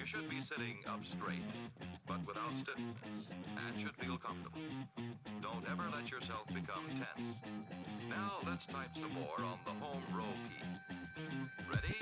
should be sitting up straight, but without stiffness, and should feel comfortable. Don't ever let yourself become tense. Now let's type some more on the home row key. Ready?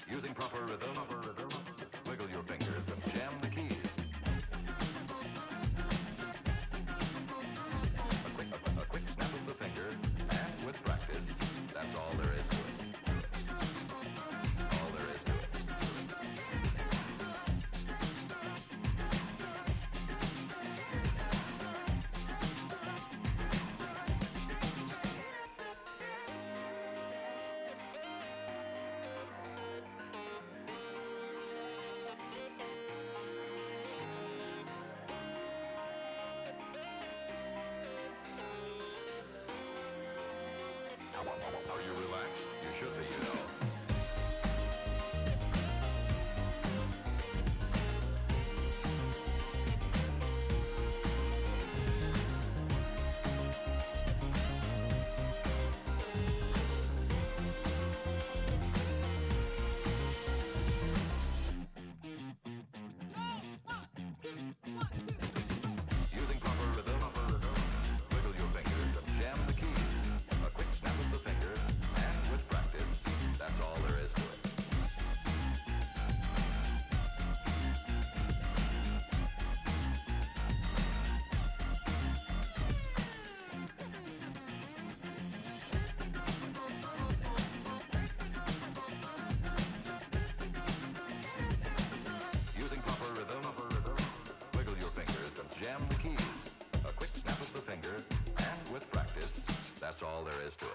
Using proper rhythm, wiggle your fingers and jam the keys. A quick snap of the finger, and with practice, that's all there is to it. All there is to it. Are you relaxed? You should be, you know. Using proper rhythm, wiggle your fingers and jam the keys. A quick snap of the finger, and with practice, that's all there is to it. Using proper rhythm, wiggle your fingers and jam the keys. A quick snap of the finger, and with practice, that's all there is to it.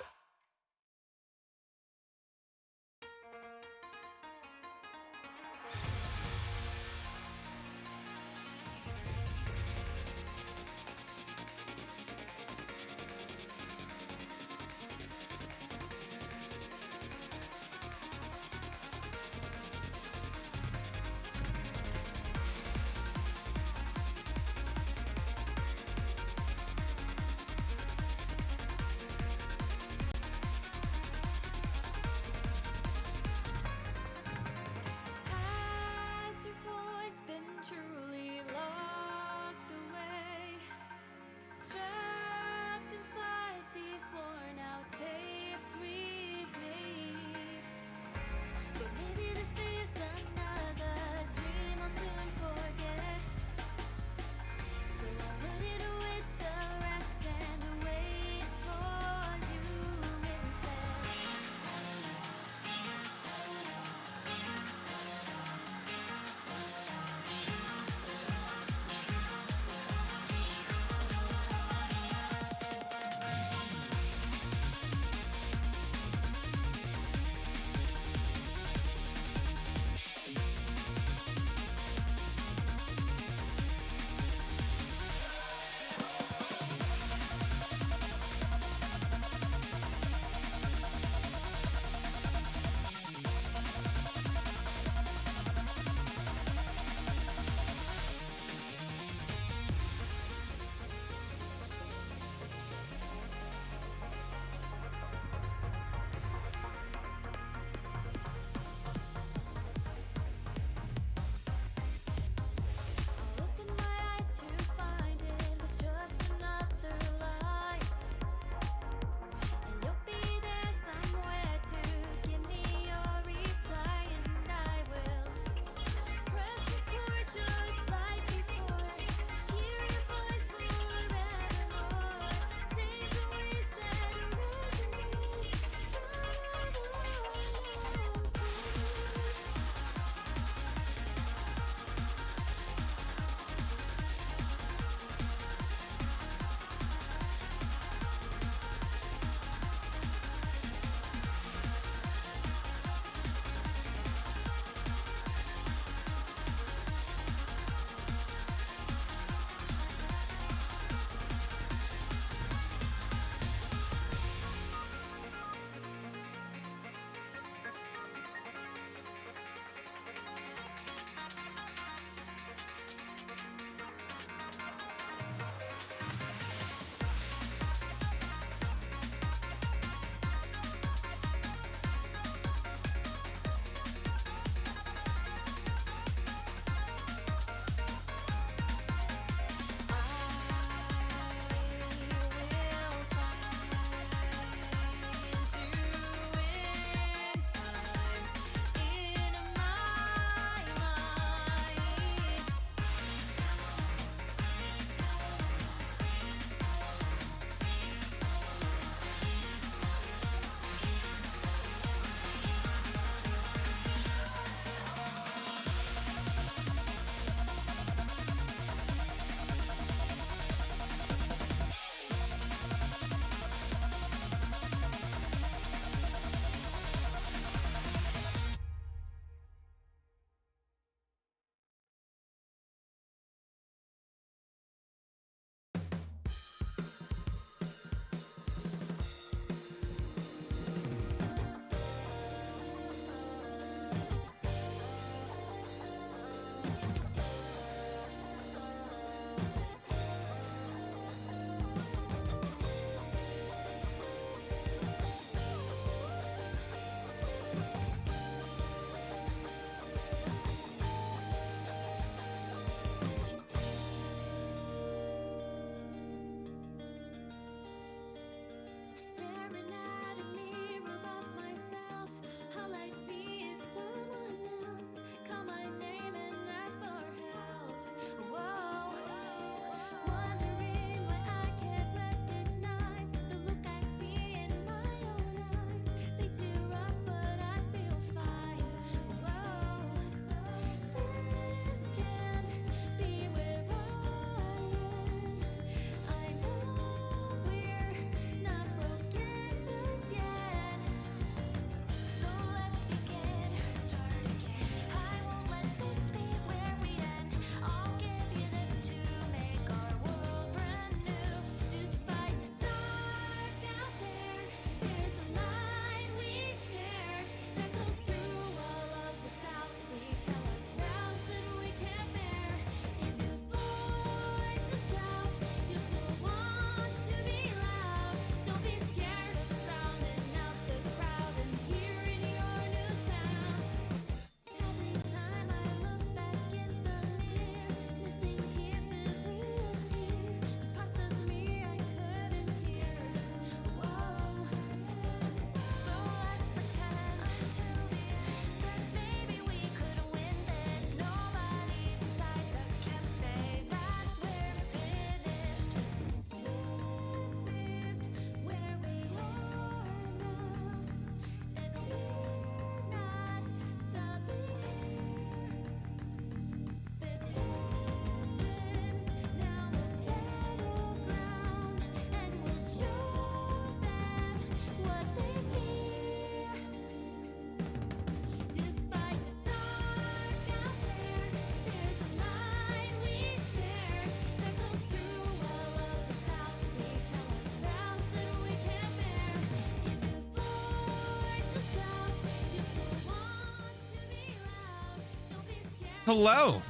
Hello.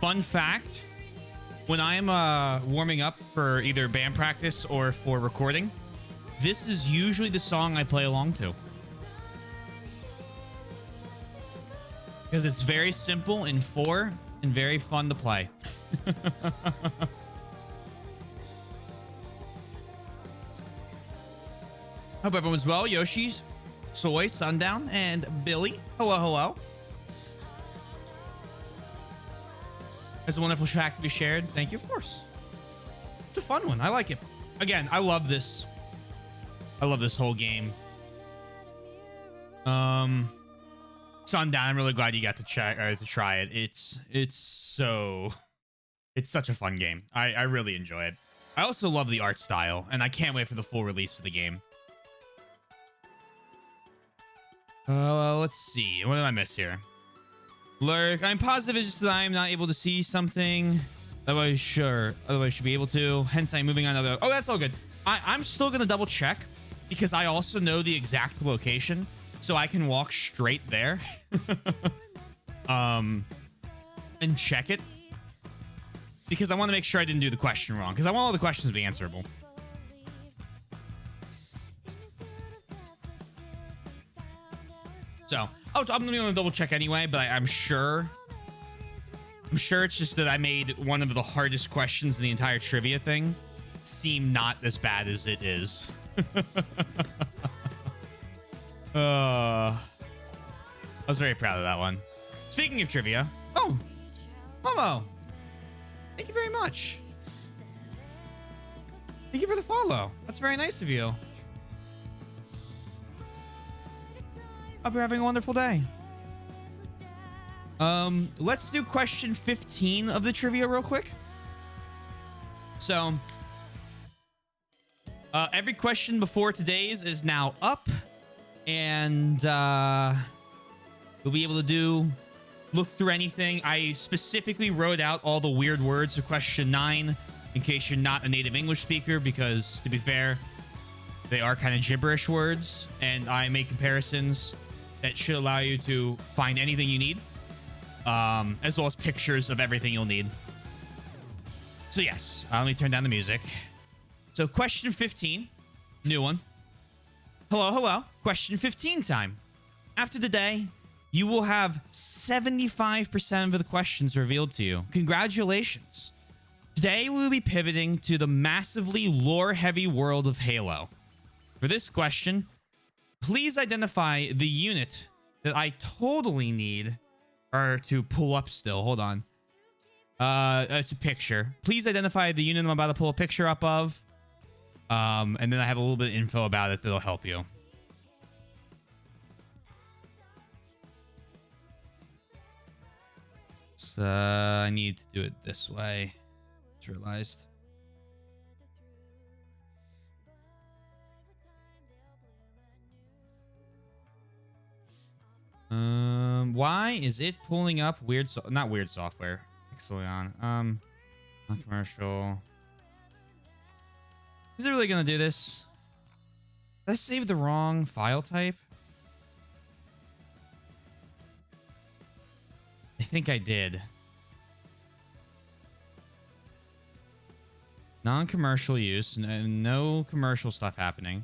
Fun fact, when I'm warming up for either band practice or for recording, this is usually the song I play along to. Because it's very simple in 4 and very fun to play. Hope everyone's well. Yoshi, Soy, Sundown, and Billy. Hello, hello. It's a wonderful fact to be shared. Thank you, of course. It's a fun one. I like it. Again, I love this. I love this whole game. Sundown, I'm really glad you got to try it. It's such a fun game. I really enjoy it. I also love the art style, and I can't wait for the full release of the game. Let's see. What did I miss here? Lurk. I'm positive it's just that I'm not able to see something. Otherwise, sure. Otherwise, I should be able to. Hence, I'm moving on to other. Oh, that's all good. I'm still going to double check because I also know the exact location. So I can walk straight there. And check it. Because I want to make sure I didn't do the question wrong. Because I want all the questions to be answerable. So, I'm going to double check anyway, but I'm sure it's just that I made one of the hardest questions in the entire trivia thing seem not as bad as it is. I was very proud of that one. Speaking of trivia, oh, Momo, thank you very much. Thank you for the follow. That's very nice of you. Hope you're having a wonderful day. Let's do question 15 of the trivia real quick. So, every question before today's is now up, and you'll be able to look through anything. I specifically wrote out all the weird words of question 9 in case you're not a native English speaker, because to be fair, they are kind of gibberish words, and I make comparisons that should allow you to find anything you need, as well as pictures of everything you'll need. So yes, let me turn down the music. So question 15, new one. Hello, hello. Question 15 time. After today, you will have 75% of the questions revealed to you. Congratulations. Today, we will be pivoting to the massively lore-heavy world of Halo. For this question, please identify the unit that I totally need, or to pull up still. Hold on. It's a picture. Please identify the unit I'm about to pull a picture up of. And then I have a little bit of info about it that'll help you. So I need to do it this way. Just realized. Why is it pulling up weird not weird software? Excellent. Non-commercial. Is it really gonna do this? Did I save the wrong file type? I think I did. Non-commercial use, no commercial stuff happening.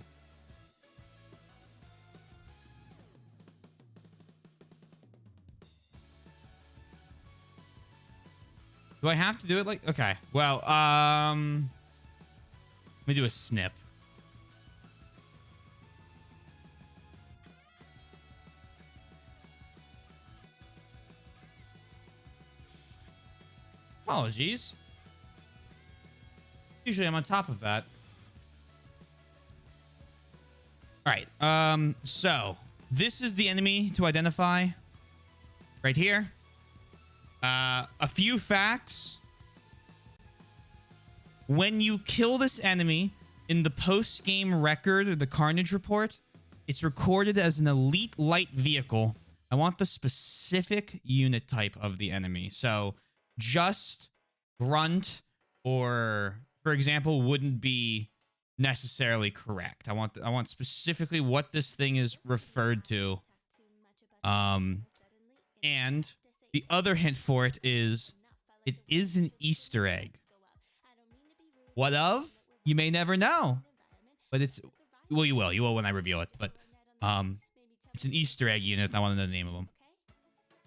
Do I have to do it like... Okay. Well, let me do a snip. Apologies. Usually I'm on top of that. All right. So this is the enemy to identify right here. A few facts. When you kill this enemy in the post-game record or the Carnage report, it's recorded as an elite light vehicle. I want the specific unit type of the enemy. So just grunt or, for example, wouldn't be necessarily correct. I want specifically what this thing is referred to. And The other hint for it is an Easter egg. What of? You may never know. But it's, well, you will. You will when I reveal it. But it's an Easter egg unit. I want to know the name of them.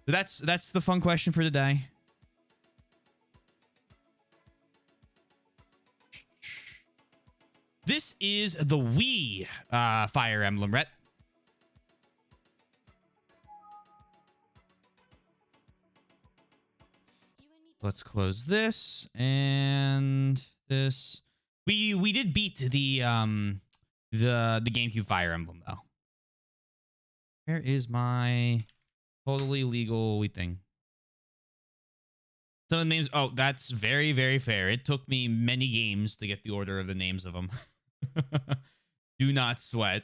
So that's the fun question for today. This is the Wii Fire Emblem, Rhett. Let's close this and this. We did beat the GameCube Fire Emblem though. Where is my totally legal thing? Some of the names. Oh, that's very, very fair. It took me many games to get the order of the names of them. Do not sweat.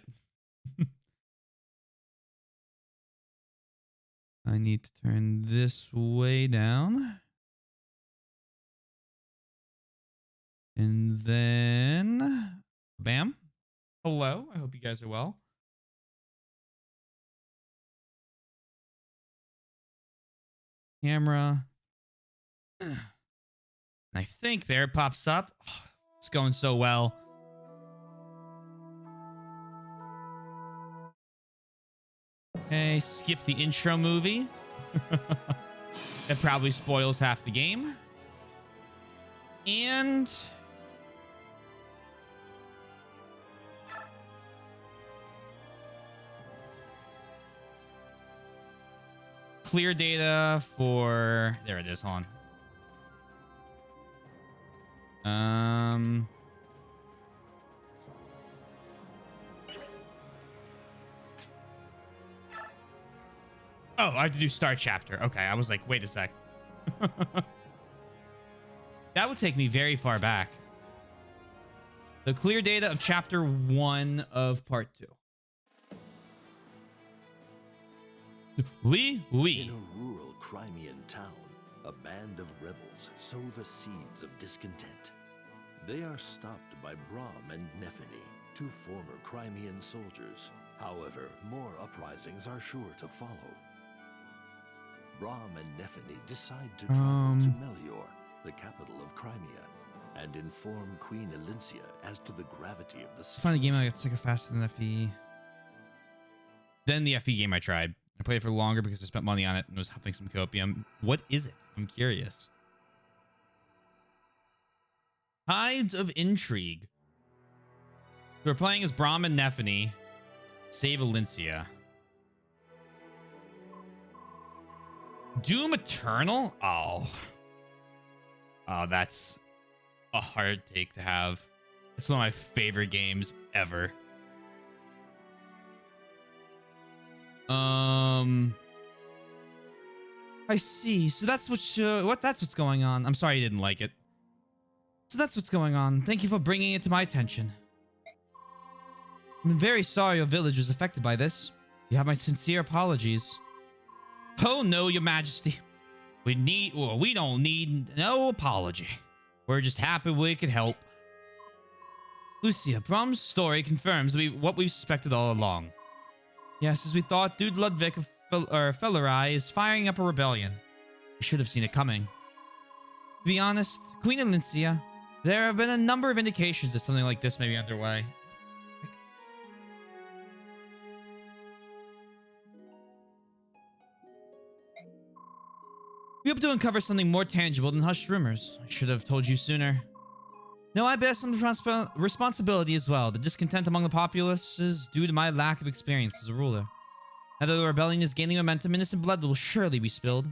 I need to turn this way down. And then, bam. Hello. I hope you guys are well. Camera. And I think there it pops up. Oh, it's going so well. Okay, skip the intro movie. That probably spoils half the game. And clear data for, there it is, hold on. Oh, I have to do start chapter. Okay, I was like, wait a sec. That would take me very far back. The clear data of chapter 1 of part 2. Oui. In a rural Crimean town, a band of rebels sow the seeds of discontent. They are stopped by Brahm and Nephany, two former Crimean soldiers. However, more uprisings are sure to follow. Brahm and Nephany decide to travel to Melior, the capital of Crimea, and inform Queen Elincia as to the gravity of the situation. Find a game I got sick of faster than FE. Then the FE game I tried. I played it for longer because I spent money on it and was huffing some copium. What is it? I'm curious. Tides of Intrigue. We're playing as Brahm and Nephany. Save Elincia. Doom Eternal? Oh, that's a hard take to have. It's one of my favorite games ever. I see. So that's what's going on. I'm sorry you didn't like it. So that's what's going on. Thank you for bringing it to my attention. I'm very sorry your village was affected by this. You have my sincere apologies. Oh no, your majesty. We don't need no apology. We're just happy we could help. Lucia, Brahm's story confirms what we've suspected all along. Yes, as we thought, Dude Ludwig of Fellerai is firing up a rebellion. We should have seen it coming. To be honest, Queen Elincia, there have been a number of indications that something like this may be underway. We hope to uncover something more tangible than hushed rumors. I should have told you sooner. No, I bear some responsibility as well. The discontent among the populace is due to my lack of experience as a ruler. Now that the rebellion is gaining momentum, innocent blood will surely be spilled.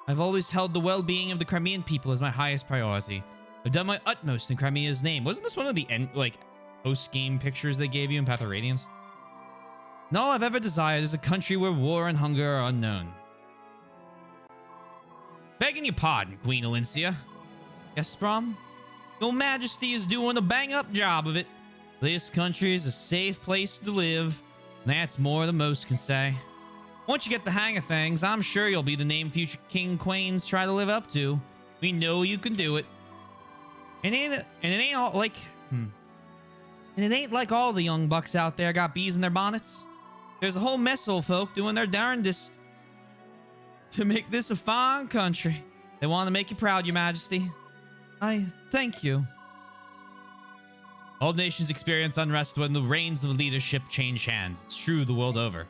I've always held the well-being of the Crimean people as my highest priority. I've done my utmost in Crimea's name. Wasn't this one of the post-game pictures they gave you in Path of Radiance? And all I've ever desired is a country where war and hunger are unknown. Begging your pardon, Queen Elincia. Yes, Brahm? Your Majesty is doing a bang-up job of it. This country is a safe place to live. That's more than most can say. Once you get the hang of things, I'm sure you'll be the name future king queens try to live up to. We know you can do it. And it ain't all like... And it ain't like all the young bucks out there got bees in their bonnets. There's a whole mess of folk doing their darndest to make this a fine country. They want to make you proud, Your Majesty. I thank you. All nations experience unrest when the reins of leadership change hands. It's true the world over.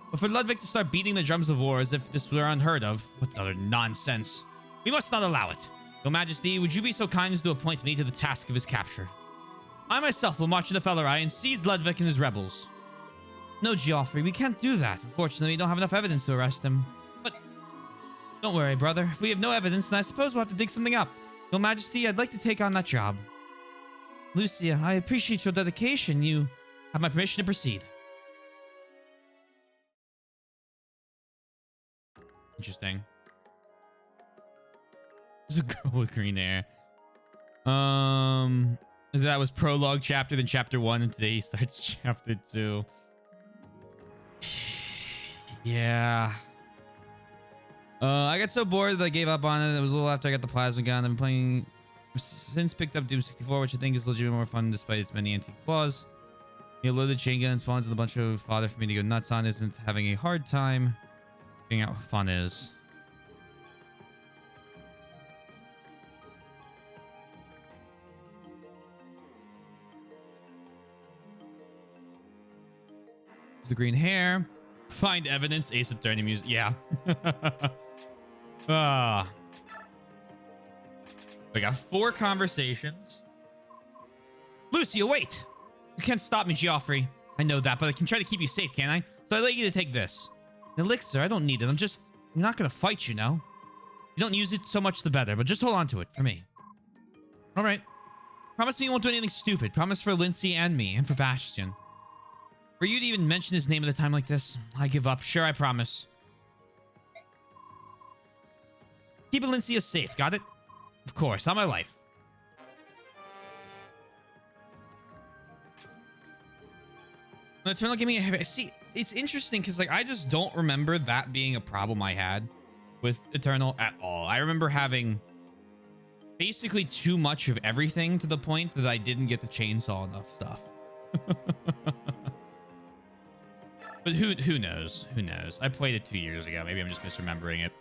But for Ludwig to start beating the drums of war as if this were unheard of, what utter nonsense. We must not allow it. Your Majesty, would you be so kind as to appoint me to the task of his capture? I myself will march into Fellerai and seize Ludwig and his rebels. No, Geoffrey, we can't do that. Unfortunately, we don't have enough evidence to arrest him. But don't worry, brother. If we have no evidence, then I suppose we'll have to dig something up. Your Majesty, I'd like to take on that job. Lucia, I appreciate your dedication. You have my permission to proceed. Interesting. There's a girl with green hair. That was prologue chapter, then chapter 1, and today starts chapter 2. Yeah. I got so bored that I gave up on it. It was a little after I got the plasma gun. I've been playing since picked up Doom 64, which I think is legitimately more fun despite its many antique flaws. You loaded chain gun spawns with a bunch of fodder for me to go nuts on. Isn't having a hard time figuring out what fun is. The green hair. Find evidence. Ace Attorney music. Yeah. We got 4 conversations. Lucia, wait. You can't stop me, Geoffrey. I know that, but I can try to keep you safe, can't I? So I'd like you to take this. An elixir, I don't need it. I'm not going to fight you, no. You don't use it, so much the better, but just hold on to it for me. All right. Promise me you won't do anything stupid. Promise for Lindsay and me, and for Bastion. For you to even mention his name at a time like this, I give up. Sure, I promise. Keep Valencia safe, got it? Of course, on my life. No, Eternal gave me a heavy... See, it's interesting because, like, I just don't remember that being a problem I had with Eternal at all. I remember having basically too much of everything to the point that I didn't get to chainsaw enough stuff. But who knows? Who knows? I played it 2 years ago. Maybe I'm just misremembering it.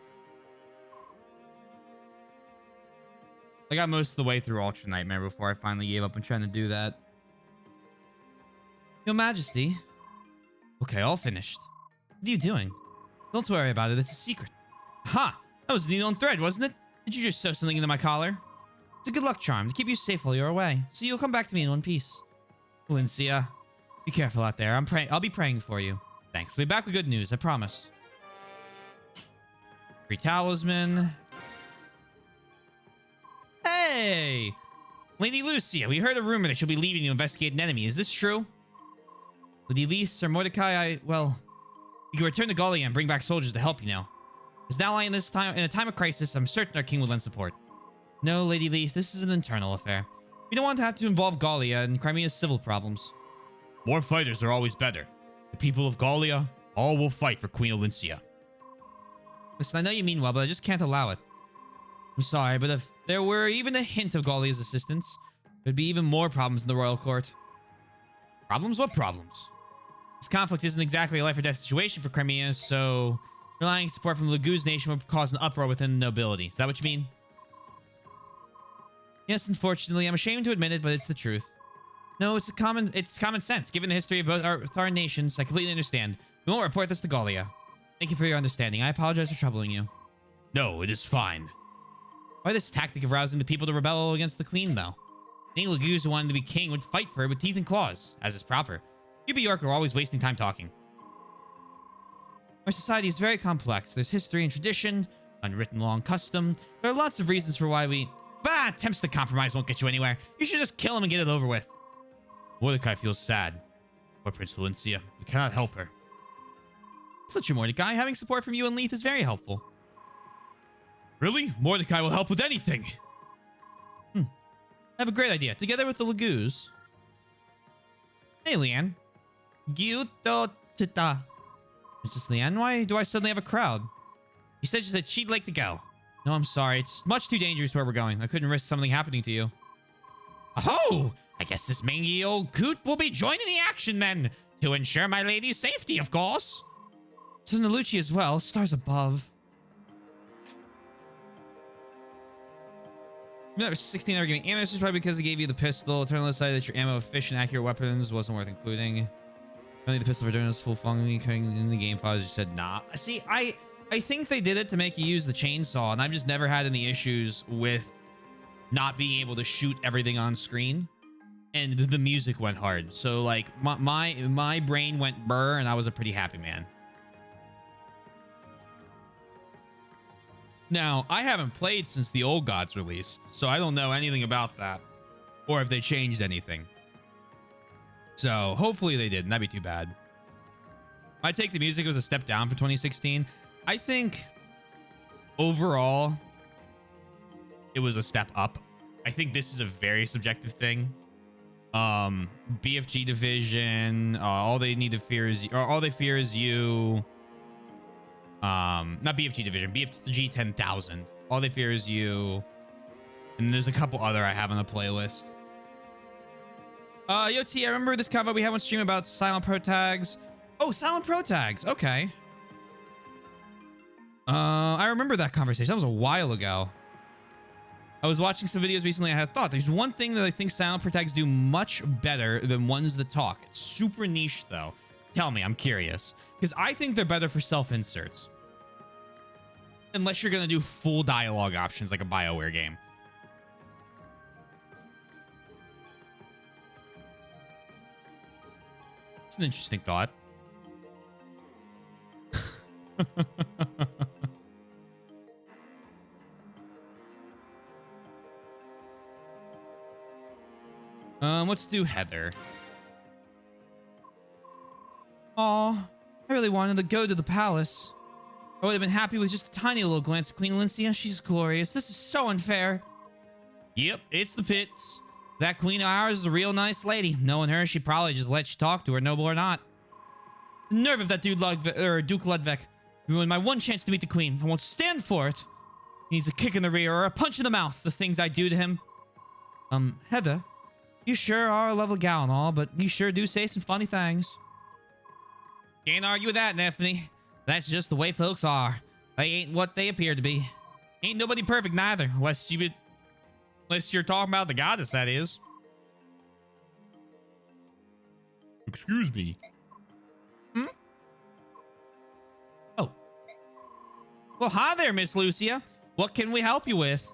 I got most of the way through Ultra Nightmare before I finally gave up on trying to do that. Your Majesty. Okay, all finished. What are you doing? Don't worry about it. It's a secret. Ha! That was a needle and thread, wasn't it? Did you just sew something into my collar? It's a good luck charm to keep you safe while you're away. So you'll come back to me in one piece. Valencia, be careful out there. I'll be praying for you. Thanks. I'll be back with good news. I promise. Free talisman. Hey! Lady Lucia, we heard a rumor that you'll be leaving to investigate an enemy. Is this true? Lady Leith, Sir Mordecai, well... You can return to Gallia and bring back soldiers to help you now. As now in a time of crisis, I'm certain our king will lend support. No, Lady Leith, this is an internal affair. We don't want to have to involve Gallia and Crimea's civil problems. More fighters are always better. The people of Gallia, all will fight for Queen Olincia. Listen, I know you mean well, but I just can't allow it. I'm sorry, but if there were even a hint of Gallia's assistance, there'd be even more problems in the royal court. Problems? What problems? This conflict isn't exactly a life or death situation for Crimea, so relying on support from the Laguz nation would cause an uproar within the nobility. Is that what you mean? Yes, unfortunately, I'm ashamed to admit it, but it's the truth. No, it's common sense. Given the history of both our nations, I completely understand. We won't report this to Gallia. Thank you for your understanding. I apologize for troubling you. No, it is fine. Why this tactic of rousing the people to rebel against the queen, though? Any Laguz who wanted to be king would fight for her with teeth and claws, as is proper. You Bjork are always wasting time talking. Our society is very complex. There's history and tradition, unwritten law and custom. There are lots of reasons for why we... Bah! Attempts to compromise won't get you anywhere. You should just kill him and get it over with. Mordecai feels sad. Poor Prince Valencia. We cannot help her. Such a Mordecai. Having support from you and Leith is very helpful. Really? Mordecai will help with anything. I have a great idea. Together with the Laguz. Hey, Leanne. Gyuto Tita. Princess Leanne, why do I suddenly have a crowd? You said she'd like to go. No, I'm sorry. It's much too dangerous where we're going. I couldn't risk something happening to you. Oh! I guess this mangy old coot will be joining the action then. To ensure my lady's safety, of course. So Nalucci as well. Stars above. No, 16 never giving ammo. This is probably because they gave you the pistol. Eternal decided that your ammo efficient, accurate weapons wasn't worth including. Only the pistol for doing this full function in the game files. You said nah. See, I think they did it to make you use the chainsaw, and I've just never had any issues with not being able to shoot everything on screen. And the music went hard, so like my brain went burr, and I was a pretty happy man. Now, I haven't played since the Old Gods released, so I don't know anything about that, or if they changed anything. So hopefully they didn't. That'd be too bad. I take the music was a step down for 2016. I think overall it was a step up. I think this is a very subjective thing. BFG division, all they need to fear is, or all they fear is you. Not BFG division, BFG 10,000. All they fear is you. And there's a couple other I have on the playlist. Yo, T, I remember this convo we had on stream about silent pro tags. Oh, silent pro tags. Okay. I remember that conversation. That was a while ago. I was watching some videos recently. I had thought there's one thing that I think silent pro tags do much better than ones that talk. It's super niche, though. Tell me, I'm curious. Because I think they're better for self-inserts. Unless you're going to do full dialogue options like a BioWare game. It's an interesting thought. Let's do Heather. Aw, I really wanted to go to the palace. I would have been happy with just a tiny little glance at Queen Lincia. She's glorious. This is so unfair. Yep, it's the pits. That queen of ours is a real nice lady. Knowing her, she probably just let you talk to her, noble or not. The nerve of that dude Duke Ludwig. Ruined my one chance to meet the queen. I won't stand for it. He needs a kick in the rear or a punch in the mouth, the things I do to him. Heather, you sure are a lovely gal and all, but you sure do say some funny things. Can't argue with that, Nephany. That's just the way folks are. They ain't what they appear to be. Ain't nobody perfect neither, unless you're talking about the goddess, that is. Excuse me. Hmm? Oh. Well, hi there, Miss Lucia. What can we help you with?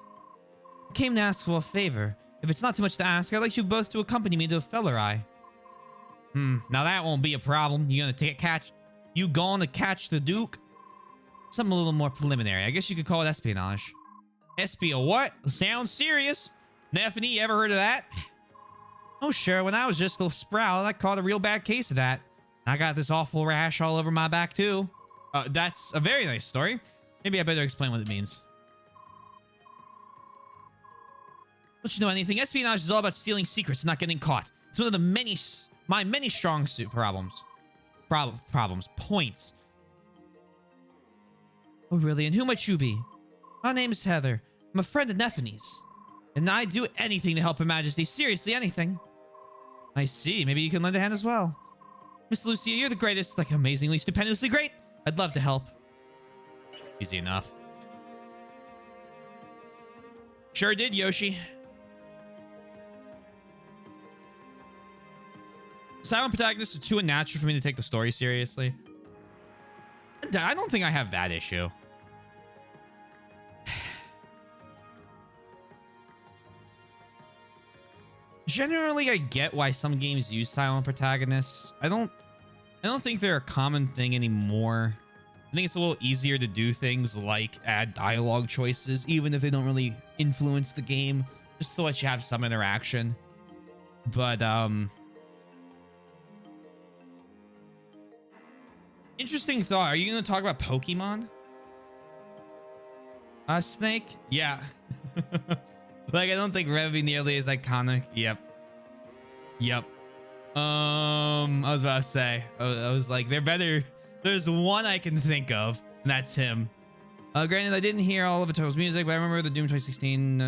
I came to ask for a favor. If it's not too much to ask, I'd like you both to accompany me to Fellerai. Now that won't be a problem. You gonna catch the Duke? Something a little more preliminary. I guess you could call it espionage. Espio what? Sounds serious. Nephany, ever heard of that? Oh, sure. When I was just a little sprout, I caught a real bad case of that. I got this awful rash all over my back, too. That's a very nice story. Maybe I better explain what it means. Don't you know anything? Espionage is all about stealing secrets and not getting caught. It's one of the my many strong suit problems. Points. Oh, really? And who might you be? My name is Heather. I'm a friend of Nephany's. And I'd do anything to help Her Majesty. Seriously, anything. I see. Maybe you can lend a hand as well. Miss Lucia, you're the greatest. Like, amazingly, stupendously great. I'd love to help. Easy enough. Sure did, Yoshi. Silent protagonists are too unnatural for me to take the story seriously. I don't think I have that issue. Generally, I get why some games use silent protagonists. I don't think they're a common thing anymore. I think it's a little easier to do things like add dialogue choices, even if they don't really influence the game, just to let you have some interaction. But, interesting thought. Are you going to talk about Pokemon? Snake? Yeah. Like, I don't think Revy nearly is iconic. Yep. I was about to say. I was like, they're better. There's one I can think of, and that's him. Granted, I didn't hear all of Eternal's music, but I remember the Doom 2016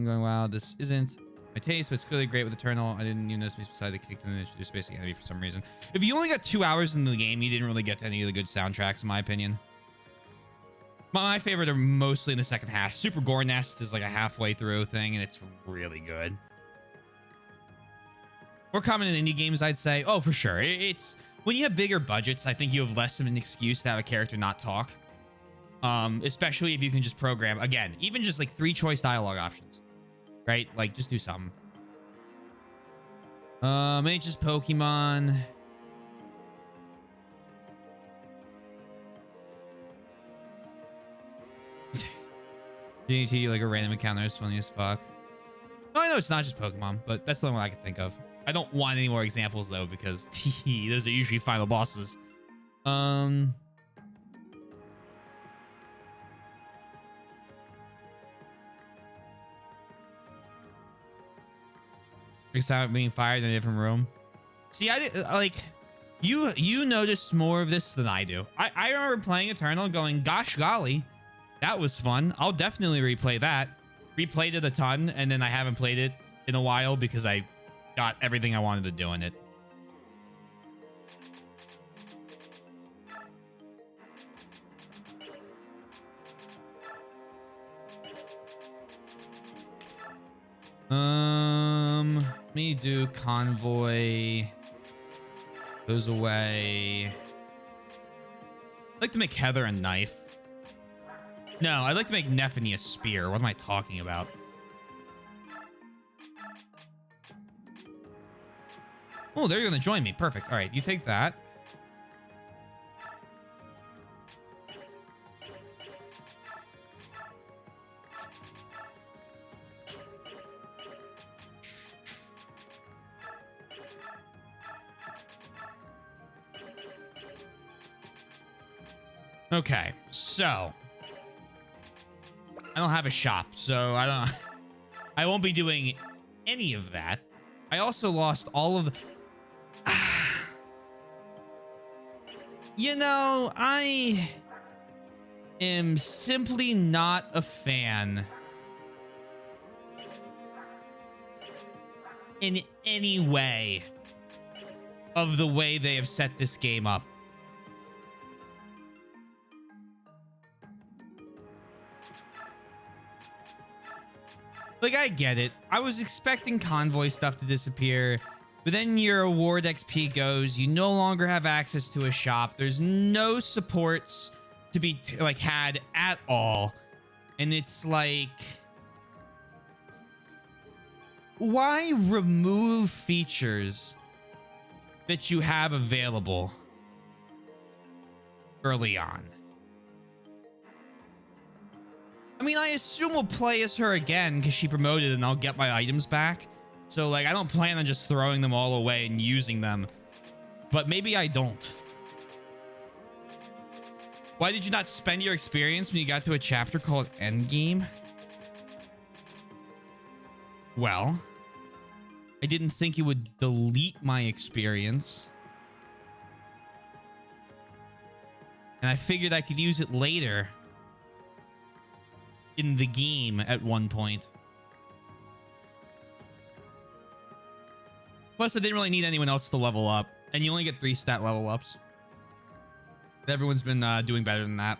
going, wow, this isn't my taste, but it's clearly great with Eternal. I didn't even notice me decided to kick in and introduce basic enemy for some reason. If you only got 2 hours in the game, you didn't really get to any of the good soundtracks, in my opinion. My favorite are mostly in the second half. Super Gore Nest is like a halfway through thing, and it's really good. More common in indie games, I'd say. Oh, for sure. It's when you have bigger budgets, I think you have less of an excuse to have a character not talk. Especially if you can just program, again, even just like 3 choice dialogue options, right? Like, just do something. Maybe just Pokemon. GT, like a random encounter is funny as fuck. No, I know it's not just Pokemon, but that's the only one I can think of. I don't want any more examples though, because those are usually final bosses. Excited being fired in a different room. See, I like you notice more of this than I do. I remember playing Eternal going, gosh golly, that was fun. I'll definitely replay that. Replayed it a ton, and then I haven't played it in a while because I got everything I wanted to do in it. Let me do Convoy. Goes away. I'd like to make Heather a knife. No, I'd like to make Nephany a spear. What am I talking about? Oh, they're going to join me. Perfect. All right, you take that. Okay, so I don't have a shop, so I won't be doing any of that. I also lost all of you know, I am simply not a fan in any way of the way they have set this game up. Like, I get it. I was expecting convoy stuff to disappear, but then your award XP goes. You no longer have access to a shop. There's no supports to be, like, had at all. And it's like, why remove features that you have available early on? I mean, I assume we'll play as her again because she promoted and I'll get my items back. So, like, I don't plan on just throwing them all away and using them. But maybe I don't. Why did you not spend your experience when you got to a chapter called Endgame? Well, I didn't think it would delete my experience. And I figured I could use it later in the game at one point. Plus, I didn't really need anyone else to level up. And you only get 3 stat level ups. Everyone's been doing better than that.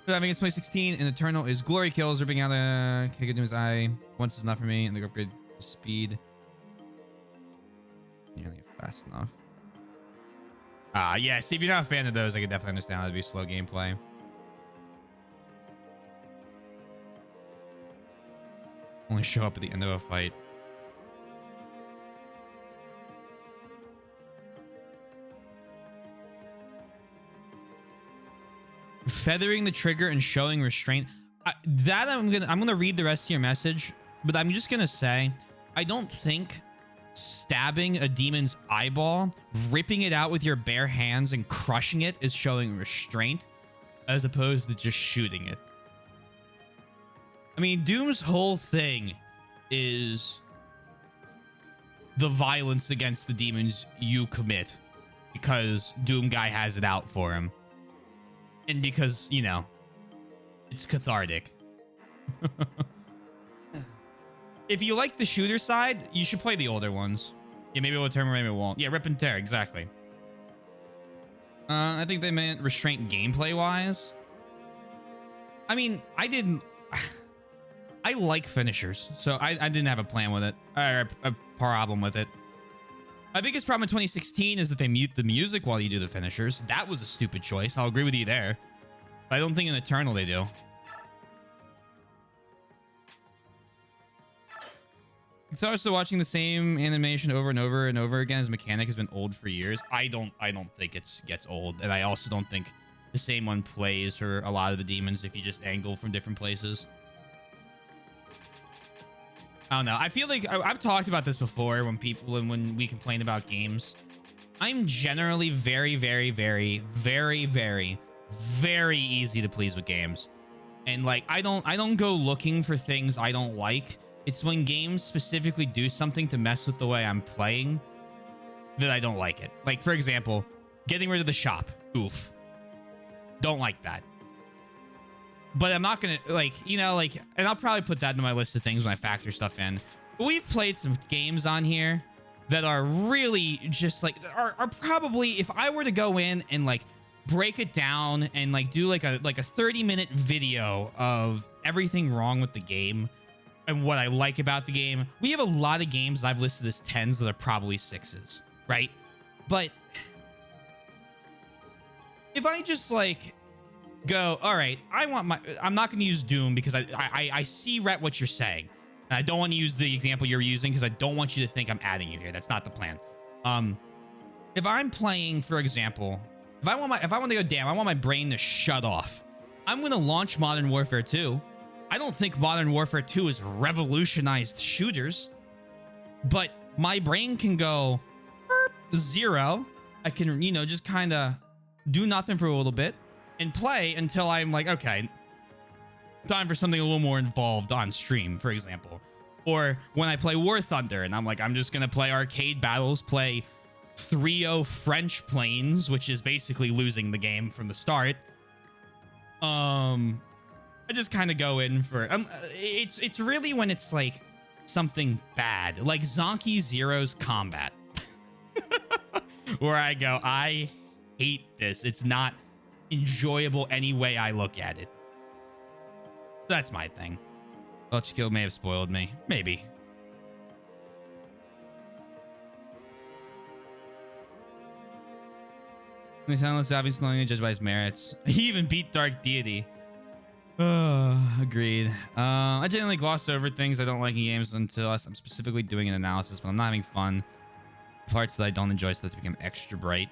But I think it's 2016 and Eternal is glory kills. Ripping out a kick into his eye. Once is enough for me. And the upgrade speed. Nearly fast enough. Yeah, see, if you're not a fan of those, I could definitely understand how it'd be slow gameplay. Only show up at the end of a fight. Feathering the trigger and showing restraint. I'm gonna read the rest of your message, but I'm just gonna say, I don't think stabbing a demon's eyeball, ripping it out with your bare hands and crushing it is showing restraint, as opposed to just shooting it. I mean, Doom's whole thing is the violence against the demons you commit because Doom Guy has it out for him. And because, you know, it's cathartic. If you like the shooter side, you should play the older ones. Yeah, maybe it'll turn, maybe it won't. Yeah, rip and tear, exactly. I think they meant restraint gameplay-wise. I mean, I didn't. I like finishers, so I didn't have a plan with it, or a problem with it. My biggest problem in 2016 is that they mute the music while you do the finishers. That was a stupid choice. I'll agree with you there. But I don't think in Eternal they do. It's also watching the same animation over and over and over again as mechanic has been old for years. I don't think it gets old, and I also don't think the same one plays for a lot of the demons if you just angle from different places. I don't know. I feel like I've talked about this before when we complain about games. I'm generally very, very, very, very, very, very easy to please with games. And like I don't go looking for things I don't like. It's when games specifically do something to mess with the way I'm playing that I don't like it. Like, for example, getting rid of the shop. Oof. Don't like that. But I'm not gonna, like, you know, like, and I'll probably put that in my list of things when I factor stuff in. But we've played some games on here that are really just like, are probably, if I were to go in and like break it down and like do like a 30-minute video of everything wrong with the game and what I like about the game, we have a lot of games that I've listed as 10s that are probably 6s, right? But if I just like go, all right, I'm not going to use Doom because I see, Rhett, what you're saying. And I don't want to use the example you're using because I don't want you to think I'm adding you here. That's not the plan. If I'm playing, for example, if I want to go, damn, I want my brain to shut off, I'm going to launch Modern Warfare 2. I don't think Modern Warfare 2 has revolutionized shooters, but my brain can go 0. I can, you know, just kind of do nothing for a little bit and play until I'm like, okay, time for something a little more involved on stream, for example. Or when I play War Thunder and I'm like, I'm just going to play arcade battles, play 3-0 French planes, which is basically losing the game from the start. I just kind of go in for it's really when it's like something bad, like Zonky Zero's combat, where I go, I hate this. It's not enjoyable any way I look at it. That's my thing. Welch Kill may have spoiled me. Maybe. The soundless obviously only judged by his merits. He even beat Dark Deity. Agreed. I generally gloss over things I don't like in games unless I'm specifically doing an analysis, but I'm not having fun. Parts that I don't enjoy so that they become extra bright.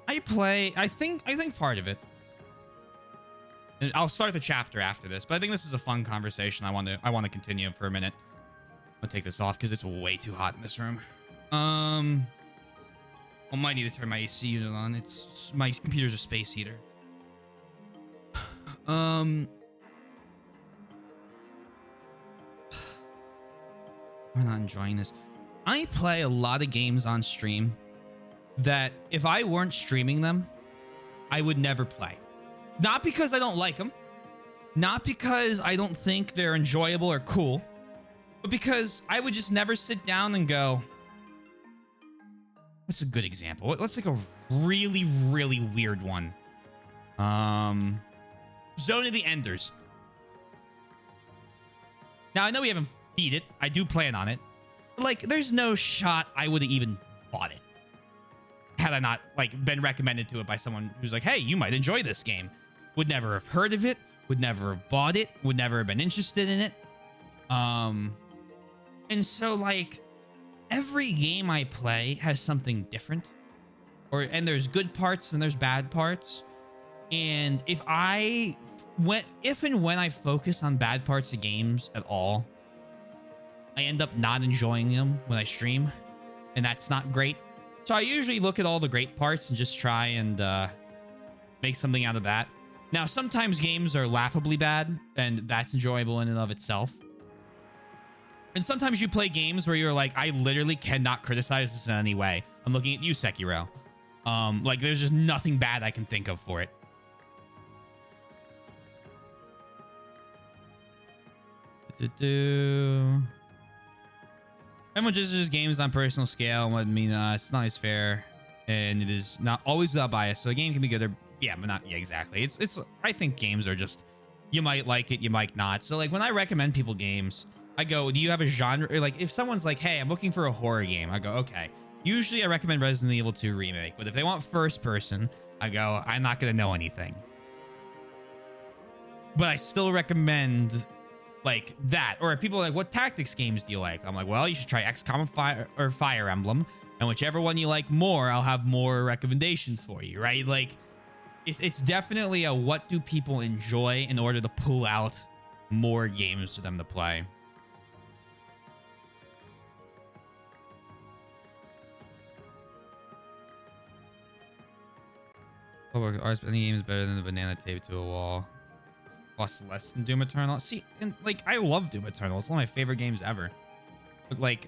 I think part of it. And I'll start the chapter after this, but I think this is a fun conversation. I want to continue for a minute. I'm gonna take this off because it's way too hot in this room. I might need to turn my AC unit on. It's my computer's a space heater. I'm not enjoying this. I play a lot of games on stream that if I weren't streaming them, I would never play. Not because I don't like them, not because I don't think they're enjoyable or cool, but because I would just never sit down and go, what's a good example? What's like a really, really weird one? Zone of the Enders. Now, I know we haven't beat it. I do plan on it. But, like, there's no shot I would have even bought it had I not, like, been recommended to it by someone who's like, hey, you might enjoy this game. Would never have heard of it. Would never have bought it. Would never have been interested in it. And so, like, every game I play has something different. And there's good parts and there's bad parts. And if and when I focus on bad parts of games at all, I end up not enjoying them when I stream. And that's not great. So I usually look at all the great parts and just try and make something out of that. Now, sometimes games are laughably bad, and that's enjoyable in and of itself. And sometimes you play games where you're like, I literally cannot criticize this in any way. I'm looking at you, Sekiro. Like, there's just nothing bad I can think of for it. Everyone judges games on personal scale. I mean, it's not as fair. and it is not always without bias. So a game can be good or yeah, but not yeah, exactly. It's I think games are just you might like it, you might not. So like when I recommend people games, I go, do you have a genre? Or like if someone's like, hey, I'm looking for a horror game, I go, okay. Usually I recommend Resident Evil 2 Remake, but if they want first person, I go, I'm not gonna know anything. But I still recommend like that. Or if people are like, what tactics games do you like? I'm like, well, you should try XCOM or Fire Emblem. And whichever one you like more, I'll have more recommendations for you, right? Like, it's definitely a what do people enjoy in order to pull out more games for them to play. Any game is better than the banana taped to a wall. Costs less than Doom Eternal. See, and like I love Doom Eternal. It's one of my favorite games ever. But like,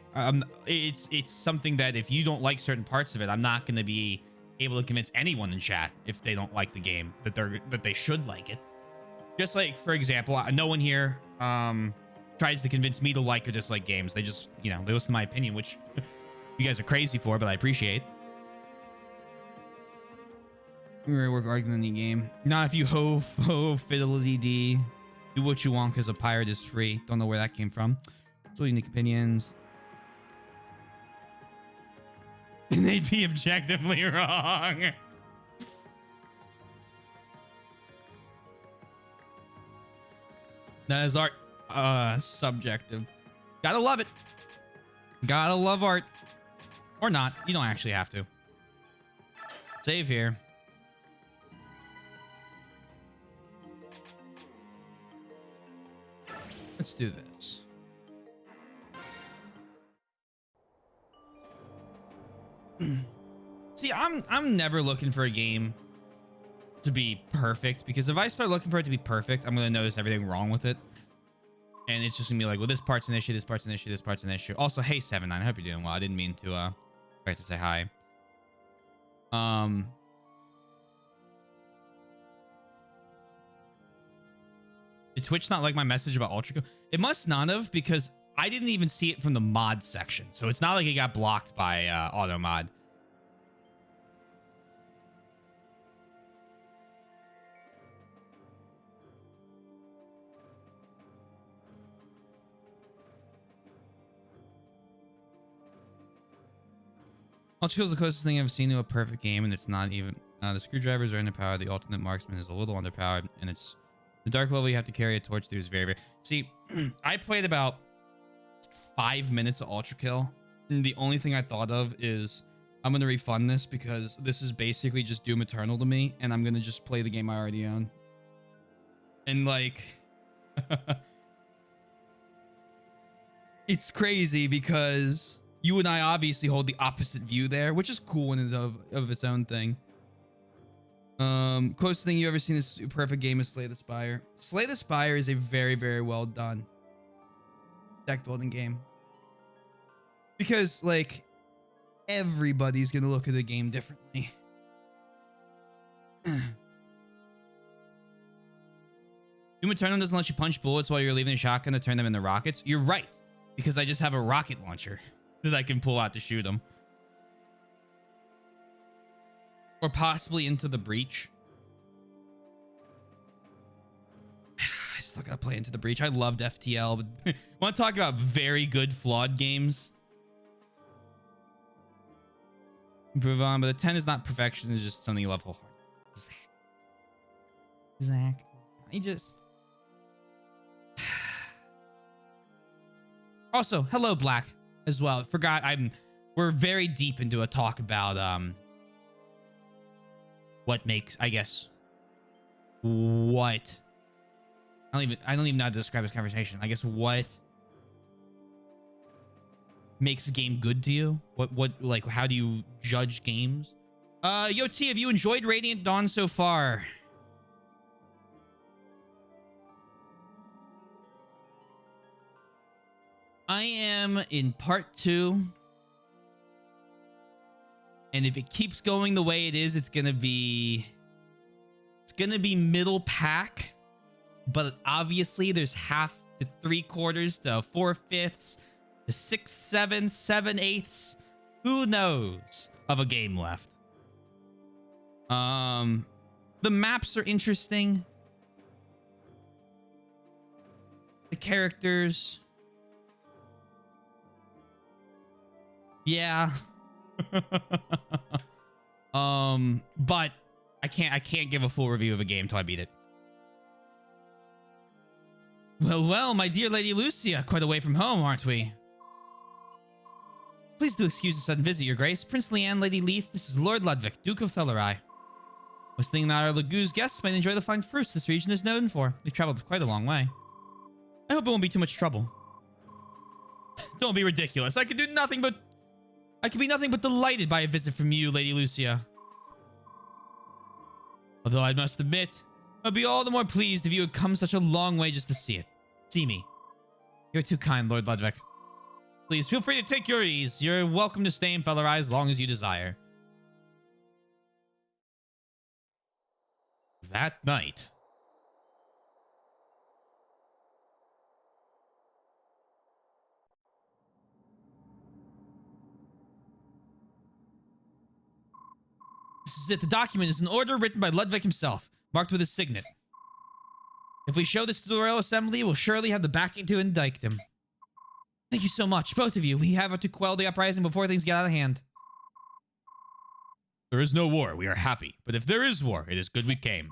it's something that if you don't like certain parts of it, I'm not gonna be able to convince anyone in chat if they don't like the game that they should like it. Just like, for example, no one here tries to convince me to like or dislike games. They just, you know, they listen to my opinion, which you guys are crazy for, but I appreciate. We're arguing the game. Not if you ho fidelity D. Do what you want because a pirate is free. Don't know where that came from. So unique opinions. And they'd be objectively wrong. That is art. Subjective. Gotta love it. Gotta love art. Or not. You don't actually have to. Save here. Let's do this. See, I'm never looking for a game to be perfect, because if I start looking for it to be perfect, I'm gonna notice everything wrong with it, and it's just gonna be like, well, this part's an issue, this part's an issue, this part's an issue. Also, hey 7-9, I hope you're doing well. I didn't mean to forget to say hi. Did Twitch not like my message about Ultra? It must not have, because I didn't even see it from the mod section. So it's not like it got blocked by auto mod. Ultra is the closest thing I've seen to a perfect game, and it's not even. The screwdrivers are underpowered. The alternate marksman is a little underpowered, and it's the dark level you have to carry a torch through is very, very. See, I played about 5 minutes of Ultra Kill, and the only thing I thought of is I'm gonna refund this because this is basically just Doom Eternal to me, and I'm gonna just play the game I already own. And like, it's crazy because you and I obviously hold the opposite view there, which is cool in and of its own thing. Closest thing you ever seen is perfect game is Slay the Spire. Slay the Spire is a very, very well done deck building game. Because, like, everybody's gonna look at the game differently. Doom Eternal doesn't let you punch bullets while you're leaving a shotgun to turn them into rockets. You're right, because I just have a rocket launcher that I can pull out to shoot them. Or possibly Into the Breach. I still gotta play Into the Breach. I loved FTL, but want to talk about very good flawed games? Improve on, but a 10 is not perfection. It's just something you love wholeheartedly. Zach. I just... Also, hello, Black, as well. Forgot, we're very deep into a talk about, what makes, I guess, what... I don't even know how to describe this conversation. I guess what makes a game good to you? What like, how do you judge games? Yo, T, have you enjoyed Radiant Dawn so far? I am in part 2. And if it keeps going the way it is, it's gonna be middle pack. But obviously there's half to 3/4 to 4/5 to 6/7, 7/8. Who knows of a game left? The maps are interesting. The characters. Yeah. But I can't give a full review of a game till I beat it. Well, my dear Lady Lucia, quite away from home, aren't we? Please do excuse the sudden visit, Your Grace. Prince Leanne, Lady Leith, this is Lord Ludwig, Duke of Fellerai. Was thinking that our Lagoo's guests might enjoy the fine fruits this region is known for. We've traveled quite a long way. I hope it won't be too much trouble. Don't be ridiculous. I could be nothing but delighted by a visit from you, Lady Lucia. Although I must admit, I'd be all the more pleased if you had come such a long way just to see me. You're too kind, Lord Ludwig. Please feel free to take your ease. You're welcome to stay in Fellerai as long as you desire. That night. This is it. The document is an order written by Ludwig himself, marked with his signet. If we show this to the Royal Assembly, we'll surely have the backing to indict him. Thank you so much, both of you. We have to quell the uprising before things get out of hand. There is no war. We are happy. But if there is war, it is good we came.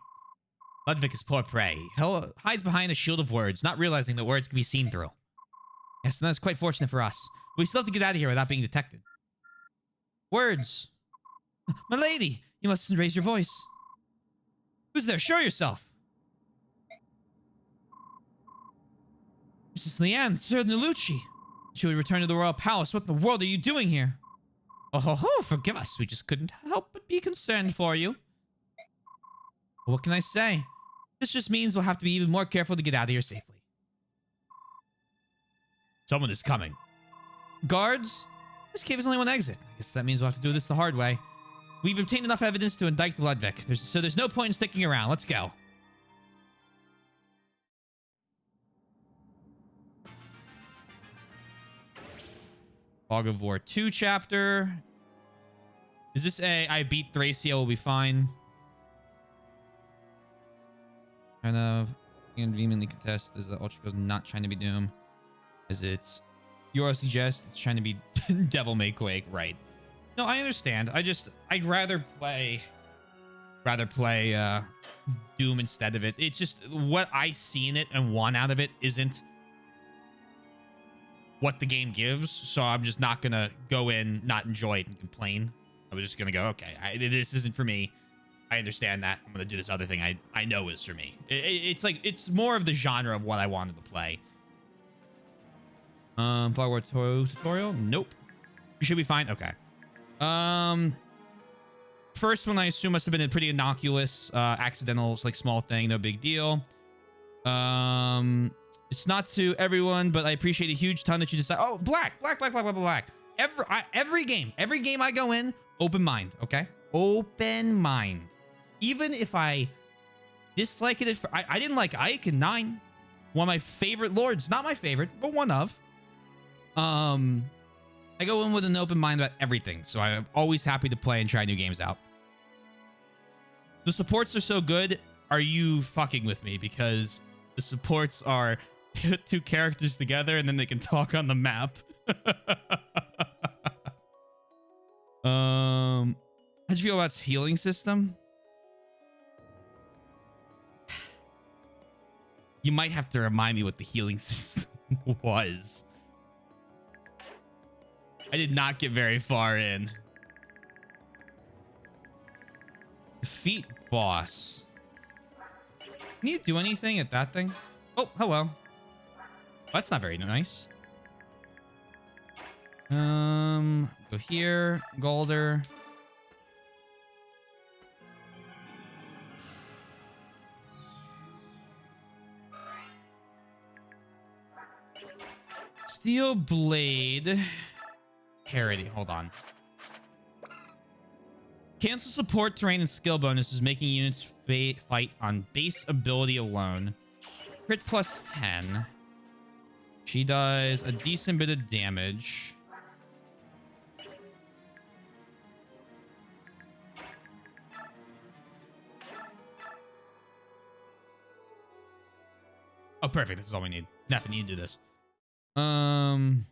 Ludwig is poor prey. He hides behind a shield of words, not realizing that words can be seen through. Yes, and that's quite fortunate for us. We still have to get out of here without being detected. Words. My lady, you mustn't raise your voice. Who's there? Show yourself. Princess Leanne, Sir Nelucci. Should we return to the royal palace? What in the world are you doing here? Oh ho ho, forgive us. We just couldn't help but be concerned for you. Well, what can I say? This just means we'll have to be even more careful to get out of here safely. Someone is coming. Guards? This cave is only one exit. I guess that means we'll have to do this the hard way. We've obtained enough evidence to indict Ludwig, so there's no point in sticking around. Let's go. Fog of War 2 chapter. Is this a I beat Thracia will be fine? Kind of and vehemently contest is that Ultra goes not trying to be Doom. As it's Euro suggests it's trying to be Devil May Quake, right? No, I understand. I'd rather play Doom instead of it. It's just what I see in it and want out of it isn't what the game gives, so I'm just not gonna go in, not enjoy it, and complain. I was just gonna go, okay, this isn't for me. I understand that. I'm gonna do this other thing I know is for me. It's like, it's more of the genre of what I wanted to play. Fog War tutorial? Nope. We should be fine. Okay. First one I assume must have been a pretty innocuous, accidental, like small thing, no big deal. It's not to everyone, but I appreciate a huge ton that you decide. Oh, black. Every game I go in, open mind, okay? Open mind. Even if I dislike it, I didn't like Ike in 9. One of my favorite lords. Not my favorite, but one of. I go in with an open mind about everything, so I'm always happy to play and try new games out. The supports are so good. Are you fucking with me? Because the supports are put two characters together and then they can talk on the map. How'd you feel about its healing system? You might have to remind me what the healing system was. I did not get very far in. Defeat boss. Can you do anything at that thing? Oh, hello. That's not very nice. Go here. Golder. Steel Blade. Parody. Hold on. Cancel support, terrain, and skill bonuses, making units fight on base ability alone. Crit plus 10. She does a decent bit of damage. Oh, perfect. This is all we need. Definitely need to do this. And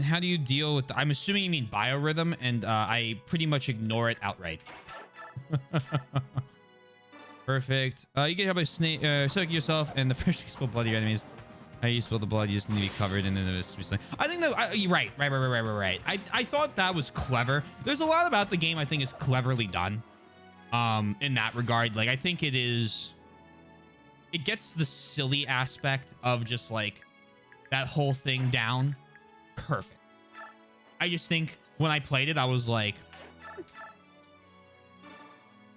how do you deal with I'm assuming you mean biorhythm, and I pretty much ignore it outright. Perfect. You get help by snake, soak yourself and the freshly spilled blood of your enemies. How you spill the blood, you just need to be covered and then it's I think that you're right. Right. I thought that was clever. There's a lot about the game I think is cleverly done. In that regard, like I think it gets the silly aspect of just like that whole thing down. Perfect. I just think when I played it, I was like,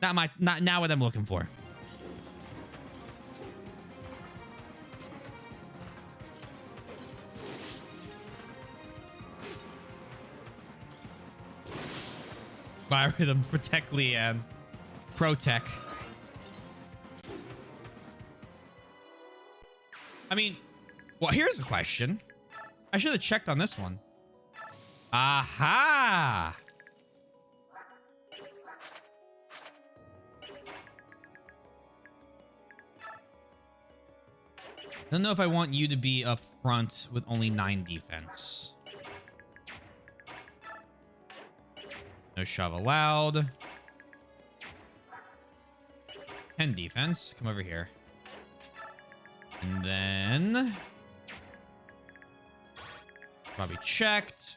not what I'm looking for. Biorhythm, protect Leanne. Protect. I mean, well, here's a question. I should have checked on this one. Aha! I don't know if I want you to be up front with only 9 defense. No shove allowed. 10 defense. Come over here. And then... probably checked.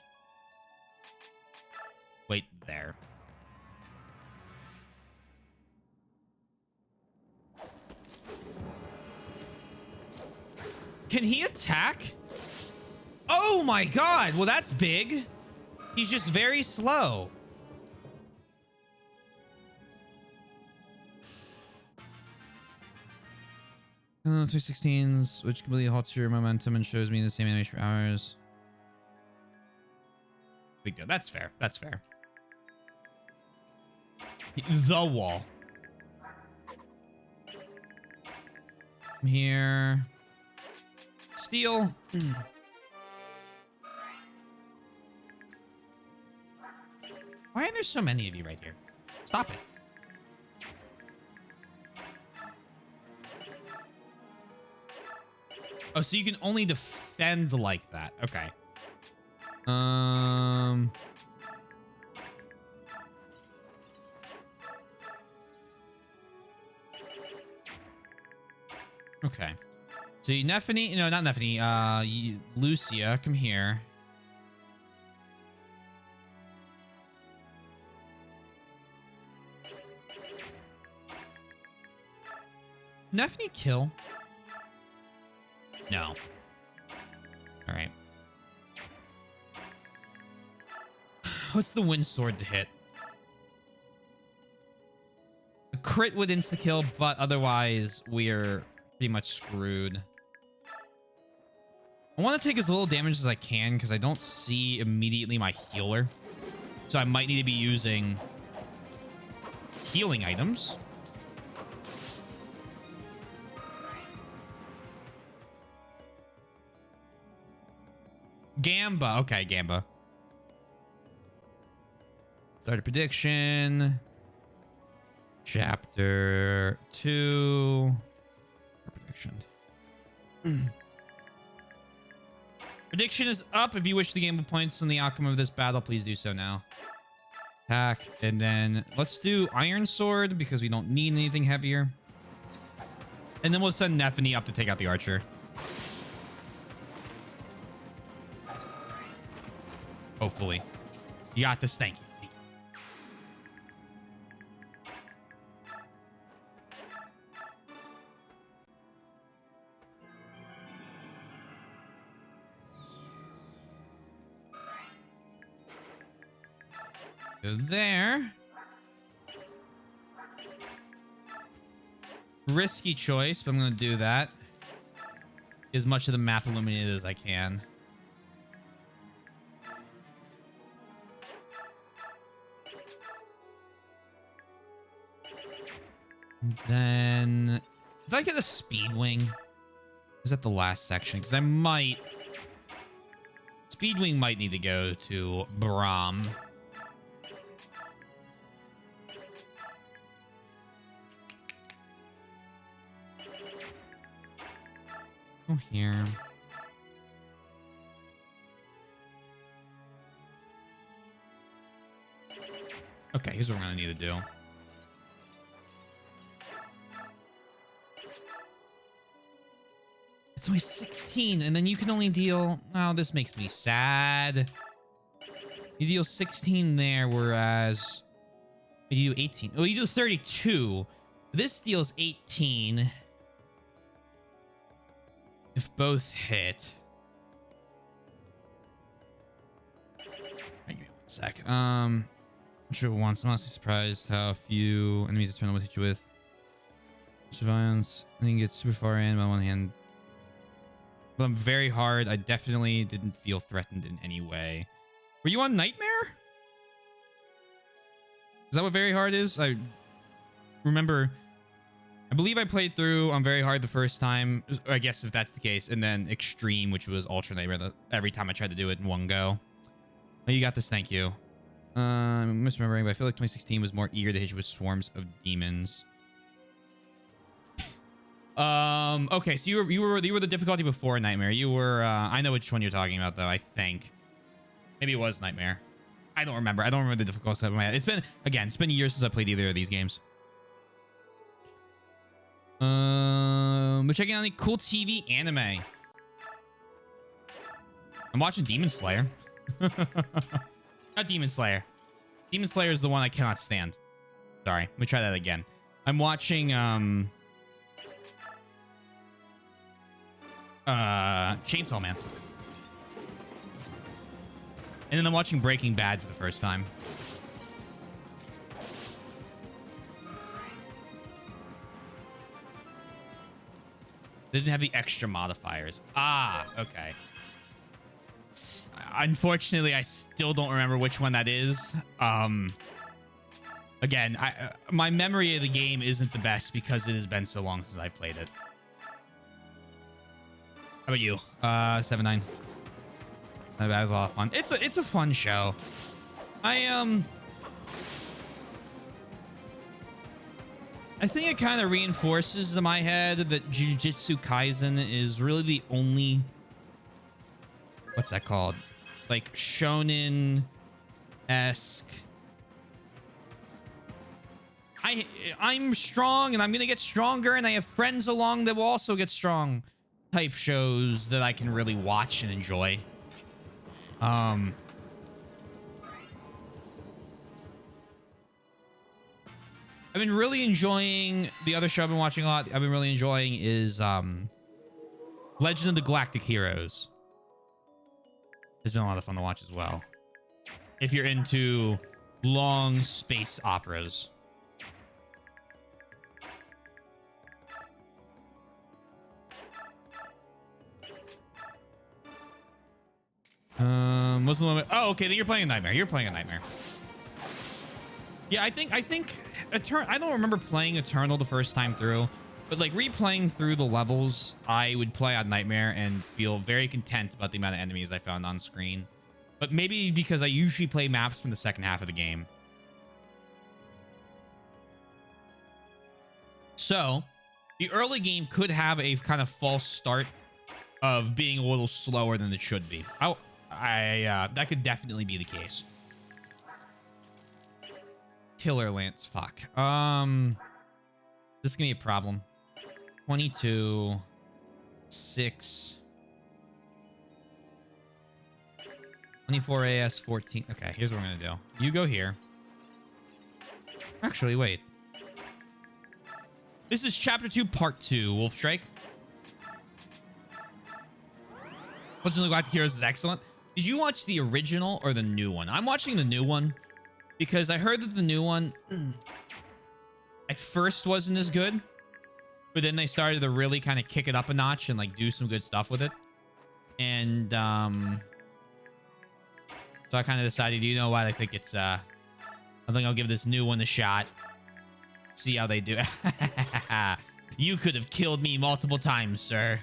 Wait there. Can he attack? Oh my god. Well, that's big. He's just very slow. Oh, 316s, which completely halts your momentum and shows me the same animation for hours. Big deal. That's fair. That's fair. The wall. I'm here. Steal. Why are there so many of you right here? Stop it. Oh, so you can only defend like that. Okay. Okay. So Nephany, no, not Nephany. Lucia, come here. Nephany kill? No. All right. What's the wind sword to hit? A crit would insta-kill, but otherwise we're pretty much screwed. I want to take as little damage as I can because I don't see immediately my healer. So I might need to be using healing items. Gamba. Okay, Gamba. Start a prediction. Chapter 2. Prediction. Prediction is up. If you wish to gain points on the outcome of this battle, please do so now. Attack. And then let's do Iron Sword because we don't need anything heavier. And then we'll send Nephany up to take out the archer. Hopefully. You got this. Thank you. Go there. Risky choice, but I'm going to do that. As much of the map illuminated as I can. Then, did I get a speed wing? Is that the last section? Because I might... Speedwing might need to go to Brahm. Go here. Okay, here's what we're gonna need to do. It's only 16, and then you can only deal... Oh, this makes me sad. You deal 16 there, whereas... You do 18. Oh, you do 32. This deals 18. If both hit. Give me 1 sec. I'm sure once. I'm honestly surprised how few enemies Eternal will hit you with. Surveillance. I think it's super far in by one hand. But I'm very hard. I definitely didn't feel threatened in any way. Were you on Nightmare? Is that what very hard is? I remember... I believe I played through on very hard the first time. I guess if that's the case. And then extreme, which was ultra nightmare every time I tried to do it in one go. Oh, you got this. Thank you. I'm misremembering, but I feel like 2016 was more eager to hit you with swarms of demons. Okay, so you were the difficulty before Nightmare. You were I know which one you're talking about though, I think. Maybe it was Nightmare. I don't remember. I don't remember the difficulty set of my head. It's been years since I played either of these games. We're checking out any cool TV anime. I'm watching Demon Slayer. Not Demon Slayer. Demon Slayer is the one I cannot stand. Sorry. Let me try that again. I'm watching Chainsaw Man. And then I'm watching Breaking Bad for the first time. They didn't have the extra modifiers. Ah, okay. Unfortunately, I still don't remember which one that is. Again, my memory of the game isn't the best because it has been so long since I played it. How about you? 7-9. That was a lot of fun. It's a fun show. I think it kind of reinforces in my head that Jujutsu Kaisen is really the only... What's that called? Like, shonen-esque... I'm strong, and I'm going to get stronger, and I have friends along that will also get strong type shows that I can really watch and enjoy. I've been really enjoying the other show I've been watching a lot. I've been really enjoying is Legend of the Galactic Heroes. It's been a lot of fun to watch as well. If you're into long space operas. What's the limit? Oh, okay. Then you're playing a Nightmare. You're playing a Nightmare. Yeah, I think I don't remember playing Eternal the first time through, but like replaying through the levels, I would play on Nightmare and feel very content about the amount of enemies I found on screen. But maybe because I usually play maps from the second half of the game. So, the early game could have a kind of false start of being a little slower than it should be. That could definitely be the case. Killer Lance, fuck. This is gonna be a problem. 22, 6, 24 AS, 14. Okay, here's what we're gonna do. You go here. Actually, wait. This is Chapter 2, Part 2, Wolf Strike. Legend of the Galactic Heroes is excellent. Did you watch the original or the new one? I'm watching the new one. Because I heard that the new one at first wasn't as good, but then they started to really kind of kick it up a notch and like do some good stuff with it. And so I kind of decided, you know what? I think I'll give this new one a shot. See how they do. You could have killed me multiple times, sir.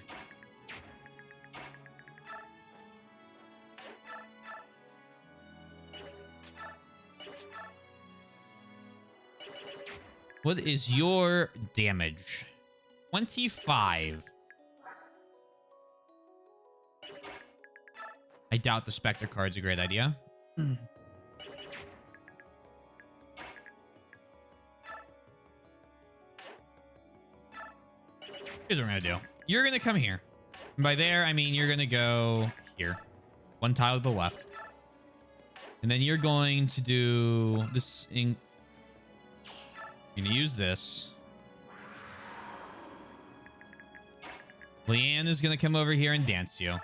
What is your damage? 25. I doubt the Spectre card's a great idea. Here's what we're gonna do. You're gonna come here. And by there, I mean you're gonna go here. One tile to the left. And then you're going to do this. You're gonna use this. Leanne is gonna come over here and dance you. And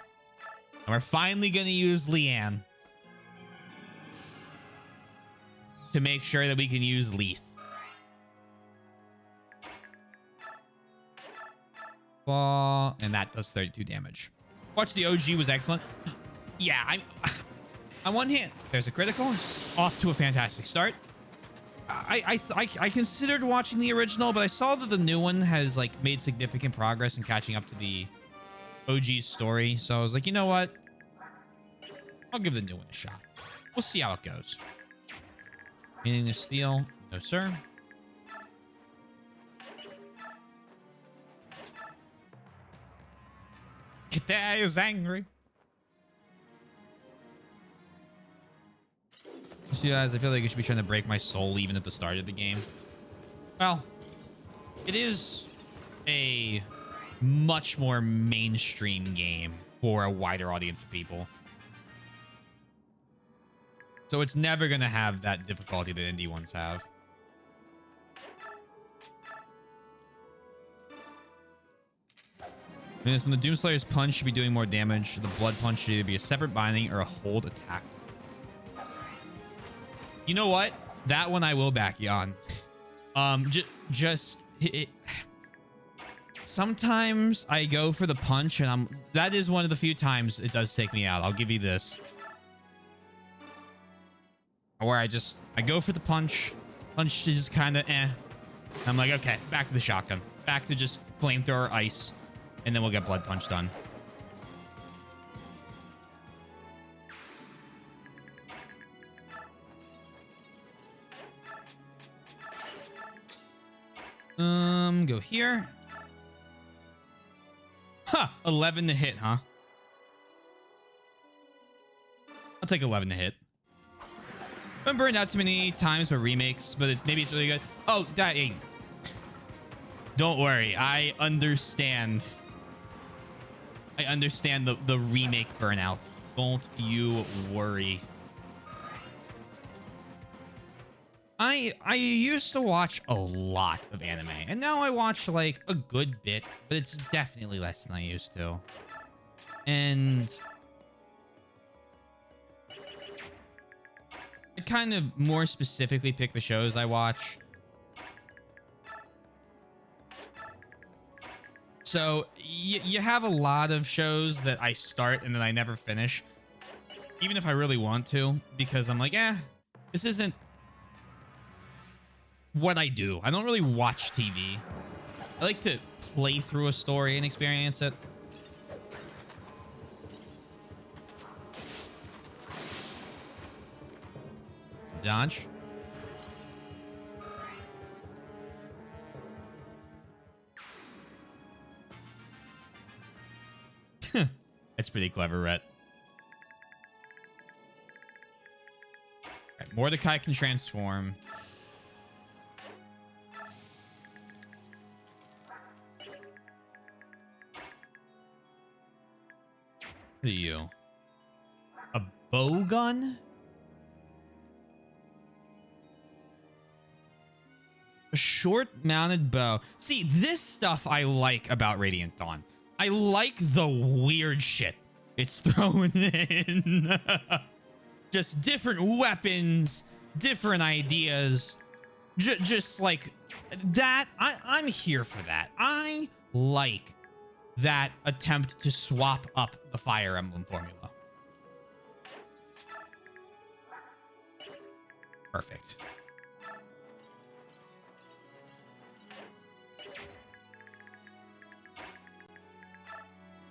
we're finally gonna use Leanne to make sure that we can use Leith. And that does 32 damage. Watch, the OG was excellent. Yeah, I'm on one hand, there's a critical. It's off to a fantastic start. I considered watching the original, but I saw that the new one has like made significant progress in catching up to the OG's story. So I was like, you know what? I'll give the new one a shot. We'll see how it goes. Meaning to steal? No, sir. Kite is angry. You guys, I feel like you should be trying to break my soul even at the start of the game. Well, it is a much more mainstream game for a wider audience of people. So it's never going to have that difficulty that indie ones have. And so the Doomslayer's punch should be doing more damage. The Blood punch should either be a separate binding or a hold attack. You know what? That one I will back you on. Sometimes I go for the punch, and that is one of the few times it does take me out. I'll give you this. Where I go for the punch. Punch is kind of eh. I'm like, okay, back to the shotgun. Back to just flamethrower ice. And then we'll get Blood punch done. Go here. Huh, 11 to hit, huh? I'll take 11 to hit. Been burned out too many times by remakes, but maybe it's really good. Oh, that ain't. Don't worry, I understand. I understand the remake burnout. Don't you worry. I used to watch a lot of anime, and now I watch like a good bit, but it's definitely less than I used to. And I kind of more specifically pick the shows I watch. So you have a lot of shows that I start and then I never finish, even if I really want to, because I'm like, this isn't what I do. I don't really watch TV. I like to play through a story and experience it. Dodge. That's pretty clever, Rhett. Right, Mordecai can transform. What are you? A bow gun? A short-mounted bow. See, this stuff I like about Radiant Dawn. I like the weird shit it's thrown in. Just different weapons, different ideas. Just like that. I'm here for that. I like that attempt to swap up the Fire Emblem formula. Perfect.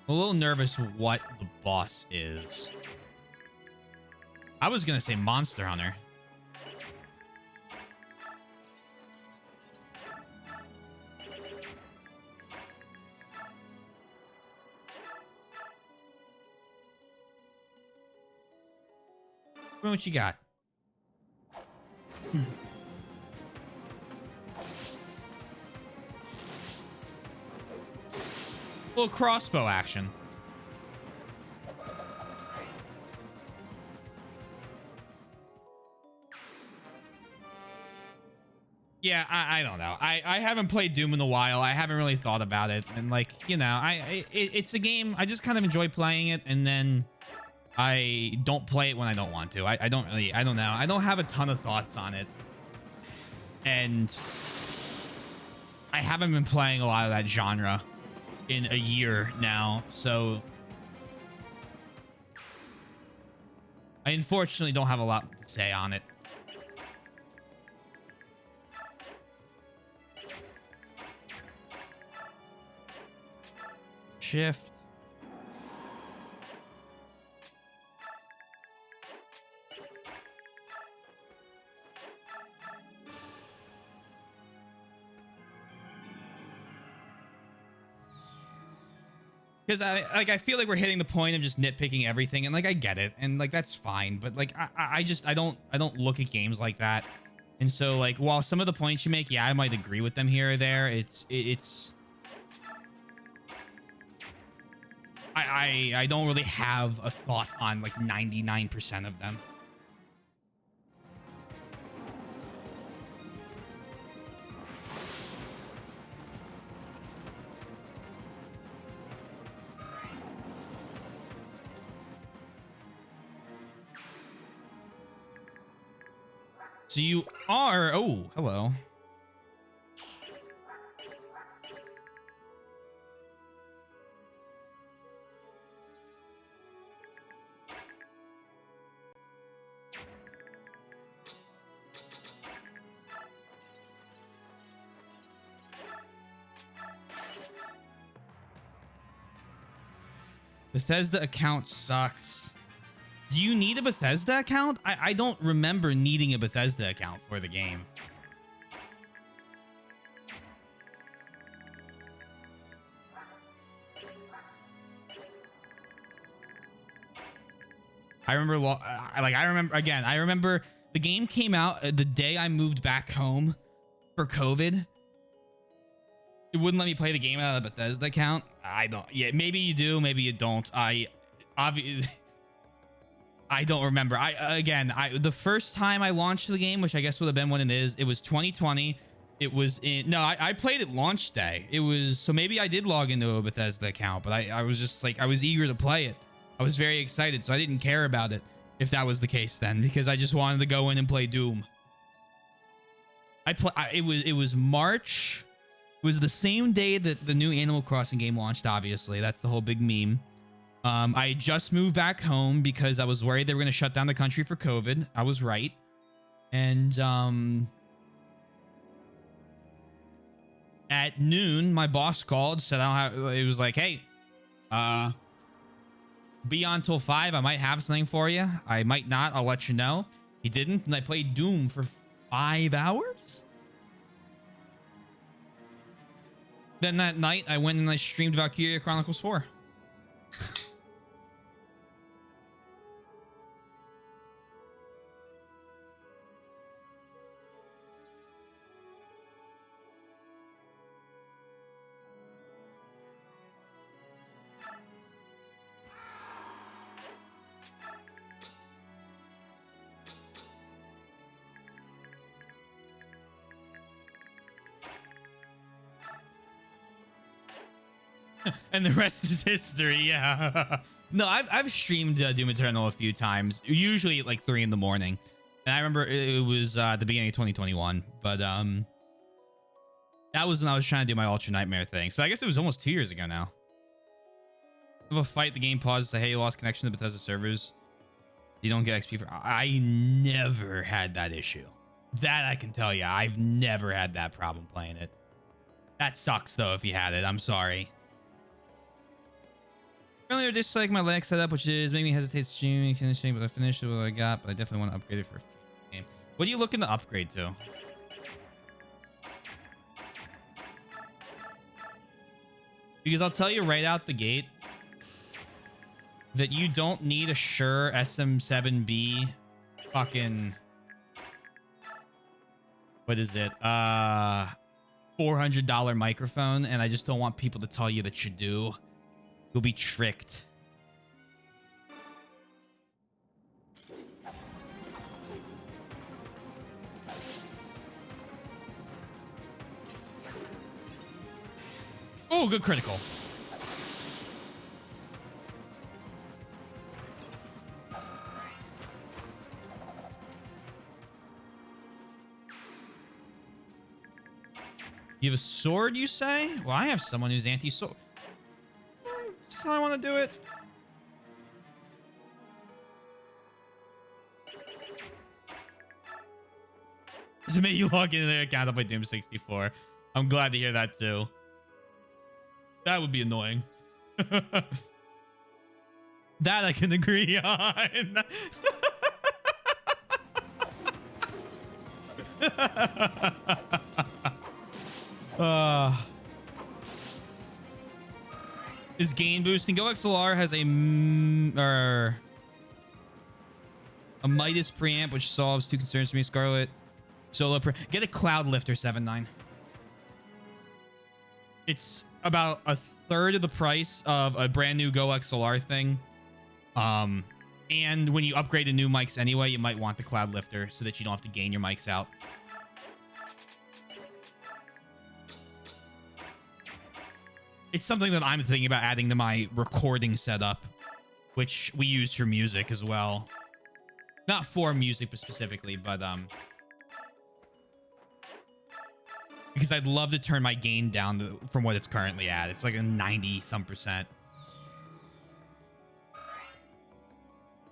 I'm a little nervous what the boss is. I was gonna say Monster Hunter. Crossbow, what you got? Little crossbow action. Yeah, I don't know. I haven't played Doom in a while. I haven't really thought about it, and like, you know, it's a game I just kind of enjoy playing it, and then I don't play it when I don't want to. I don't really, I don't know. I don't have a ton of thoughts on it, and I haven't been playing a lot of that genre in a year now, so I unfortunately don't have a lot to say on it. Shift. Because I feel like we're hitting the point of just nitpicking everything, and like I get it, and like that's fine, but like I don't look at games like that, and so like while some of the points you make, yeah, I might agree with them here or there. I don't really have a thought on like 99% of them. So you are... Oh, hello. Bethesda account sucks. Do you need a Bethesda account? I don't remember needing a Bethesda account for the game. I remember, I remember the game came out the day I moved back home for COVID. It wouldn't let me play the game out of the Bethesda account. I don't. Yeah, maybe you do, maybe you don't. I obviously I don't remember. The first time I launched the game, which I guess would have been when it was 2020. It was in I played it launch day. It was, so maybe I did log into a Bethesda account, but I was just like, I was eager to play it. I was very excited, so I didn't care about it if that was the case then, because I just wanted to go in and play Doom. It was March. It was the same day that the new Animal Crossing game launched, obviously. That's the whole big meme. I had just moved back home because I was worried they were going to shut down the country for COVID. I was right. And at noon, my boss called, said it was like, hey, be on till 5. I might have something for you. I might not. I'll let you know. He didn't, and I played Doom for 5 hours. Then that night, I went and I streamed Valkyria Chronicles 4. And the rest is history. Yeah. No, I've streamed Doom Eternal a few times, usually at like 3 in the morning. And I remember it was the beginning of 2021, but that was when I was trying to do my Ultra Nightmare thing. So I guess it was almost 2 years ago now. Of a fight, the game pauses. Say, hey, you lost connection to Bethesda servers. You don't get XP for. I never had that issue. That I can tell you. I've never had that problem playing it. That sucks though. If you had it, I'm sorry. Earlier, dislike my lag setup, which is making me hesitate streaming, finishing, but I finished what I got, but I definitely want to upgrade it for a game. What are you looking to upgrade to? Because I'll tell you right out the gate that you don't need a Shure SM7B fucking, what is it? $400 microphone, and I just don't want people to tell you that you do. You'll be tricked. Oh, good critical. You have a sword, you say? Well, I have someone who's anti-sword. That's how I want to do it. Does it make you log into their account to play Doom 64? I'm glad to hear that too. That would be annoying. That I can agree on. Is gain boosting. Go XLR has a Midas preamp, which solves two concerns for me. Scarlet solo get a cloud lifter 7.9. It's about a third of the price of a brand new Go XLR thing. And when you upgrade to new mics anyway, you might want the cloud lifter so that you don't have to gain your mics out. It's something that I'm thinking about adding to my recording setup, which we use for music as well. Not for music specifically, but because I'd love to turn my gain down from what it's currently at. It's like a 90-some%.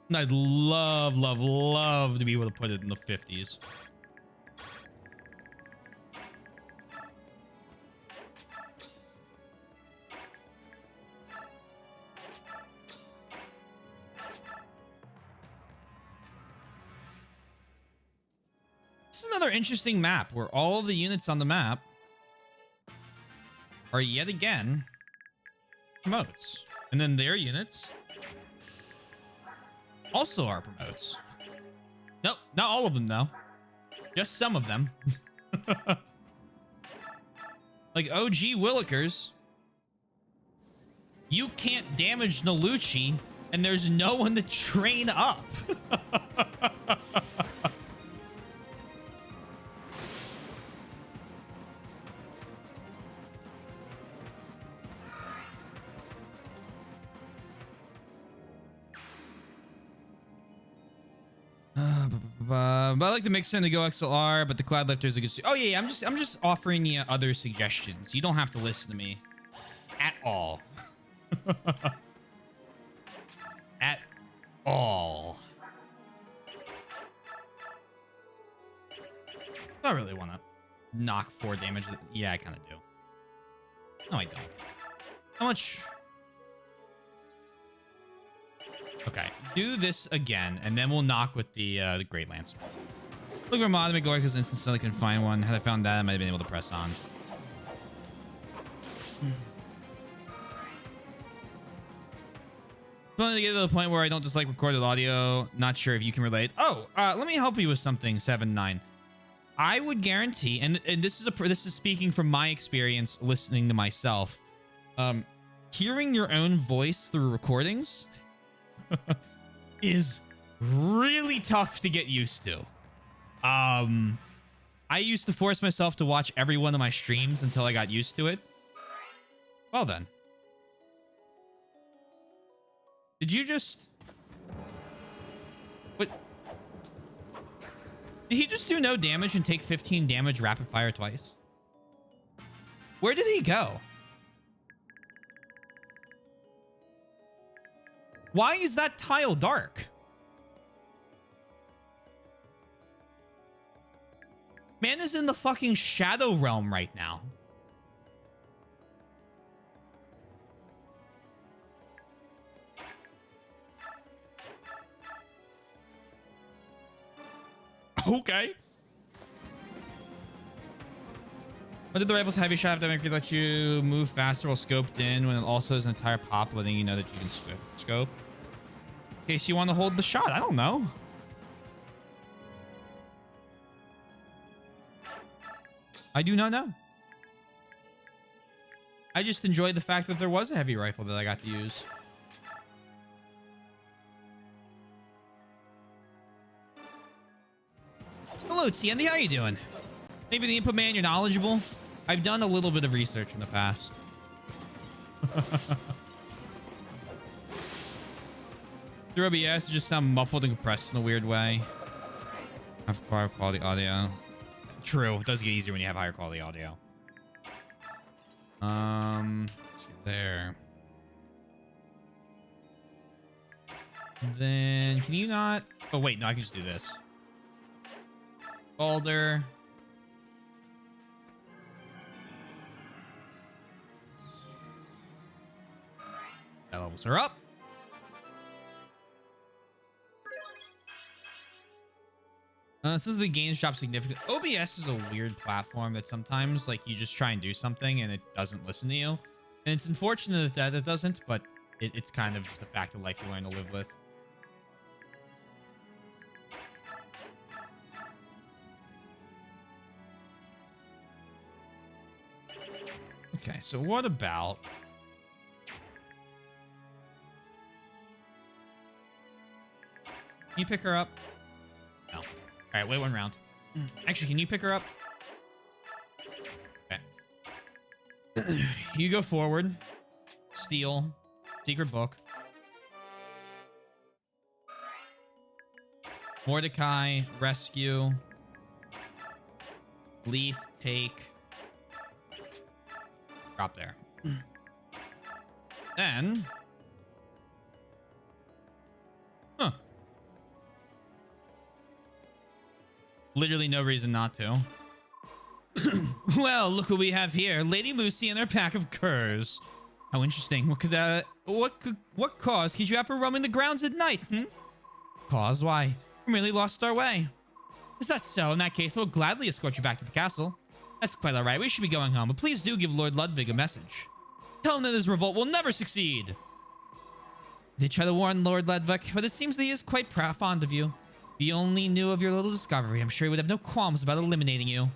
And I'd love, love, love to be able to put it in the 50s. Another interesting map where all of the units on the map are yet again promotes, and then their units also are promotes. Nope, not all of them though, just some of them. Like OG Willikers, you can't damage Nalucci and there's no one to train up. But I like the mixer and the Go XLR, but the cloud lifter is a good. Oh yeah, I'm just offering you other suggestions. You don't have to listen to me at all. At all. I really want to knock 4 damage. Yeah, I kind of do. No, I don't. How much? Okay, do this again, and then we'll knock with the Great Lance. Look for mod to make because instance I couldn't find one. Had I found that, I might have been able to press on. Finally, to get to the point where I don't just like recorded audio. Not sure if you can relate. Oh, let me help you with something. 7.9. I would guarantee, and this is speaking from my experience listening to myself. Hearing your own voice through recordings is really tough to get used to. I used to force myself to watch every one of my streams until I got used to it. Well then. Did you just... What? Did he just do no damage and take 15 damage rapid fire twice? Where did he go? Why is that tile dark? Man is in the fucking shadow realm right now. Okay. What did the rifle's heavy shot have to let you move faster while scoped in when it also has an entire pop letting you know that you can scope? In case you want to hold the shot. I don't know. I do not know. I just enjoyed the fact that there was a heavy rifle that I got to use. Hello, Tiendy. How you doing? Maybe the input man, you're knowledgeable. I've done a little bit of research in the past. Through OBS, it just sound muffled and compressed in a weird way. Have higher quality audio. True. It does get easier when you have higher quality audio. Let's get there. Then, can you not... Oh, wait. No, I can just do this. Folder. That levels her up. This is the games drop significant. OBS is a weird platform that sometimes, like, you just try and do something and it doesn't listen to you. And it's unfortunate that it doesn't, but it's kind of just a fact of life you learn to live with. Okay, so what about... Can you pick her up? No. All right, wait one round. Actually, can you pick her up? Okay. You go forward. Steal. Secret book. Mordecai. Rescue. Leaf. Take. Drop there. Then... Huh. Literally no reason not to. Well, look what we have here. Lady Lucy and her pack of curs. How interesting. What cause could you have for roaming the grounds at night, Cause? Why? We merely lost our way. Is that so? In that case, I will gladly escort you back to the castle. That's quite alright. We should be going home, but please do give Lord Ludwig a message. Tell him that his revolt will never succeed. They try to warn Lord Ludwig, but it seems that he is quite fond of you. If he only knew of your little discovery, I'm sure he would have no qualms about eliminating you.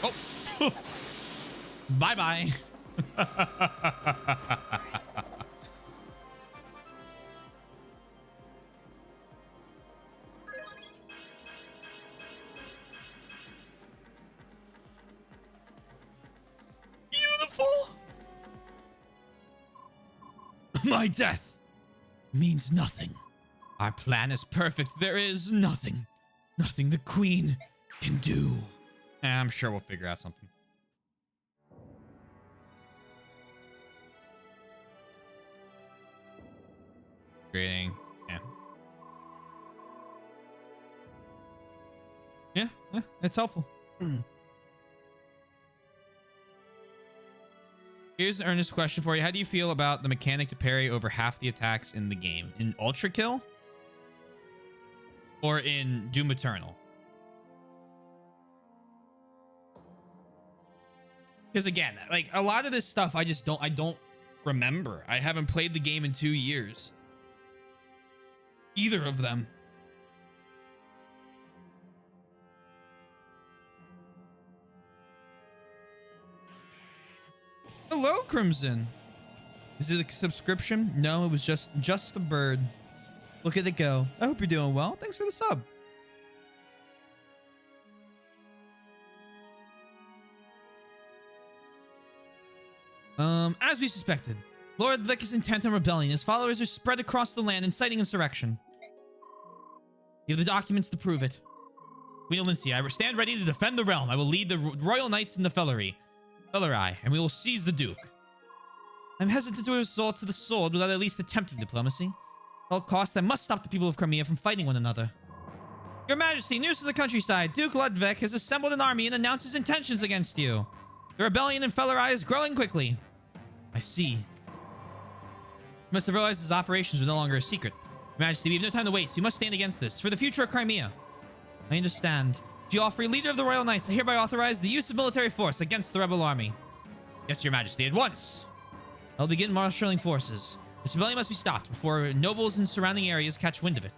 Oh! Bye-bye. Beautiful. My death means nothing. Our plan is perfect. There is nothing the queen can do. I'm sure we'll figure out something. Greeting. Yeah, it's helpful. Here's an earnest question for you. How do you feel about the mechanic to parry over half the attacks in the game? In Ultra Kill? Or in Doom Eternal? Because again, like, a lot of this stuff I don't remember. I haven't played the game in 2 years. Either of them. Hello, Crimson. Is it a subscription? No, it was just a bird. Look at it go. I hope you're doing well. Thanks for the sub. As we suspected, Lord Vic is intent on rebellion. His followers are spread across the land, inciting insurrection. You have the documents to prove it. Queen Lindsay, I stand ready to defend the realm. I will lead the royal knights in the Fellery, and we will seize the Duke. I'm hesitant to resort to the sword without at least attempting diplomacy. At all costs, I must stop the people of Crimea from fighting one another. Your Majesty, news to the countryside. Duke Ludwig has assembled an army and announced his intentions against you. The rebellion in Fellery is growing quickly. I see. You must have realized his operations were no longer a secret. Your Majesty, we have no time to waste. We must stand against this for the future of Crimea. I understand. Geoffrey, leader of the Royal Knights, I hereby authorize the use of military force against the rebel army. Yes, Your Majesty, at once. I'll begin marshaling forces. This rebellion must be stopped before nobles in surrounding areas catch wind of it.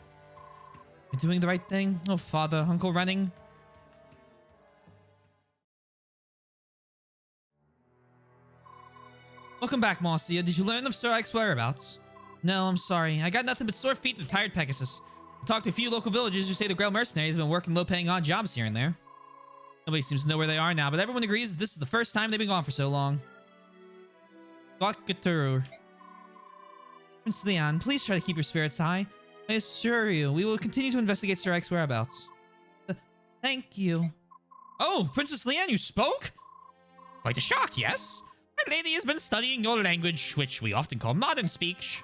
Am I doing the right thing? Oh, Father, Uncle Running. Welcome back, Marcia. Did you learn of Sir Ike's whereabouts? No, I'm sorry. I got nothing but sore feet and a tired Pegasus. I talked to a few local villagers who say the Grail mercenaries have been working low-paying odd jobs here and there. Nobody seems to know where they are now, but everyone agrees that this is the first time they've been gone for so long. Prince Leon, please try to keep your spirits high. I assure you, we will continue to investigate Sir Ike's whereabouts. Thank you. Oh, Princess Leanne, you spoke? Quite a shock, yes? My lady has been studying your language, which we often call modern speech.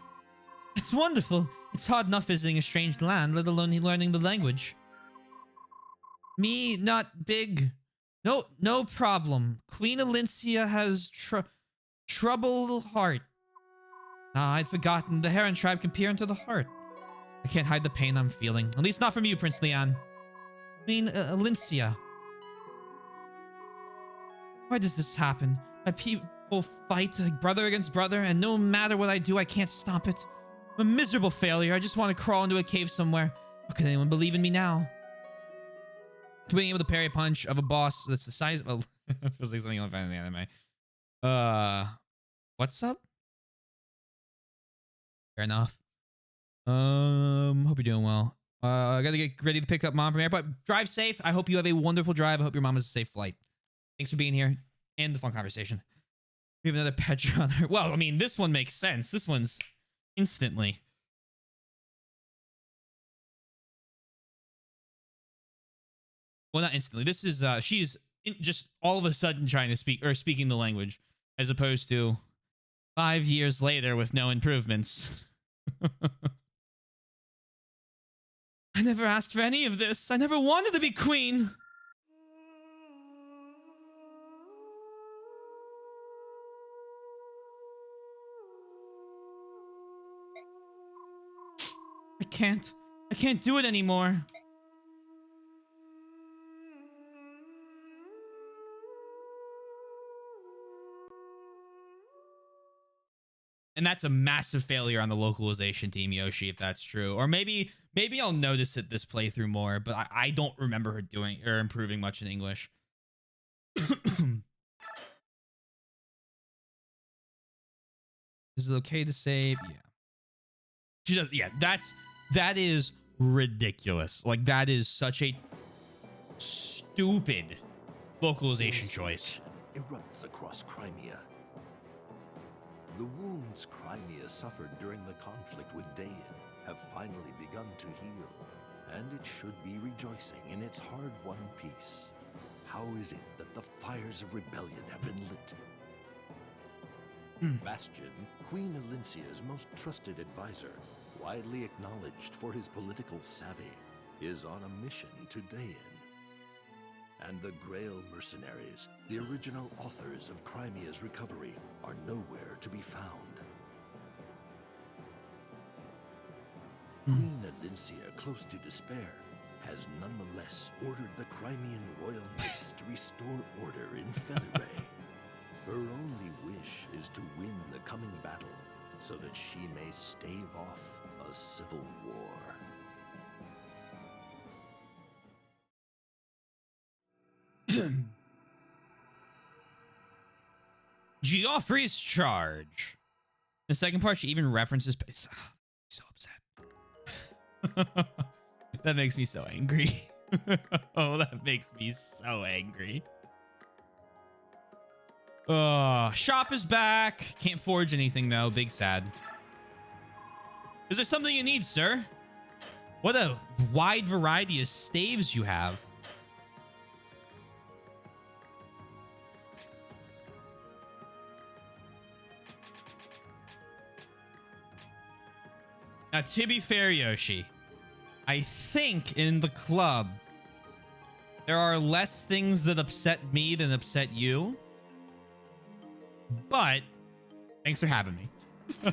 It's wonderful. It's hard enough visiting a strange land, let alone learning the language. Me, not big. No problem. Queen Alincia has troubled heart. Ah, I'd forgotten. The Heron tribe can peer into the heart. I can't hide the pain I'm feeling. At least not from you, Prince Leon. Queen Alincia. Why does this happen? My people fight like brother against brother, and no matter what I do, I can't stop it. I'm a miserable failure. I just want to crawl into a cave somewhere. How can anyone believe in me now? Being able to parry a punch of a boss that's the size of a... feels like something you'll find in the anime. What's up? Fair enough. Hope you're doing well. I gotta get ready to pick up Mom from airport. Drive safe. I hope you have a wonderful drive. I hope your mom has a safe flight. Thanks for being here and the fun conversation. We have another Petra. Well, I mean, this one makes sense. This one's instantly. Well, not instantly. This is, she's just all of a sudden trying to speak, or speaking the language, as opposed to 5 years later with no improvements. I never asked for any of this. I never wanted to be queen. I can't do it anymore. And that's a massive failure on the localization team, Yoshi, if that's true. Or maybe I'll notice it this playthrough more, but I don't remember her doing or improving much in English. Is it okay to save? Yeah. She does. Yeah, that is ridiculous. Like, that is such a stupid localization choice. Erupts across Crimea. The wounds Crimea suffered during the conflict with Dain have finally begun to heal, and it should be rejoicing in its hard-won peace. How is it that the fires of rebellion have been lit? Bastion, Queen Alincia's most trusted advisor, widely acknowledged for his political savvy, is on a mission to Dain. And the Grail mercenaries, the original authors of Crimea's recovery, are nowhere to be found. Queen Alincia, close to despair, has nonetheless ordered the Crimean royal knights to restore order in Felirae. Her only wish is to win the coming battle so that she may stave off a civil war. Geoffrey's charge. The second part, she even references... so upset. That makes me so angry. Oh, that makes me so angry. Shop is back. Can't forge anything, though. Big sad. Is there something you need, sir? What a wide variety of staves you have. Now, to be fair, Yoshi, I think in the club, there are less things that upset me than upset you. But, thanks for having me. I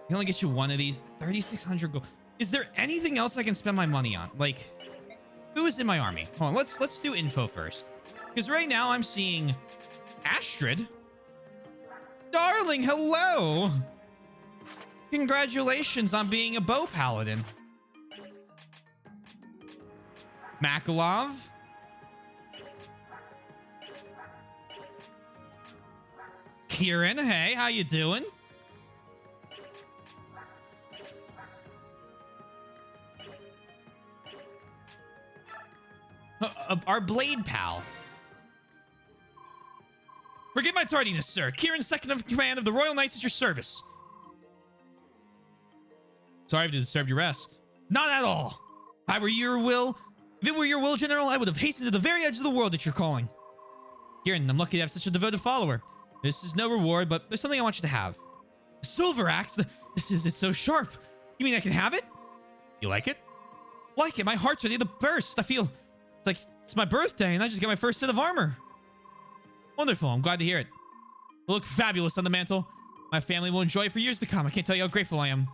can only get you one of these. 3,600 gold. Is there anything else I can spend my money on? Like, who is in my army? Hold on, let's do info first. Because right now I'm seeing Astrid. darling, hello. Congratulations on being a bow paladin. Makalov. Kieran, hey, how you doing? Our blade pal. Forgive my tardiness, sir. Kieran, second of command of the Royal Knights, at your service. Sorry to disturb your rest. Not at all. If it were your will, General, I would have hastened to the very edge of the world at your calling. Kieran, I'm lucky to have such a devoted follower. This is no reward, but there's something I want you to have. A silver axe? It's so sharp. You mean I can have it? You like it? Like it. My heart's ready to burst. I feel like it's my birthday and I just got my first set of armor. Wonderful. I'm glad to hear it. It'll look fabulous on the mantle. My family will enjoy it for years to come. I can't tell you how grateful I am.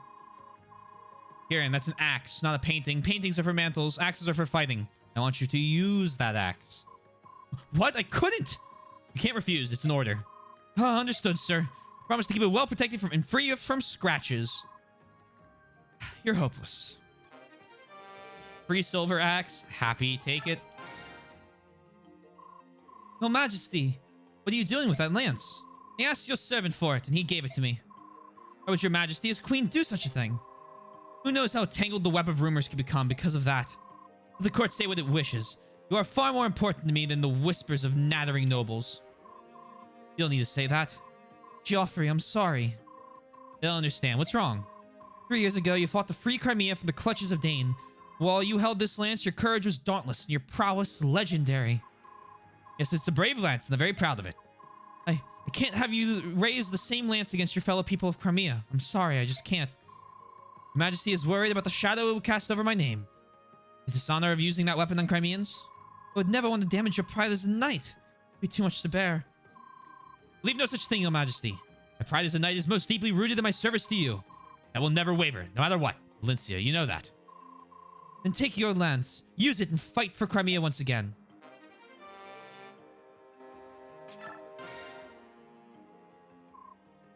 Kieran, that's an axe, not a painting. Paintings are for mantles. Axes are for fighting. I want you to use that axe. What? I couldn't. You can't refuse. It's an order. Oh, understood, sir. Promise to keep it well protected and free from scratches. You're hopeless. Free silver axe. Happy. Take it. Your Majesty, what are you doing with that lance? I asked your servant for it, and he gave it to me. Why would your Majesty as queen do such a thing? Who knows how tangled the web of rumors can become because of that? Let the court say what it wishes. You are far more important to me than the whispers of nattering nobles. You don't need to say that. Joffrey, I'm sorry. I don't understand. What's wrong? 3 years ago, you fought to free Crimea from the clutches of Dane. While you held this lance, your courage was dauntless and your prowess legendary. Yes, it's a brave lance, and I'm very proud of it. I can't have you raise the same lance against your fellow people of Crimea. I'm sorry, I just can't. Your Majesty is worried about the shadow it will cast over my name. The dishonor of using that weapon on Crimeans? I would never want to damage your pride as a knight. It would be too much to bear. Believe no such thing, Your Majesty. My pride as a knight is most deeply rooted in my service to you. That will never waver, no matter what. Valencia, you know that. Then take your lance, use it, and fight for Crimea once again.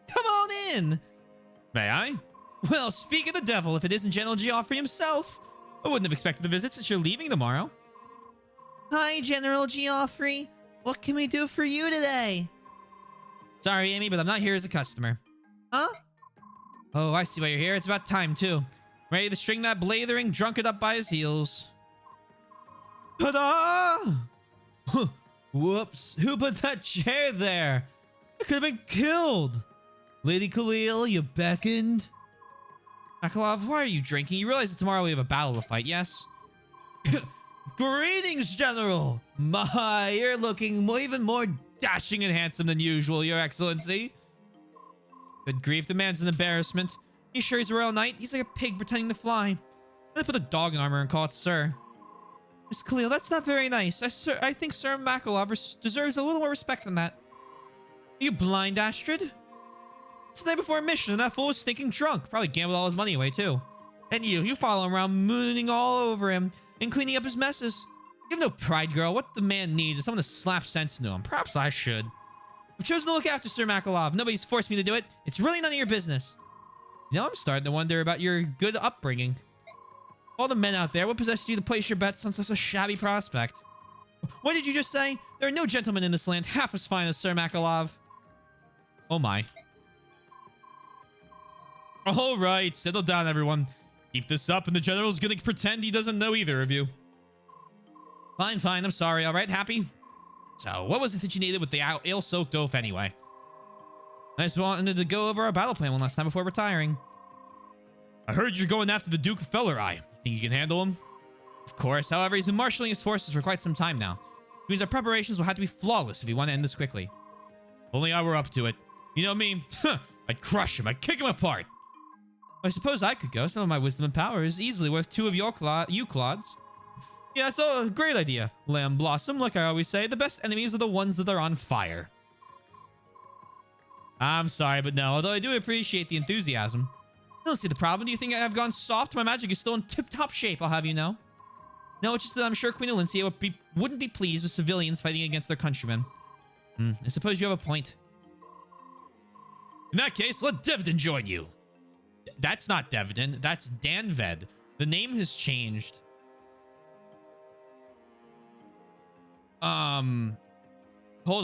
Come on in! May I? Well, speak of the devil, if it isn't General Geoffrey himself. I wouldn't have expected the visit since you're leaving tomorrow. Hi, General Geoffrey. What can we do for you today? Sorry, Amy, but I'm not here as a customer. Huh? Oh, I see why you're here. It's about time, too. Ready to string that blathering drunkard up by his heels. Ta-da! Whoops. Who put that chair there? I could have been killed. Lady Khalil, you beckoned? Makalov, why are you drinking? You realize that tomorrow we have a battle to fight, yes? Greetings, General! My, you're looking even more dashing and handsome than usual, Your Excellency. Good grief, the man's an embarrassment. You sure he's a royal knight? He's like a pig pretending to fly. I'm gonna put a dog in armor and call it Sir. Miss Khalil, that's not very nice. I think Sir Makalov deserves a little more respect than that. Are you blind, Astrid? It's the night before a mission, and that fool was stinking drunk. Probably gambled all his money away, too. And you follow him around, mooning all over him and cleaning up his messes. You have no pride, girl. What the man needs is someone to slap sense into him. Perhaps I should. I've chosen to look after Sir Makalov. Nobody's forced me to do it. It's really none of your business. You know, I'm starting to wonder about your good upbringing. All the men out there, what possessed you to place your bets on such a shabby prospect? What did you just say? There are no gentlemen in this land half as fine as Sir Makalov. Oh my. All right, settle down, everyone. Keep this up, and the general's gonna pretend he doesn't know either of you. Fine, fine. I'm sorry. All right, happy? So, what was it that you needed with the ale-soaked oaf anyway? I just wanted to go over our battle plan one last time before retiring. I heard you're going after the Duke of Fellerai. Think you can handle him? Of course. However, he's been marshaling his forces for quite some time now. Which means our preparations will have to be flawless if we want to end this quickly. If only I were up to it. You know me? I'd crush him. I'd kick him apart. I suppose I could go. Some of my wisdom and power is easily worth 2 of you Claudes. Yeah, that's a great idea. Lamb Blossom, like I always say, the best enemies are the ones that are on fire. I'm sorry, but no. Although I do appreciate the enthusiasm. I don't see the problem. Do you think I've gone soft? My magic is still in tip-top shape, I'll have you know. No, it's just that I'm sure Queen Alincia wouldn't be pleased with civilians fighting against their countrymen. I suppose you have a point. In that case, let Devden join you. That's not Devden. That's Danved. The name has changed. Hold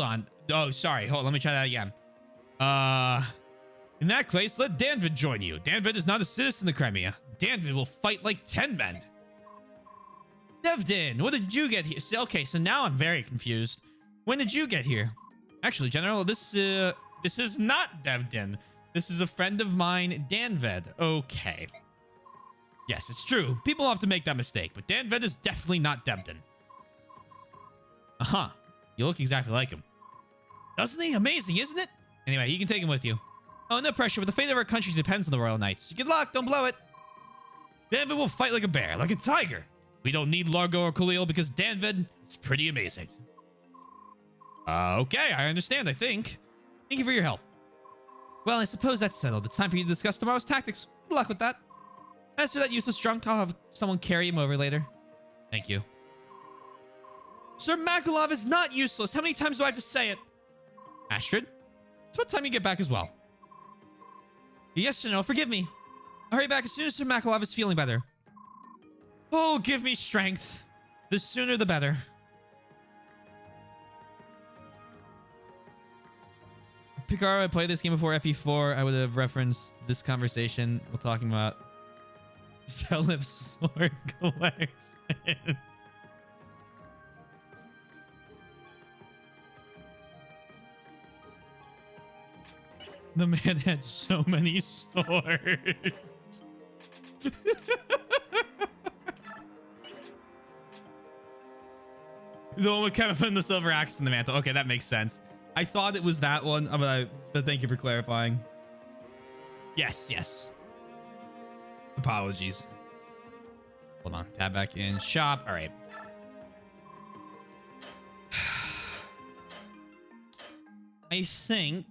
on. Oh, sorry. Hold on. Let me try that again. In that case, let Danved join you. Danved is not a citizen of Crimea. Danved will fight like 10 men. Devden, what did you get here? Okay, so now I'm very confused. When did you get here? Actually, General, this is not Devden. This is a friend of mine, Danved. Okay. Yes, it's true. People often make that mistake, but Danved is definitely not Devden. Uh-huh. You look exactly like him. Doesn't he? Amazing, isn't it? Anyway, you can take him with you. Oh, no pressure, but the fate of our country depends on the Royal Knights. Good luck, don't blow it. Danved will fight like a bear, like a tiger. We don't need Largo or Khalil because Danved is pretty amazing. Okay, I understand, I think. Thank you for your help. Well, I suppose that's settled. It's time for you to discuss tomorrow's tactics. Good luck with that. As for that useless drunk, I'll have someone carry him over later. Thank you. Sir Makalov is not useless. How many times do I have to say it? Astrid, it's about time you get back as well. Yes, General, forgive me. I'll hurry back as soon as Sir Makalov is feeling better. Oh, give me strength. The sooner the better. Picard, I played this game before FE4. I would have referenced this conversation we're talking about. Selip's sword collection. The man had so many swords. The one with Kevin putting the silver axe in the mantle. Okay, that makes sense. I thought it was that one, but thank you for clarifying. Yes, yes. Apologies. Hold on. Tab back in shop. All right. I think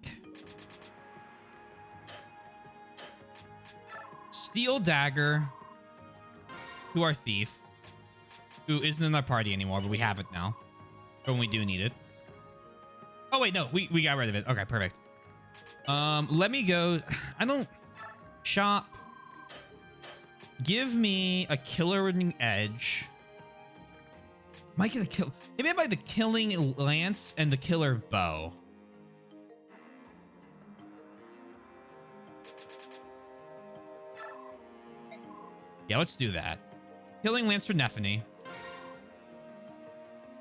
Steel Dagger to our thief, who isn't in our party anymore, but we have it now for when we do need it. Oh, wait, no. We got rid of it. Okay, perfect. Let me go. I don't... Shop. Give me a killing edge. Might get a kill. Maybe I buy the killing lance and the killer bow. Yeah, let's do that. Killing lance for Nephany,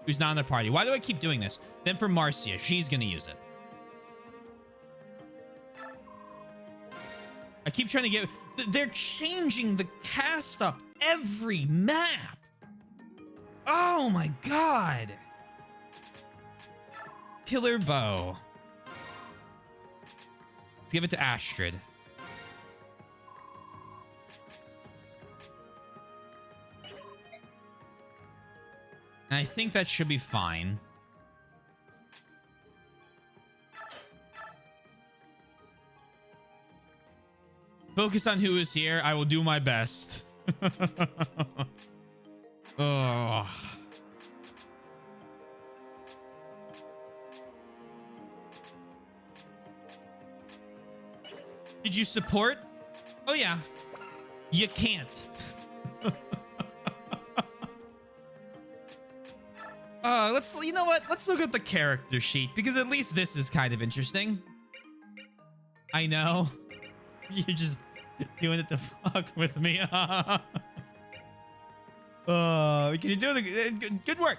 who's not in the party. Why do I keep doing this? Then for Marcia, she's gonna use it. I keep trying to get... They're changing the cast up every map. Oh my god. Killer bow. Let's give it to Astrid. And I think that should be fine. Focus on who is here. I will do my best. Oh. Did you support? Oh, yeah. You can't. You know what? Let's look at the character sheet, because at least this is kind of interesting. I know. You're just doing it to fuck with me. You're doing good work.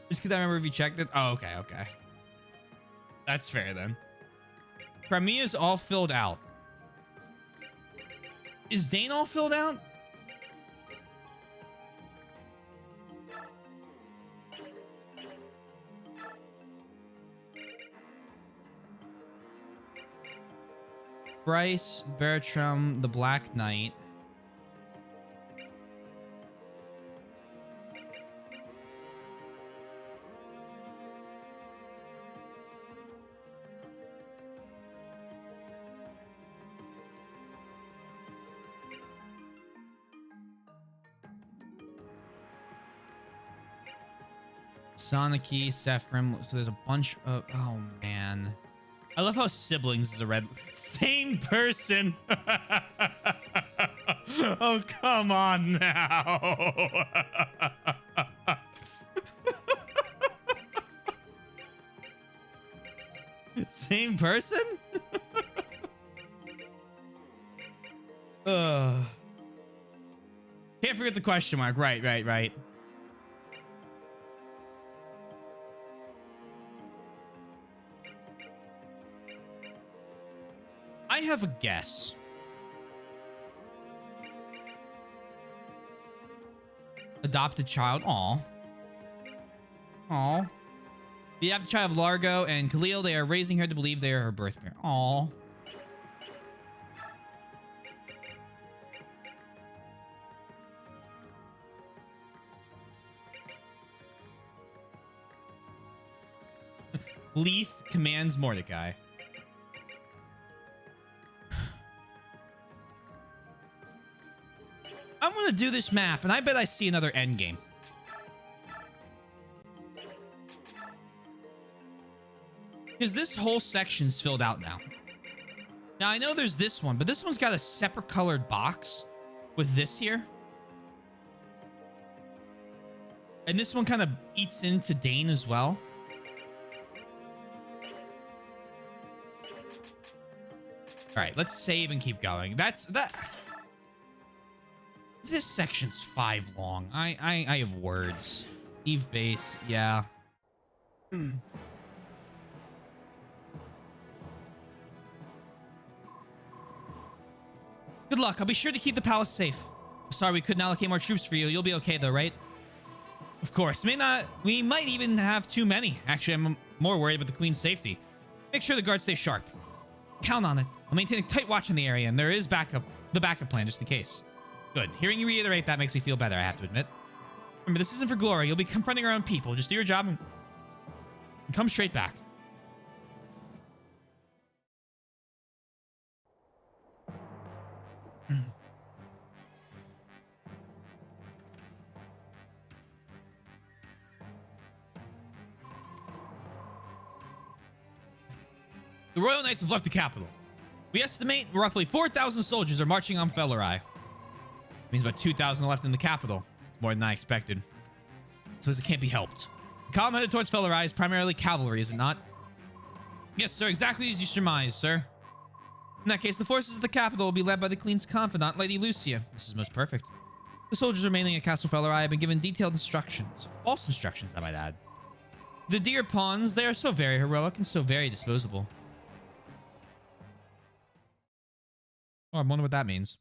Just because I remember if you checked it. Oh, okay, okay. That's fair then. Crimea's all filled out. Is Dane all filled out? Bryce, Bertram, the Black Knight. Soniki, Sephram. So there's a bunch of... Oh, man. I love how siblings is a red... Same person. Oh, come on now. Same person? Can't forget the question mark. Right. I have a guess. Adopted child. Aw. The adopted child of Largo and Khalil, they are raising her to believe they are her birth parent. Aw. Leaf commands Mordecai. I'm gonna do this map, and I bet I see another endgame. Because this whole section's filled out now. Now, I know there's this one, but this one's got a separate colored box with this here. And this one kind of eats into Dane as well. All right, let's save and keep going. This section's 5 long. I have words. Eve base, yeah. Good luck. I'll be sure to keep the palace safe. I'm sorry we couldn't allocate more troops for you. You'll be okay though, right? Of course. We might even have too many. Actually, I'm more worried about the queen's safety. Make sure the guards stay sharp. Count on it. I'll maintain a tight watch in the area, and there is the backup plan just in case. Good. Hearing you reiterate that makes me feel better, I have to admit. Remember, this isn't for glory. You'll be confronting our own people. Just do your job and come straight back. The Royal Knights have left the capital. We estimate roughly 4,000 soldiers are marching on Fellerai. Means about 2,000 left in the capital. It's more than I expected. So it can't be helped. The column headed towards Fellerai is primarily cavalry, is it not? Yes, sir. Exactly as you surmised, sir. In that case, the forces of the capital will be led by the Queen's confidant, Lady Lucia. This is most perfect. The soldiers remaining at Castle Fellerai have been given detailed instructions. False instructions, I might add. The deer pawns, they are so very heroic and so very disposable. Oh, I wonder what that means.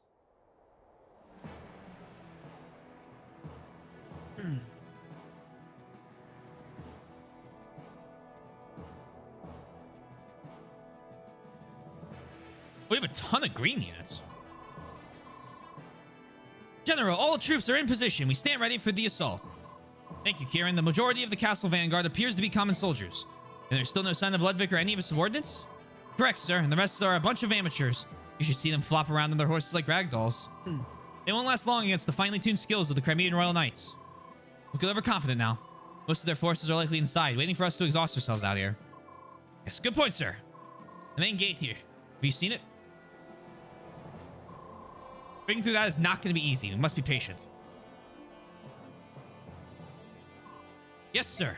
We have a ton of green units. General, all troops are in position. We stand ready for the assault. Thank you, Kieran. The majority of the castle vanguard appears to be common soldiers. And there's still no sign of Ludwig or any of his subordinates? Correct, sir. And the rest are a bunch of amateurs. You should see them flop around on their horses like ragdolls. They won't last long against the finely tuned skills of the Crimean Royal Knights. We feel overconfident now. Most of their forces are likely inside, waiting for us to exhaust ourselves out here. Yes, good point, sir. The main gate here. Have you seen it? Breaking through that is not going to be easy. We must be patient. Yes, sir.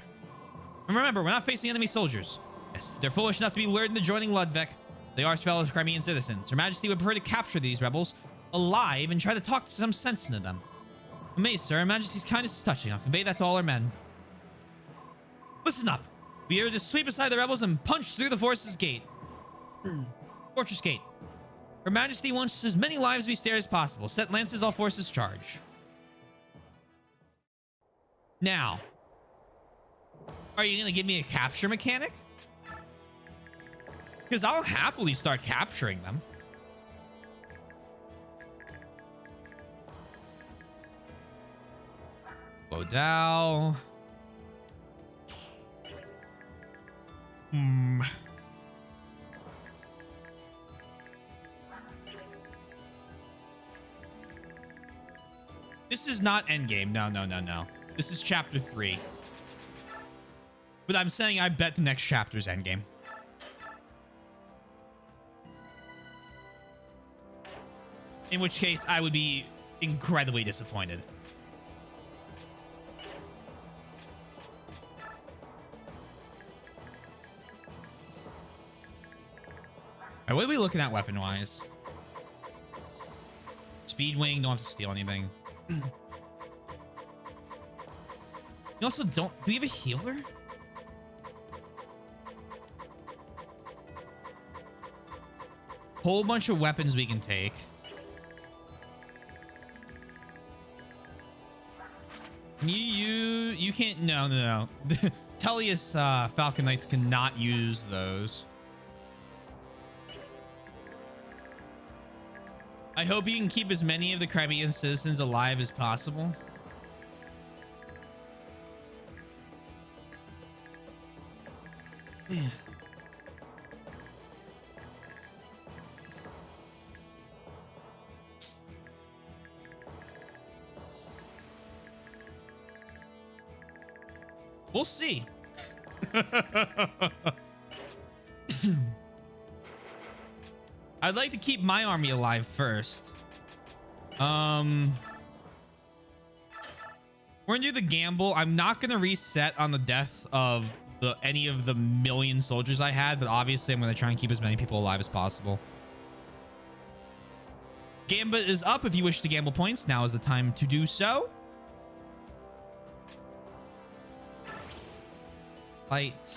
And remember, we're not facing enemy soldiers. Yes, they're foolish enough to be lured into joining Ludwig. They are fellow Crimean citizens. Her Majesty would prefer to capture these rebels alive and try to talk some sense into them. Amazed, sir. Her Majesty's kindness is touching. I'll convey that to all our men. Listen up. We are to sweep aside the rebels and punch through the forces' gate. Fortress gate. Her Majesty wants as many lives to be spared as possible. Set lances, all forces charge. Now, are you going to give me a capture mechanic? Because I'll happily start capturing them. Bodao. This is not endgame. No. This is chapter 3. But I'm saying I bet the next chapter's endgame. In which case, I would be incredibly disappointed. All right, what are we looking at weapon-wise? Speed wing, don't have to steal anything. You also don't... Do we have a healer? Whole bunch of weapons we can take. You can't... No. Tellius Falcon Knights cannot use those. I hope you can keep as many of the Crimean citizens alive as possible. Yeah. We'll see. I'd like to keep my army alive first. We're gonna do the gamble. I'm not gonna reset on the death of any of the million soldiers I had, but obviously I'm gonna try and keep as many people alive as possible. Gambit is up. If you wish to gamble points, now is the time to do so. Fight.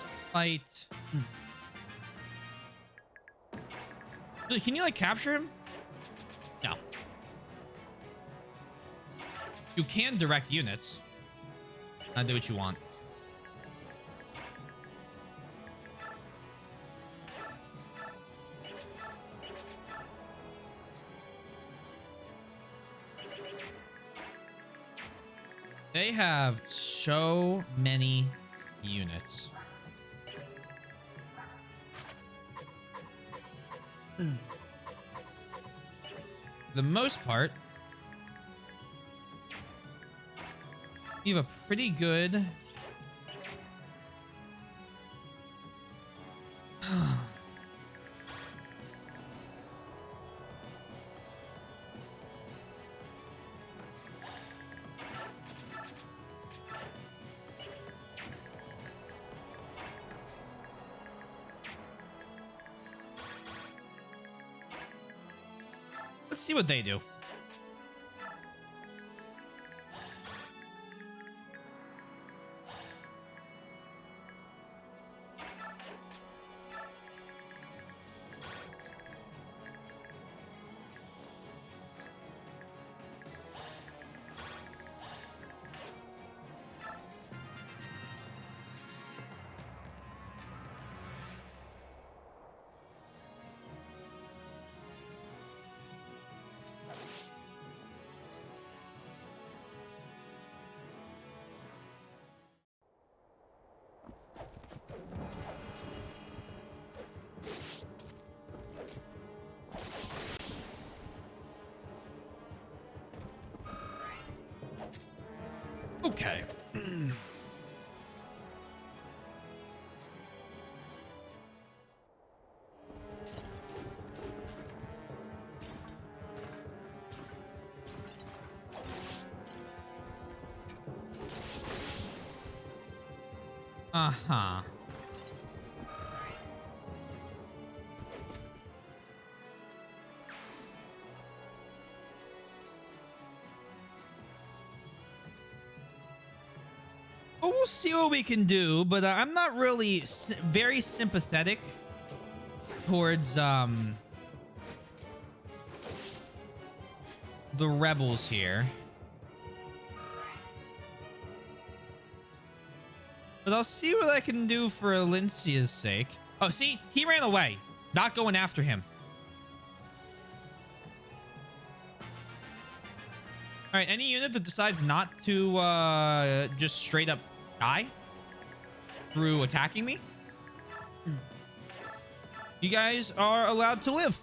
Dude, can you like capture him? No. You can direct units. Do what you want. They have so many units. For the most part, you have a pretty good let's see what they do. Okay. Uh-huh. Well, we'll see what we can do, but I'm not really very sympathetic towards the rebels here. But I'll see what I can do for Alincia's sake. Oh, see? He ran away. Not going after him. All right, any unit that decides not to just straight up die through attacking me, you guys are allowed to live.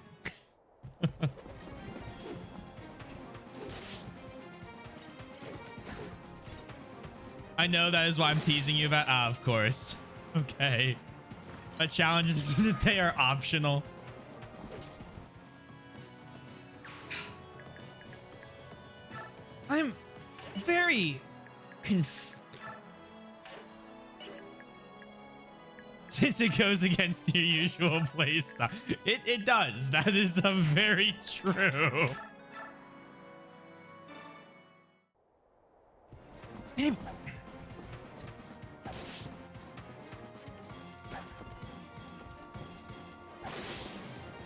I know that is why I'm teasing you about. Of course. Okay. A challenge is that they are optional. I'm very confused. Since it goes against your usual playstyle. It does. That is very true. Damn.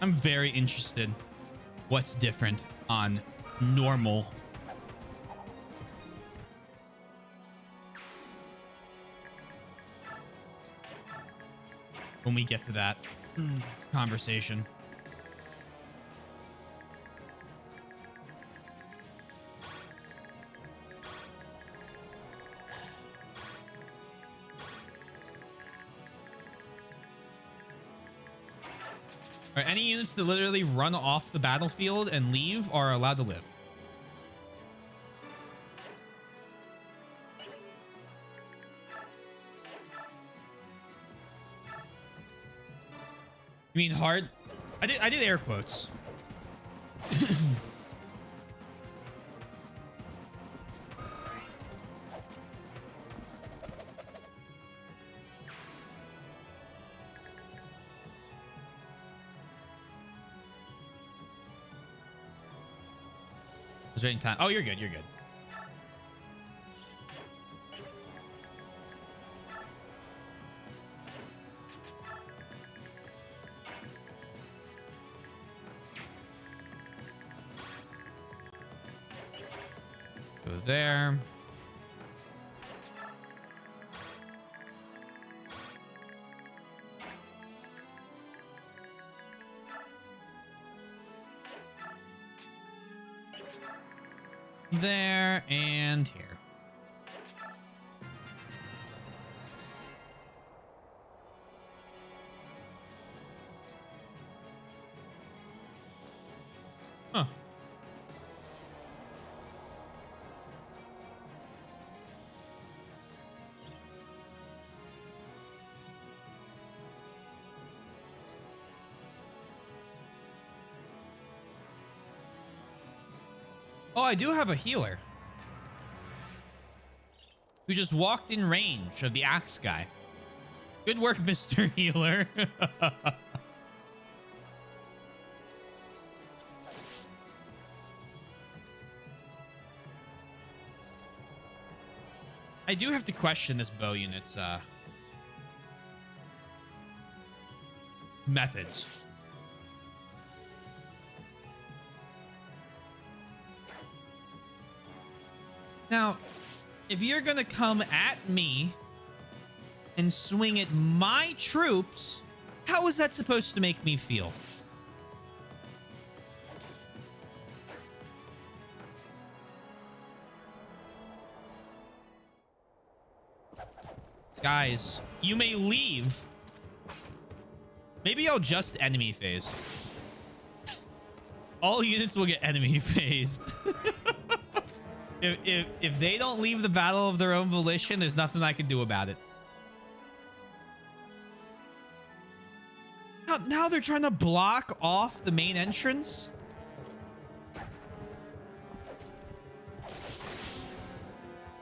I'm very interested. What's different on normal? When we get to that conversation. All right, any units that literally run off the battlefield and leave are allowed to live. You mean hard? I did air quotes. Is there any time? Oh, you're good. You're good. Go there. There and here. Huh. Oh, I do have a healer who just walked in range of the axe guy. Good work, Mr. Healer. I do have to question this bow unit's methods. Now, if you're gonna come at me and swing at my troops, how is that supposed to make me feel? Guys, you may leave. Maybe I'll just enemy phase. All units will get enemy phased. If they don't leave the battle of their own volition, there's nothing I can do about it. Now they're trying to block off the main entrance.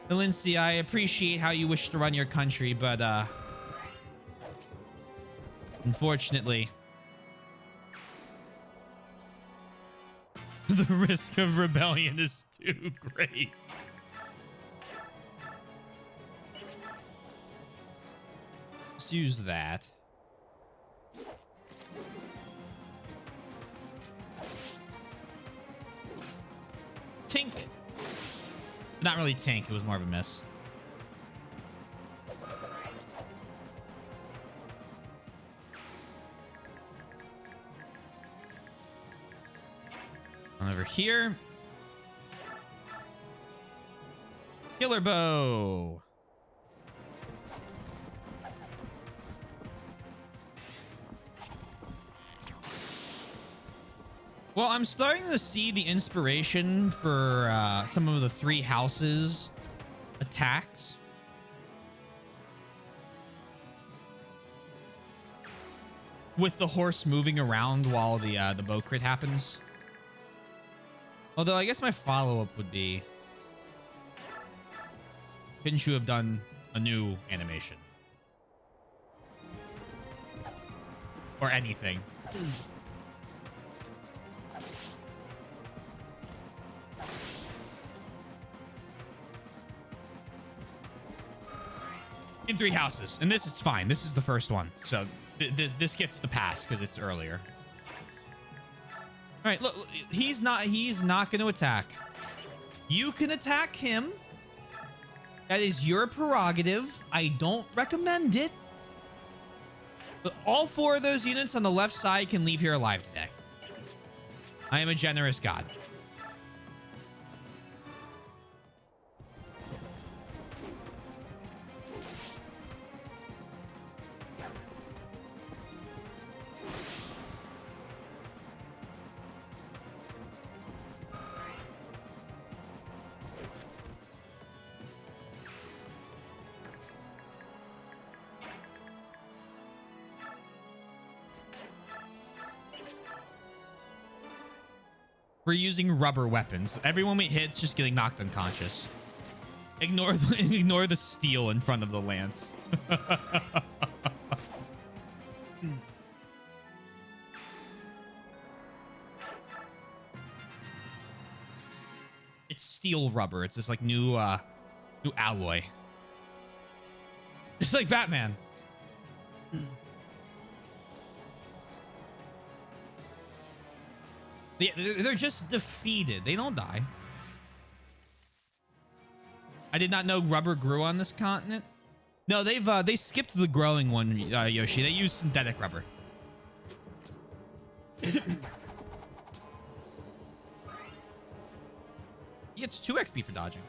Lindsay, I appreciate how you wish to run your country, but unfortunately, the risk of rebellion is too great. Let's use that. Tink. Not really tank, it was more of a miss. Over here. Killer bow. Well, I'm starting to see the inspiration for some of the three houses attacks. with the horse moving around while the bow crit happens. Although I guess my follow-up would be, couldn't you have done a new animation? Or anything. In 3 houses. And this, it's fine. This is the first one. So this gets the pass because it's earlier. All right, look, he's not going to attack. You can attack him. That is your prerogative. I don't recommend it. But all 4 of those units on the left side can leave here alive today. I am a generous god. We're using rubber weapons. Everyone we hit's just getting knocked unconscious. Ignore the steel in front of the lance. It's steel rubber. It's this like new alloy. Just like Batman. They're just defeated. They don't die. I did not know rubber grew on this continent. No, they skipped the growing one, Yoshi. They use synthetic rubber. He gets 2 XP for dodging.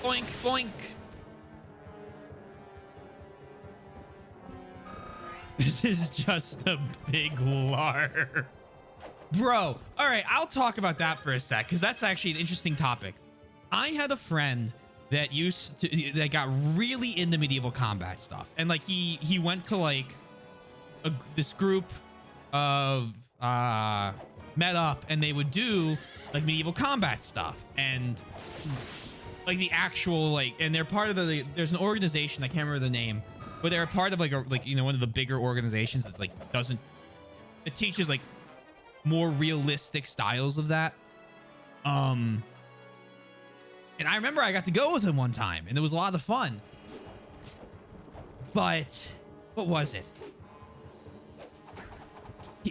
Boink, boink. This is just a big lar. Bro, all right, I'll talk about that for a sec, because that's actually an interesting topic. I had a friend that that got really into medieval combat stuff. And like he went to like this group of met up, and they would do like medieval combat stuff. And like the actual like, and they're part of there's an organization, I can't remember the name, but they're a part of like you know, one of the bigger organizations that like it teaches like more realistic styles of that. And I remember I got to go with him one time, and it was a lot of fun. But what was it?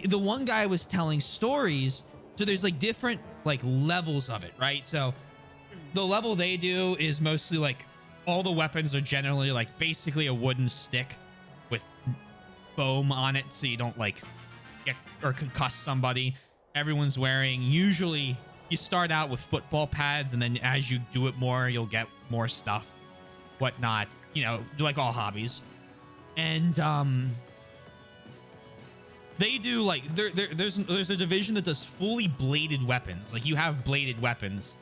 The one guy was telling stories, so there's like different like levels of it, right? So the level they do is mostly like all the weapons are generally like basically a wooden stick with foam on it, so you don't like get or concuss somebody. Everyone's wearing, usually you start out with football pads, and then as you do it more, you'll get more stuff, whatnot, you know, like all hobbies. And they do like there's a division that does fully bladed weapons. Like you have bladed weapons,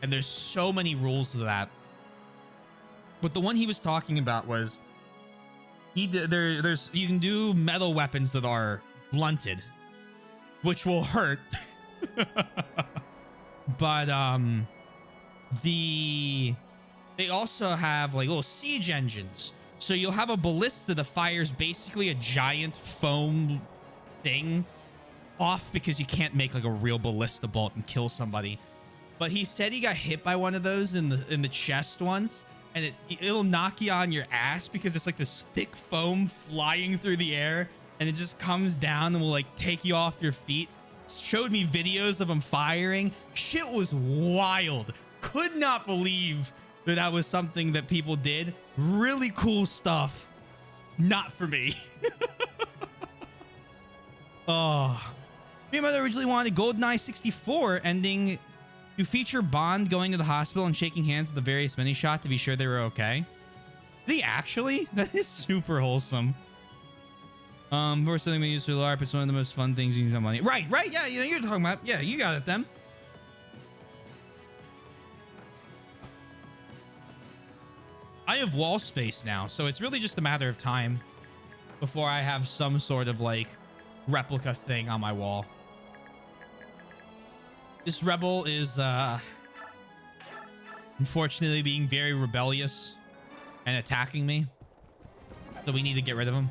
and there's so many rules to that. But the one he was talking about was you can do metal weapons that are blunted, which will hurt. But they also have like little siege engines. So you'll have a ballista that fires basically a giant foam thing off, because you can't make like a real ballista bolt and kill somebody. But he said he got hit by one of those in the chest once, and it'll knock you on your ass because it's like this thick foam flying through the air, and it just comes down and will like take you off your feet. Showed me videos of him firing. Shit was wild. Could not believe that was something that people did. Really cool stuff. Not for me. Oh. Me might originally wanted GoldenEye 64 ending to feature Bond going to the hospital and shaking hands with the various mini shot to be sure they were okay. Did he actually? That is super wholesome. For something we use for LARP, it's one of the most fun things you can get money. Right, yeah, you know, you're talking about. Yeah, you got it then. I have wall space now, so it's really just a matter of time before I have some sort of like replica thing on my wall. This rebel is unfortunately being very rebellious and attacking me, so we need to get rid of him.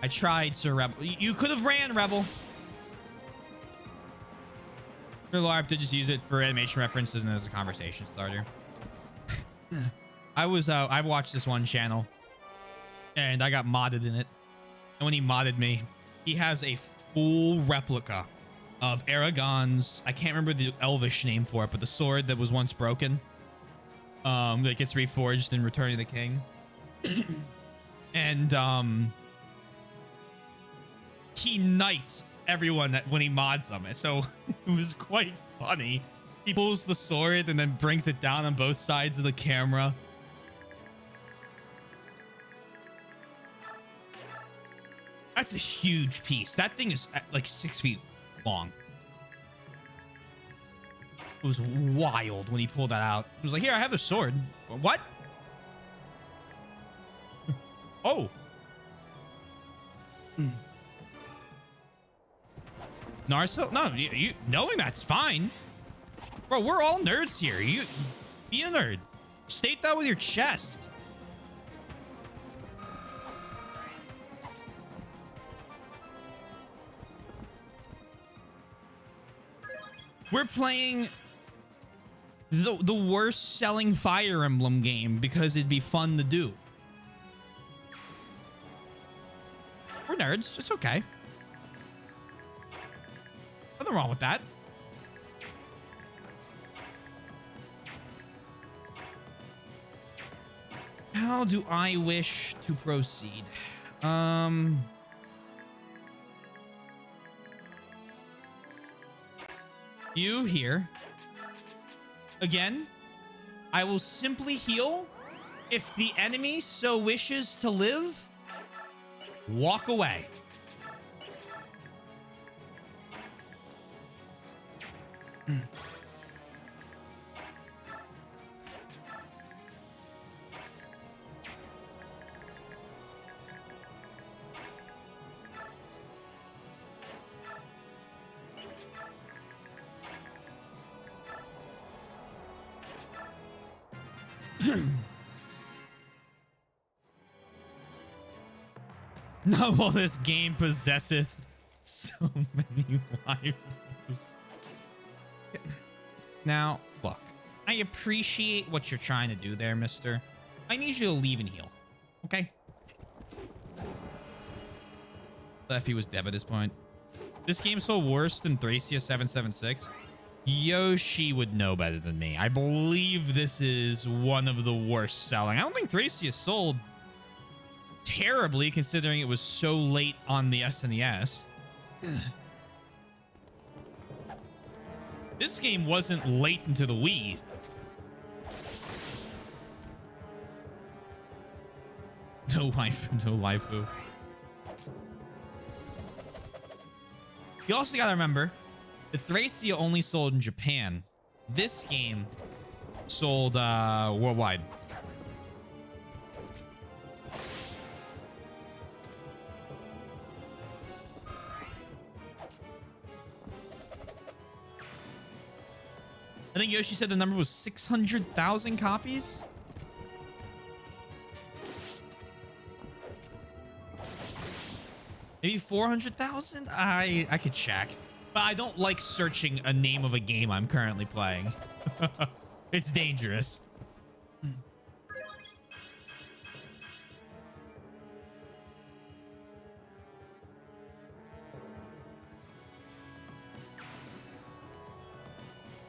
I tried, Sir Rebel. You could have ran, Rebel. Sir LARP did just use it for animation references and as a conversation starter. I watched this one channel and I got modded in it. And when he modded me, he has a full replica of Aragon's, I can't remember the Elvish name for it, but the sword that was once broken. That gets reforged in Return of the King. And he knights everyone when he mods them. So it was quite funny. He pulls the sword and then brings it down on both sides of the camera. That's a huge piece. That thing is like 6 feet long. It was wild when he pulled that out. He was like, here, I have the sword. What? Oh. Narso? No, you knowing that's fine. Bro, we're all nerds here. You be a nerd. State that with your chest. We're playing the worst selling Fire Emblem game because it'd be fun to do. We're nerds. It's okay. Nothing wrong with that. How do I wish to proceed? You here. Again, I will simply heal if the enemy so wishes to live. Walk away. Not while this game possesseth so many waifus. Now, look, I appreciate what you're trying to do there, mister. I need you to leave and heal, okay? Leffy was dead at this point. This game's so worse than Thracia 776. Yoshi would know better than me. I believe this is one of the worst selling. I don't think Thracia sold terribly considering it was so late on the SNES. This game wasn't late into the Wii. No waifu, no waifu. You also gotta remember that Thracia only sold in Japan. This game sold worldwide. I think Yoshi said the number was 600,000 copies. Maybe 400,000? I could check. But I don't like searching a name of a game I'm currently playing. It's dangerous.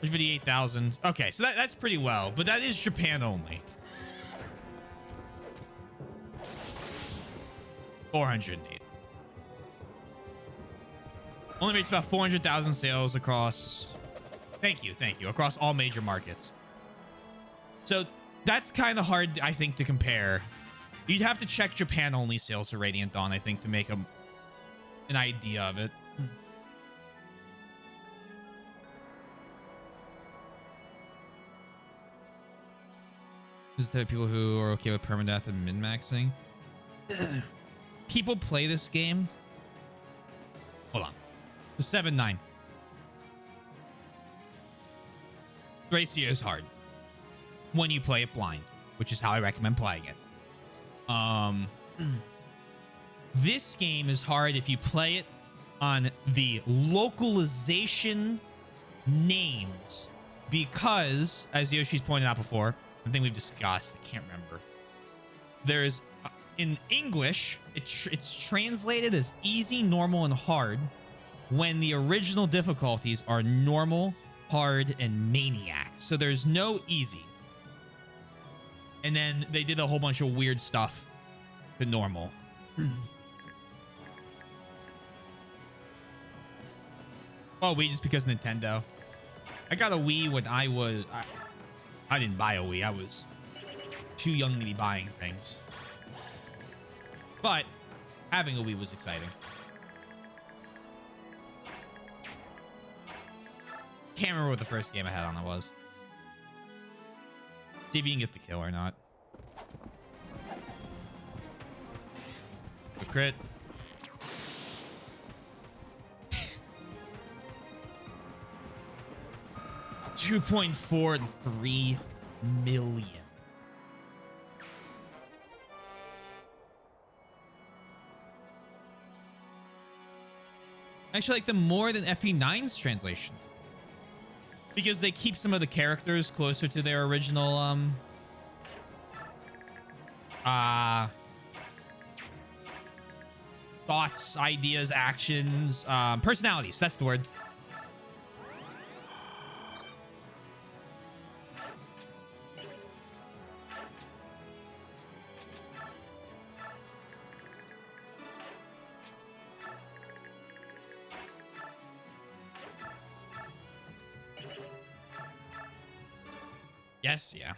There's 58,000. Okay, so that's pretty low, but that is Japan only. 408. Only reached about 400,000 sales across. Thank you, across all major markets. So that's kind of hard, I think, to compare. You'd have to check Japan only sales for Radiant Dawn, I think, to make an idea of it. Is there people who are okay with permadeath and min-maxing? People play this game. Hold on. So 7-9. Ratio is hard when you play it blind, which is how I recommend playing it. This game is hard if you play it on the localization names, because, as Yoshi's pointed out before, I think we've discussed, I can't remember. There's, in English, it's translated as easy, normal, and hard, when the original difficulties are normal, hard, and maniac. So there's no easy. And then they did a whole bunch of weird stuff to normal. Oh, Wii just because Nintendo. I got a Wii when I was... I didn't buy a Wii. I was too young to be buying things. But having a Wii was exciting. Can't remember what the first game I had on it was. See if you can get the kill or not. The crit. $2.43 million. Actually, like them more than FE9's translations, because they keep some of the characters closer to their original thoughts, ideas, actions, personalities. That's the word. Yes, yeah.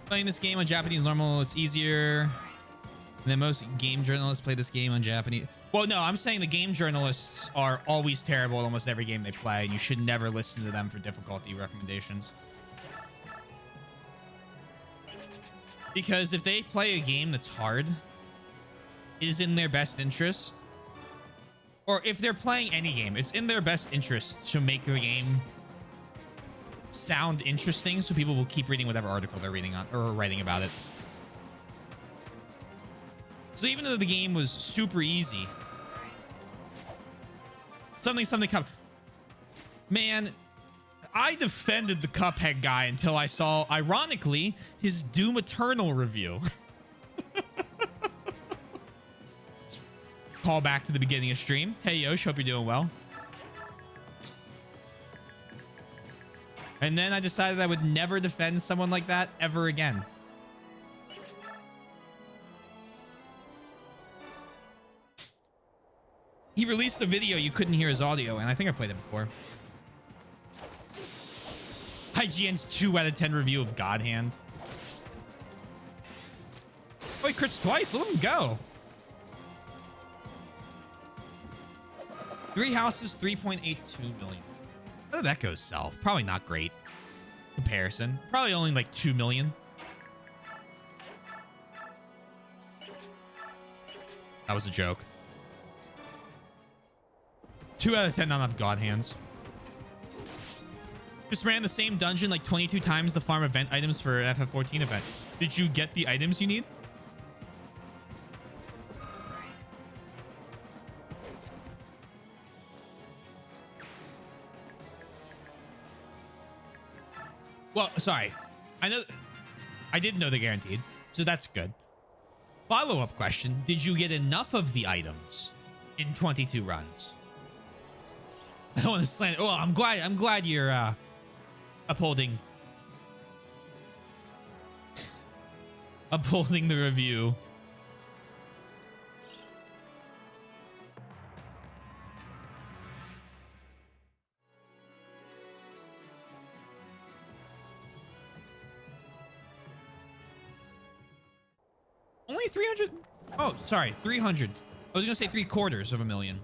Playing this game on Japanese normal, it's easier. And then most game journalists play this game on Japanese. Well, no, I'm saying the game journalists are always terrible at almost every game they play, and you should never listen to them for difficulty recommendations. Because if they play a game that's hard, it is in their best interest. Or if they're playing any game, it's in their best interest to make the game sound interesting, so people will keep reading whatever article they're reading on or writing about it. So even though the game was super easy, something come. Man, I defended the Cuphead guy until I saw, ironically, his Doom Eternal review. Call back to the beginning of stream. Hey, Yosh, hope you're doing well. And then I decided I would never defend someone like that ever again. He released a video, you couldn't hear his audio, and I think I played it before. IGN's 2 out of 10 review of God Hand. Oh, he crits twice. Let him go. 3 houses, 3.82 million. How did that go sell? Probably not great comparison. Probably only like 2 million. That was a joke. 2 out of 10 not enough God Hands. Just ran the same dungeon like 22 times the farm event items for FF14 event. Did you get the items you need? Well, sorry. I know. I didn't know they're guaranteed, so that's good. Follow-up question. Did you get enough of the items in 22 runs? I don't want to slant. Oh, I'm glad you're upholding the review. Only 300. Oh, sorry, 300. I was gonna say 750,000.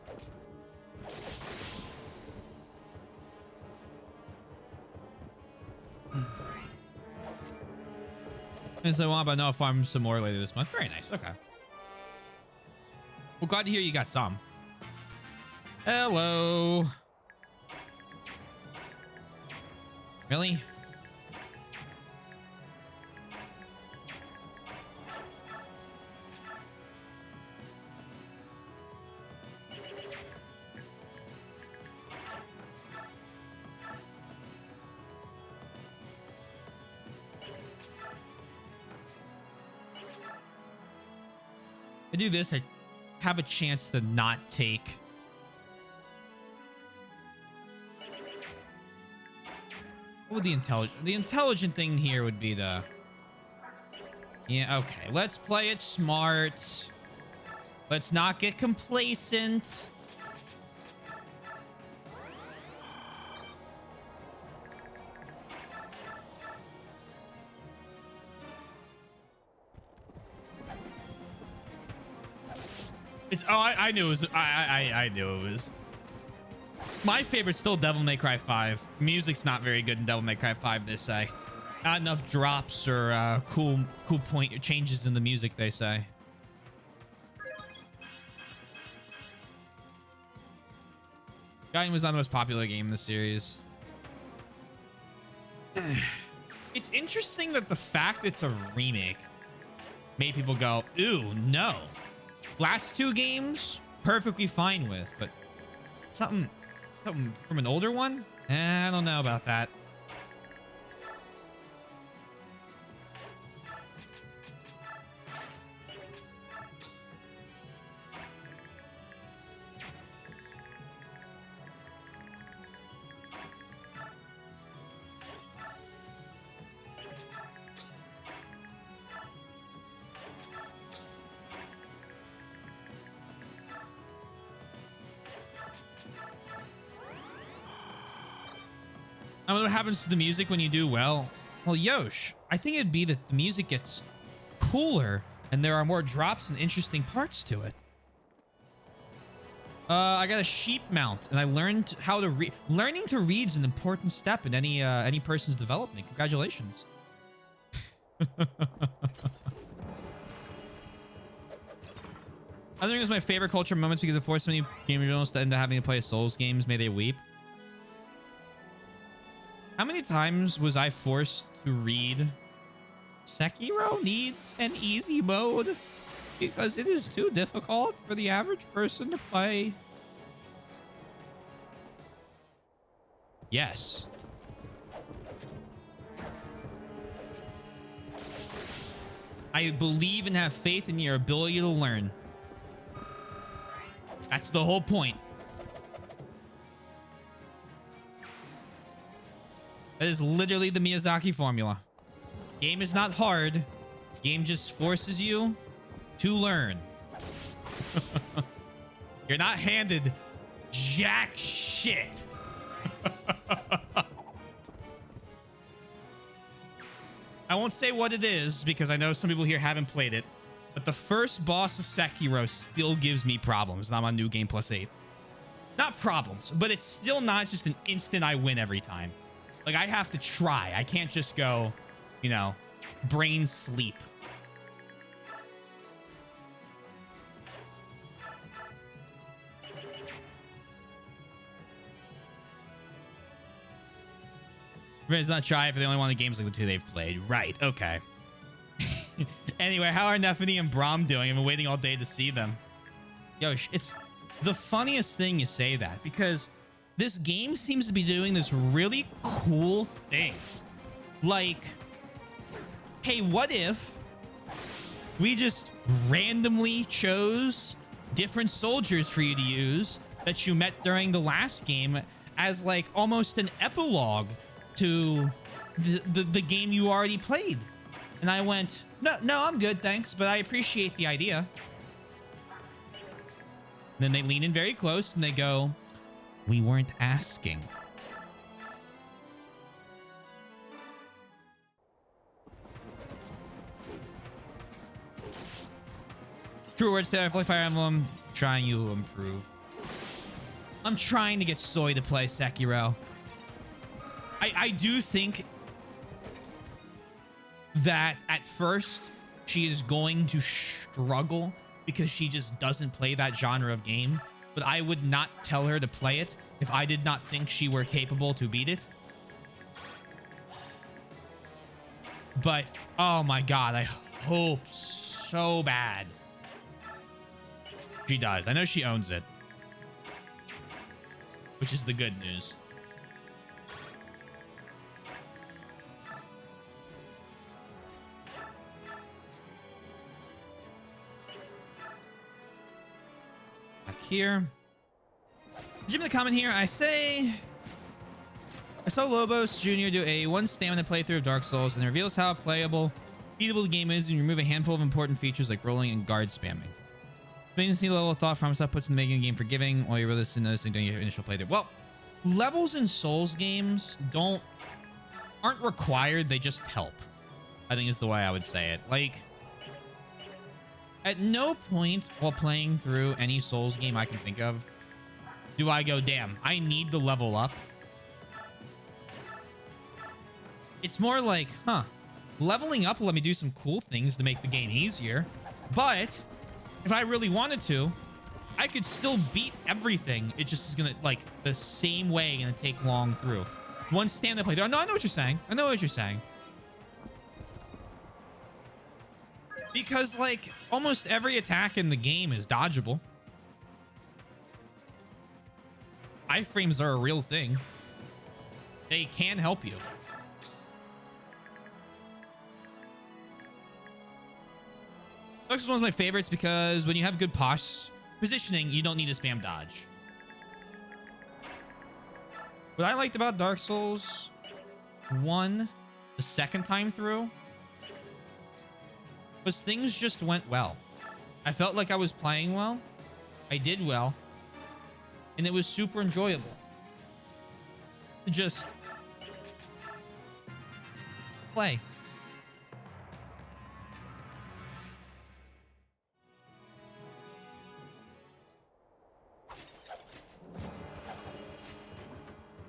And so I want, but no, I'll farm some more later this month. Very nice. Okay. Well, glad to hear you got some. Hello. Really? I do this, I have a chance to not take. What would the intelligent thing here would be the... Yeah, okay. Let's play it smart. Let's not get complacent. It's, oh, I knew it was. I knew it was. My favorite's still Devil May Cry 5. Music's not very good in Devil May Cry 5, they say. Not enough drops or cool point changes in the music, they say. Guardian was not the most popular game in the series. It's interesting that the fact it's a remake made people go, ooh, no. Last two games, perfectly fine with, but something from an older one? I don't know about that. I don't know what happens to the music when you do well. Well, Yosh, I think it'd be that the music gets cooler and there are more drops and interesting parts to it. I got a sheep mount and I learned how to read. Learning to read is an important step in any person's development. Congratulations. I think it was my favorite culture moments because it forced many game journalists to end up having to play Souls games. May they weep. How many times was I forced to read Sekiro needs an easy mode because it is too difficult for the average person to play? Yes. I believe and have faith in your ability to learn. That's the whole point. That is literally the Miyazaki formula. Game is not hard. Game just forces you to learn. You're not handed jack shit. I won't say what it is because I know some people here haven't played it, but the first boss of Sekiro still gives me problems. And I'm on New Game Plus 8. Not problems, but it's still not just an instant I win every time. Like, I have to try. I can't just go, you know, brain sleep. Everyone's not try if they only want the games like the two they've played. Right, okay. Anyway, how are Nephany and Braum doing? I've been waiting all day to see them. Yo, it's the funniest thing you say that because this game seems to be doing this really cool thing. Like, hey, what if we just randomly chose different soldiers for you to use that you met during the last game as like almost an epilogue to the game you already played? And I went, no, I'm good, thanks, but I appreciate the idea. Then they lean in very close and they go, we weren't asking. True words there. I play Fire Emblem. Trying to improve. I'm trying to get Soy to play Sekiro. I do think that at first she is going to struggle because she just doesn't play that genre of game. But I would not tell her to play it if I did not think she were capable to beat it. But, oh my god, I hope so bad she does. I know she owns it, which is the good news. Back here. Jim in the comment here, I saw Lobos Jr. do a one stamina playthrough of Dark Souls, and it reveals how playable, beatable the game is, and you remove a handful of important features like rolling and guard spamming. Being a level of thought from stuff puts in the making the game forgiving, while you're really noticing during your initial playthrough. Well, levels in Souls games aren't required, they just help, I think is the way I would say it. Like, at no point while playing through any Souls game I can think of do I go, damn, I need to level up. It's more like, leveling up will let me do some cool things to make the game easier. But if I really wanted to, I could still beat everything. It just is gonna, like, the same way, gonna take long through. One stand-up playthrough. No, I know what you're saying. I know what you're saying. Because, like, almost every attack in the game is dodgeable. Iframes are a real thing. They can help you. Dark Souls is one of my favorites because when you have good positioning, you don't need to spam dodge. What I liked about Dark Souls 1, the second time through, was things just went well. I felt like I was playing well. I did well. And it was super enjoyable to just play.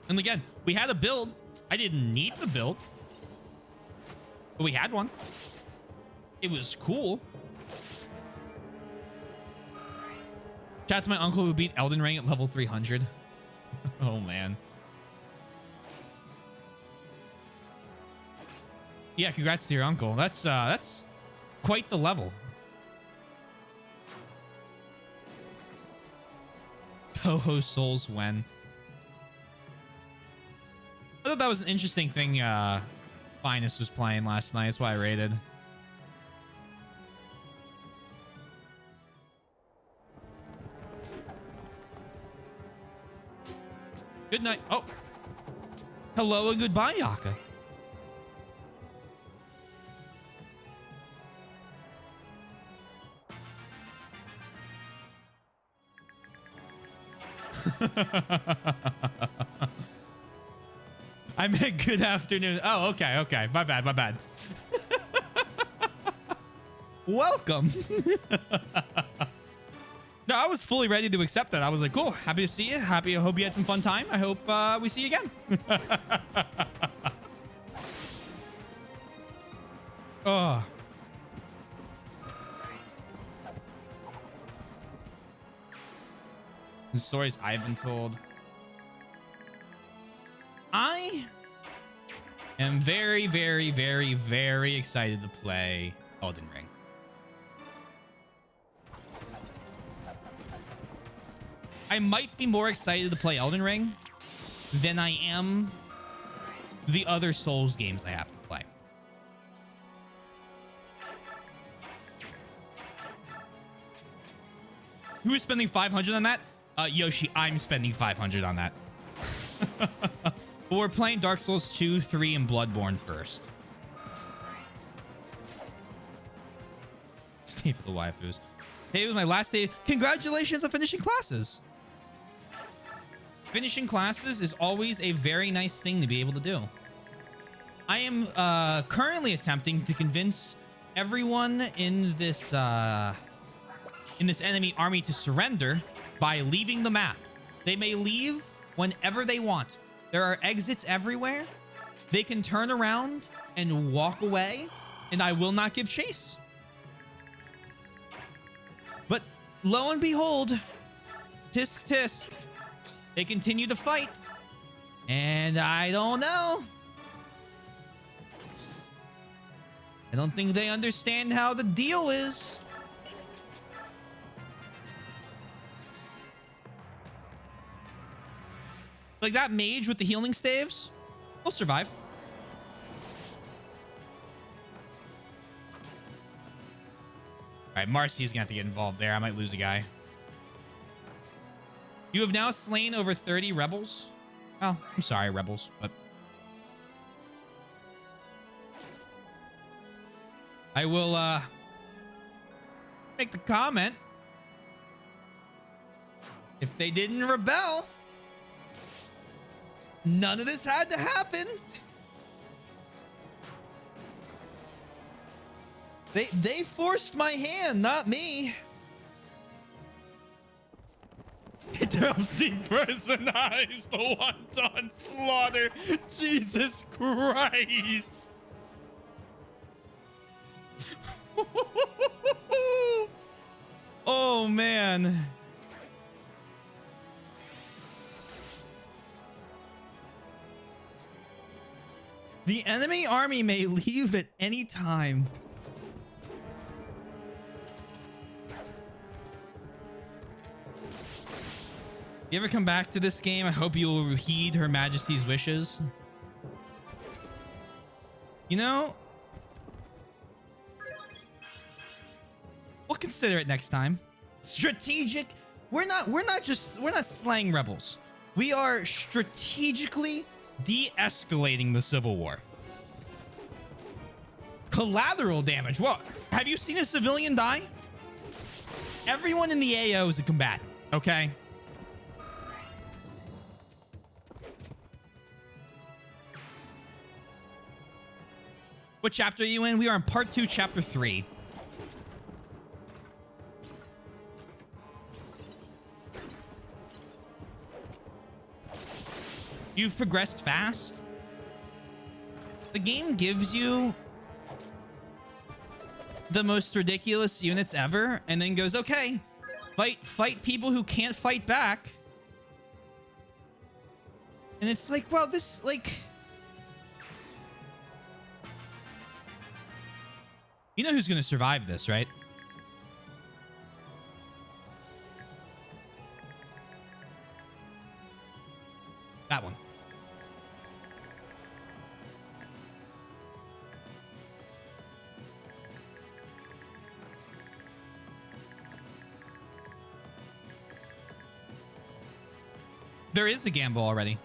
And again, we had a build. I didn't need the build, but we had one. It was cool. Shout out to my uncle who beat Elden Ring at level 300. Oh, man. Yeah, congrats to your uncle. That's quite the level. Toho Souls when. I thought that was an interesting thing Finest was playing last night. That's why I rated. Good night. Oh. Hello and goodbye, Yaka. I meant good afternoon. Oh, okay, okay. My bad, my bad. Welcome. No, I was fully ready to accept that. I was like, cool. Happy to see you. Happy. I hope you had some fun time. I hope we see you again. Oh. The stories I've been told. I am very, very, very, very excited to play Elden Ring. I might be more excited to play Elden Ring than I am the other Souls games I have to play. Who is spending 500 on that? Yoshi, I'm spending 500 on that. But we're playing Dark Souls 2, 3, and Bloodborne first. Stay for the waifus. Hey, it was my last day. Congratulations on finishing classes. Finishing classes is always a very nice thing to be able to do. I am currently attempting to convince everyone in this enemy army to surrender by leaving the map. They may leave whenever they want. There are exits everywhere. They can turn around and walk away and I will not give chase. But lo and behold, tisk tisk, they continue to fight. And I don't know. I don't think they understand how the deal is. Like that mage with the healing staves, he'll survive. All right, Marcy's gonna have to get involved there. I might lose a guy. You have now slain over 30 rebels. Oh, I'm sorry, rebels, but I will make the comment. If they didn't rebel, none of this had to happen. They forced my hand, not me. It helps depersonalize the wanton slaughter. Jesus Christ. Oh, man. The enemy army may leave at any time. You ever come back to this game? I hope you will heed Her Majesty's wishes. You know, we'll consider it next time. Strategic. We're not slaying rebels. We are strategically de-escalating the Civil War. Collateral damage. What? Have you seen a civilian die? Everyone in the AO is a combatant, okay? What chapter are you in? We are in part 2, chapter 3. You've progressed fast. The game gives you the most ridiculous units ever and then goes, okay, fight people who can't fight back. And it's like, well, this, like, you know who's going to survive this, right? That one. There is a gamble already.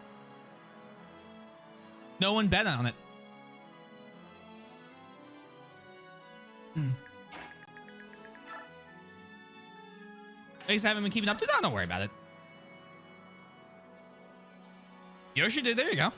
No one bet on it. I guess I haven't been keeping up to that. Don't worry about it. Yoshi did. There you go.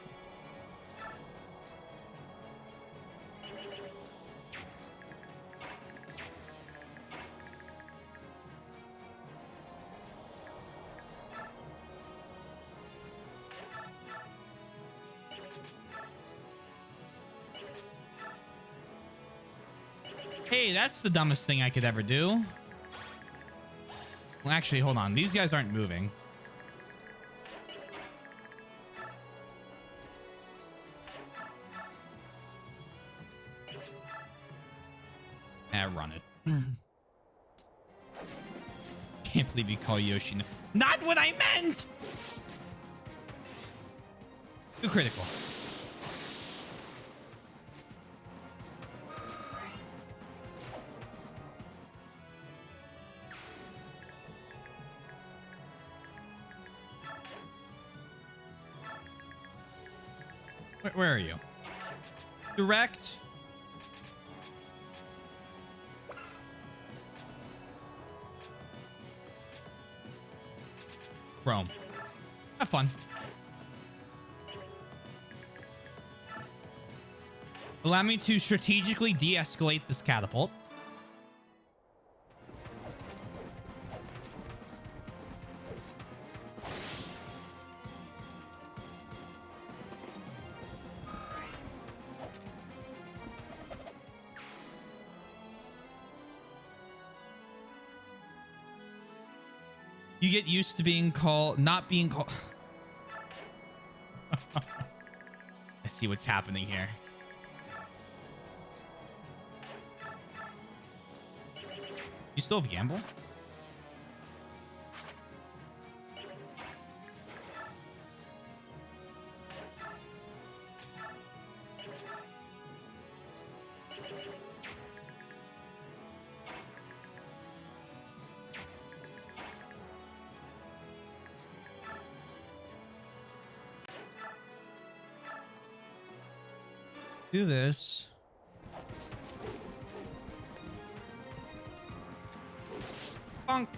Hey, that's the dumbest thing I could ever do. Well, actually, hold on. These guys aren't moving. Run it. Can't believe you call Yoshi. Not what I meant! Too critical. Where are you? Direct. Rome. Have fun. Allow me to strategically de-escalate this catapult. You get used to being called, not being called. I see what's happening here. You still have Gamble? Do this. Bonk.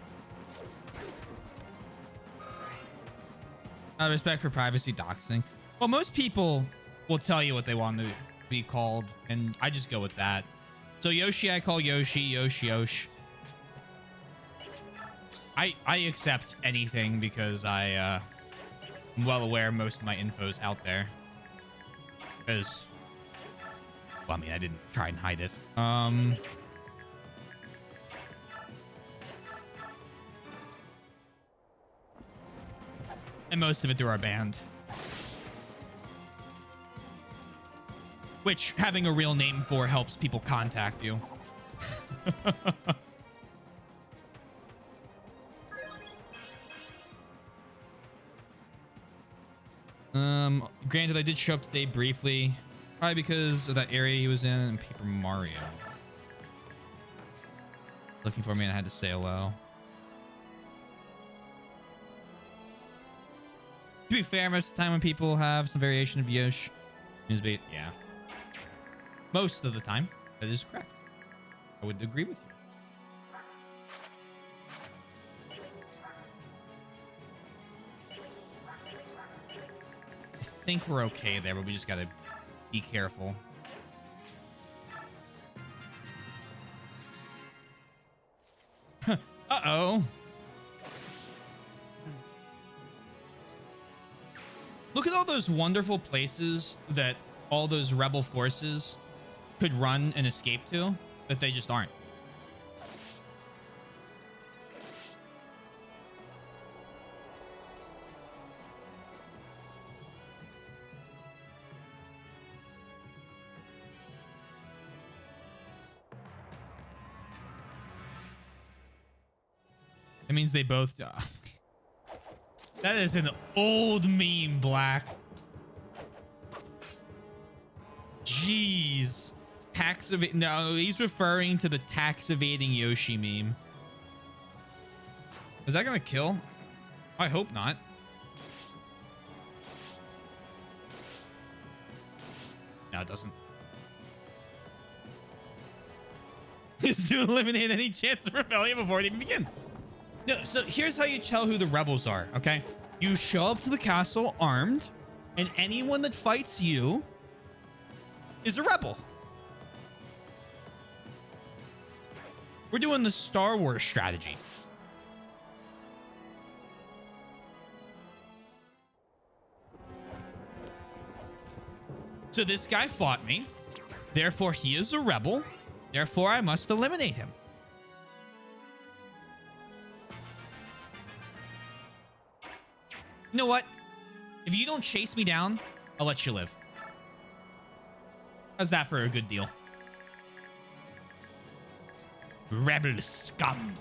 Respect for privacy, doxing. Well, most people will tell you what they want to be called, and I just go with that. So Yoshi, I call Yoshi, Yosh. I accept anything because I'm well aware most of my info's out there. Because, well, I mean, I didn't try and hide it. And most of it through our band. Which having a real name for helps people contact you. Granted, I did show up today briefly. Probably because of that area he was in Paper Mario. Looking for me and I had to say hello. To be fair, most of the time when people have some variation of Yosh, yeah. Most of the time, that is correct. I would agree with you. I think we're okay there, but we just gotta be careful. Uh-oh. Look at all those wonderful places that all those rebel forces could run and escape to, that they just aren't. It means they both die. That is an old meme, Black. Jeez. No, he's referring to the tax evading Yoshi meme. Is that gonna kill? I hope not. No, it doesn't. Is to eliminate any chance of rebellion before it even begins. No, so here's how you tell who the rebels are, okay? You show up to the castle armed, and anyone that fights you is a rebel. We're doing the Star Wars strategy. So this guy fought me. Therefore, he is a rebel. Therefore, I must eliminate him. You know what? If you don't chase me down, I'll let you live. How's that for a good deal? Rebel scum.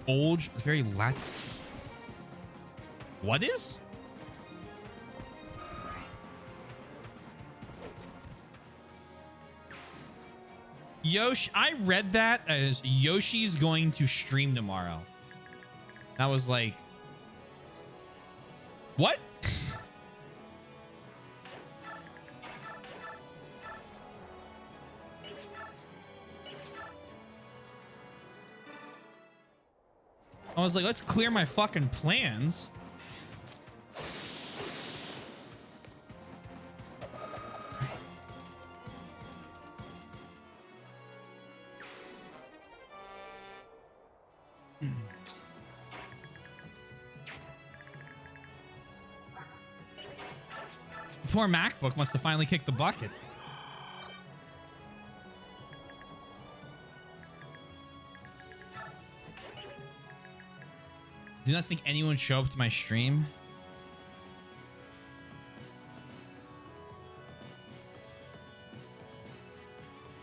Bulge is very Latin. What is? Yoshi, I read that as Yoshi's going to stream tomorrow. That was like, what? I was like, let's clear my fucking plans. Poor MacBook must have finally kicked the bucket. Do not think anyone would show up to my stream.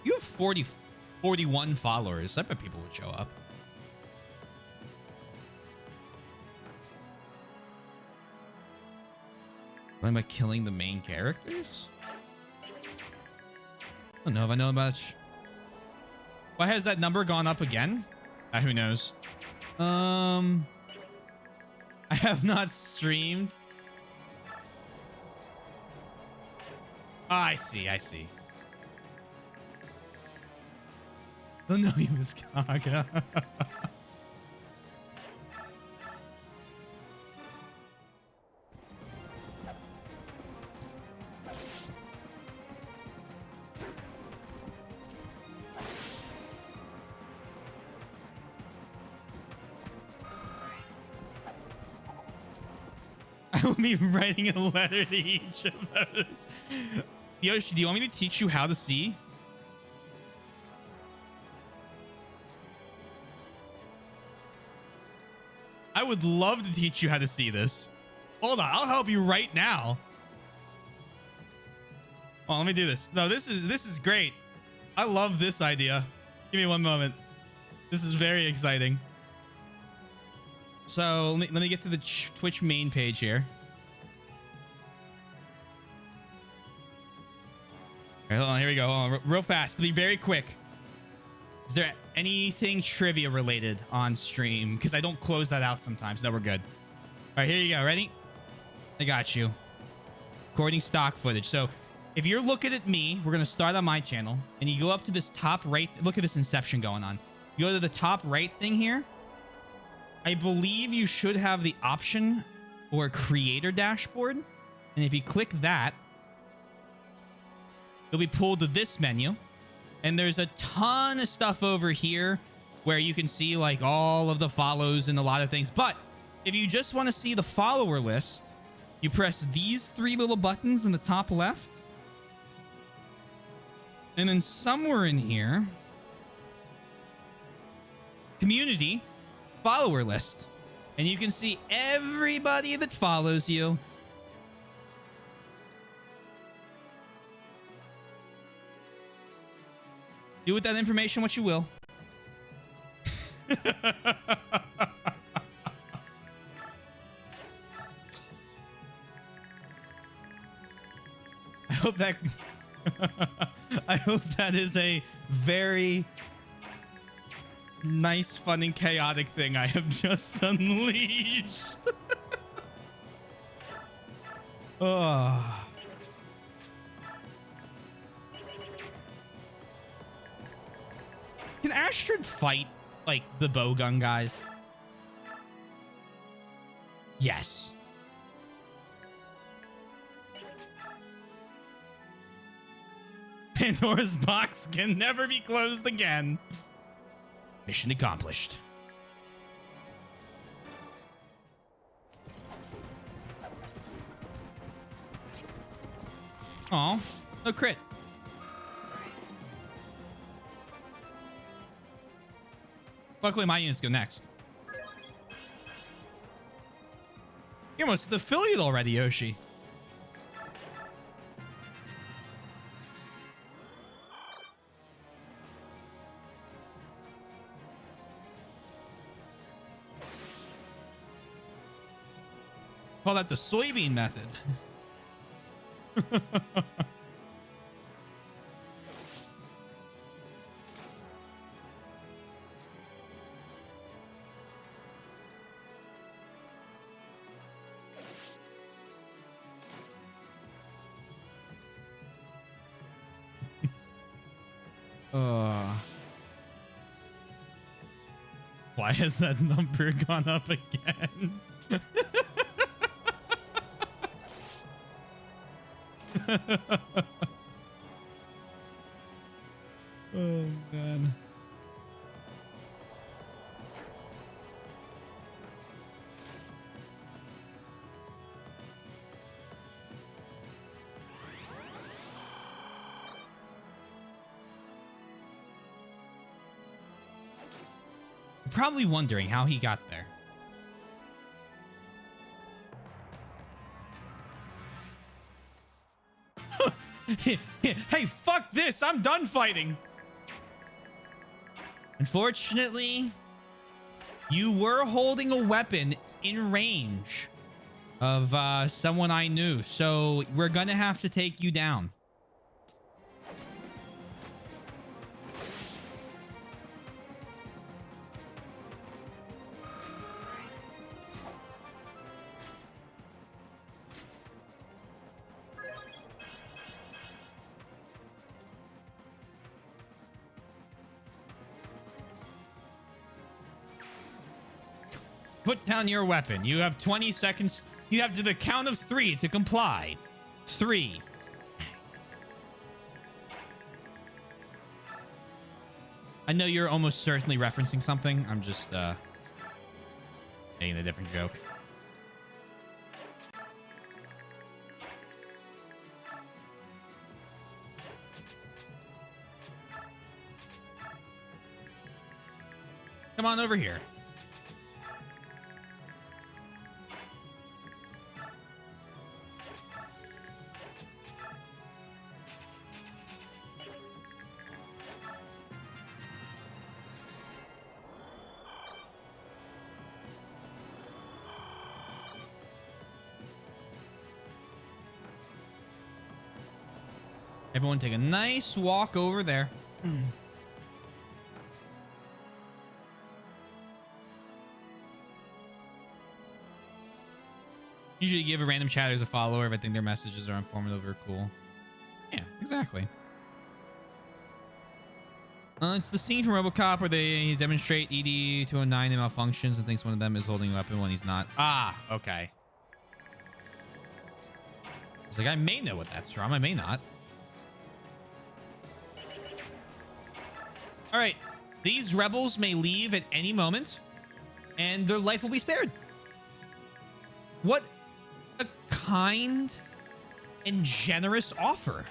You have 41 followers. I bet people would show up. What am I killing the main characters? I don't know if I know much. Why has that number gone up again? Who knows? I have not streamed. I see. Oh no, he was Gaga. I will be writing a letter to each of those. Yoshi, do you want me to teach you how to see? I would love to teach you how to see this. Hold on, I'll help you right now. Oh, let me do this. No, this is great. I love this idea. Give me one moment. This is very exciting. So let me get to the Twitch main page here. All right, hold on, here we go. Hold on, real fast. To be very quick. Is there anything trivia related on stream? Because I don't close that out sometimes. No, we're good. All right, here you go. Ready? I got you. Recording stock footage. So if you're looking at me, we're going to start on my channel. And you go up to this top right. Look at this inception going on. You go to the top right thing here. I believe you should have the option or creator dashboard. And if you click that, you'll be pulled to this menu. And there's a ton of stuff over here where you can see like all of the follows and a lot of things. But if you just want to see the follower list, you press these three little buttons in the top left. And then somewhere in here, community follower list. And you can see everybody that follows you. Do with that information what you will. I hope that I hope that is a very nice, fun, and chaotic thing I have just unleashed. Oh. Can Astrid fight, like, the bowgun guys? Yes. Pandora's box can never be closed again. Mission accomplished. Aw, no crit. Luckily, my units go next. You're almost at the affiliate already, Yoshi. Call that the soybean method. Why has that number gone up again? Oh, man. Probably wondering how he got there. Hey, fuck this. I'm done fighting. Unfortunately, you were holding a weapon in range of someone I knew. So we're going to have to take you down. Put down your weapon. You have 20 seconds. You have to the count of 3 to comply. 3. I know you're almost certainly referencing something. I'm just making a different joke. Come on over here. Everyone take a nice walk over there. Usually give a random chatters a follower if I think their messages are informative or cool. Yeah, exactly. It's the scene from RoboCop where they demonstrate ED-209 and malfunctions and thinks one of them is holding a weapon when he's not. Ah, okay. It's like, I may know what that's from. I may not. All right. These rebels may leave at any moment, and their life will be spared. What a kind and generous offer.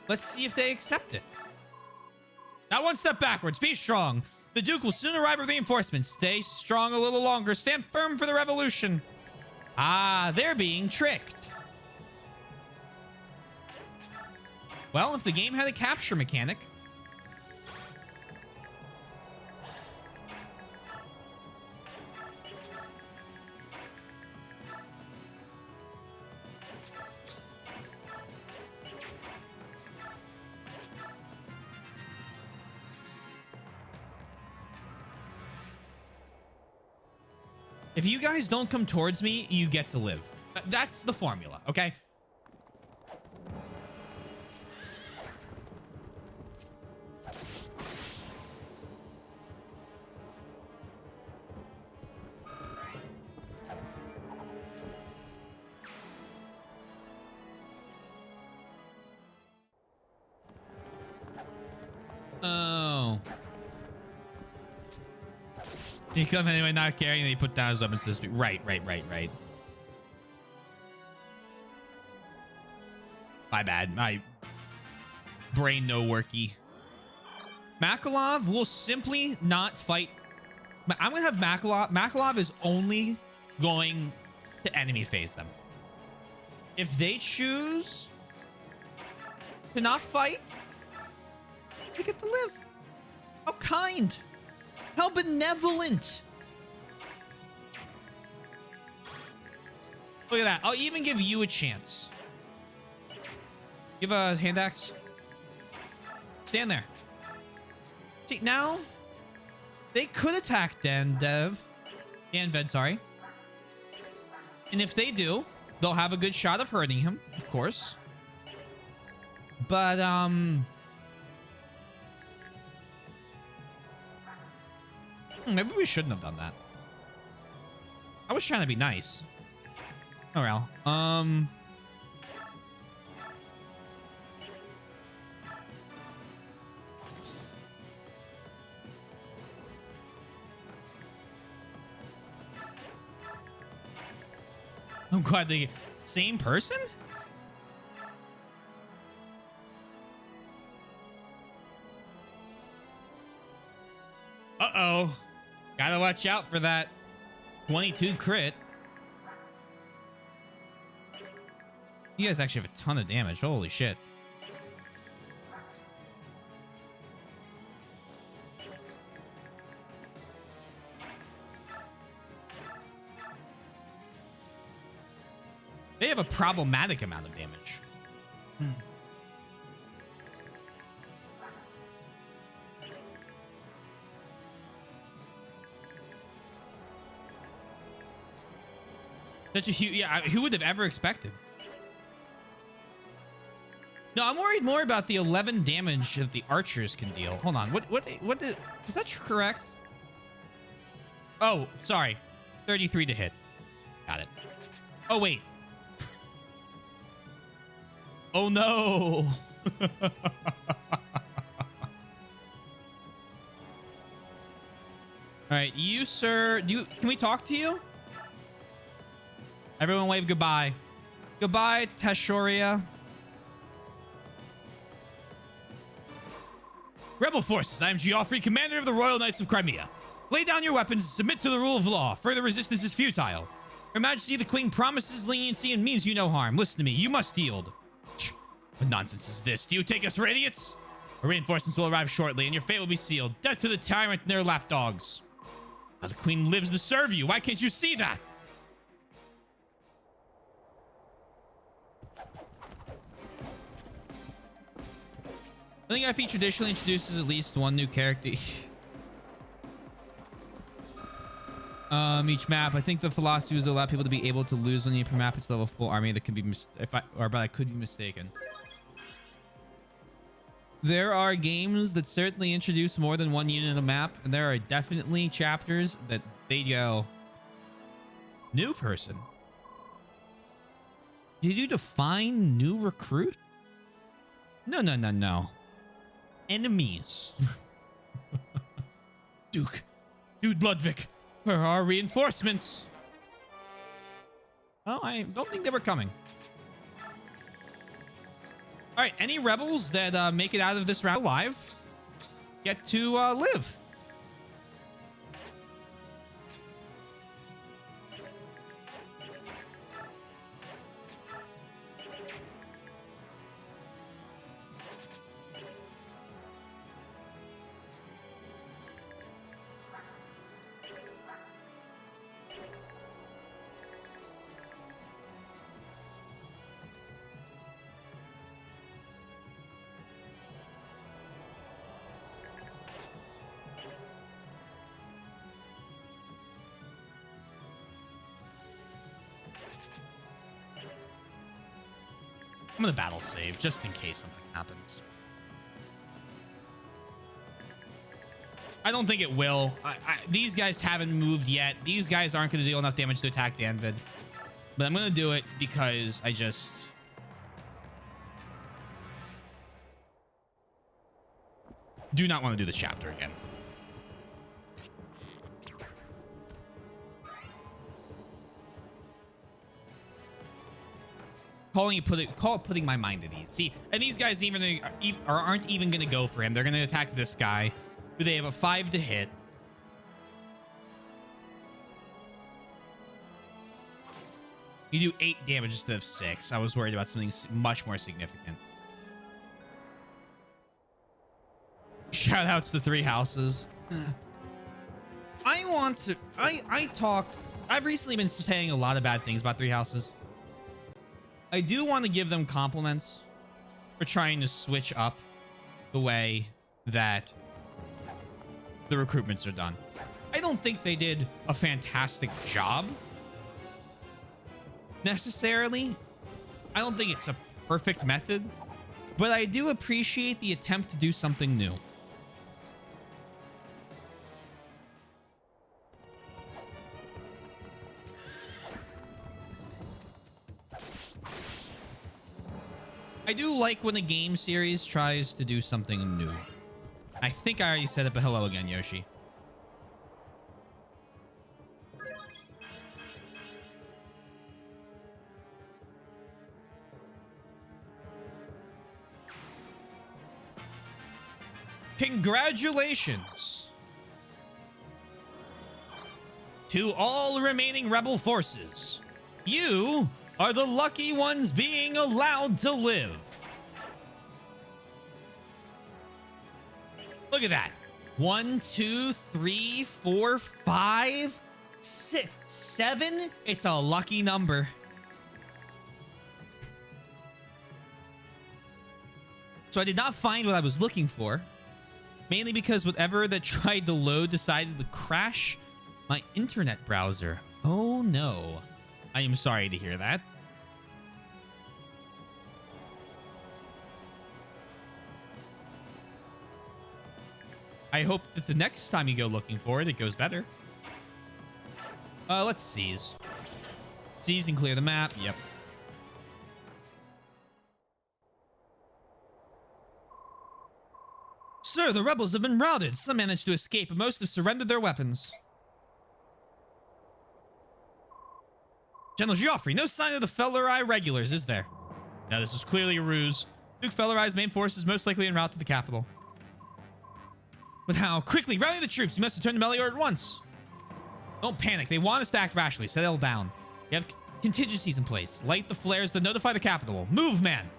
Let's see if they accept it. Now one step backwards. Be strong. The Duke will soon arrive with reinforcements. Stay strong a little longer. Stand firm for the revolution. Ah, they're being tricked. Well, if the game had a capture mechanic. If you guys don't come towards me, you get to live. That's the formula, okay? Oh. He come anyway, not carrying, and he put down his weapons to speak. Right. My bad. My brain no worky. Makalov will simply not fight. I'm going to have Makalov. Makalov is only going to enemy phase them. If they choose to not fight, they get to live. How kind. How benevolent. Look at that. I'll even give you a chance. Give a hand axe. Stand there. See, now they could attack Danved, sorry. And if they do, they'll have a good shot of hurting him, of course. But, maybe we shouldn't have done that. I was trying to be nice. Oh, well. I'm glad the same person? Uh-oh. Gotta watch out for that 22 crit. You guys actually have a ton of damage. Holy shit. They have a problematic amount of damage. Such a huge... Yeah, who would have ever expected? No, I'm worried more about the 11 damage that the archers can deal. Hold on. What did... Is that correct? Oh, sorry. 33 to hit. Got it. Oh, wait. Oh, no. All right, you, sir... Can we talk to you? Everyone wave goodbye. Goodbye, Tashoria. Rebel forces, I am Geoffrey, commander of the Royal Knights of Crimea. Lay down your weapons and submit to the rule of law. Further resistance is futile. Her Majesty the Queen promises leniency and means you no harm. Listen to me, you must yield. What nonsense is this? Do you take us for idiots? Our reinforcements will arrive shortly and your fate will be sealed. Death to the tyrant and their lapdogs. Now the Queen lives to serve you. Why can't you see that? I think IP traditionally introduces at least one new character each map. I think the philosophy was to allow people to be able to lose one unit per map. It's level full army that could be but I could be mistaken. There are games that certainly introduce more than one unit in a map, and there are definitely chapters that they go new person. Did you define new recruit? No. Enemies. Dude Ludwig, where are our reinforcements? Oh, I don't think they were coming. All right, any rebels that make it out of this round alive get to live. I'm gonna battle save just in case something happens. I don't think it will. These guys haven't moved yet. These guys aren't going to deal enough damage to attack Danvid. But I'm going to do it because I just... do not want to do this chapter again. Call it putting my mind at ease. See, and these guys aren't even going to go for him. They're going to attack this guy, who they have a 5 to hit. You do 8 damage instead of 6. I was worried about something much more significant. Shout outs to 3 houses. I've recently been saying a lot of bad things about 3 houses. I do want to give them compliments for trying to switch up the way that the recruitments are done. I don't think they did a fantastic job necessarily. I don't think it's a perfect method, but I do appreciate the attempt to do something new. I do like when a game series tries to do something new. I think I already said it, but hello again, Yoshi. Congratulations. To all remaining rebel forces, you are the lucky ones being allowed to live. Look at that. 1, 2, 3, 4, 5, 6, 7. It's a lucky number. So I did not find what I was looking for, mainly because whatever that tried to load decided to crash my internet browser. Oh no. I am sorry to hear that. I hope that the next time you go looking for it, it goes better. Let's seize. Seize and clear the map. Yep. Sir, the rebels have been routed. Some managed to escape, but most have surrendered their weapons. General Joffrey, no sign of the Fellerai regulars, is there? No, this was clearly a ruse. Duke Fellerai's main force is most likely en route to the capital. But how? Quickly, rally the troops. You must return to Melior at once. Don't panic. They want us to act rationally. Settle down. You have contingencies in place. Light the flares to notify the capital. Move, man.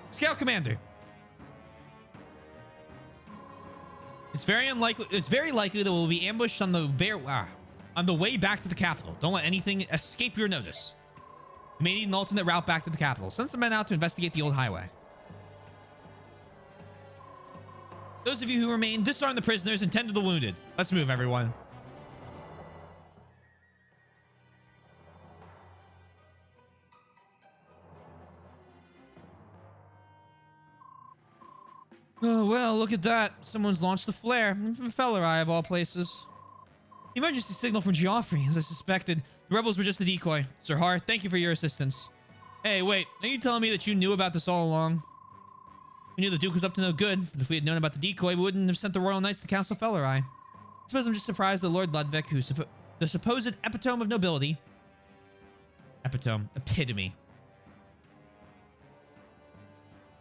Scout Commander. It's very likely that we'll be ambushed on the way back to the capital. Don't let anything escape your notice. You may need an alternate route back to the capital. Send some men out to investigate the old highway. Those of you who remain, disarm the prisoners and tend to the wounded. Let's move, everyone. Oh, well, look at that. Someone's launched the flare. From Fellerai, of all places. The emergency signal from Joffrey, as I suspected. The rebels were just a decoy. Sir Har, thank you for your assistance. Hey, wait. Are you telling me that you knew about this all along? We knew the Duke was up to no good, but if we had known about the decoy, we wouldn't have sent the Royal Knights to Castle Fellerai. I suppose I'm just surprised that Lord Ludwig, who's the supposed epitome of nobility... Epitome. Epitome.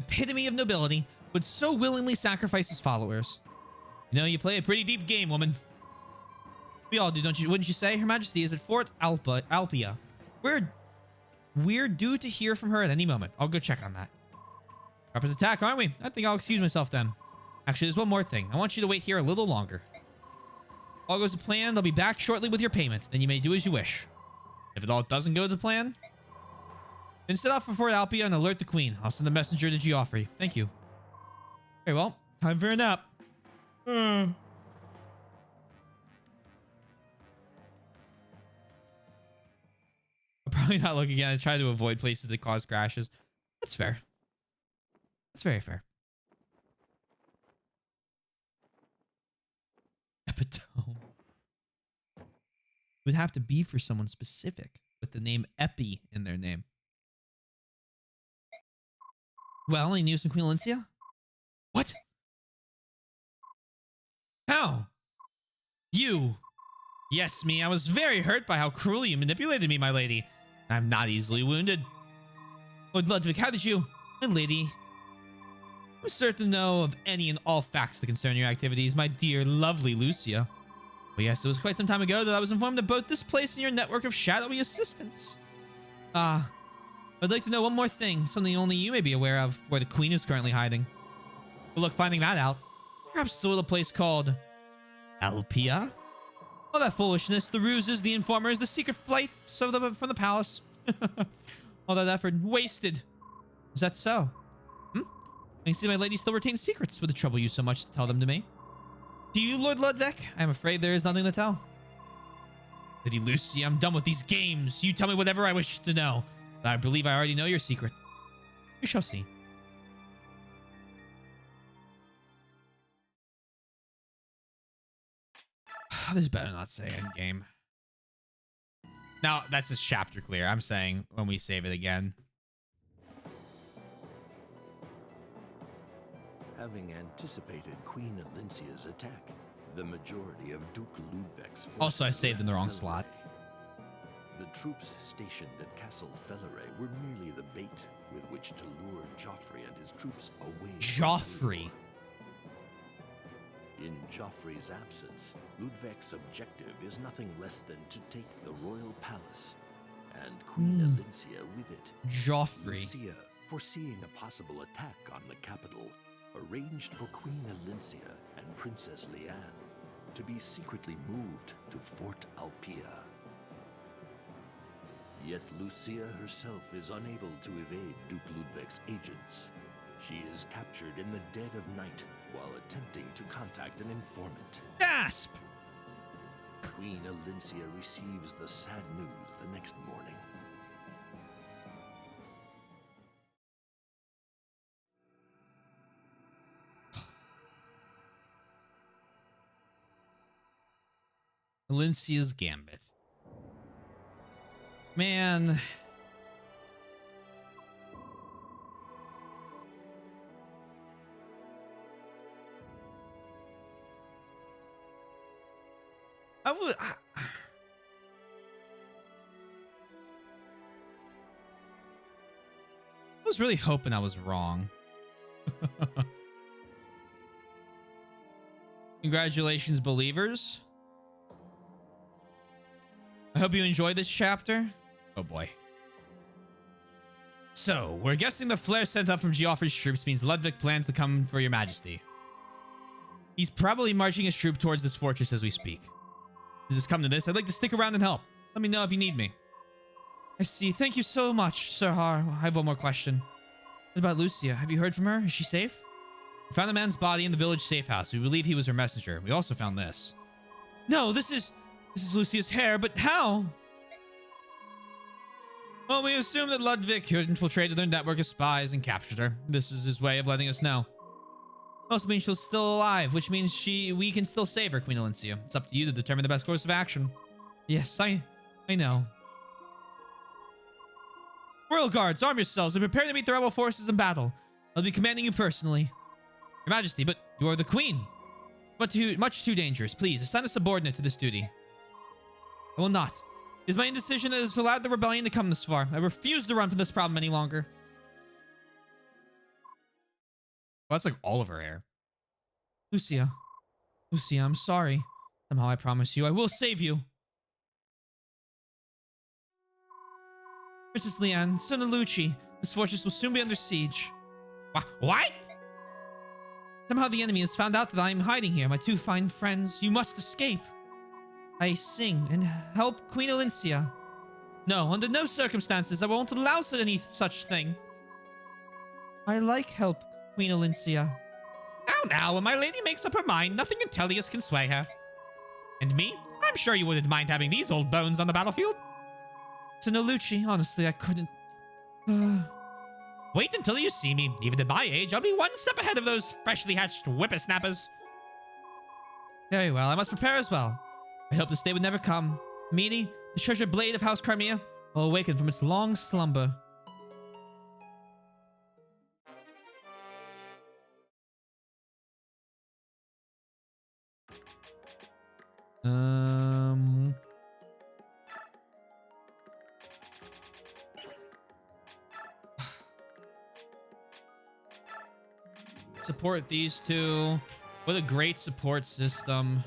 Epitome of nobility would so willingly sacrifice his followers. You know, you play a pretty deep game, woman. We all do, don't you? Wouldn't you say? Her Majesty is at Fort Alpia. We're due to hear from her at any moment. I'll go check on that. Rapper's attack, aren't we? I think I'll excuse myself then. Actually, there's one more thing. I want you to wait here a little longer. All goes to plan. They'll be back shortly with your payment. Then you may do as you wish. If it all doesn't go to plan, then set off for Fort Alpia and alert the Queen. I'll send a messenger to Joffrey. Thank you. Very well. Time for a nap. I'm probably not looking at it. I try to avoid places that cause crashes. That's fair. That's very fair. Epitome. It would have to be for someone specific with the name Epi in their name. Well, any news from Queen Alicia? What? How? You? Yes, me. I was very hurt by how cruelly you manipulated me, my lady. I'm not easily wounded. Lord Ludwig, how did you... My lady... I'm certain to know of any and all facts that concern your activities, my dear, lovely Lucia. Well, yes, it was quite some time ago that I was informed of both this place and your network of shadowy assistants. I'd like to know one more thing, something only you may be aware of, where the Queen is currently hiding. But look, finding that out, perhaps it's a little place called Alpia? All that foolishness, the ruses, the informers, the secret flights from the palace. All that effort wasted. Is that so? I see my lady still retains secrets. Would it trouble you so much to tell them to me? Do you, Lord Ludwig? I'm afraid there is nothing to tell. Lady Lucy, I'm done with these games. You tell me whatever I wish to know. But I believe I already know your secret. We shall see. This better not say endgame. Now, that's just chapter clear. I'm saying when we save it again. Having anticipated Queen Alincia's attack, the majority of Duke Ludwig's forces... Also, I saved in the wrong slot. The troops stationed at Castle Fellerai were merely the bait with which to lure Joffrey and his troops away. Joffrey. In Joffrey's absence, Ludwig's objective is nothing less than to take the royal palace, and Queen Elincia with it. Joffrey. Lucia, foreseeing a possible attack on the capital, arranged for Queen Elincia and Princess Leanne to be secretly moved to Fort Alpia. Yet Lucia herself is unable to evade Duke Ludwig's agents. She is captured in the dead of night while attempting to contact an informant. Gasp! Queen Elincia receives the sad news the next morning. Elincia's Gambit. Man. I was really hoping I was wrong. Congratulations, believers. I hope you enjoyed this chapter. Oh boy. So, we're guessing the flare sent up from Joffrey's troops means Ludwig plans to come for your majesty. He's probably marching his troop towards this fortress as we speak. Does this come to this? I'd like to stick around and help. Let me know if you need me. I see. Thank you so much, Sir Har. I have one more question. What about Lucia? Have you heard from her? Is she safe? We found a man's body in the village safe house. We believe he was her messenger. We also found this. No, this is Lucia's hair, but how? Well, we assume that Ludwig had infiltrated their network of spies and captured her. This is his way of letting us know. Also means she's still alive, which means we can still save her, Queen Elincia. It's up to you to determine the best course of action. Yes, I know. Royal Guards, arm yourselves and prepare to meet the rebel forces in battle. I'll be commanding you personally. Your Majesty, but you are the Queen. But much too dangerous. Please, assign a subordinate to this duty. I will not. It is my indecision that has allowed the rebellion to come this far. I refuse to run from this problem any longer. Well, that's like all of her hair. Lucia, I'm sorry. Somehow I promise you I will save you. Princess Leanne, Sona Lucci, this fortress will soon be under siege. What? Somehow the enemy has found out that I am hiding here. My two fine friends, you must escape. I sing and help Queen Elincia. No, under no circumstances I won't allow any such thing. I like help, Queen Elincia. Now, when my lady makes up her mind, nothing Intellius can sway her. And me? I'm sure you wouldn't mind having these old bones on the battlefield. Sona Lucci, honestly, I couldn't... Wait until you see me. Even at my age, I'll be one step ahead of those freshly hatched whippersnappers. Very well, I must prepare as well. I hope this day would never come. Meanie, the treasured blade of House Crimea, will awaken from its long slumber. Support these two. What a great support system.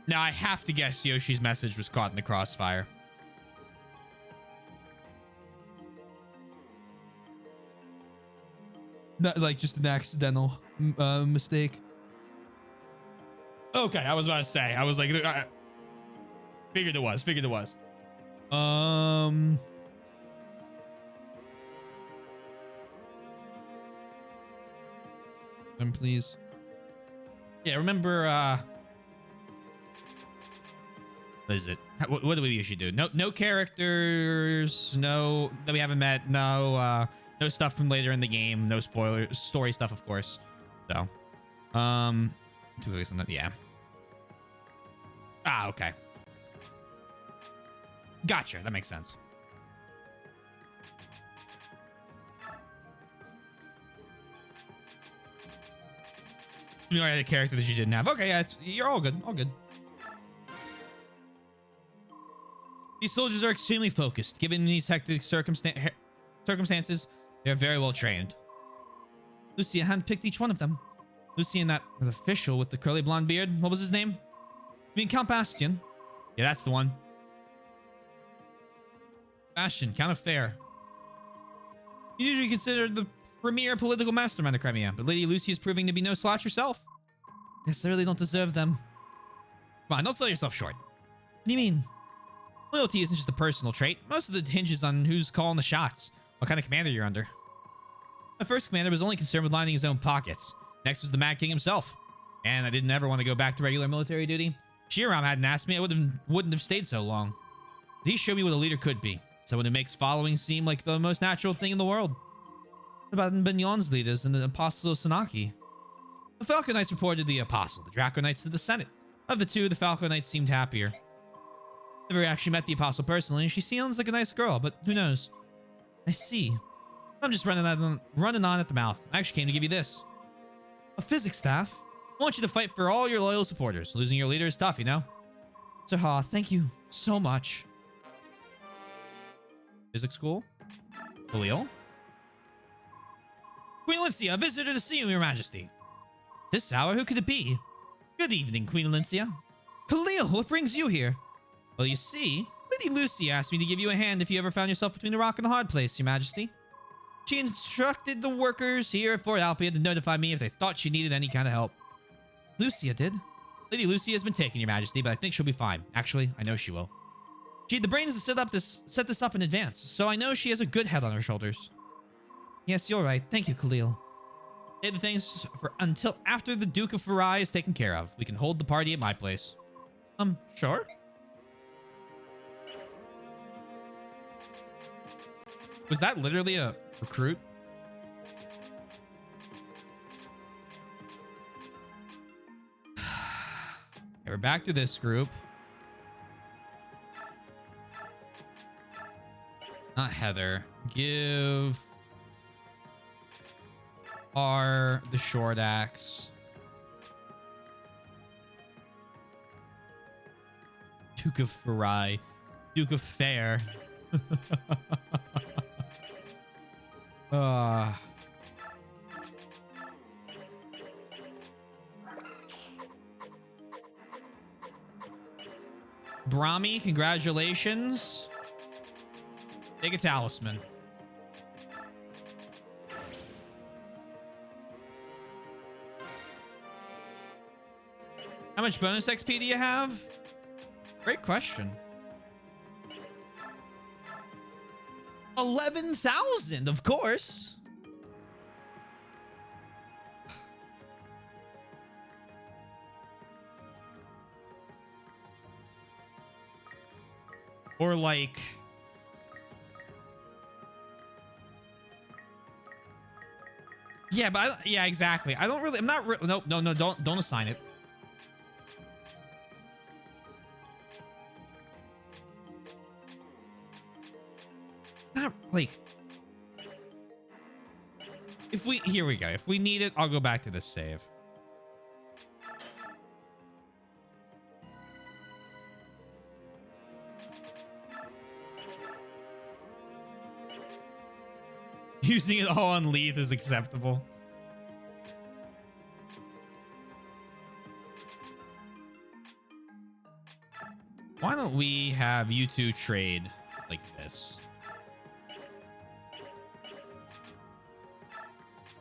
Now, I have to guess Yoshi's message was caught in the crossfire. Not like just an accidental mistake. Okay, I was about to say. I was like, figured it was. Then please. Yeah, remember, what is it? What do we usually do? No characters, no that we haven't met, no stuff from later in the game, no spoilers, story stuff, of course. So, yeah. Ah, okay. Gotcha. That makes sense. You already had a character that you didn't have. Okay, yeah, you're all good. All good. These soldiers are extremely focused. Given these hectic circumstances, they are very well trained. Lucia handpicked each one of them. Lucia and that official with the curly blonde beard. What was his name? You mean Count Bastion? Yeah, that's the one. Bastion, Count of Fair. He's usually considered the premier political mastermind of Crimea, but Lady Lucia is proving to be no slouch herself. Yes, I really don't deserve them. Come on, don't sell yourself short. What do you mean? Loyalty isn't just a personal trait. Most of it hinges on who's calling the shots, what kind of commander you're under. My first commander was only concerned with lining his own pockets. Next was the Mad King himself. And I didn't ever want to go back to regular military duty. If Shiram hadn't asked me, I wouldn't have stayed so long. But he showed me what a leader could be. Someone who makes following seem like the most natural thing in the world. What about Bignon's leaders and the Apostles of Sanaki? The Falcon Knights reported the Apostle, the Draco Knights to the Senate. Of the two, the Falcon Knights seemed happier. Never actually met the Apostle personally, and she seems like a nice girl, but who knows? I see. I'm just running on at the mouth. I actually came to give you this. A physics staff? I want you to fight for all your loyal supporters. Losing your leader is tough, you know? Sir Ha, thank you so much. Physics school? Khalil? Queen Alicia, a visitor to see you, Your Majesty. This hour, who could it be? Good evening, Queen Alicia. Khalil, what brings you here? Well, you see, Lady Lucy asked me to give you a hand if you ever found yourself between a rock and a hard place, Your Majesty. She instructed the workers here at Fort Alpia to notify me if they thought she needed any kind of help. Lucia did. Lady Lucia has been taken, Your Majesty, but I think she'll be fine. Actually, I know she will. She had the brains to set this up in advance, so I know she has a good head on her shoulders. Yes, you're right. Thank you, Khalil. Save the things for until after the Duke of Farai is taken care of. We can hold the party at my place. Sure. Was that literally a recruit? Okay, we're back to this group. Not Heather. Give R the short axe. Duke of Farai. Duke of Fair. Brahmi, congratulations. Take a talisman. How much bonus XP do you have? Great question. 11,000, of course. Or like... Yeah, but yeah, exactly. I don't really... I'm not... Nope, no, don't assign it. Not like... If we... Here we go. If we need it, I'll go back to this save. Using it all on Leith is acceptable. Why don't we have you two trade like this?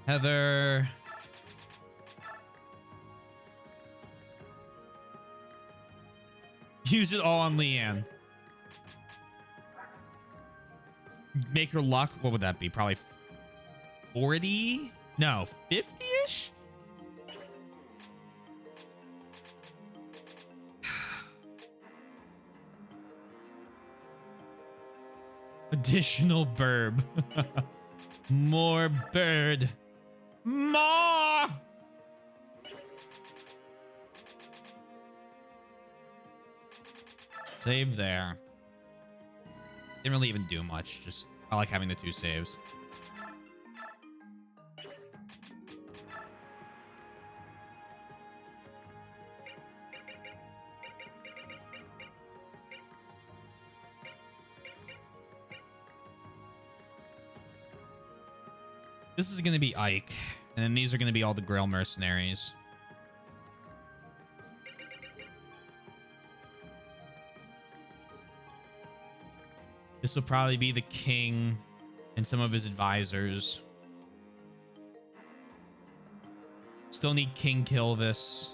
Heather. Use it all on Leanne. Make her luck. What would that be? Probably 40? No, 50-ish? Additional burb. More bird. More! Save there. Didn't really even do much. Just, I like having the two saves. This is going to be Ike. And then these are going to be all the Grail mercenaries. This will probably be the king and some of his advisors. Still need King kill this.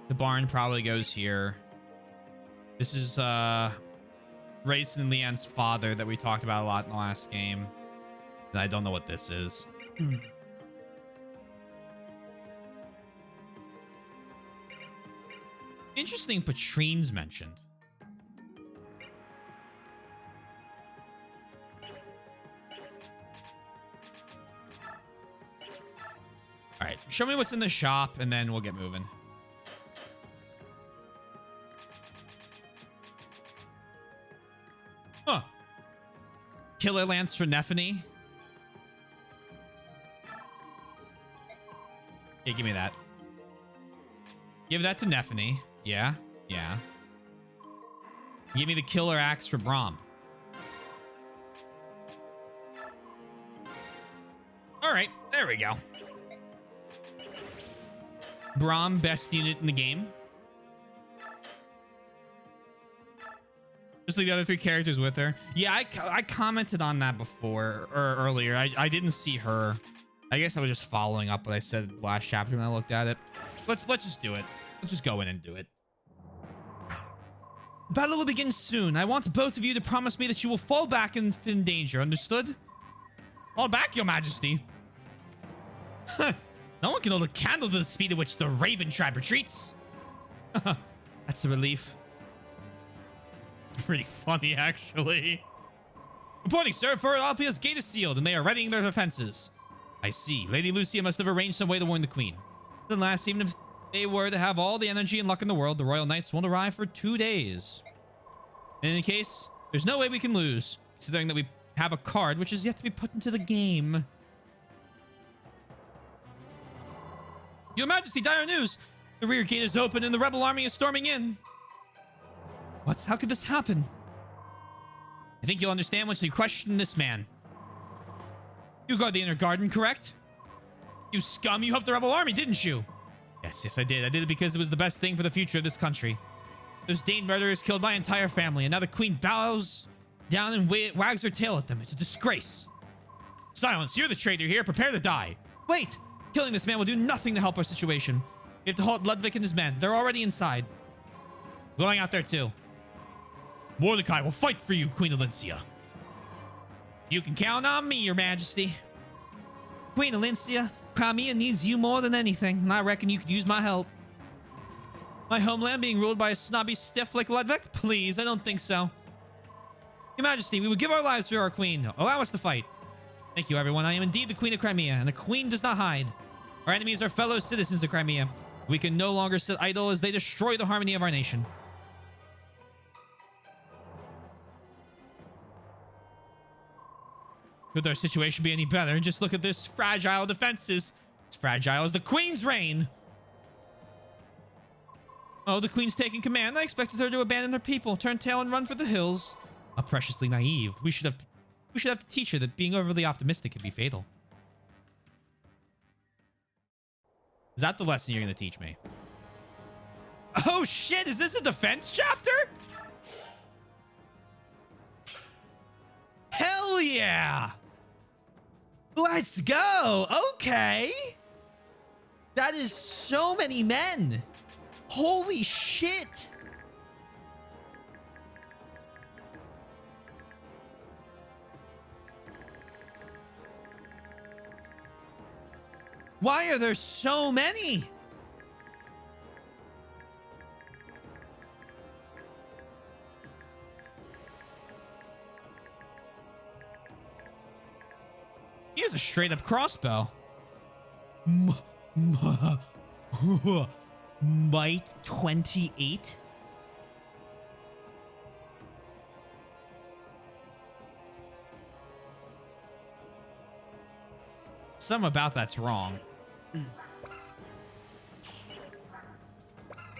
The barn probably goes here. This is Rayson and Leanne's father that we talked about a lot in the last game. And I don't know what this is. Interesting Patrine's mentioned. All right, show me what's in the shop, and then we'll get moving. Huh. Killer Lance for Nephany. Yeah, give me that. Give that to Nephany. Yeah, yeah. Give me the Killer Axe for Braum. All right, there we go. Braum, best unit in the game. Just like the other three characters with her. Yeah, I commented on that before, or earlier. I didn't see her. I guess I was just following up what I said last chapter when I looked at it. Let's just do it. Let's just go in and do it. The battle will begin soon. I want both of you to promise me that you will fall back in danger. Understood? Fall back, Your Majesty. No one can hold a candle to the speed at which the Raven tribe retreats. That's a relief. It's pretty funny, actually. Reporting, sir, for Alpia's gate is sealed, and they are readying their defenses. I see. Lady Lucia must have arranged some way to warn the queen. Alas, even if they were to have all the energy and luck in the world, the royal knights won't arrive for 2 days. In any case, there's no way we can lose, considering that we have a card which is yet to be put into the game. Your Majesty, dire news! The rear gate is open and the rebel army is storming in. What? How could this happen? I think you'll understand once you question this man. You guard the inner garden, correct? You scum, you helped the rebel army, didn't you? Yes, I did. I did it because it was the best thing for the future of this country. Those Dane murderers killed my entire family, and now the queen bows down and wags her tail at them. It's a disgrace. Silence, you're the traitor here. Prepare to die. Wait! Killing this man will do nothing to help our situation. We have to halt Ludwig and his men. They're already inside. We're going out there too. Mordecai will fight for you, Queen Alencia. You can count on me, Your Majesty. Queen Alencia, Crimea needs you more than anything, and I reckon you could use my help. My homeland being ruled by a snobby stiff like Ludwig? Please, I don't think so. Your Majesty, we would give our lives for our queen. Allow us to fight. Thank you, everyone. I am indeed the Queen of Crimea, and a queen does not hide. Our enemies are fellow citizens of Crimea. We can no longer sit idle as they destroy the harmony of our nation. Could their situation be any better? Just look at this fragile defenses. As fragile as the Queen's reign. Oh, the Queen's taking command. I expected her to abandon her people, turn tail, and run for the hills. How preciously naive. We should have to teach her that being overly optimistic can be fatal. Is that the lesson you're going to teach me? Oh, shit. Is this a defense chapter? Hell yeah. Let's go. Okay. That is so many men. Holy shit. Why are there so many? He has a straight up crossbow. Might 28? Something about that's wrong.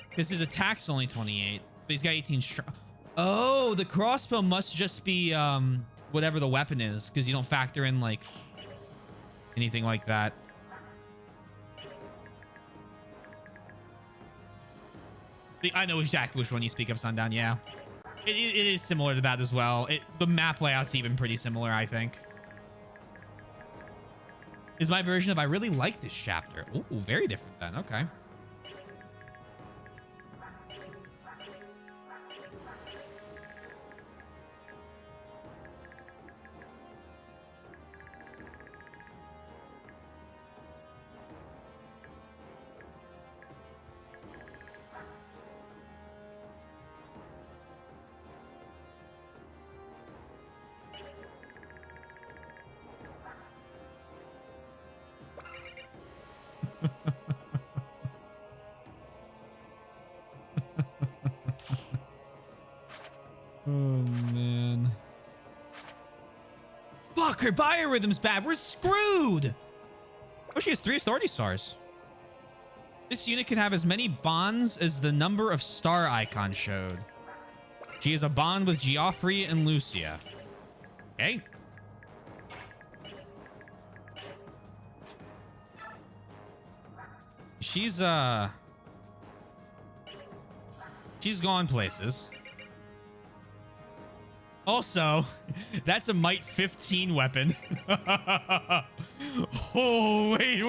Because his attack's only 28, but he's got 18 strong. Oh, the crossbow must just be whatever the weapon is, because you don't factor in like anything like that. I know exactly which one you speak of, Sundown. Yeah, it is similar to that as well. The map layout's even pretty similar, I think. Is my version of I really like this chapter. Ooh, very different then. Okay. Oh, man. Fuck, her biorhythm's bad. We're screwed. Oh, she has 3 authority stars. This unit can have as many bonds as the number of star icons showed. She has a bond with Geoffrey and Lucia. Okay. She's gone places. Also, that's a Might 15 weapon. Oh, wait.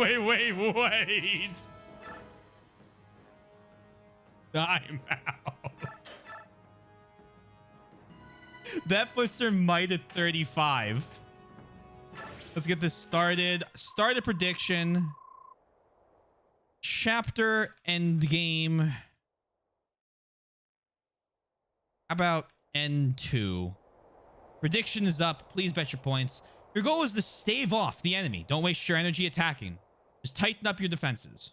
I'm out. That puts her Might at 35. Let's get this started. Start a prediction. Chapter end game. How about N2? Prediction is up. Please bet your points. Your goal is to stave off the enemy. Don't waste your energy attacking. Just tighten up your defenses.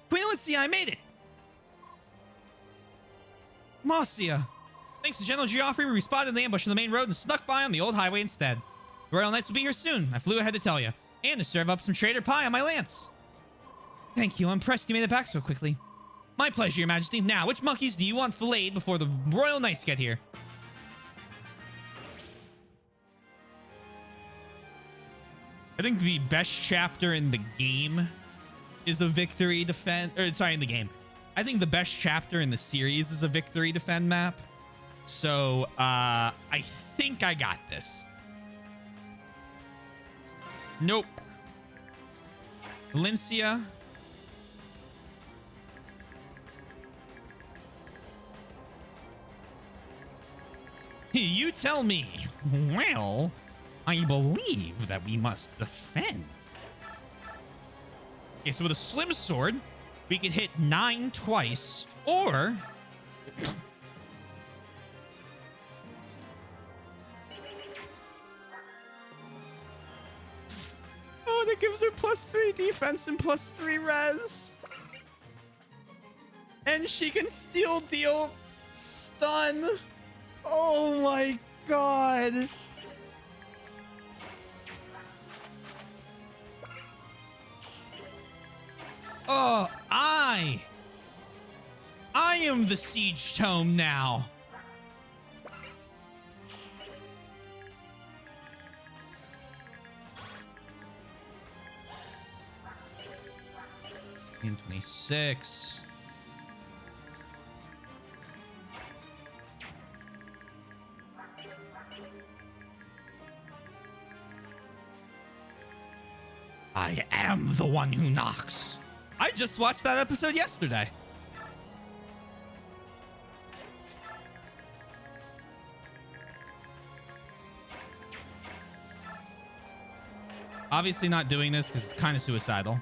Queen Alicia, I made it! Marcia! Thanks to General Geoffrey, we respotted the ambush on the main road and snuck by on the old highway instead. The Royal Knights will be here soon. I flew ahead to tell you. And to serve up some trader pie on my lance. Thank you. I'm impressed you made it back so quickly. My pleasure, Your Majesty. Now, which monkeys do you want filleted before the Royal Knights get here? I think the best chapter in the game is a victory defend... Or, sorry, in the game. I think the best chapter in the series is a victory defend map. So, I think I got this. Nope. Valencia. You tell me. Well, I believe that we must defend. Okay, so with a slim sword, we could hit 9 twice, or... Oh, that gives her +3 defense and +3 res. And she can still deal stun. Oh my god. Oh, I am the siege tome now. In 26. I am the one who knocks. I just watched that episode yesterday. Obviously not doing this because it's kind of suicidal.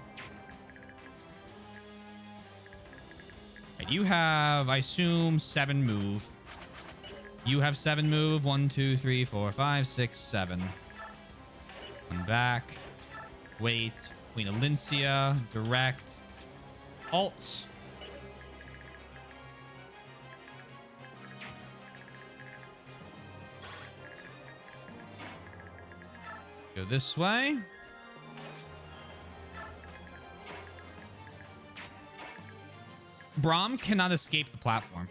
Right, you have, I assume, 7 move. You have 7 move. 1, 2, 3, 4, 5, 6, 7. Come back. Wait. Queen Alincia. Direct. Alt. Go this way. Braum cannot escape the platform.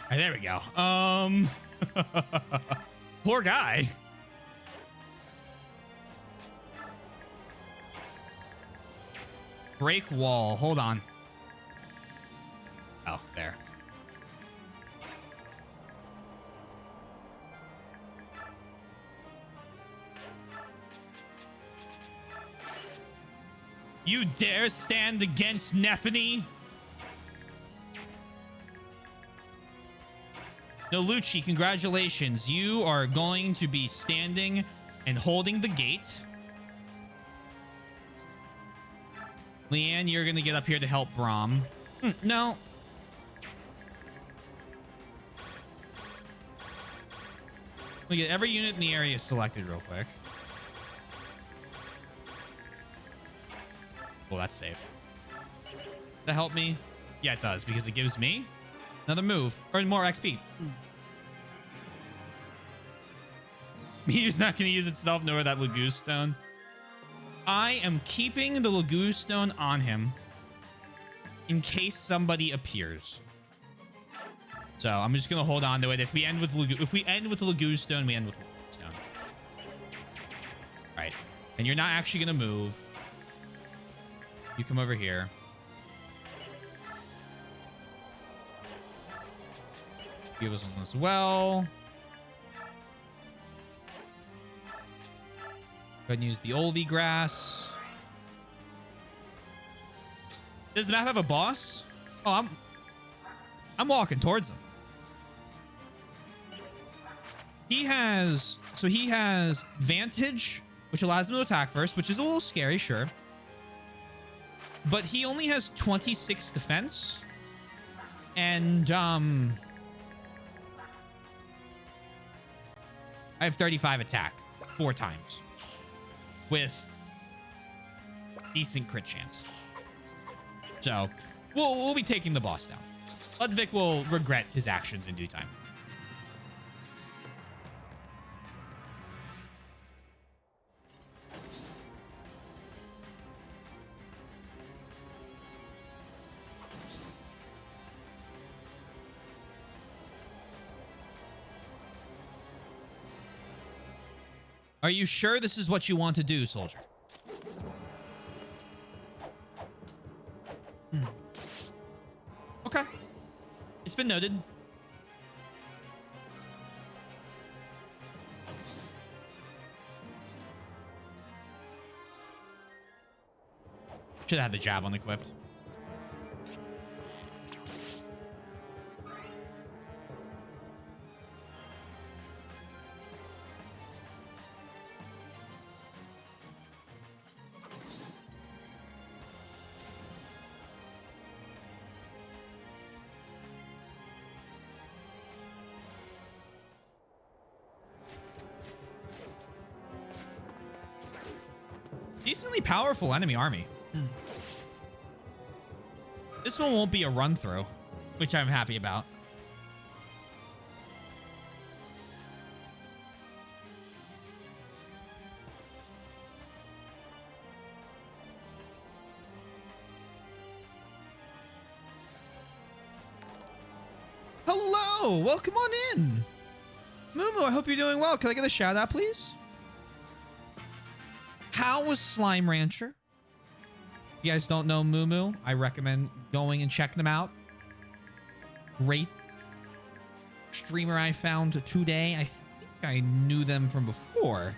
Right, there we go. Poor guy. Break wall. Hold on. Oh, there. You dare stand against Nephany? No, Lucci, congratulations. You are going to be standing and holding the gate. Leanne, you're going to get up here to help Braum. No. We get every unit in the area selected real quick. Well, that's safe. Does that help me? Yeah, it does, because it gives me another move or more XP. He's not going to use itself, nor that Lagoo Stone. I am keeping the Lagoo Stone on him in case somebody appears. So I'm just going to hold on to it. If we end with the Lagoo Stone, we end with Lagoo Stone. Right. And you're not actually going to move. You come over here. Give us one as well. Go ahead and use the oldie grass. Does the map have a boss? Oh, I'm walking towards him. He has Vantage, which allows him to attack first, which is a little scary, sure. But he only has 26 defense. And I have 35 attack 4 times with decent crit chance. So we'll be taking the boss down. Ludwig will regret his actions in due time. Are you sure this is what you want to do, soldier? Okay. It's been noted. Should have had the javelin equipped. Decently powerful enemy army. This one won't be a run through, which I'm happy about. Hello, welcome on in. Mumu, I hope you're doing well. Can I get a shout out, please? How was Slime Rancher? If you guys don't know Mumu, I recommend going and checking them out. Great streamer I found today. I think I knew them from before,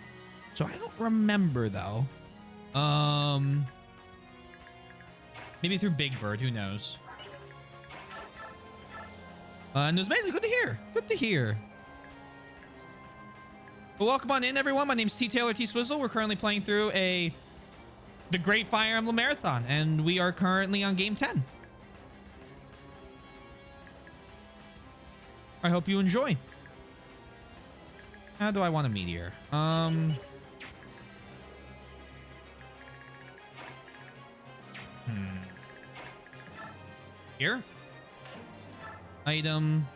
so I don't remember though. Maybe through Big Bird, who knows? And it was amazing. Good to hear. Good to hear. Well, welcome on in, everyone. My name's T. Taylor T. Swizzle. We're currently playing through the Great Fire Emblem Marathon, and we are currently on game 10. I hope you enjoy. How do I want a meteor? Here. Item.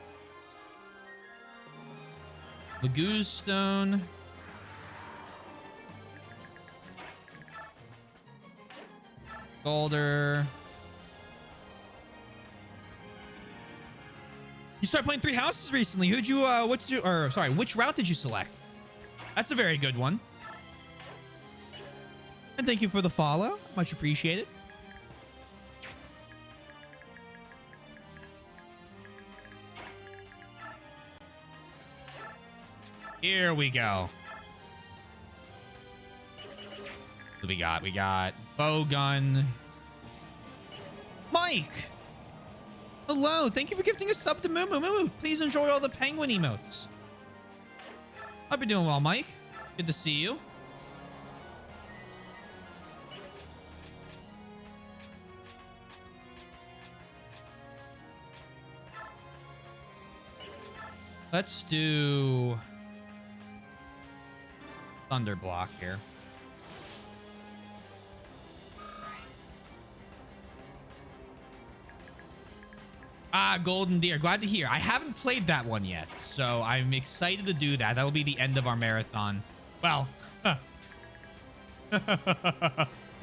Laguz stone. Golder. You started playing Three Houses recently. Who'd you which route did you select? That's a very good one. And thank you for the follow. Much appreciated. Here we go. What do we got? We got bow gun. Mike! Hello, thank you for gifting a sub to Moo Moo. Moo Moo, please enjoy all the penguin emotes. Hope you're doing well, Mike. Good to see you. Let's do Thunder Block here. Ah, Golden Deer. Glad to hear. I haven't played that one yet, so I'm excited to do that. That'll be the end of our marathon. Well,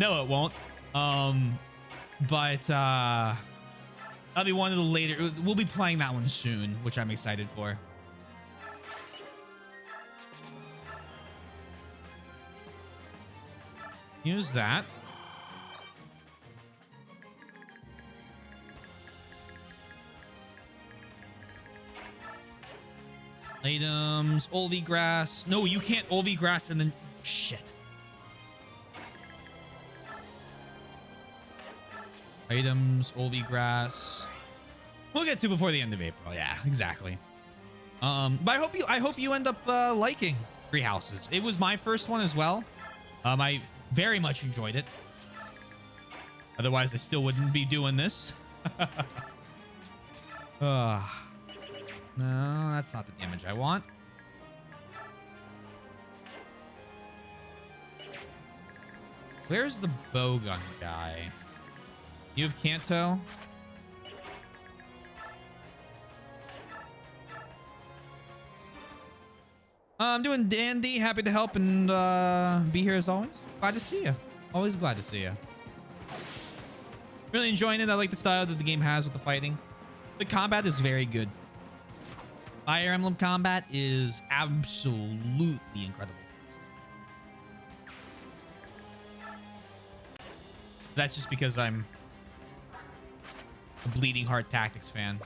no, it won't. But that'll be one of the later. We'll be playing that one soon, which I'm excited for. Use that. Items, Olvie grass. No, you can't Olvie grass and then shit. Items, Olvie grass. We'll get to before the end of April. Yeah, exactly. But I hope you end up liking Three Houses. It was my first one as well. I very much enjoyed it. Otherwise, I still wouldn't be doing this. No, that's not the damage I want. Where's the bowgun guy? You have Kanto? I'm doing dandy. Happy to help and be here as always. Glad to see you. Always glad to see you. Really enjoying it. I like the style that the game has with the fighting. The combat is very good. Fire Emblem combat is absolutely incredible. That's just because I'm a Bleeding Heart Tactics fan.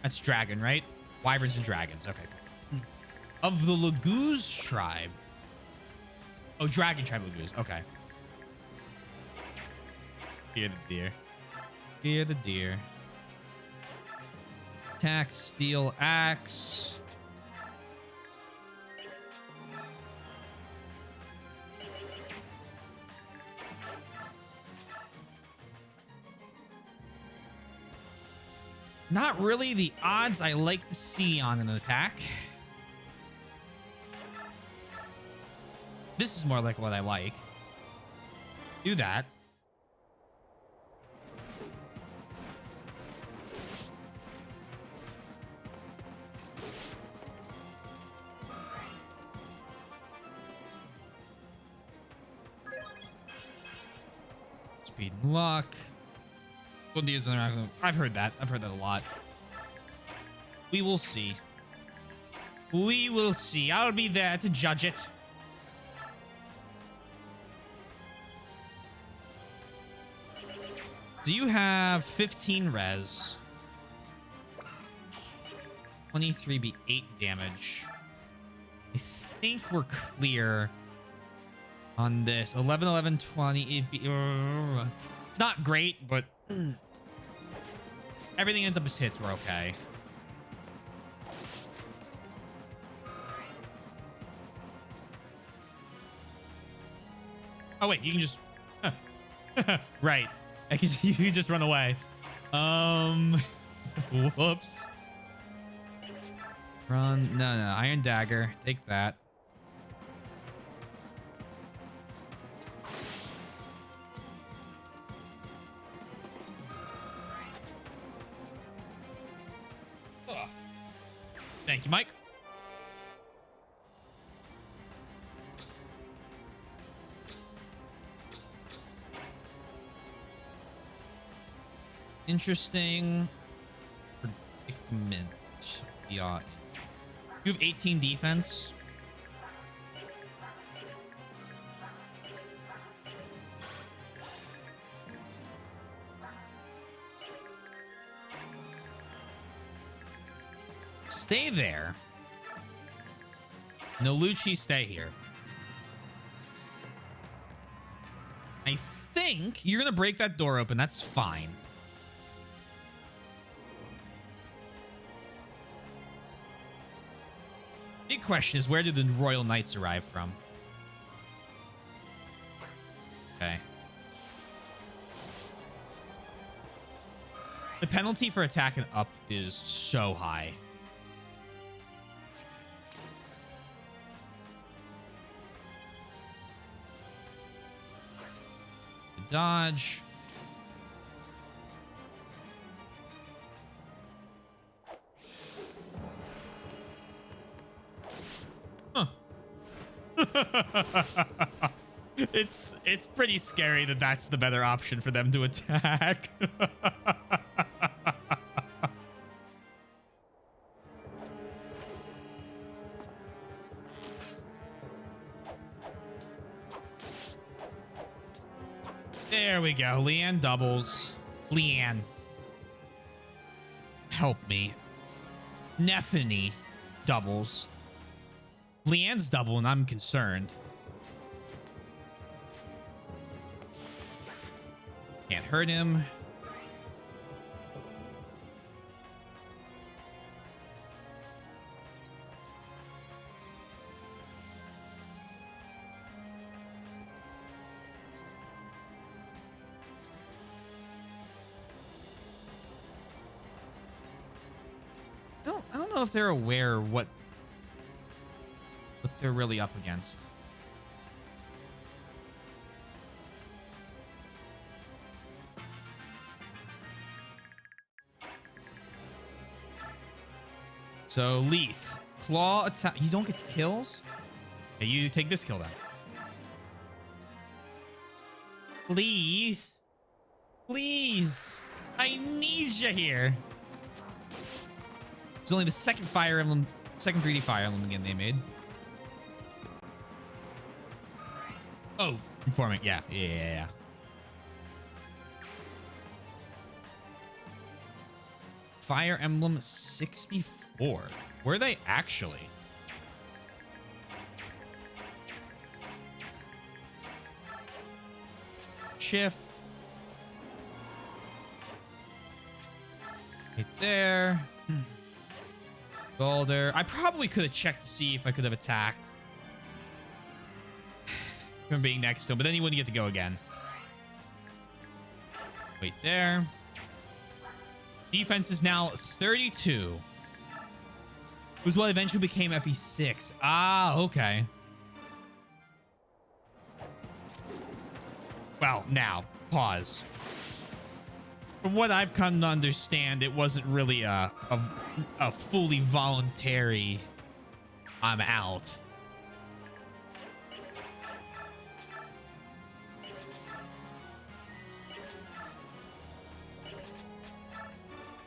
That's dragon, right? Wyverns and dragons. Okay, cool. Of the Laguz tribe. Oh, dragon tribe Laguz. Okay. Hear the deer. Hear the deer. Attack, steel, axe. Not really the odds I like to see on an attack. This is more like what I like. Do that. Speed and luck. I've heard that. I've heard that a lot. We will see. We will see. I'll be there to judge it. Do you have 15 res? 23 be 8 damage. I think we're clear on this. 11, 11, 20. It'd be, it's not great, but everything ends up as hits. We're okay. Oh, wait. You can just... right. You can just run away. Whoops. Run. No, no. Iron Dagger. Take that. Ugh. Thank you, Mike. Interesting predicament. Yeah. You have 18 defense. Stay there. No Lucci, stay here. I think you're gonna break that door open. That's fine. Big question is, where did the Royal Knights arrive from? Okay. The penalty for attacking up is so high. Dodge. Huh. It's pretty scary that that's the better option for them to attack. There we go. Leanne doubles. Leanne. Help me. Neffany doubles. Leanne's double, and I'm concerned. Can't hurt him. I don't know if they're aware what they're really up against. So Leith, claw attack. You don't get kills. Okay, you take this kill then. Leith, please, I need you here. It's only the second Fire Emblem, second 3D Fire Emblem again they made. Oh, Informing. Yeah. Fire Emblem 64. Were they actually? Shift. Right there. Boulder. I probably could have checked to see if I could have attacked from being next to him, but then he wouldn't get to go again. Wait there. Defense is now 32. It was what eventually became FE6. Ah, okay. Well, now, pause. From what I've come to understand, it wasn't really a fully voluntary I'm out.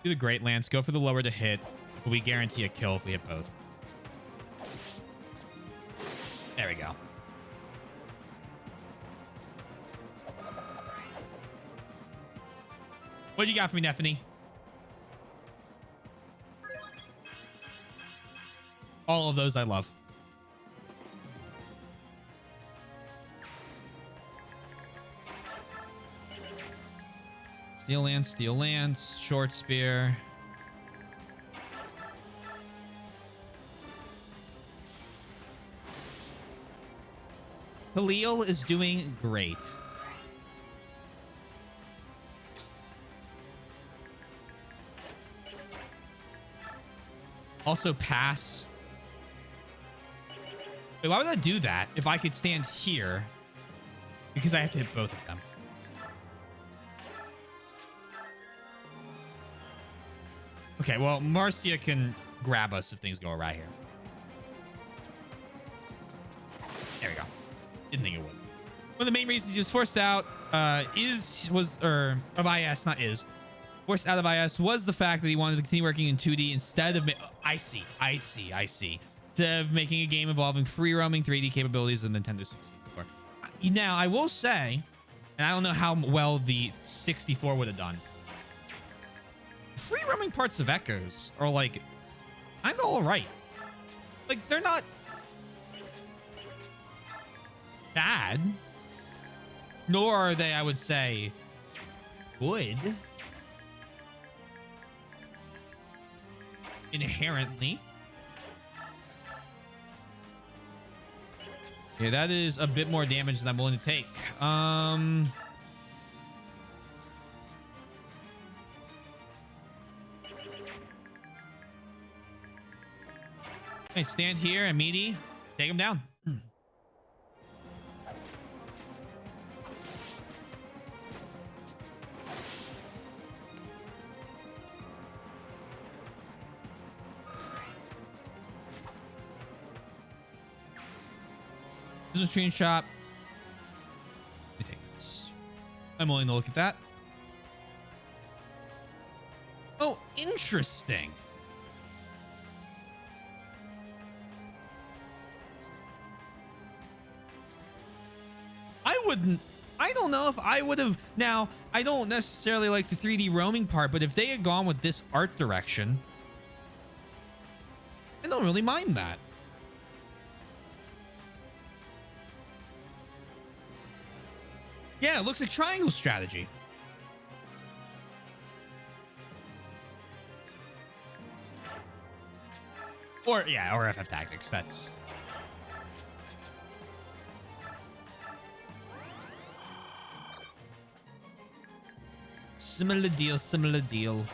Do the Great Lance, go for the lower to hit, but we guarantee a kill if we hit both. There we go. What do you got for me, Neffany? All of those I love. Steel Lance, Short Spear. Khalil is doing great. Also pass. Wait, why would I do that if I could stand here? Because I have to hit both of them. Okay, well, Marcia can grab us if things go awry here. There we go. Didn't think it would. One of the main reasons he was forced out of IS, forced out of IS was the fact that he wanted to continue working in 2D instead of... I see. Instead of making a game involving free-roaming 3D capabilities of Nintendo 64. Now, I will say, and I don't know how well the 64 would have done, free-roaming parts of Echoes are, like, kind of all right. Like, they're not bad, nor are they, I would say, good inherently. Yeah, that is a bit more damage than I'm willing to take. Hey, stand here and meaty, take him down. This is a screenshot. Let me take this. I'm willing to look at that. Oh, interesting. I don't know if I would have. Now, I don't necessarily like the 3D roaming part, but if they had gone with this art direction, I don't really mind that. Yeah, it looks like triangle strategy. Or FF Tactics. That's... Similar deal.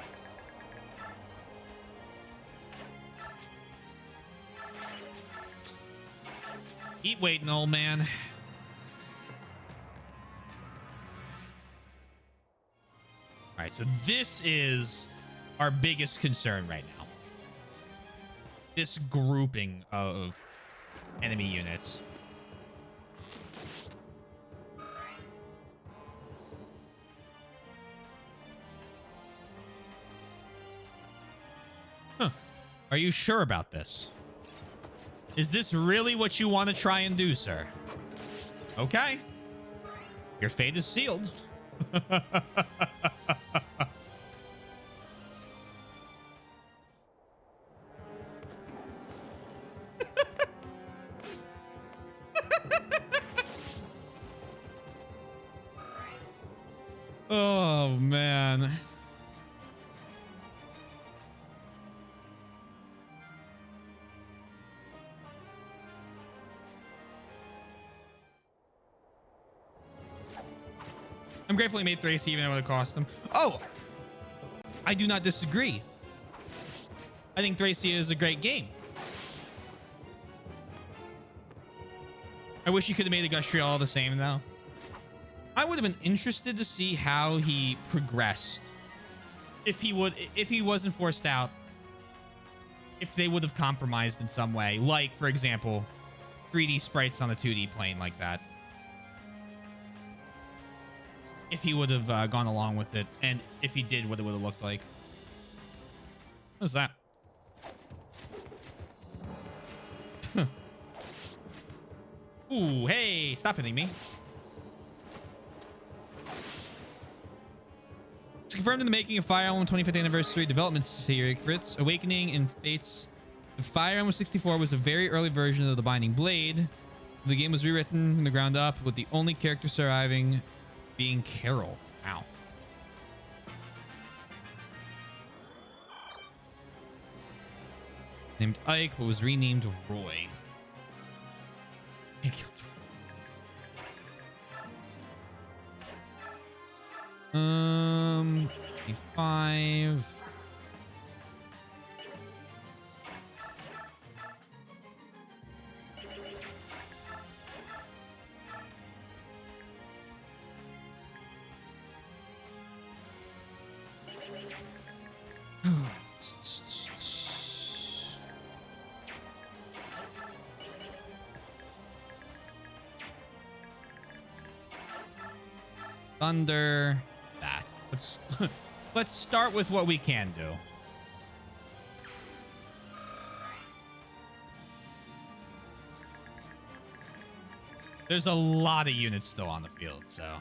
Keep waiting, old man. All right, so this is our biggest concern right now. This grouping of enemy units. Are you sure about this? Is this really what you want to try and do, sir? Okay. Your fate is sealed. Oh, man. I'm grateful he made Thracia even though it would cost him. Oh! I do not disagree. I think Thracia is a great game. I wish he could have made the Gustria all the same, though. I would have been interested to see how he progressed. If he wasn't forced out. If they would have compromised in some way. Like, for example, 3D sprites on the 2D plane like that. If he would have gone along with it, and if he did, what it would have looked like. What's that? Ooh, hey, stop hitting me. It's confirmed in the making of Fire Emblem 25th Anniversary Development Secrets, Awakening and Fates. The Fire Emblem 64 was a very early version of the Binding Blade. The game was rewritten from the ground up, with the only character surviving being Carol. Wow. Named Ike, but was renamed Roy. He killed Roy. 5. Thunder. That. Let's start with what we can do. There's a lot of units still on the field, so.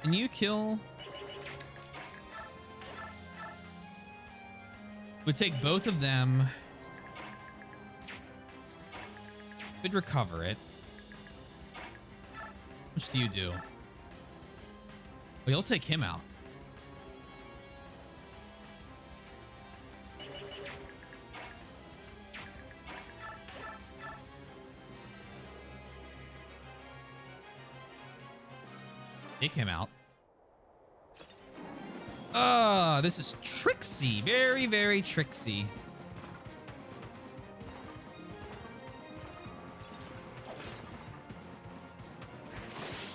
Can you kill? Would take both of them. Could recover it. How much do you do? Well, you'll take him out. Take him out. This is tricksy. Very, very tricksy.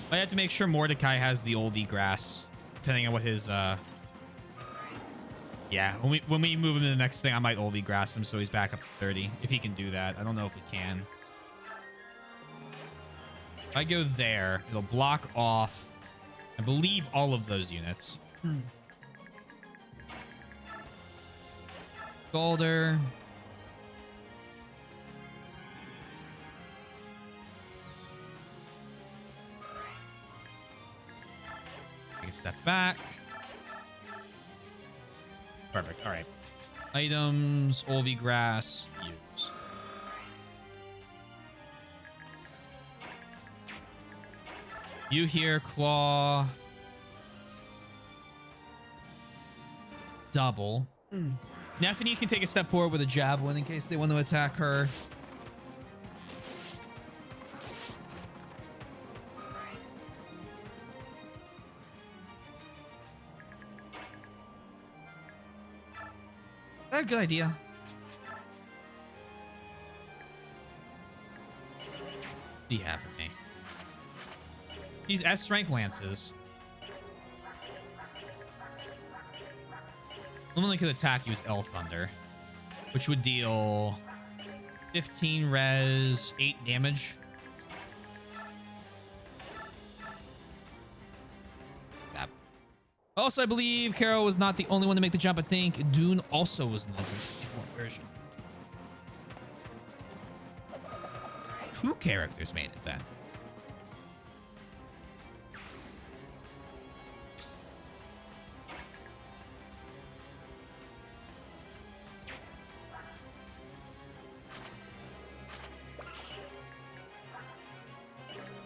I have to make sure Mordecai has the oldie grass, depending on what his yeah, when we move him to the next thing, I might oldie grass him so he's back up to 30. If he can do that. I don't know if we can. If I go there, it'll block off, I believe, all of those units. Golder. Take a step back. Perfect. All right. Items, Olvi grass, use. You here, claw. Double. Nephany can take a step forward with a javelin in case they want to attack her. Is that a good idea? What do you have for me? These S rank lances. The only could attack use L Thunder, which would deal 15 res, 8 damage. That. Also, I believe Carol was not the only one to make the jump. I think Dune also was in the 64 version. 2 characters made it then.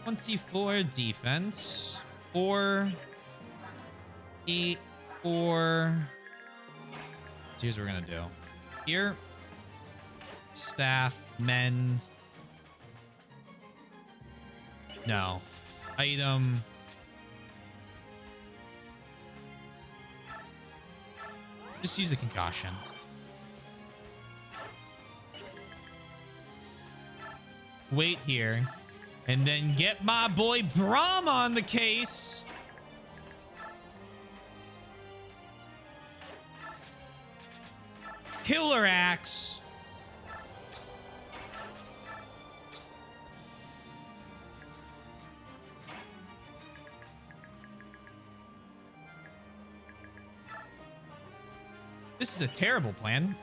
.24 defense, 4, 8, 4. So here's what we're gonna do. Here, staff, mend. No, item. Just use the concussion. Wait here. And then get my boy Brahm on the case. Killer Axe. This is a terrible plan.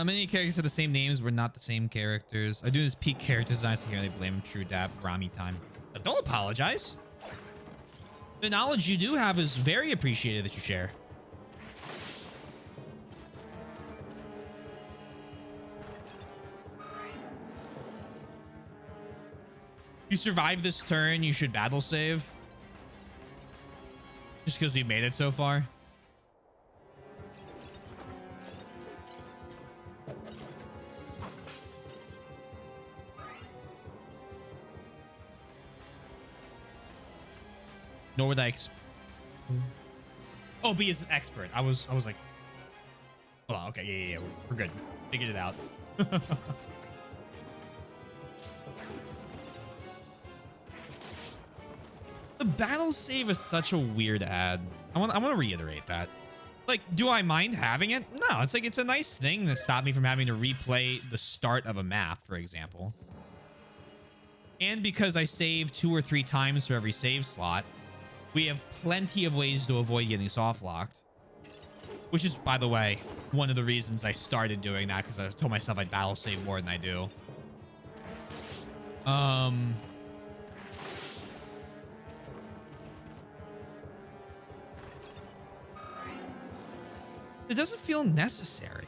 Many characters have the same names. We're not the same characters. I do this peak character design, so here they blame him. True dap, Rami time. But don't apologize. The knowledge you do have is very appreciated that you share. you survive this turn, you should battle save. Just because we've made it so far. Nor would I Oh, B is an expert. I was like, hold on. Okay, yeah. We're good. Figured it out. The battle save is such a weird ad. I want to reiterate that. Like, do I mind having it? No, it's like it's a nice thing to stop me from having to replay the start of a map, for example. And because I save 2 or 3 times for every save slot, we have plenty of ways to avoid getting soft locked. Which is, by the way, one of the reasons I started doing that, because I told myself I'd battle save more than I do. It doesn't feel necessary.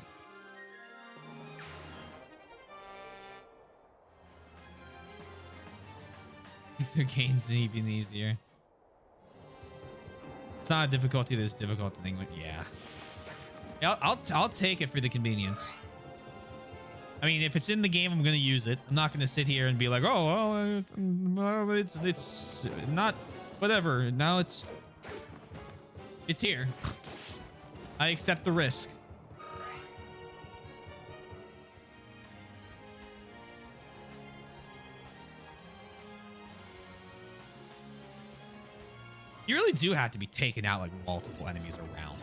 Their gains even easier. It's not a difficulty that's difficult in English. Yeah. I'll take it for the convenience. I mean, if it's in the game, I'm gonna use it. I'm not gonna sit here and be like, oh, well, it's not whatever. Now it's here. I accept the risk. You really do have to be taking out like multiple enemies around.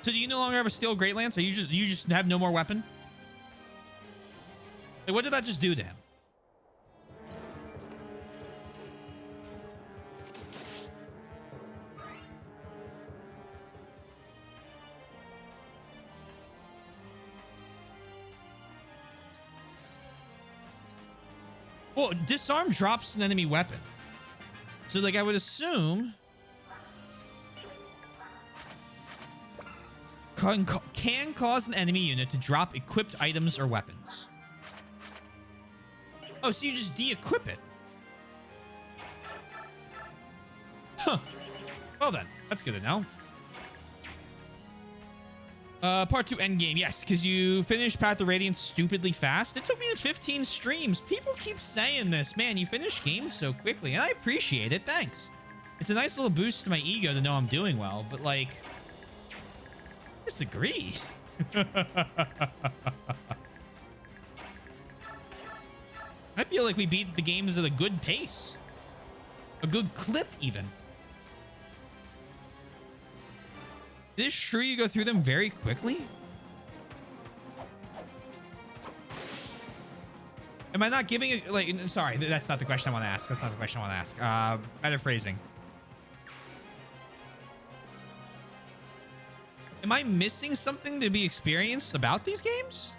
So do you no longer have a steel great lance, or you just have no more weapon? Like, what did that just do to him? Well, disarm drops an enemy weapon. So, like, I would assume... Can cause an enemy unit to drop equipped items or weapons. Oh, so you just de-equip it. Huh. Well then, that's good to know. Part 2 endgame. Yes, because you finished Path of Radiance stupidly fast. It took me 15 streams. People keep saying this. Man, you finish games so quickly, and I appreciate it. Thanks. It's a nice little boost to my ego to know I'm doing well, but like... disagree. I feel like we beat the games at a good pace. A good clip, even. Is it true you go through them very quickly? Am I not giving it, like, sorry, that's not the question I want to ask. That's not the question I want to ask. Better phrasing. Am I missing something to be experienced about these games?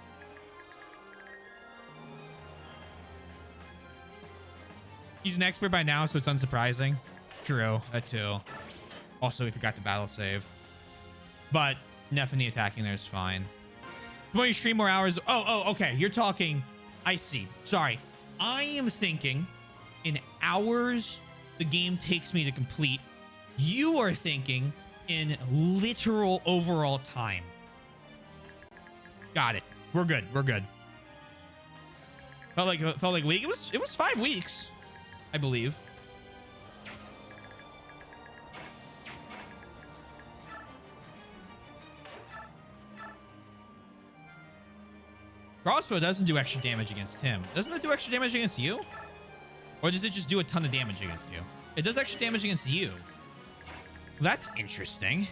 He's an expert by now, so it's unsurprising. True, that too. Also, we forgot the battle save. But Nephany attacking there is fine. When you stream more hours... Oh, okay. You're talking... I see. Sorry. I am thinking in hours the game takes me to complete. You are thinking in literal overall time. Got it. We're good. We're good. Felt like a week. It was 5 weeks, I believe. Crossbow doesn't do extra damage against him. Doesn't it do extra damage against you? Or does it just do a ton of damage against you? It does extra damage against you. That's interesting.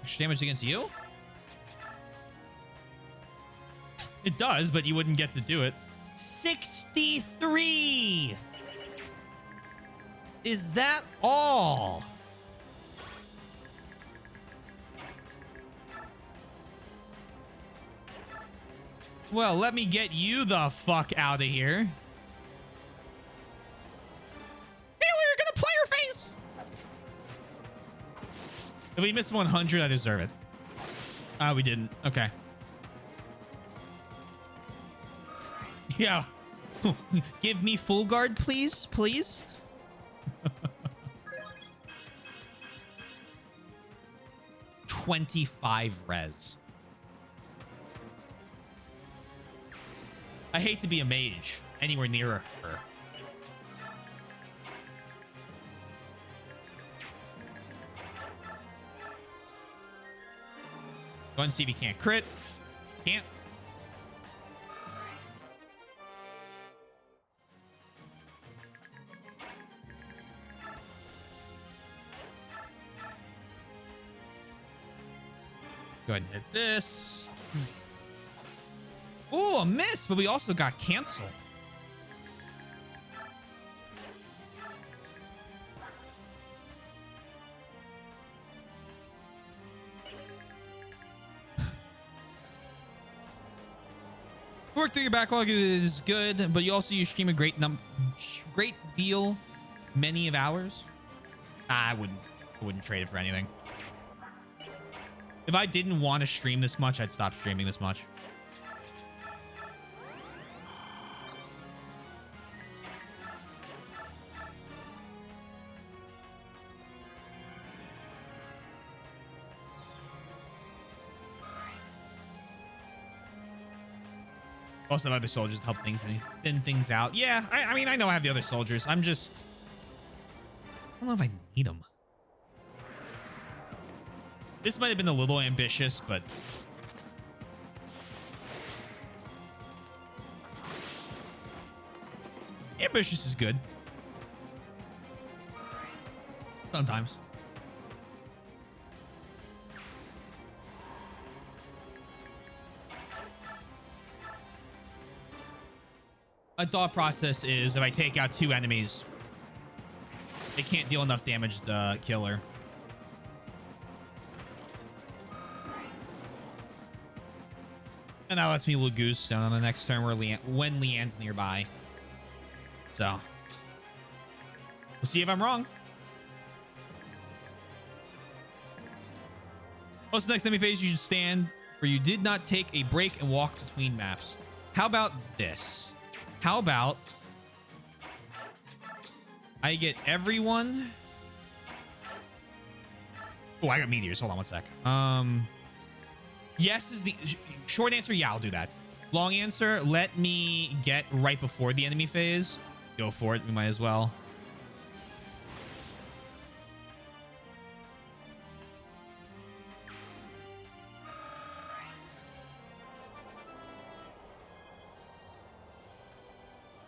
Extra damage against you? It does, but you wouldn't get to do it. 63! Is that all? Well, let me get you the fuck out of here. Hey, we're gonna play your face! If we missed 100, I deserve it. We didn't. Okay. Yeah. Give me full guard, please. Please. 25 res. I hate to be a mage anywhere near her. Go ahead and see if he can't crit. Can't. Go ahead and hit this. Oh, a miss, but we also got cancel. Work through your backlog is good, but you also use stream a great deal, many of hours. I wouldn't trade it for anything. If I didn't want to stream this much, I'd stop streaming this much. Also have other soldiers to help thin things out. Yeah, I mean, I know I have the other soldiers. I don't know if I need them. This might have been a little ambitious, but ambitious is good. Sometimes. My thought process is if I take out 2 enemies, they can't deal enough damage to kill her. And that lets me Lagoose down on the next turn when Leanne's nearby. So, we'll see if I'm wrong. Also, next enemy phase, you should stand where you did not take a break and walk between maps. How about this? How about I get everyone? Oh, I got meteors. Hold on one sec. Yes is the short answer. Yeah, I'll do that. Long answer, let me get right before the enemy phase. Go for it. We might as well.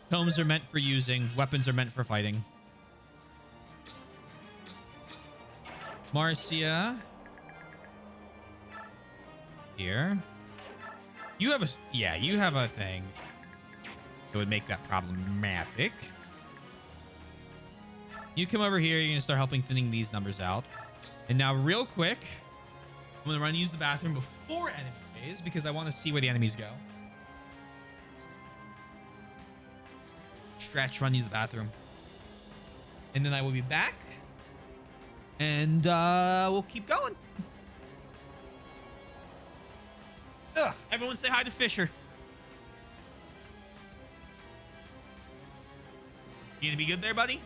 Tomes are meant for using. Weapons are meant for fighting. Marcia. Here. You have a... Yeah, you have a thing. It would make that problematic. You come over here. You're going to start helping thinning these numbers out. And now real quick, I'm going to run and use the bathroom before enemy phase because I want to see where the enemies go. Stretch, run, use the bathroom. And then I will be back. And we'll keep going. Ugh, everyone say hi to Fisher. You gonna be good there, buddy?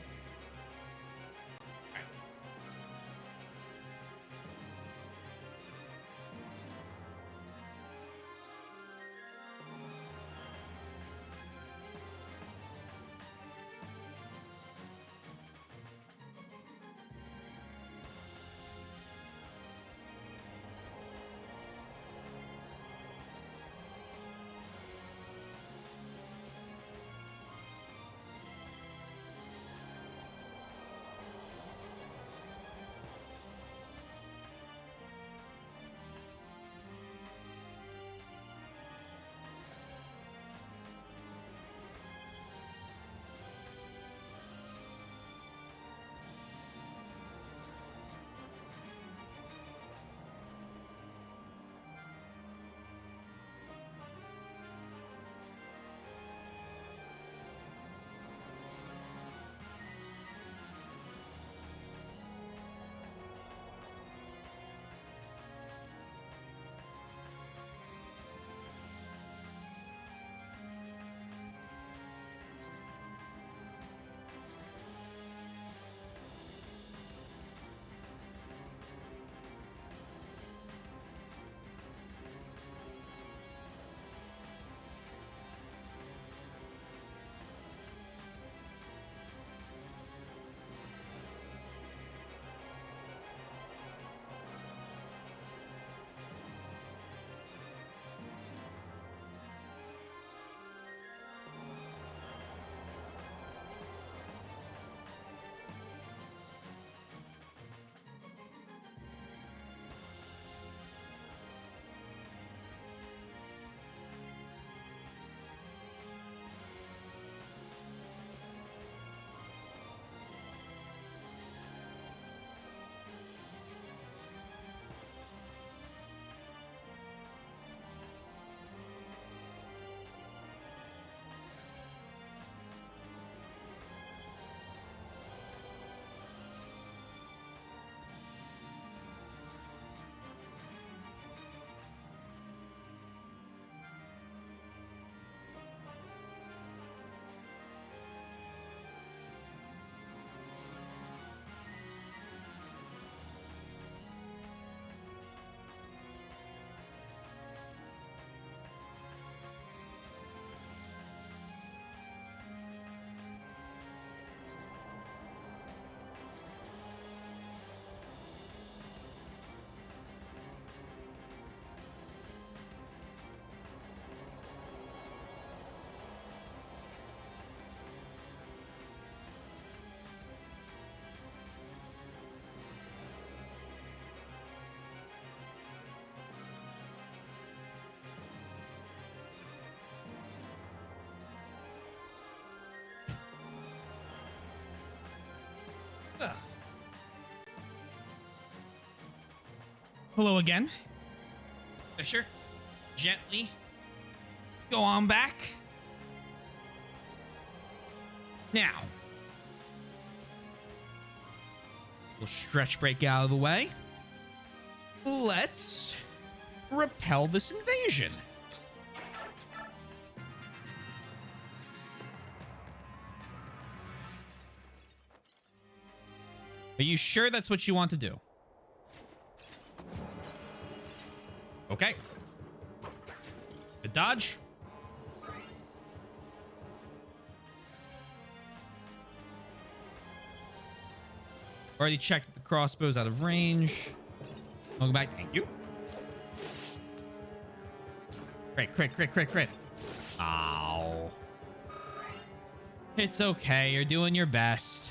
Hello again. Fisher, gently go on back. Now, we'll stretch break out of the way. Let's repel this invasion. Are you sure that's what you want to do? Okay. Good dodge. Already checked that the crossbow's out of range. Welcome back. Thank you. Crit, crit, crit, crit, crit. Ow. It's okay. You're doing your best.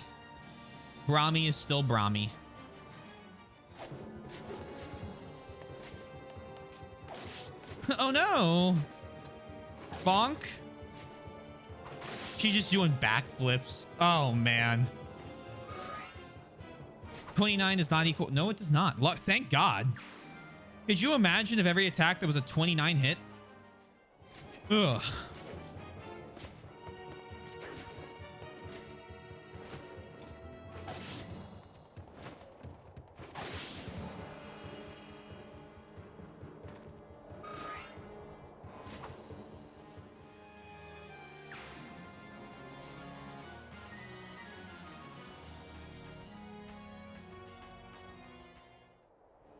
Brahmi is still Brahmi. Oh no. Bonk. She's just doing backflips. Oh man. 29 does not equal. No, it does not. Look, thank God. Could you imagine if every attack that was a 29 hit? Ugh.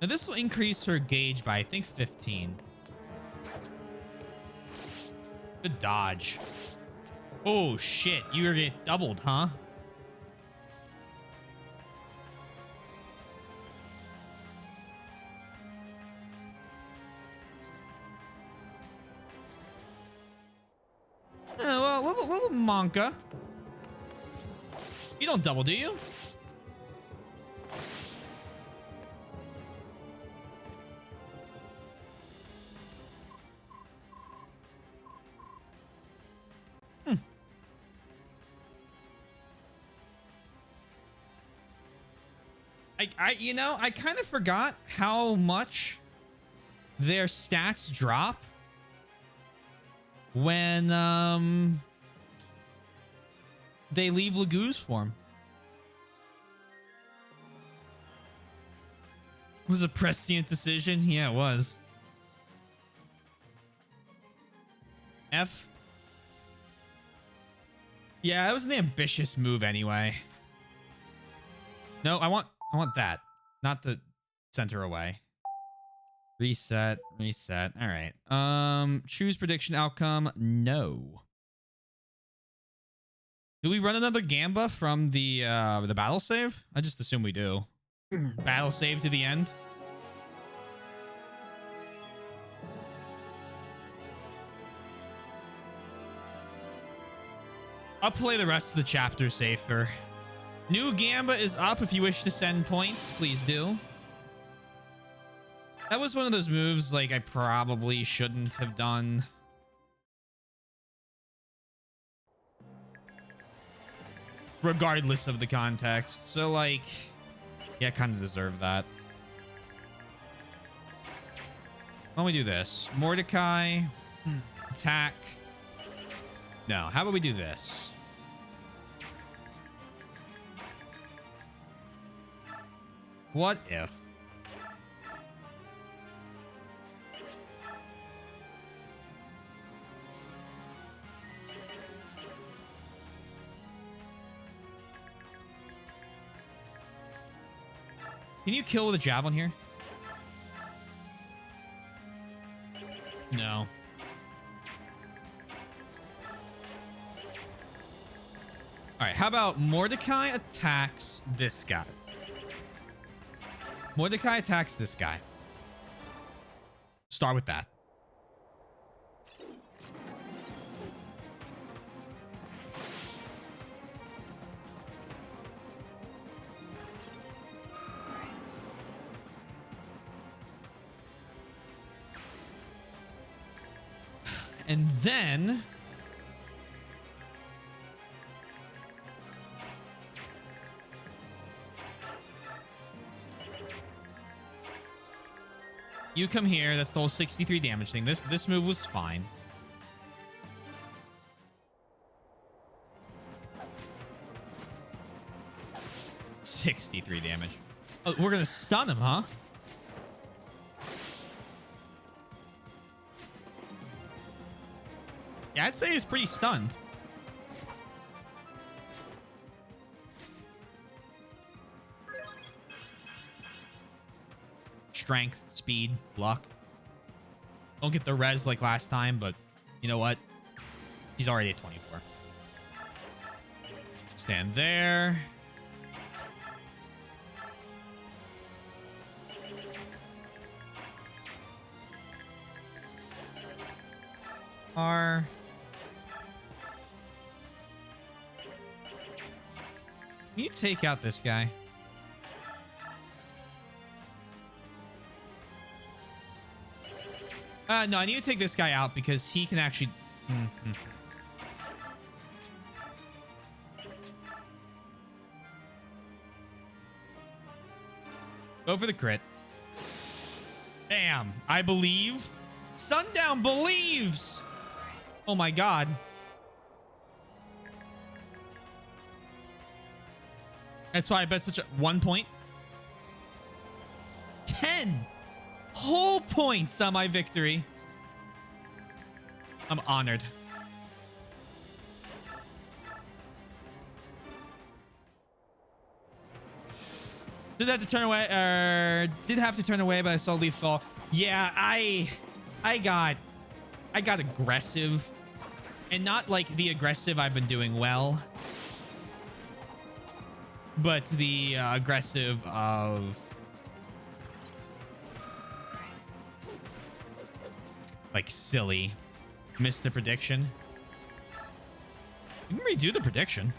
Now this will increase her gauge by, I think, 15. Good dodge. Oh, shit. You're gonna get doubled, huh? Oh, well, little Monka. You don't double, do you? You know, I kind of forgot how much their stats drop when they leave Lagoo's form. Was a prescient decision? Yeah, it was. F. Yeah, it was an ambitious move anyway. No, I want that, not the center away. Reset, reset. All right. Choose prediction outcome. No. Do we run another Gamba from the battle save? I just assume we do. Battle save to the end. I'll play the rest of the chapter safer. New Gamba is up. If you wish to send points, please do. That was one of those moves like I probably shouldn't have done. Regardless of the context. So like, yeah, kind of deserve that. Why don't we do this? Mordecai, attack. No, how about we do this? What if? Can you kill with a javelin here? No. All right, how about Mordecai attacks this guy? Mordecai attacks this guy. Start with that. And then You come here. That's the whole 63 damage thing. This move was fine. $63 damage. Oh, we're gonna stun him, huh? Yeah, I'd say he's pretty stunned. Strength, speed, luck. Don't get the res like last time, but you know what? He's already at 24. Stand there. R. Can you take out this guy? No, I need to take this guy out because he can actually... Go for the crit. Damn, I believe. Sundown believes. Oh my god. That's why I bet such a 1 point. 10 whole points on my victory. I'm honored. Did have to turn away, did have to turn away, but I saw Leaf Fall. Yeah, I got aggressive, and not like the aggressive I've been doing well, but the aggressive of like silly. Missed the prediction. You can redo the prediction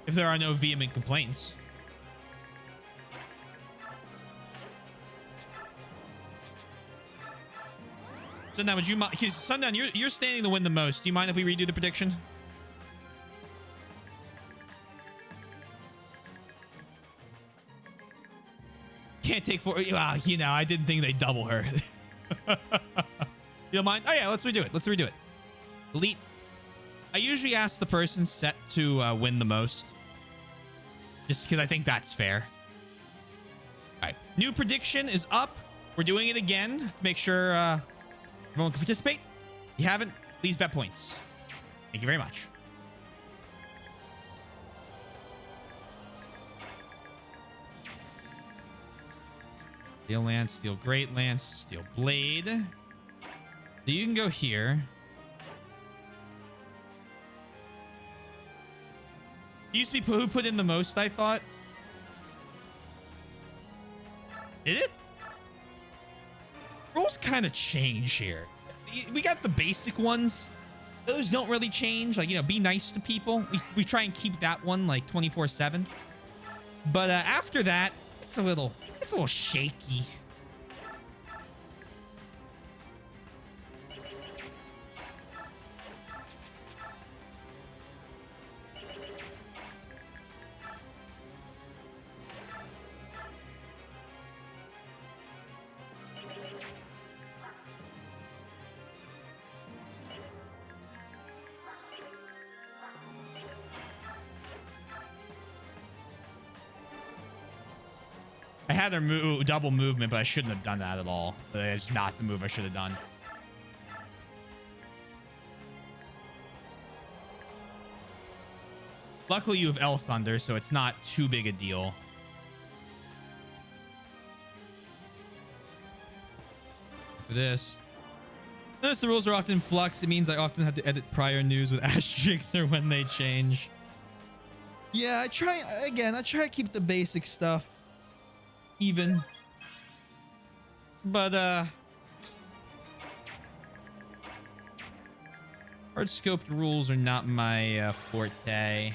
if there are no vehement complaints. Sundown, would you mind? Sundown, you're standing to win the most. Do you mind if we redo the prediction? Can't take four. You know, I didn't think they'd double her. You don't mind? Oh yeah, let's redo it. Let's redo it. Delete. I usually ask the person set to win the most, just because I think that's fair. All right, new prediction is up. We're doing it again to make sure everyone can participate. If you haven't, please bet points. Thank you very much. Steel Lance, Steel Great Lance, Steel Blade. So you can go here. It used to be who put in the most, I thought. Did it? Rules kind of change here. We got the basic ones. Those don't really change. Like, you know, be nice to people. We try and keep that one like 24/7. But after that, it's a little shaky. I had a double movement, but I shouldn't have done that at all. It's not the move I should have done. Luckily, you have Elf Thunder, so it's not too big a deal. For this. Notice the rules are often in flux. It means I often have to edit prior news with asterisks or when they change. Yeah, I try to keep the basic stuff even, but hard scoped rules are not my forte.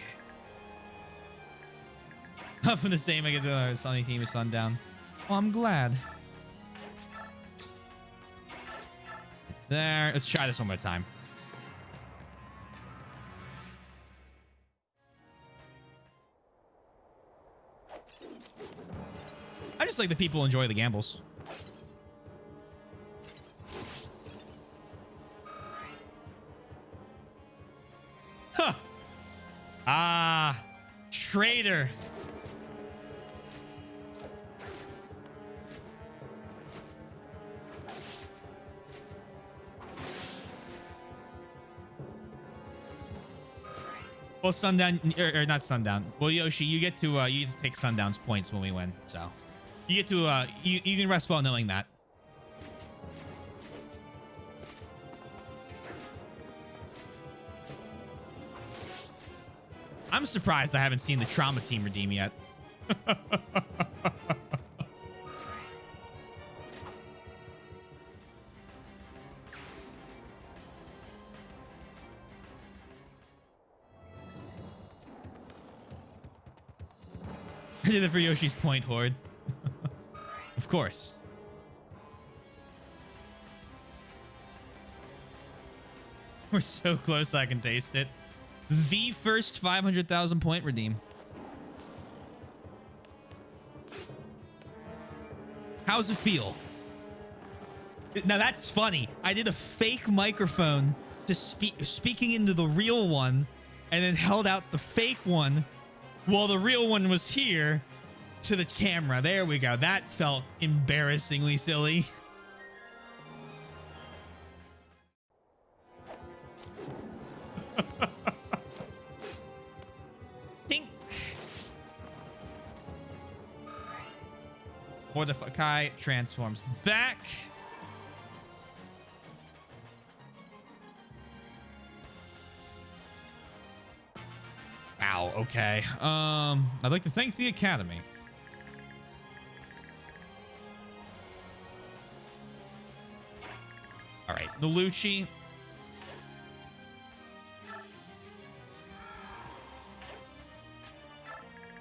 From the same, I get the Sunny team is Sundown. Oh, I'm glad. There, let's try this one more time. Seems like the people enjoy the gambles. Huh. Ah, traitor. Well, Sundown, or not Sundown. Well, Yoshi, you get to take Sundown's points when we win. So you get to you can rest well knowing that. I'm surprised I haven't seen the Trauma Team redeem yet. I did it for Yoshi's point horde. Of course. We're so close I can taste it. The first 500,000 point redeem. How's it feel? Now that's funny. I did a fake microphone to speaking into the real one and then held out the fake one while the real one was here to the camera. There we go. That felt embarrassingly silly. Dink. Mordecai transforms back. Wow, okay. I'd like to thank the Academy. All right, Nalucci.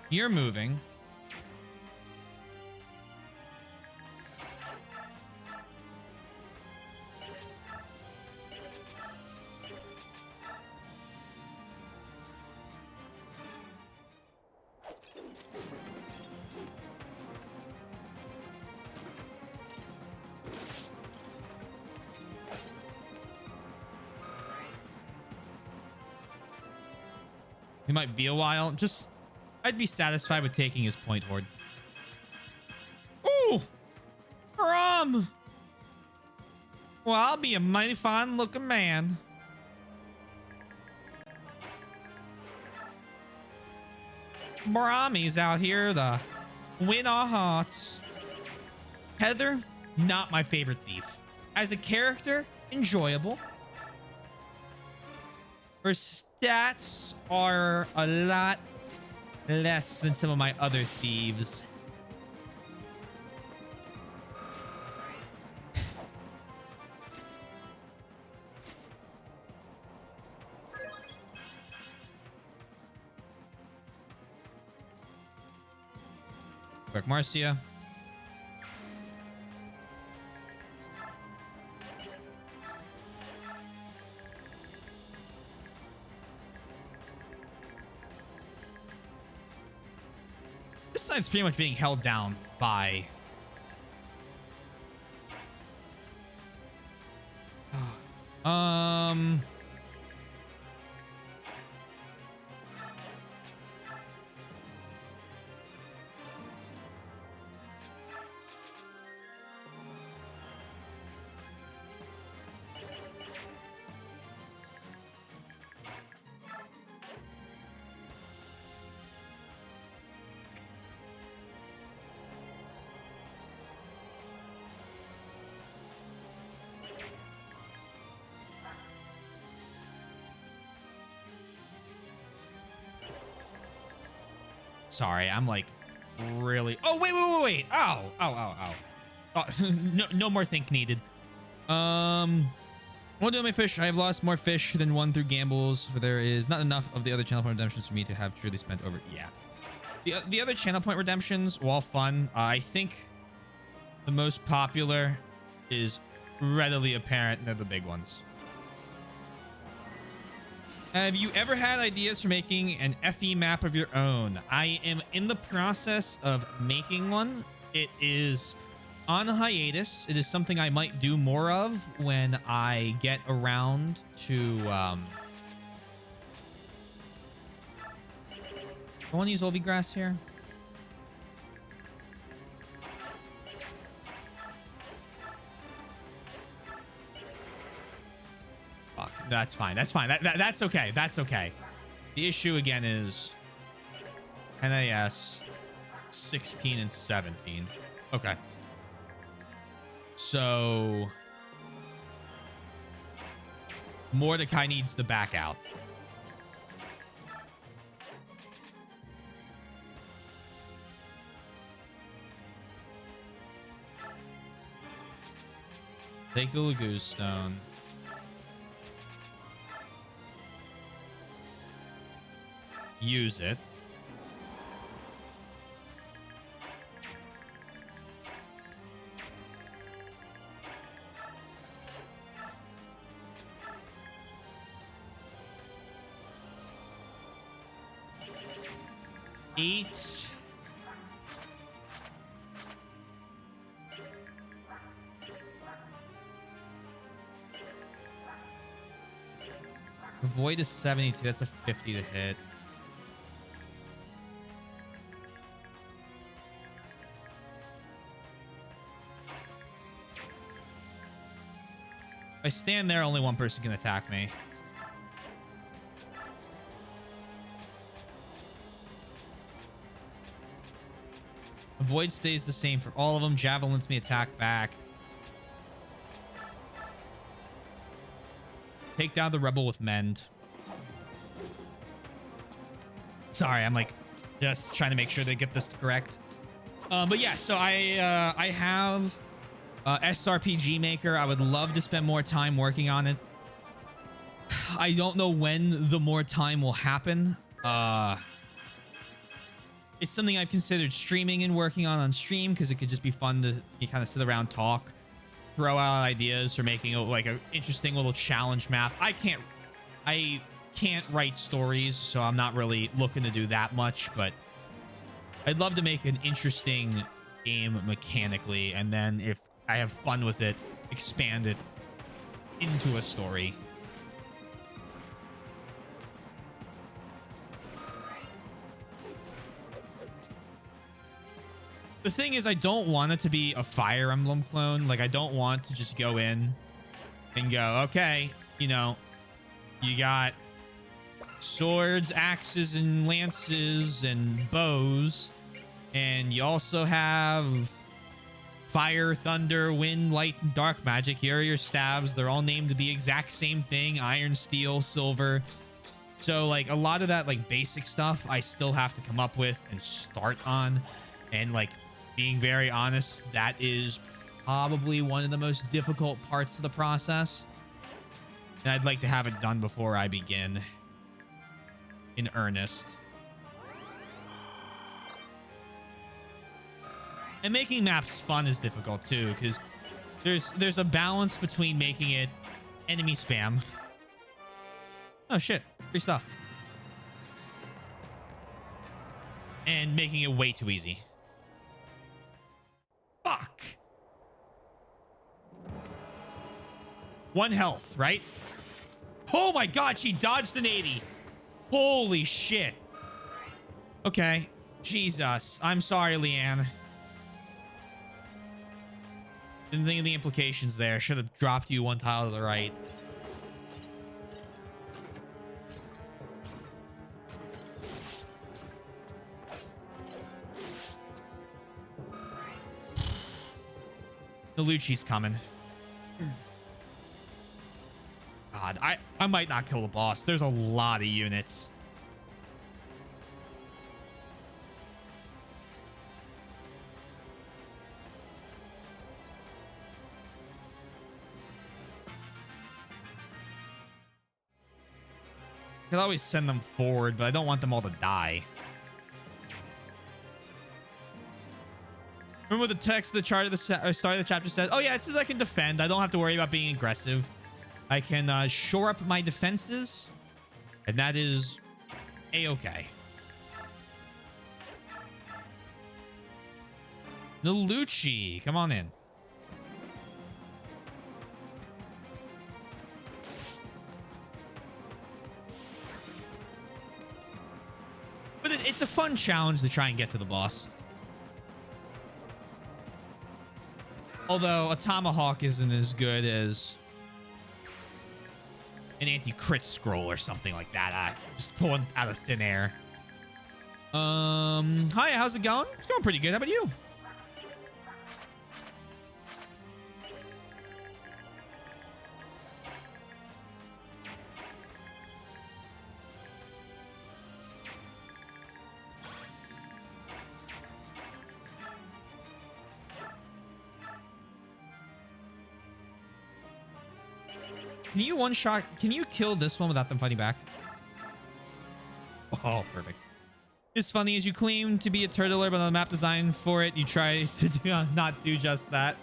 You're moving. It might be a while. Just, I'd be satisfied with taking his point horde. Ooh! Well, I'll be a mighty fine looking man. Brahmi's out here to win our hearts. Heather, not my favorite thief. As a character, enjoyable. Her stats are a lot less than some of my other thieves. Quick, Marcia. This side's pretty much being held down by sorry, I'm like really. Oh, wait. Ow. Oh, no more think needed. One do my fish. I have lost more fish than one through gambles, for there is not enough of the other channel point redemptions for me to have truly spent over. Yeah. The other channel point redemptions, while fun, I think the most popular is readily apparent. They're the big ones. Have you ever had ideas for making an FE map of your own? I am in the process of making one. It is on a hiatus. It is something I might do more of when I get around to... I want to use Olvi Grass here. Fuck, that's fine. That's fine. That's okay. That's okay. The issue again is NAS 16 and 17. Okay. So Mordecai needs to back out. Take the Laguz Stone. Use it. Eat. Avoid is 72. That's a 50 to hit. If I stand there, only one person can attack me. Avoid stays the same for all of them. Javelin lets me attack back. Take down the rebel with Mend. Sorry, I'm like just trying to make sure they get this correct. But yeah, so I have SRPG Maker. I would love to spend more time working on it. I don't know when the more time will happen. It's something I've considered streaming and working on stream because it could just be fun to kind of sit around, talk, throw out ideas for making like an interesting little challenge map. I can't write stories, so I'm not really looking to do that much, but I'd love to make an interesting game mechanically, and then if I have fun with it, expand it into a story. The thing is, I don't want it to be a Fire Emblem clone. Like, I don't want to just go in and go, okay, you know, you got swords, axes, and lances, and bows, and you also have fire, thunder, wind, light, and dark magic. Here are your staves. They're all named the exact same thing: iron, steel, silver. So, like, a lot of that, like, basic stuff I still have to come up with and start on. And, like, being very honest, that is probably one of the most difficult parts of the process. And I'd like to have it done before I begin in earnest. And making maps fun is difficult too, because there's a balance between making it enemy spam. Oh shit, free stuff. And making it way too easy. Fuck. 1 health, right? Oh my god, she dodged an 80. Holy shit. Okay. Jesus. I'm sorry, Leanne. Didn't think of the implications there. Should have dropped you 1 tile to the right. Nalucci's coming. God, I might not kill the boss. There's a lot of units. I could always send them forward, but I don't want them all to die. Remember what the text of the chart of the start of the chapter says? Oh yeah, it says I can defend. I don't have to worry about being aggressive. I can shore up my defenses, and that is a-okay. Nalucci, come on in. But it's a fun challenge to try and get to the boss. Although a tomahawk isn't as good as an anti-crit scroll or something like that. Just pulling out of thin air. Hi, how's it going? It's going pretty good. How about you? Can you one shot? Can you kill this one without them fighting back? Oh, perfect. It's funny as you claim to be a turtler, but on the map design for it, you try to not do just that.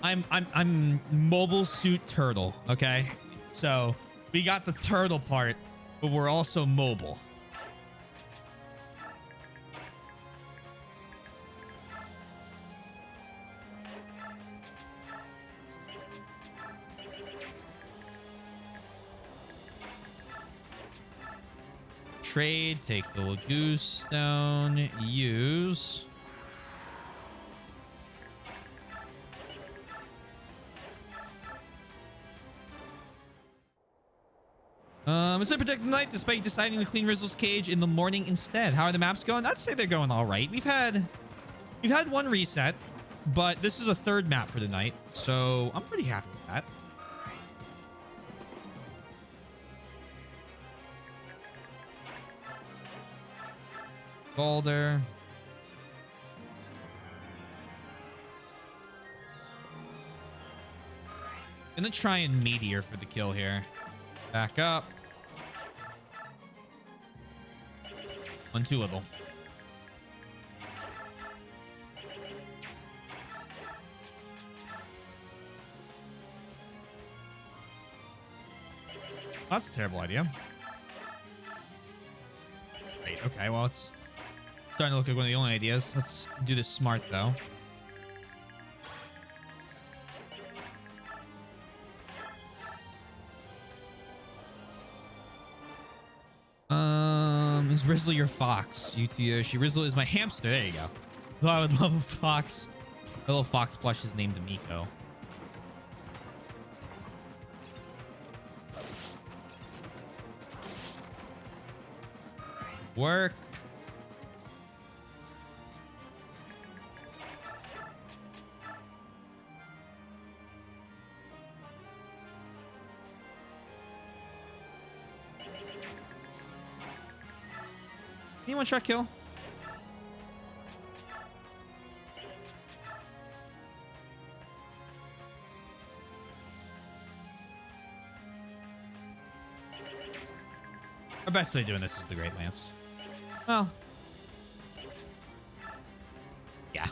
I'm mobile suit turtle. Okay, so we got the turtle part, but we're also mobile. Trade, take the Lagoose Stone, use. It's been protected tonight despite deciding to clean Rizzle's cage in the morning instead. How are the maps going? I'd say they're going all right. We've had one reset, but this is a third map for the night, so I'm pretty happy with that. Boulder. Gonna try and meteor for the kill here. Back up. One too little. That's a terrible idea. Wait, okay, well, it's starting to look like one of the only ideas. Let's do this smart, though. Is Rizzle your fox? She Rizzle is my hamster. There you go. Oh, I would love a fox. A little fox plush is named Amiko. Work. Anyone try kill? Our best way of doing this is the Great Lance. Oh. Yeah.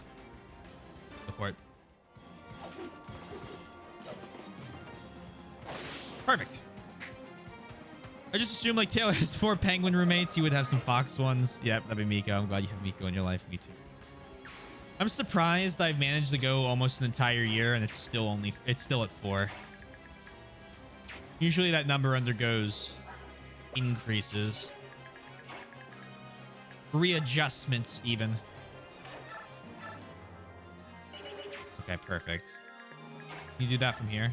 Go for it. Perfect. I just assumed like Taylor has 4 penguin roommates. He would have some fox ones. Yep, that'd be Miko. I'm glad you have Miko in your life. Me too. I'm surprised I've managed to go almost an entire year and it's still at 4. Usually that number undergoes increases. Readjustments even. Okay, perfect. Can you do that from here?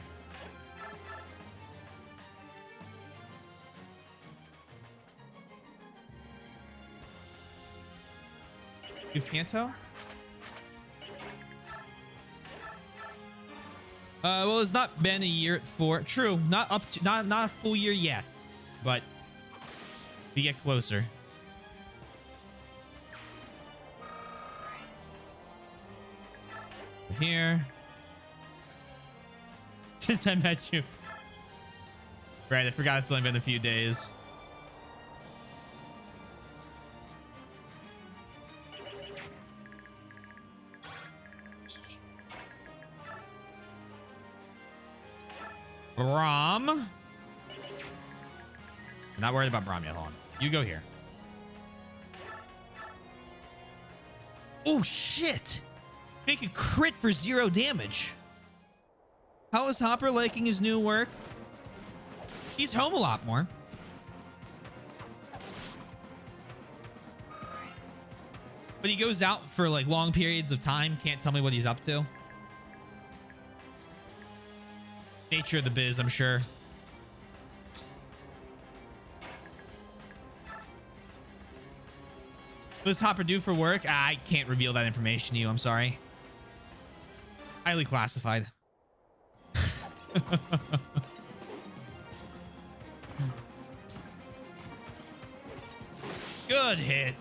You've Kanto? Well, it's not been a year at 4. True, not up to, not a full year yet, but we get closer. Here. Since I met you. Right, I forgot it's only been a few days. Braum. I'm not worried about Braum yet. Hold on. You go here. Oh, shit. Make a crit for 0 damage. How is Hopper liking his new work? He's home a lot more. But he goes out for like long periods of time. Can't tell me what he's up to. Nature of the biz, I'm sure. What does Hopper do for work? I can't reveal that information to you. I'm sorry. Highly classified. Good hit.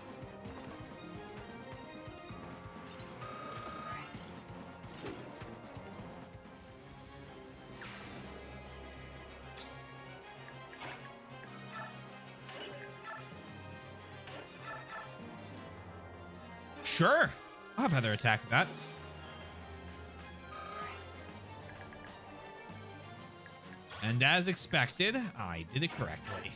Sure. I'll have Heather attack that. And as expected, I did it correctly.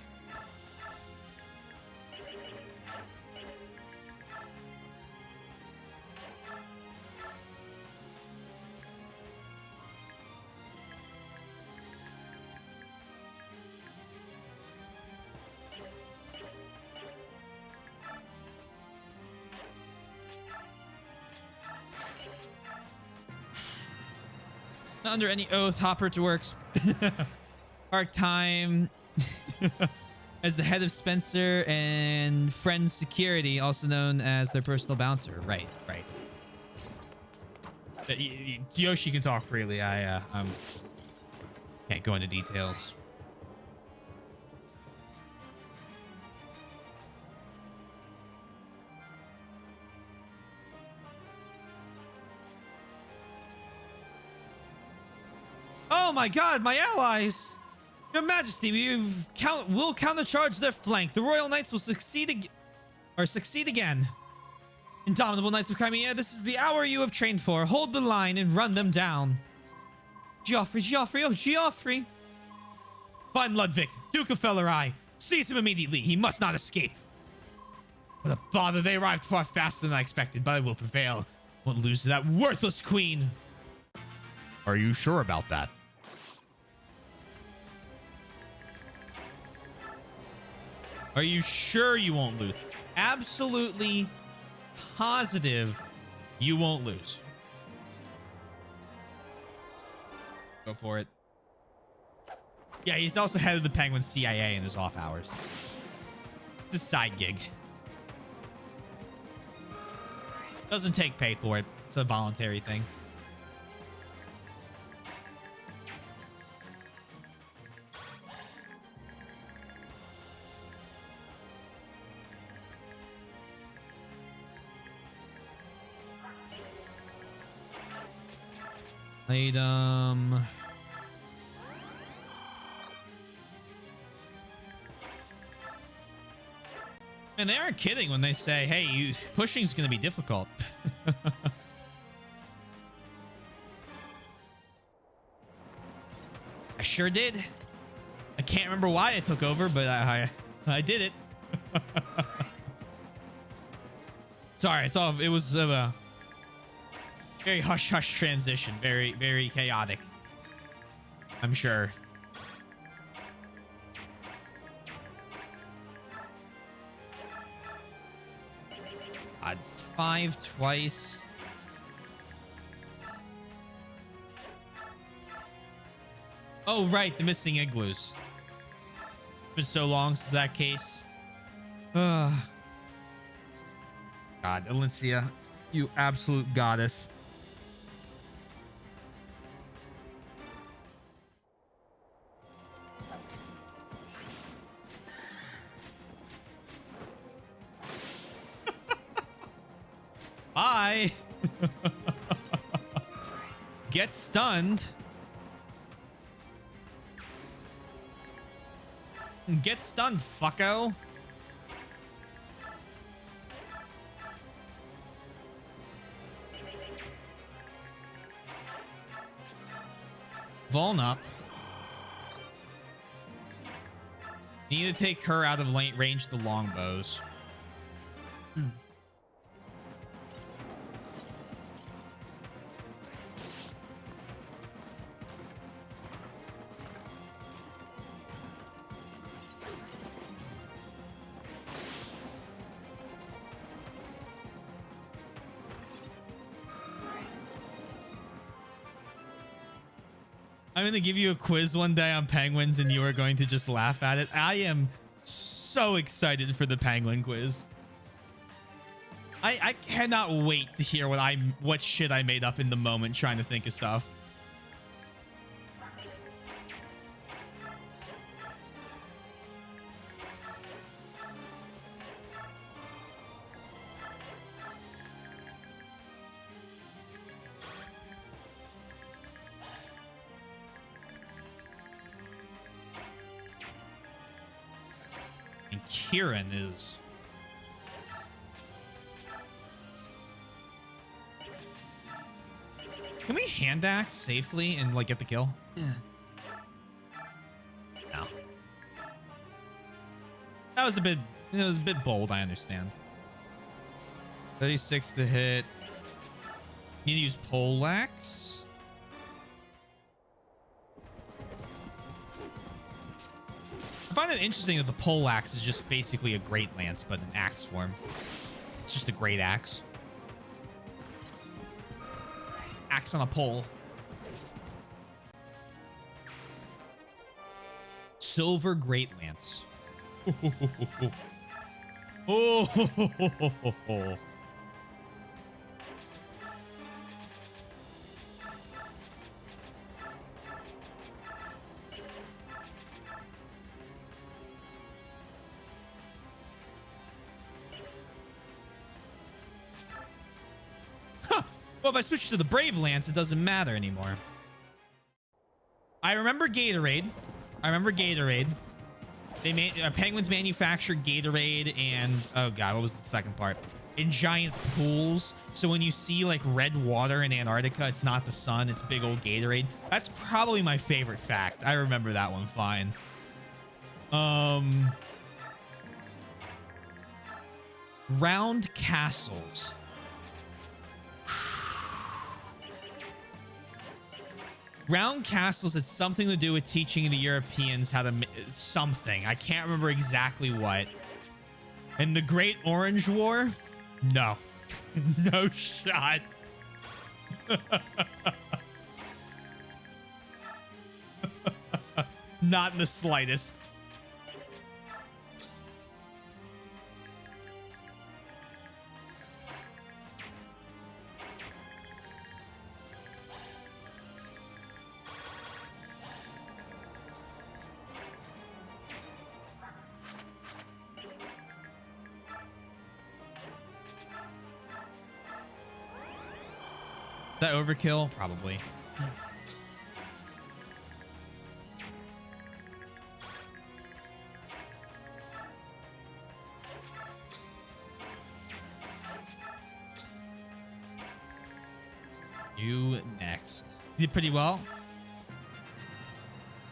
Not under any oath, Hopper to works. Arc time as the head of Spencer and Friends Security, also known as their personal bouncer. Right. Yoshi can talk freely. I can't go into details. Oh my god, my allies! Your Majesty, we'll countercharge their flank. The Royal Knights will succeed again. Indomitable Knights of Crimea, this is the hour you have trained for. Hold the line and run them down. Geoffrey. Find Ludwig, Duke of Fellerai. Seize him immediately. He must not escape. What a bother. They arrived far faster than I expected, but I will prevail. Won't lose to that worthless queen. Are you sure about that? Are you sure you won't lose? Absolutely positive you won't lose. Go for it. Yeah, he's also head of the Penguin CIA in his off hours. It's a side gig. Doesn't take pay for it. It's a voluntary thing. Item. And they aren't kidding when they say, hey, pushing's going to be difficult. I sure did. I can't remember why I took over, but I did it. Sorry, it was a very hush-hush transition. Very, very chaotic. I'm sure. Odd 5 twice. Oh, right. The missing igloos. It's been so long since that case. God, Alencia, you absolute goddess. Bye. Get stunned. Get stunned, fucko. Vuln up. Need to take her out of range of the longbows. I'm going to give you a quiz one day on penguins and you are going to just laugh at it. I am so excited for the penguin quiz. I cannot wait to hear what shit I made up in the moment trying to think of stuff. And Kieran is... Can we hand axe safely and like get the kill? Yeah. No. That was a bit bold, I understand. 36 to hit. Need to use poleaxe. I find it interesting that the poleaxe is just basically a great lance, but an axe form. It's just a great axe. Axe on a pole. Silver Great Lance. Oh. Well, if I switch to the Brave Lance, it doesn't matter anymore. I remember Gatorade. They made Penguins manufactured Gatorade and oh god, what was the second part? In giant pools. So when you see like red water in Antarctica, it's not the sun, it's big old Gatorade. That's probably my favorite fact. I remember that one fine. Round castles. Round castles, it's something to do with teaching the Europeans how to something. I can't remember exactly what. And the Great Orange War? No. No shot. Not in the slightest. That overkill? Probably. You next. You did pretty well.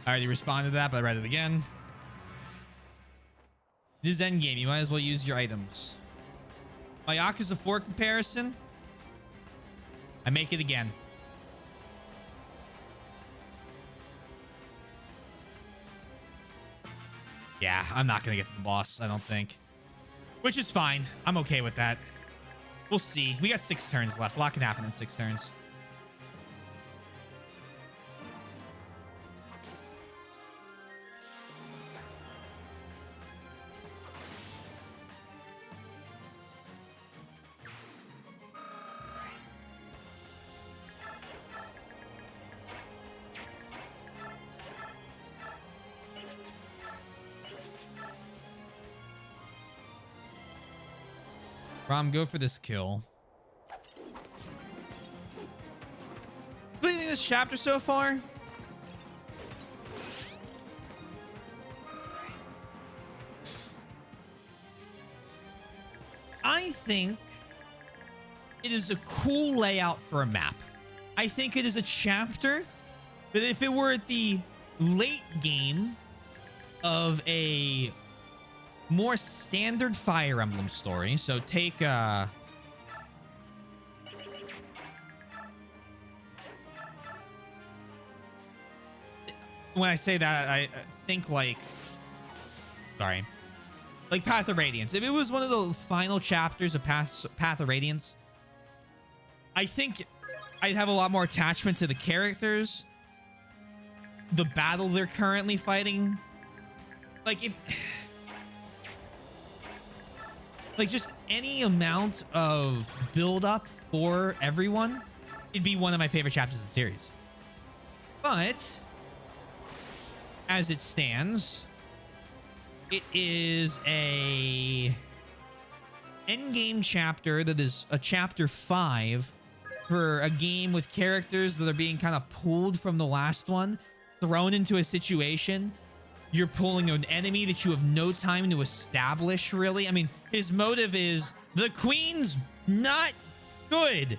I already responded to that, but I read it again. This is endgame. You might as well use your items. My Yakuza 4 comparison. I make it again. Yeah, I'm not going to get to the boss, I don't think. Which is fine. I'm okay with that. We'll see. We got 6 turns left. A lot can happen in 6 turns. Rom, go for this kill. What do you think of this chapter so far? I think it is a cool layout for a map. I think it is a chapter that if it were at the late game of a more standard Fire Emblem story. So take when I say that, I think like like Path of Radiance. If it was one of the final chapters of Path of Radiance, I think I'd have a lot more attachment to the characters. the battle they're currently fighting. Like if like just any amount of build up for everyone, it'd be one of my favorite chapters of the series. But as it stands, it is a endgame chapter that is a chapter 5 for a game with characters that are being kind of pulled from the last one, thrown into a situation. You're pulling an enemy that you have no time to establish, really. I mean, his motive is the queen's not good.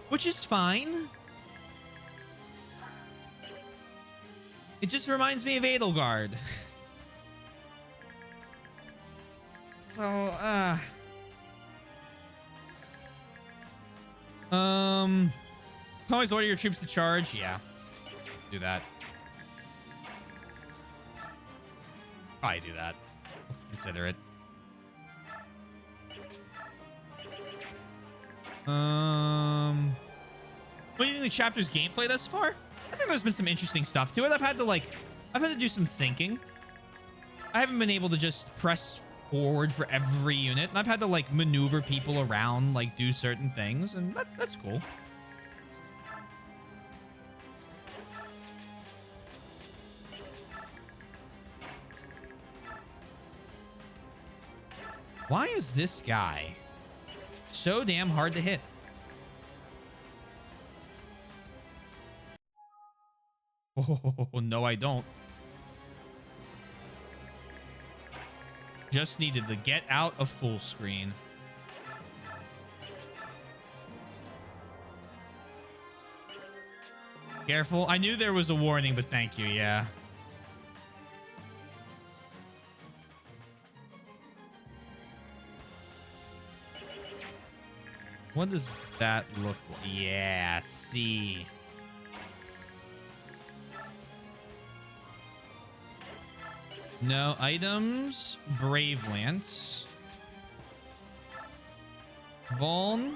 Which is fine. It just reminds me of Edelgard. So, always order your troops to charge. Yeah, do that. Probably do that. Consider it. What do you think of the chapter's gameplay thus far? I think there's been some interesting stuff to it. I've had to do some thinking. I haven't been able to just press forward for every unit, and I've had to like maneuver people around, like do certain things, and that's cool. Why is this guy so damn hard to hit? Oh, no, I don't. Just needed to get out of full screen. Careful. I knew there was a warning, but thank you. Yeah. What does that look like? Yeah, see. No items. Brave Lance. Vuln.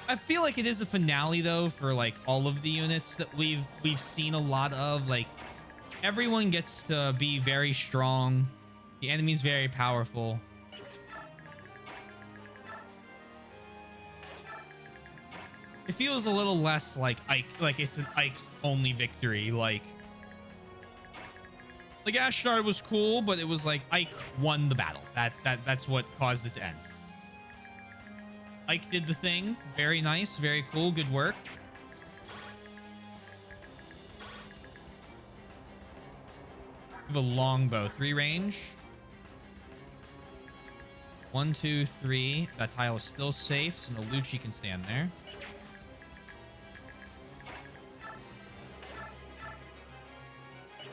I feel like it is a finale though for like all of the units that we've seen a lot of. Like everyone gets to be very strong. The enemy's very powerful. It feels a little less like Ike, like it's an Ike only victory. Like Ashdar was cool, but it was like Ike won the battle. That's what caused it to end. Ike did the thing. Very nice, very cool, good work. We have a longbow, 3 range. 1, 2, 3. That tile is still safe, so Nalucci can stand there.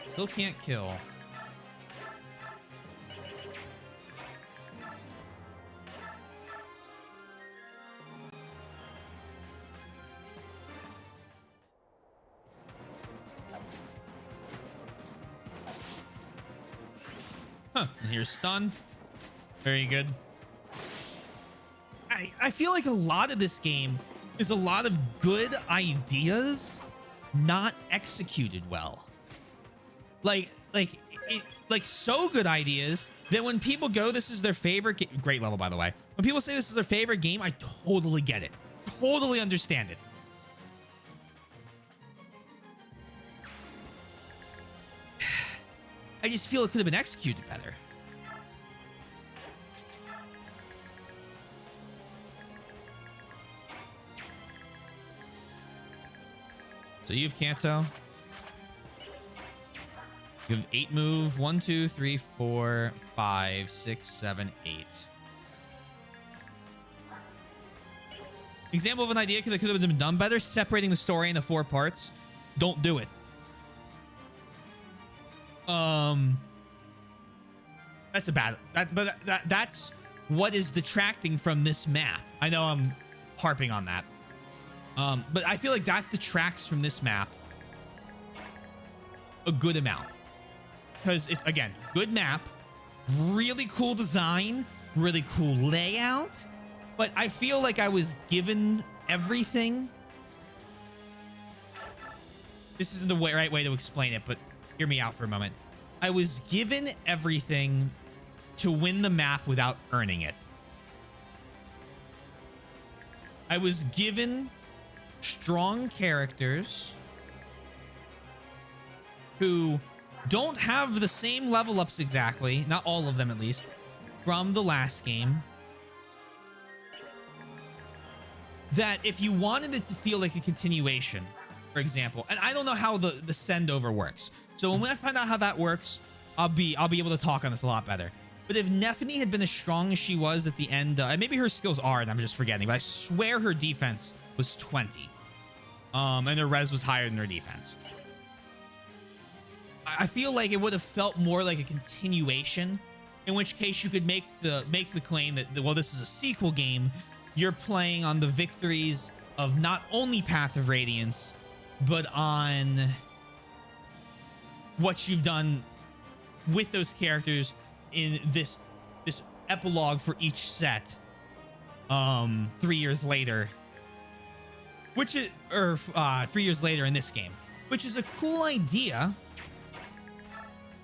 Still can't kill. Huh, and here's stun. Very good. I feel like a lot of this game is a lot of good ideas not executed well. Like so good ideas that when people go, this is their favorite game. Great level, by the way. When people say this is their favorite game, I totally get it. Totally understand it. I just feel it could have been executed better. So you have Kanto. You have 8 move. 1, 2, 3, 4, 5, 6, 7, 8. Example of an idea that could have been done better: separating the story into 4 parts. Don't do it. That's a bad. That's what is detracting from this map. I know I'm harping on that. But I feel like that detracts from this map a good amount. because it's, again, good map, really cool design, really cool layout, but I feel like I was given everything. This isn't the right way to explain it, but hear me out for a moment. I was given everything to win the map without earning it. I was given strong characters who don't have the same level ups exactly, not all of them at least, from the last game. That if you wanted it to feel like a continuation, for example, and I don't know how the send over works. So when I find out how that works, I'll be able to talk on this a lot better. But if Nephany had been as strong as she was at the end, and maybe her skills are, and I'm just forgetting, but I swear her defense was 20. And her res was higher than her defense. I feel like it would have felt more like a continuation, in which case you could make the claim that, well, this is a sequel game. You're playing on the victories of not only Path of Radiance, but on what you've done with those characters in this epilogue for each set 3 years later, which is 3 years later in this game, which is a cool idea,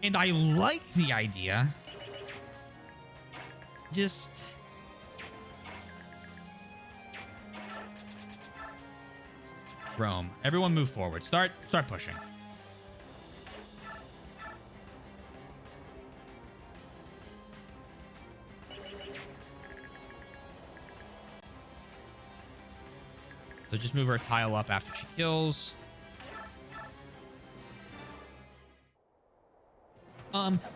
and I like the idea. Just Rome, everyone move forward. Start pushing. So just move her tile up after she kills.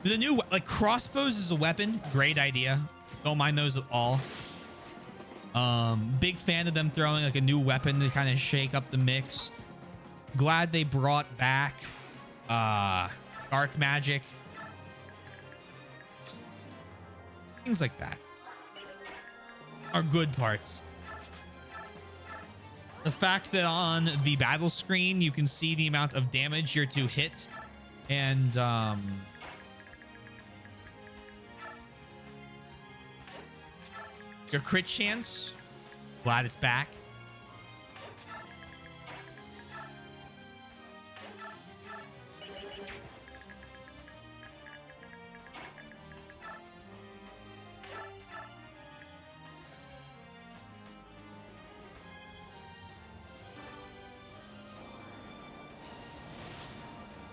The new, like, crossbows as a weapon, great idea. Don't mind those at all. Big fan of them throwing like a new weapon to kind of shake up the mix. Glad they brought back dark magic. Things like that are good parts. The fact that on the battle screen you can see the amount of damage you're to hit, and your crit chance. Glad it's back.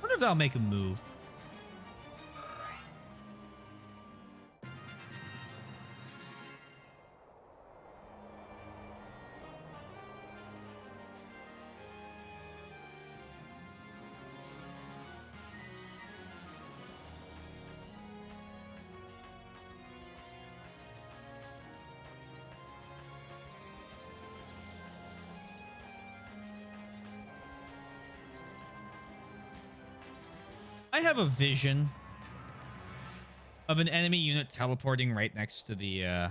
Wonder if that'll make a move. I have a vision of an enemy unit teleporting right next to the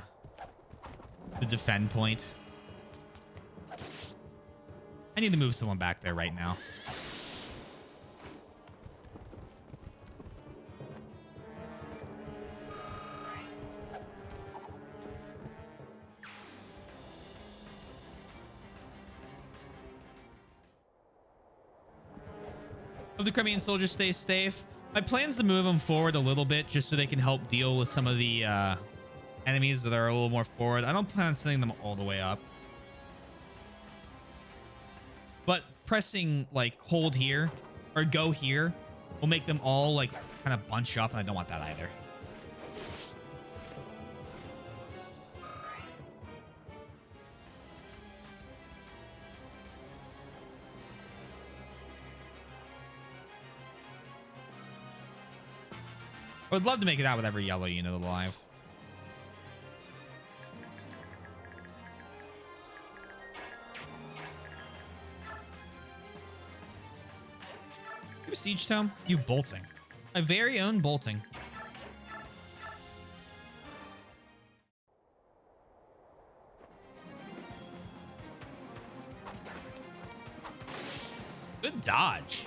defend point. I need to move someone back there right now. The Crimean soldiers stay safe. My plan's to move them forward a little bit just so they can help deal with some of the enemies that are a little more forward. I don't plan on sending them all the way up, but pressing like hold here or go here will make them all like kind of bunch up, and I don't want that either. I would love to make it out with every yellow unit alive. You siege tome? You bolting. My very own bolting. Good dodge.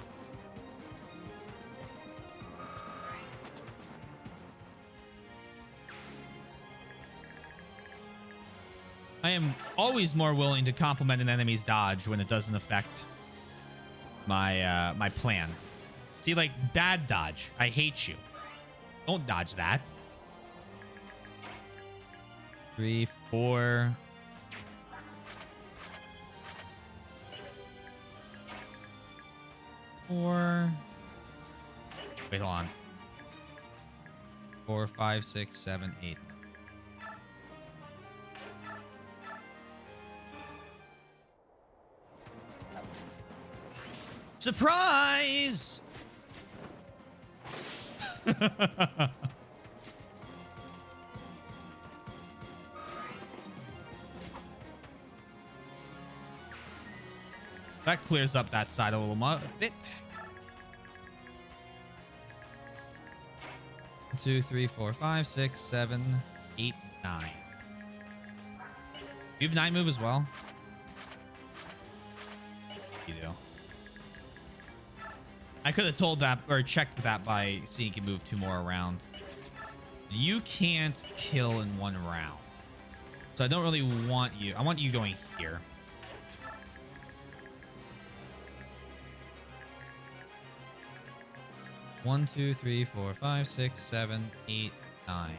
I am always more willing to compliment an enemy's dodge when it doesn't affect my my plan. See, like bad dodge. I hate you. Don't dodge that. 3, 4. Four. Wait, hold on. 4, 5, 6, 7, 8. Surprise! That clears up that side a little bit. 1, 2, 3, 4, 5, 6, 7, 8, 9. You have 9 move as well? You do. I could have told that or checked that by seeing you can move 2 more around. You can't kill in 1 round. So I don't really want you. I want you going here. One, 2, 3, 4, 5, 6, 7, 8, 9.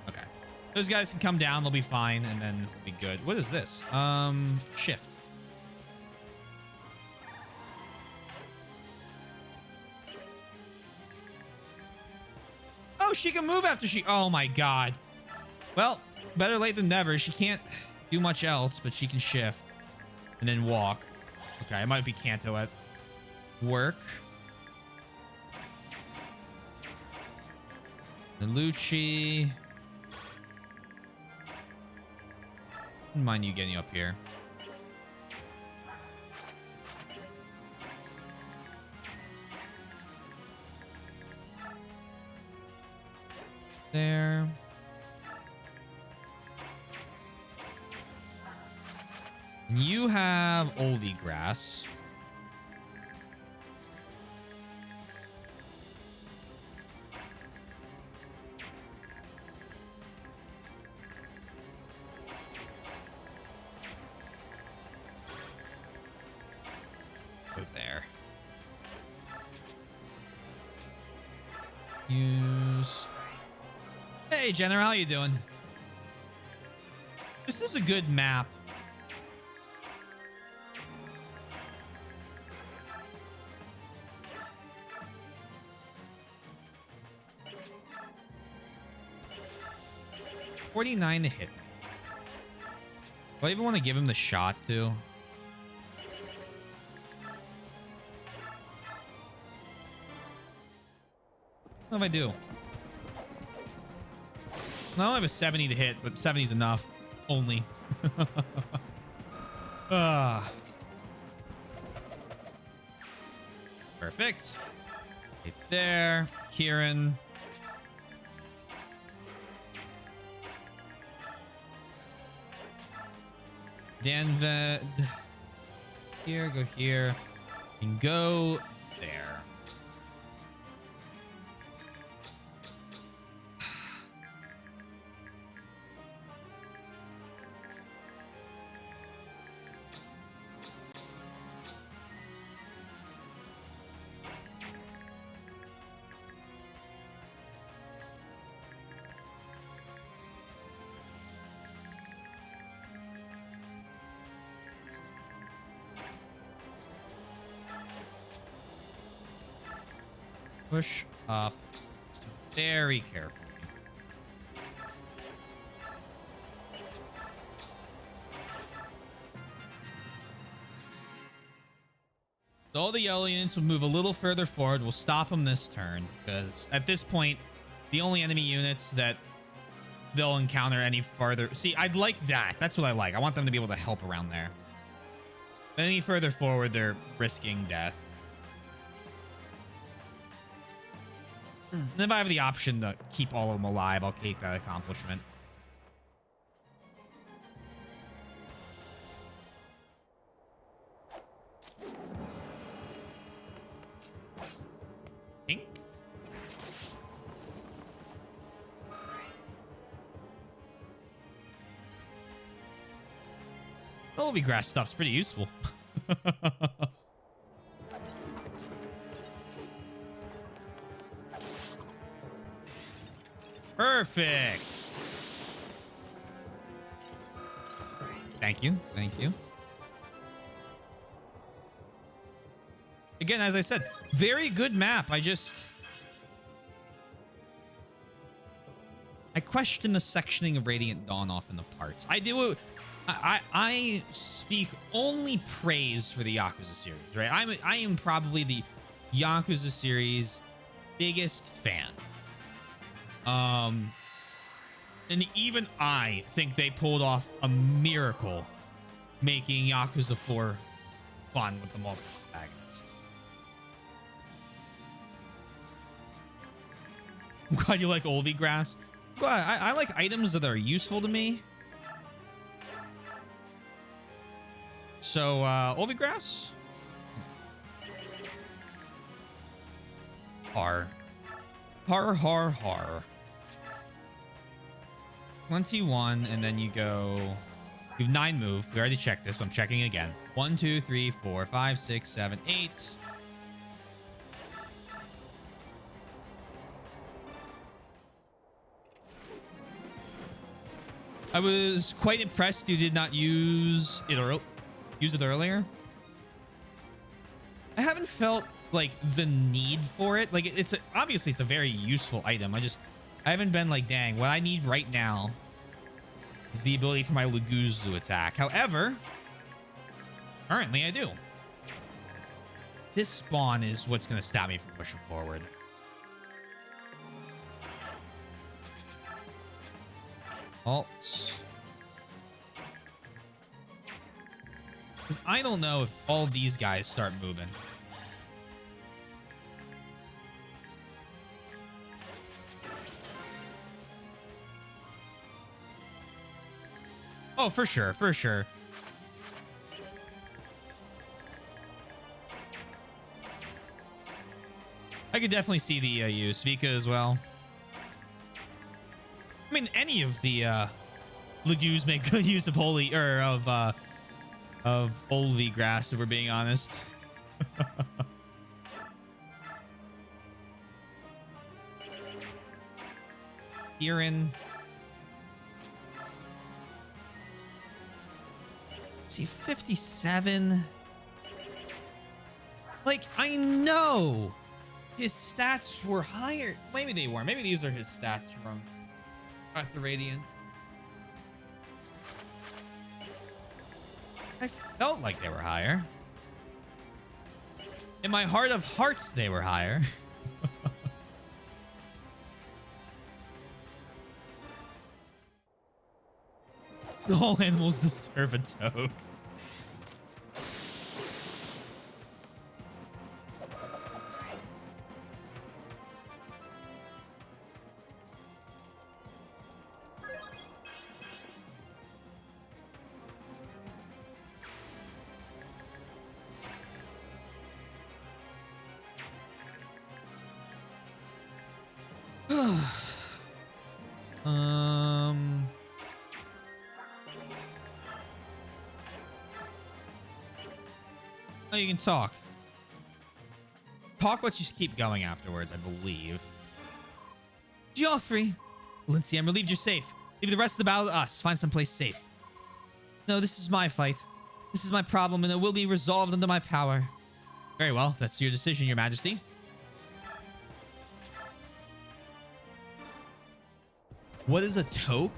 Okay. Those guys can come down, they'll be fine, and then we'll be good. What is this? Shift. Oh, she can move after she... Oh, my God. Well, better late than never. She can't do much else, but she can shift and then walk. Okay, it might be Kanto at work. Nalucci. Wouldn't mind you getting up here. There. And you have oldie grass. Go there. Use. Hey, Jenner, how you doing? This is a good map. $49 to hit. Do I even want to give him the shot, too? What if I do? I only have a 70 to hit, but 70 is enough. Only. Perfect. Right there. Kieran. Danved. Here, go here. And go there. Push up very carefully. So all the yellow units will move a little further forward. We'll stop them this turn because at this point, the only enemy units that they'll encounter any farther. See, I'd like that. That's what I like. I want them to be able to help around there. Any further forward, they're risking death. And if I have the option to keep all of them alive, I'll take that accomplishment. Olivia grass stuff's pretty useful. Perfect. Thank you. Thank you. Again, as I said, very good map. I question the sectioning of Radiant Dawn off in the parts. I speak only praise for the Yakuza series, right? I am probably the Yakuza series biggest fan. And even I think they pulled off a miracle making Yakuza 4 fun with the multiple antagonists. I'm glad you like Olvi grass. I like items that are useful to me. So, Olvi grass? Har. Har, har, har. 21, and then you go... You have 9 move. We already checked this, but I'm checking again. 1, 2, 3, 4, 5, 6, 7, 8. I was quite impressed you did not use it earlier. I haven't felt like the need for it. Like obviously it's a very useful item. I haven't been like, dang, what I need right now is the ability for my Laguz to attack. However, currently I do. This spawn is what's going to stop me from pushing forward. Alt. Because I don't know if all these guys start moving. Oh, for sure, for sure. I could definitely see the use. Vika as well. I mean, any of the Laguz make good use of holy or of Olvi grass, if we're being honest. Kieran. See, 57. Like, I know his stats were higher. Maybe they weren't. Maybe these are his stats from Path to Radiant. I felt like they were higher. In my heart of hearts, they were higher. All animals deserve a toke. Oh, you can talk. Talk, but you just keep going afterwards, I believe. Joffrey. Lindsay, I'm relieved you're safe. Leave the rest of the battle to us. Find someplace safe. No, this is my fight. This is my problem, and it will be resolved under my power. Very well. That's your decision, Your Majesty. What is a toke?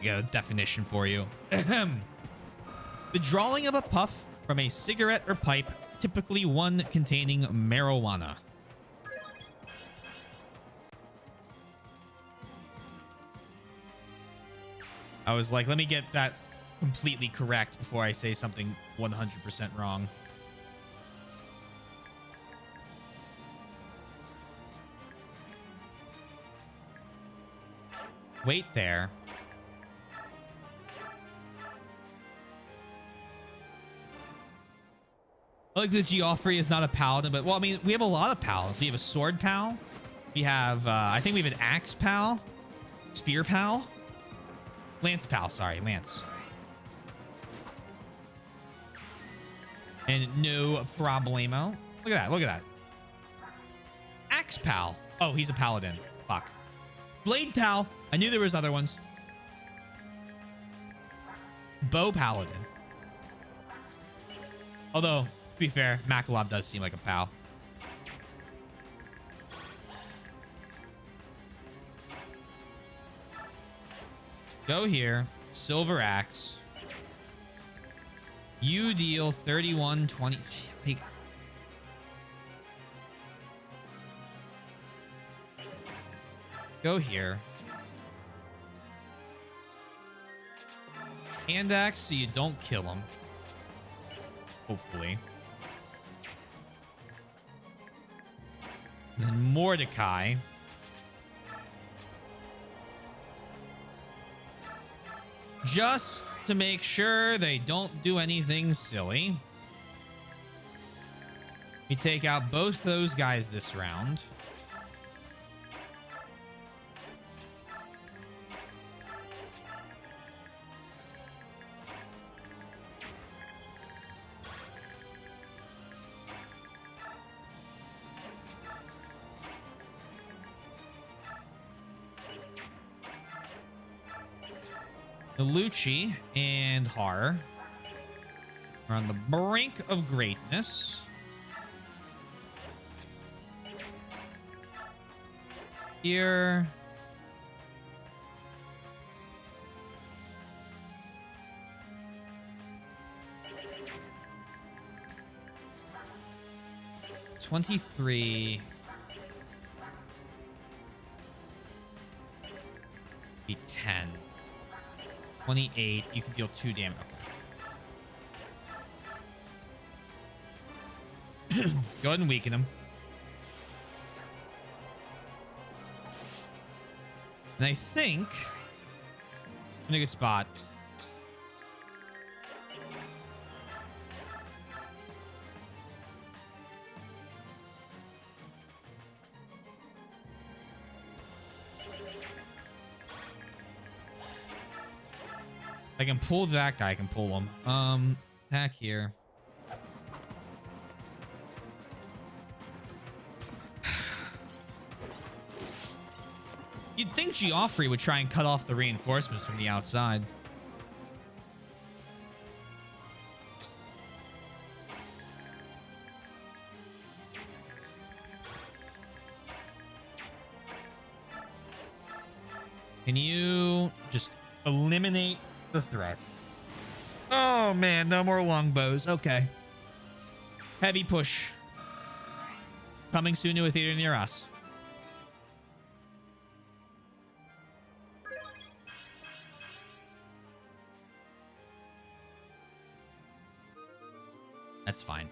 I got a definition for you. Ahem. The drawing of a puff from a cigarette or pipe, typically one containing marijuana. I was like, let me get that completely correct before I say something 100% wrong. Wait there. I like that Geoffrey is not a paladin, but, well, I mean, we have a lot of pals. We have a sword pal. We have, I think we have an axe pal. Spear pal. Lance Pal, sorry, Lance. And no problemo. Look at that, look at that. Axe Pal. Oh, he's a paladin. Fuck. Blade Pal. I knew there was other ones. Bow Paladin. Although, to be fair, Makalov does seem like a pal. Go here. Silver Axe. You deal 31-20. Like, go here. Hand axe so you don't kill him. Hopefully. And then Mordecai. Just to make sure they don't do anything silly. We take out both those guys this round. Lucci and Har are on the brink of greatness. Here. $23. Be 10. 28. You can deal 2 damage. Okay. Go ahead and weaken him. And I think I'm in a good spot. I can pull that guy. I can pull him. Attack here. You'd think Geoffrey would try and cut off the reinforcements from the outside. Can you just eliminate the threat? Oh man, no more longbows. Okay. Heavy push. Coming soon to a theater near us. That's fine.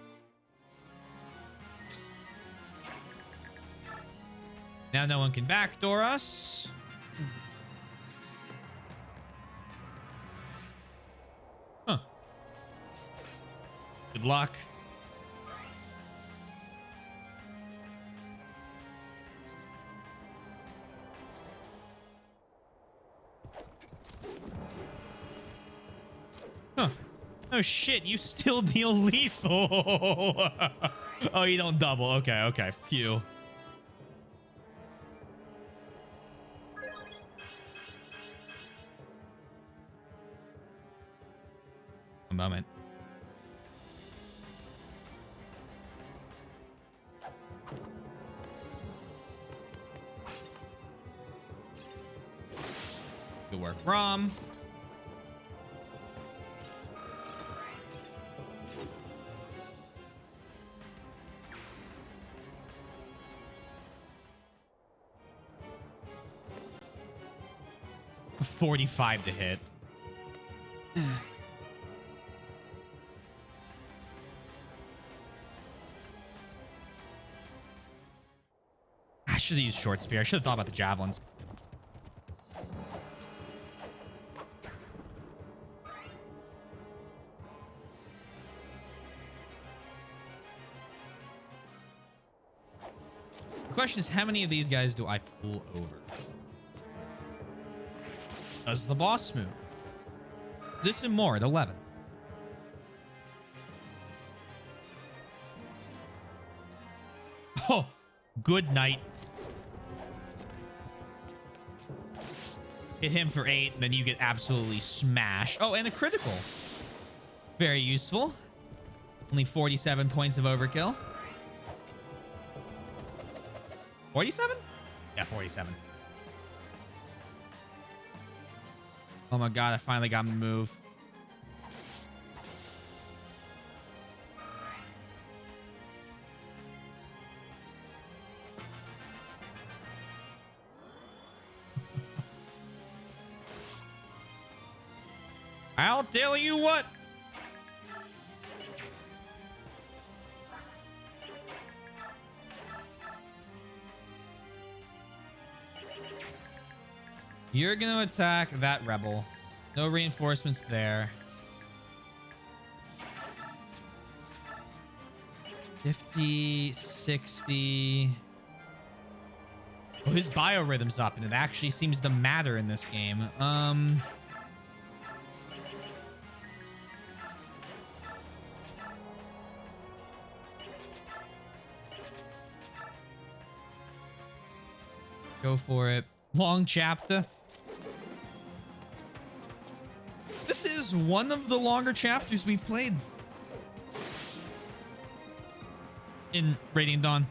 Now no one can backdoor us. Huh. Good luck. Huh. Oh shit, you still deal lethal. Oh, you don't double. Okay, okay. Phew. A moment. Good work, Brom. $45 to hit. I should have used short spear. I should have thought about the javelins. The question is, how many of these guys do I pull over? Does the boss move? This and more at 11. Oh, good night. Hit him for 8, and then you get absolutely smashed. Oh, and a critical. Very useful. Only 47 points of overkill. 47? Yeah, 47. Oh my god, I finally got him to move. I'll tell you what. You're going to attack that rebel. No reinforcements there. 50, 60. Oh, his biorhythm's up, and it actually seems to matter in this game. Go for it. Long chapter. This is one of the longer chapters we've played in Radiant Dawn.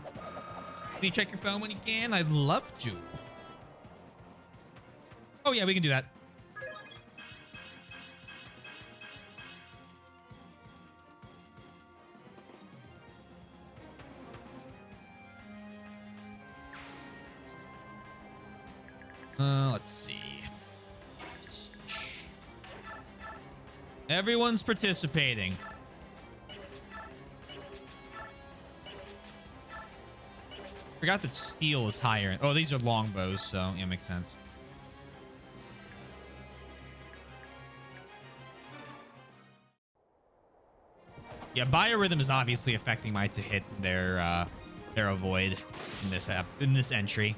Can you check your phone when you can? I'd love to. Oh yeah, we can do that. Let's see. Everyone's participating. Forgot that steel is higher. Oh, these are longbows, so yeah, makes sense. Yeah, biorhythm is obviously affecting my to hit their avoid in this entry.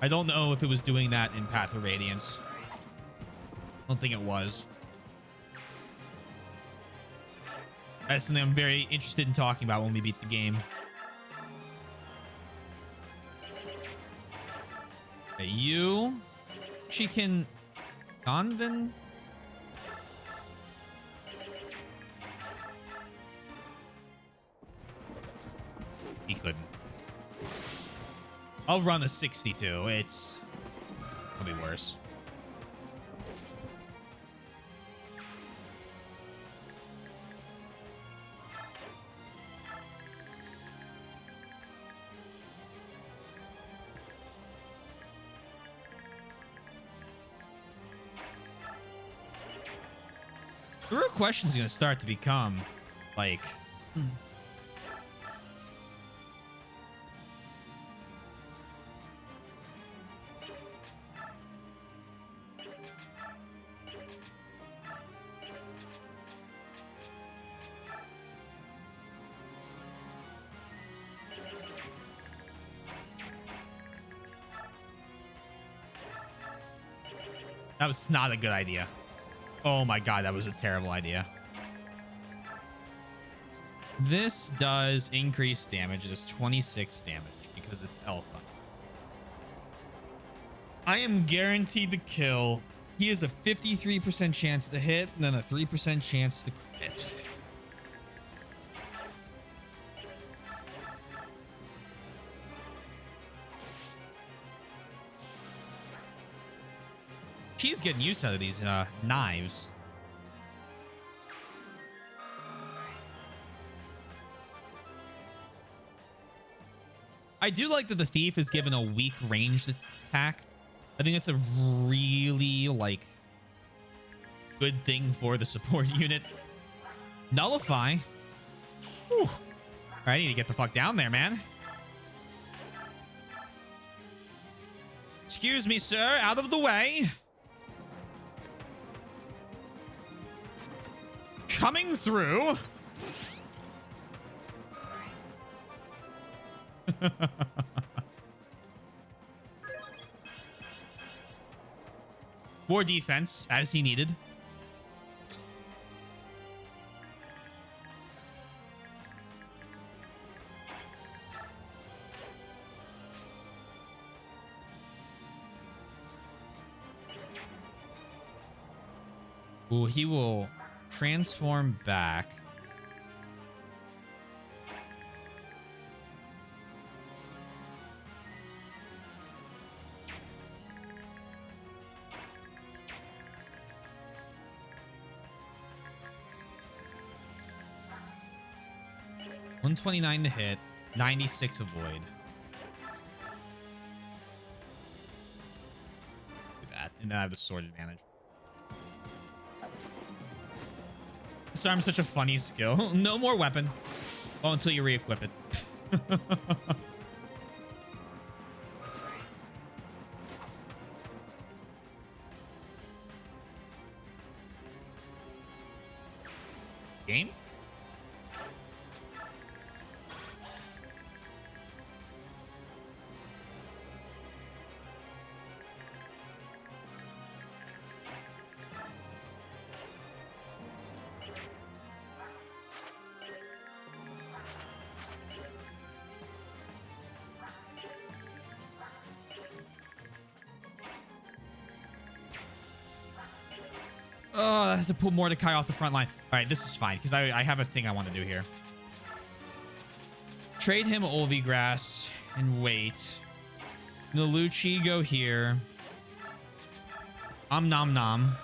I don't know if it was doing that in Path of Radiance. I don't think it was. That's something I'm very interested in talking about when we beat the game. Okay, you... She can... Convin? He couldn't. I'll run a 62. It'll be worse. The real question is going to start to become, like... That was not a good idea. Oh my god, that was a terrible idea. This does increase damage. It does 26 damage because it's Elfa. I am guaranteed to kill. He has a 53% chance to hit and then a 3% chance to crit. She's getting used out of these knives. I do like that the thief is given a weak ranged attack. I think that's a really, like, good thing for the support unit. Nullify. Whew. All right, I need to get the fuck down there, man. Excuse me, sir. Out of the way. Coming through. More defense as he needed. Ooh, he will transform back. $129 to hit, 96 avoid. Look at that. And then I have the sword advantage. This arm's such a funny skill. No more weapon. Oh, until you re-equip it. Game? Oh, I have to pull Mordecai off the front line. All right, this is fine because I have a thing I want to do here. Trade him Olvi Grass and wait. Nalucci go here. Nom nom.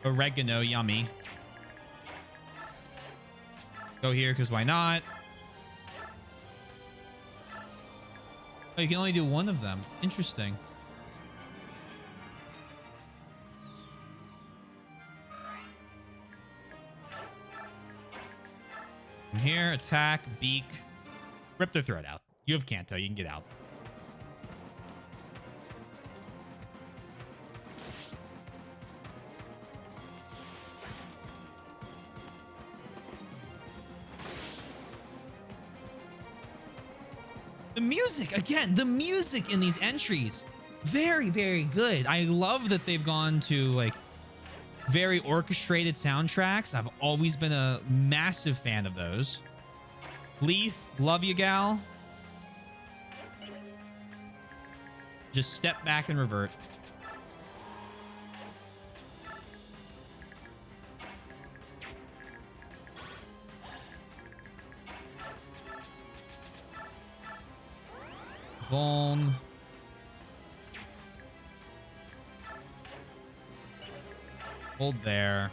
Oregano, yummy. Go here because why not? Oh, you can only do one of them. Interesting. From here, attack, beak, rip their throat out. You have Kanto, you can get out. The music, again, the music in these entries, very, very good. I love that they've gone to like very orchestrated soundtracks. I've always been a massive fan of those. Leith, love you, gal. Just step back and revert. Vaughn. Hold there.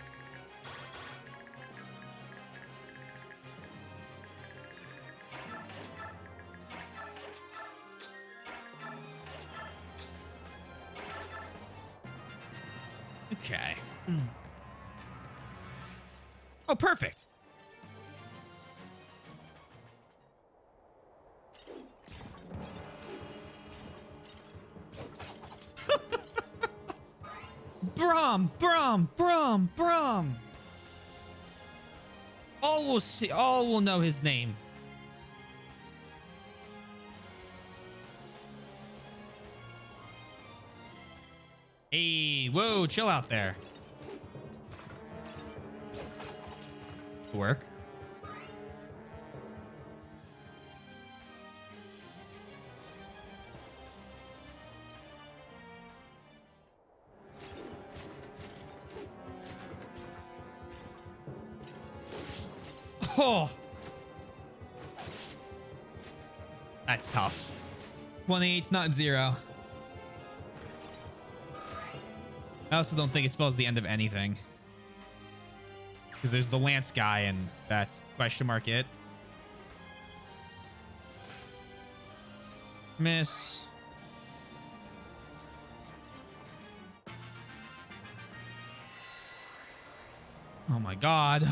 Okay. Oh, perfect. Brum. All will see. All will know his name. Hey, whoa, chill out there. Work. Oh. That's tough. 1-8's not 0. I also don't think it spells the end of anything. Because there's the Lance guy, and that's question mark it. Miss. Oh my god.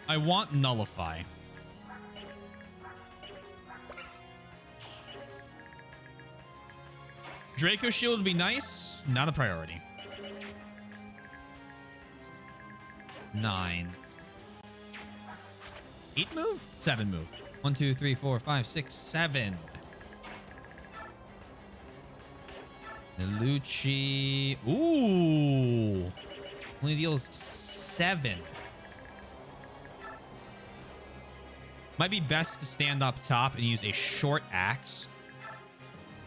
I want nullify. Draco shield would be nice. Not a priority. 9. 8 move? 7 move. 1, 2, 3, 4, 5, 6, 7. Nalucci. Ooh. Only deals 7. Might be best to stand up top and use a short axe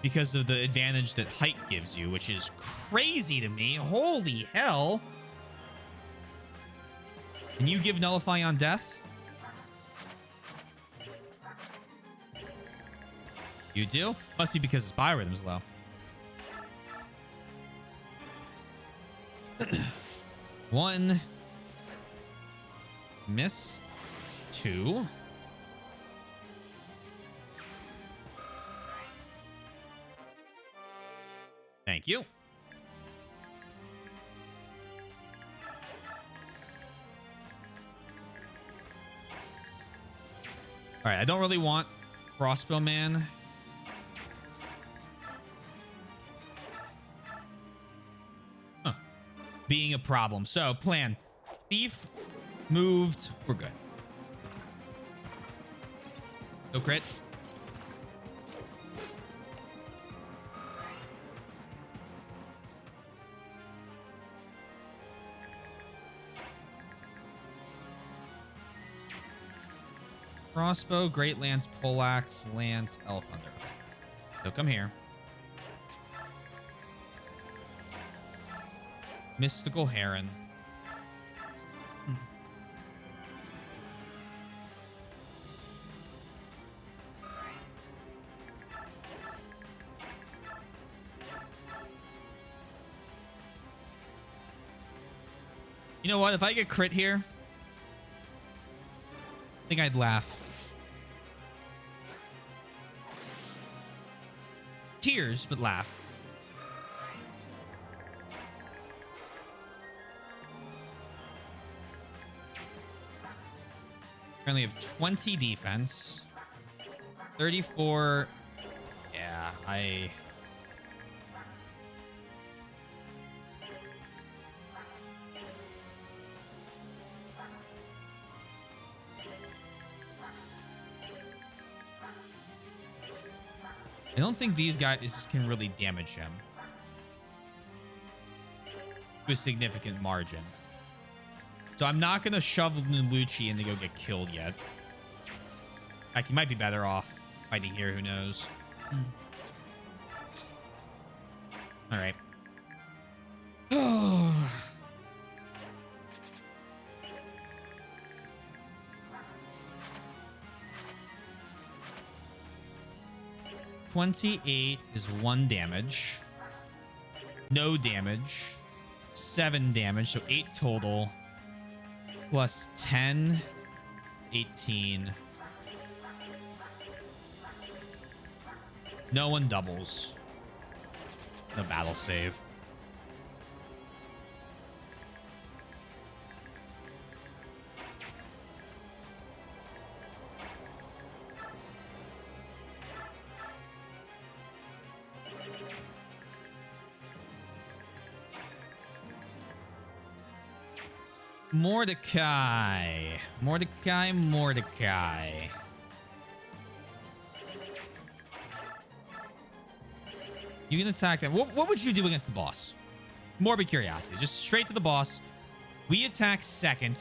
because of the advantage that height gives you, which is crazy to me. Holy hell. Can you give Nullify on death? You do? Must be because his biorhythm's low. One. Miss. Two. Thank you. All right, I don't really want Crossbow Man. Huh. Being a problem. So, plan. Thief moved. We're good. No crit. Crossbow, Great Lance, Poleaxe, Lance, Thunder. So come here. Mystical Heron. You know what? If I get crit here, I think I'd laugh. Tears, but laugh. Currently have 20 defense. 34. Yeah, I don't think these guys can really damage him to a significant margin. So I'm not going to shove Nulucci in to go get killed yet. Heck, he might be better off fighting here. Who knows? All right. Oh. 28 is 1 damage. No damage. 7 damage, so 8 total. Plus 10, 18. No one doubles. No battle save. Mordecai. You can attack them. What would you do against the boss? Morbid curiosity. Just straight to the boss. We attack second.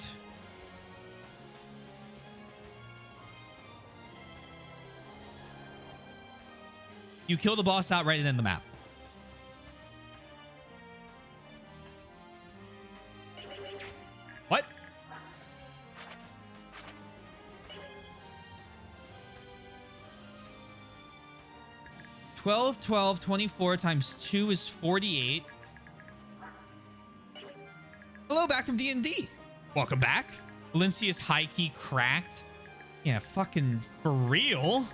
You kill the boss outright and end the map. What? $12, $12, 24 times 2 is 48. Hello, back from D&D. Welcome back. Valencia's high key cracked. Yeah, fucking for real.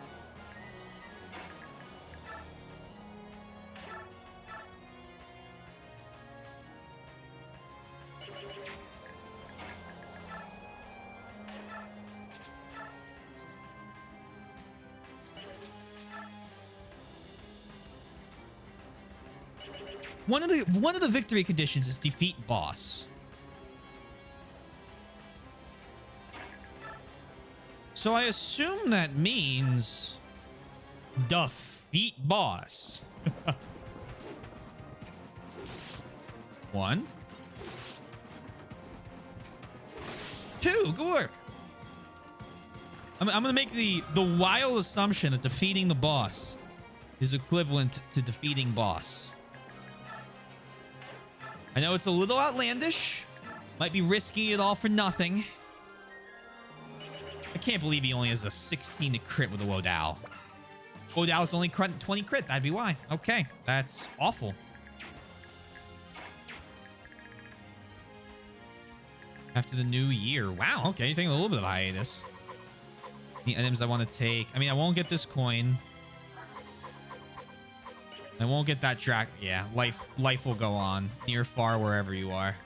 One of the victory conditions is defeat boss. So I assume that means defeat boss. 1, 2, good work. I'm gonna make the wild assumption that defeating the boss is equivalent to defeating boss. I know it's a little outlandish. Might be risking it all for nothing. I can't believe he only has a 16 to crit with a Wodao. Wodao's only 20 crit. That'd be why. Okay, that's awful. After the new year. Wow, okay, you're taking a little bit of a hiatus. The items I want to take. I mean, I won't get this coin. I won't get that track. Yeah, life will go on. Near, far, wherever you are.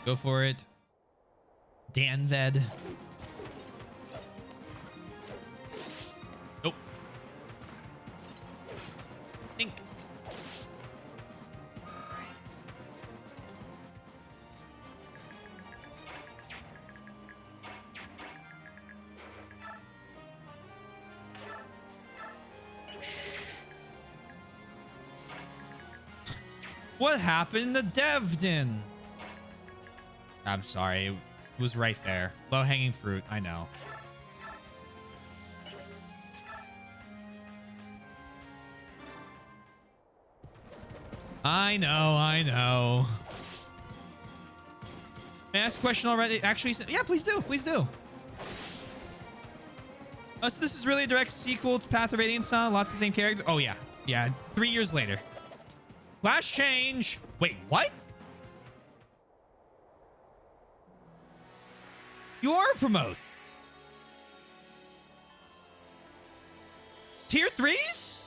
Go for it. Danved. Nope. Think. What happened to Devdin? I'm sorry. It was right there. Low-hanging fruit. I know. I know. May I ask a question already? Actually, yeah, please do. Please do. So this is really a direct sequel to Path of Radiance. Lots of the same characters. Oh, yeah. Yeah, 3 years later. Flash change. Wait, what? You are a promote. Tier 3s?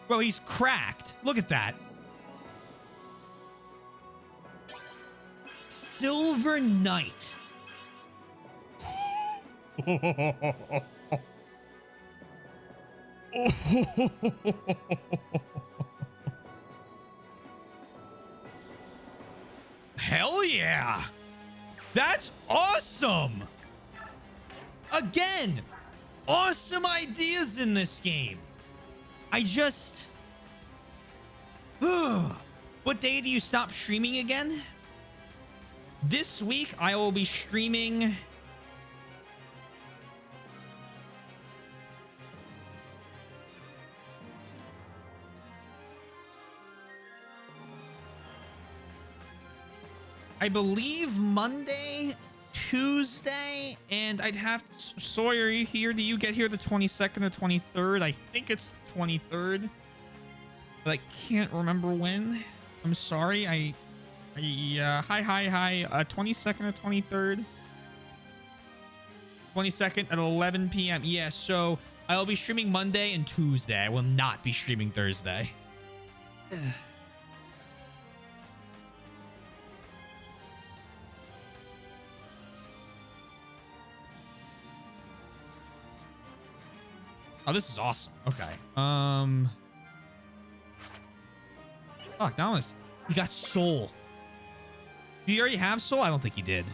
Bro, he's cracked. Look at that. Silver Knight. Hell yeah. That's awesome. Again, awesome ideas in this game. I just... What day do you stop streaming again? This week, I will be streaming... I believe Monday, Tuesday, and I'd have... Sawyer, are you here? Do you get here the 22nd or 23rd? I think it's 23rd. But I can't remember when. I'm sorry. Hi. 22nd or 23rd? 22nd at 11 p.m. Yeah, so I'll be streaming Monday and Tuesday. I will not be streaming Thursday. Oh, this is awesome. Okay. Fuck, now he got Soul. Did he already have Soul? I don't think he did.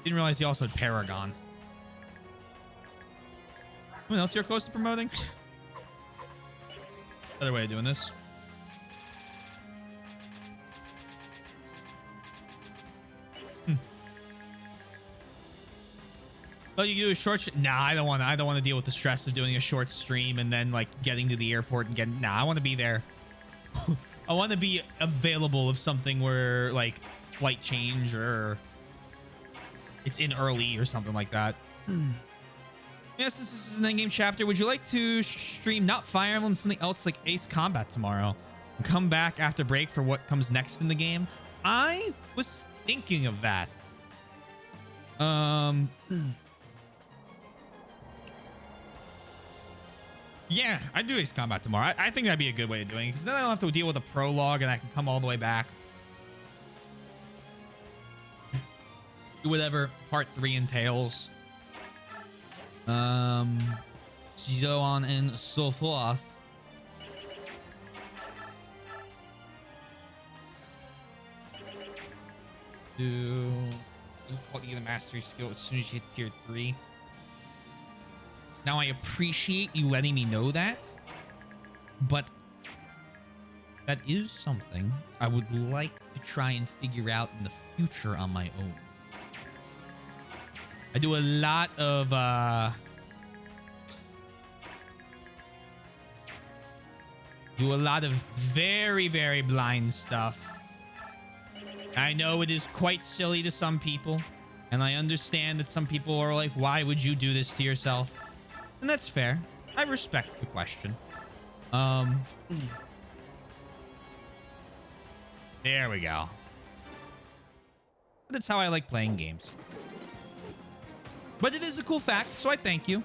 Didn't realize he also had Paragon. Anyone else you're close to promoting? Other way of doing this. Oh, you do a short. Nah, I don't want to deal with the stress of doing a short stream and then like getting to the airport and getting. Nah, I want to be there. I want to be available if something were like flight change or it's in early or something like that. Yes, this is an endgame chapter. Would you like to stream not Fire Emblem, something else like Ace Combat tomorrow and come back after break for what comes next in the game? I was thinking of that. Yeah, I do Ace Combat tomorrow. I think that'd be a good way of doing it because then I don't have to deal with a prologue and I can come all the way back. Do whatever part 3 entails. So on and so forth. Do you get a mastery skill as soon as you hit tier 3. Now I appreciate you letting me know that, but that is something I would like to try and figure out in the future on my own. I do a lot of very, very blind stuff. I know it is quite silly to some people, and I understand that some people are like, why would you do this to yourself? And that's fair. I respect the question. There we go. That's how I like playing games. But it is a cool fact, so I thank you.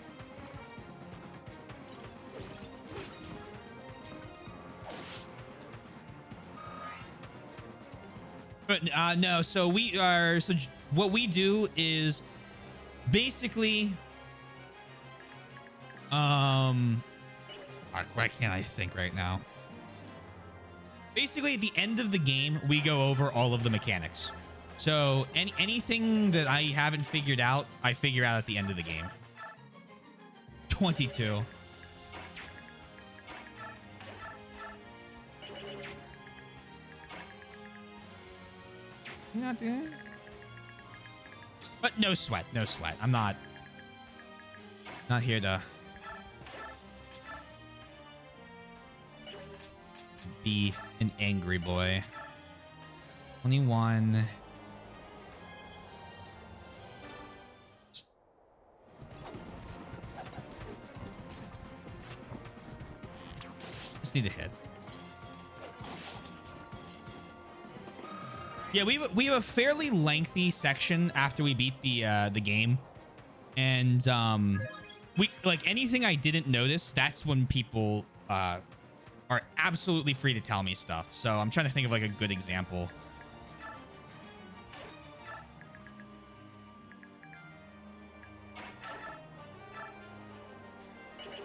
But no, so we are. So what we do is basically, why can't I think right now? Basically, at the end of the game, we go over all of the mechanics. So anything that I haven't figured out, I figure out at the end of the game. 22. Not doing. But no sweat, no sweat. I'm not here to be an angry boy. 21. Just need a hit. Yeah, we have a fairly lengthy section after we beat the game, and we like anything I didn't notice. That's when people are absolutely free to tell me stuff. So I'm trying to think of like a good example.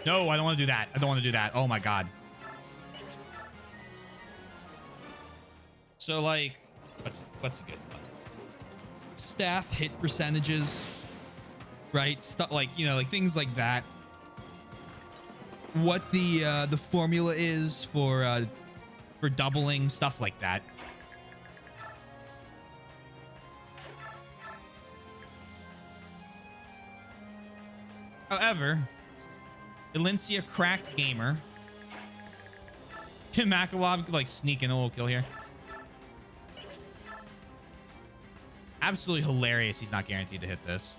No, I don't want to do that. I don't want to do that. Oh my god. So like, what's a good one? Staff hit percentages, right? Stuff like, you know, like things like that. What the formula is for doubling, stuff like that. However, Elincia cracked gamer. Tim Makalov like sneak in a little kill here. Absolutely hilarious. He's not guaranteed to hit this.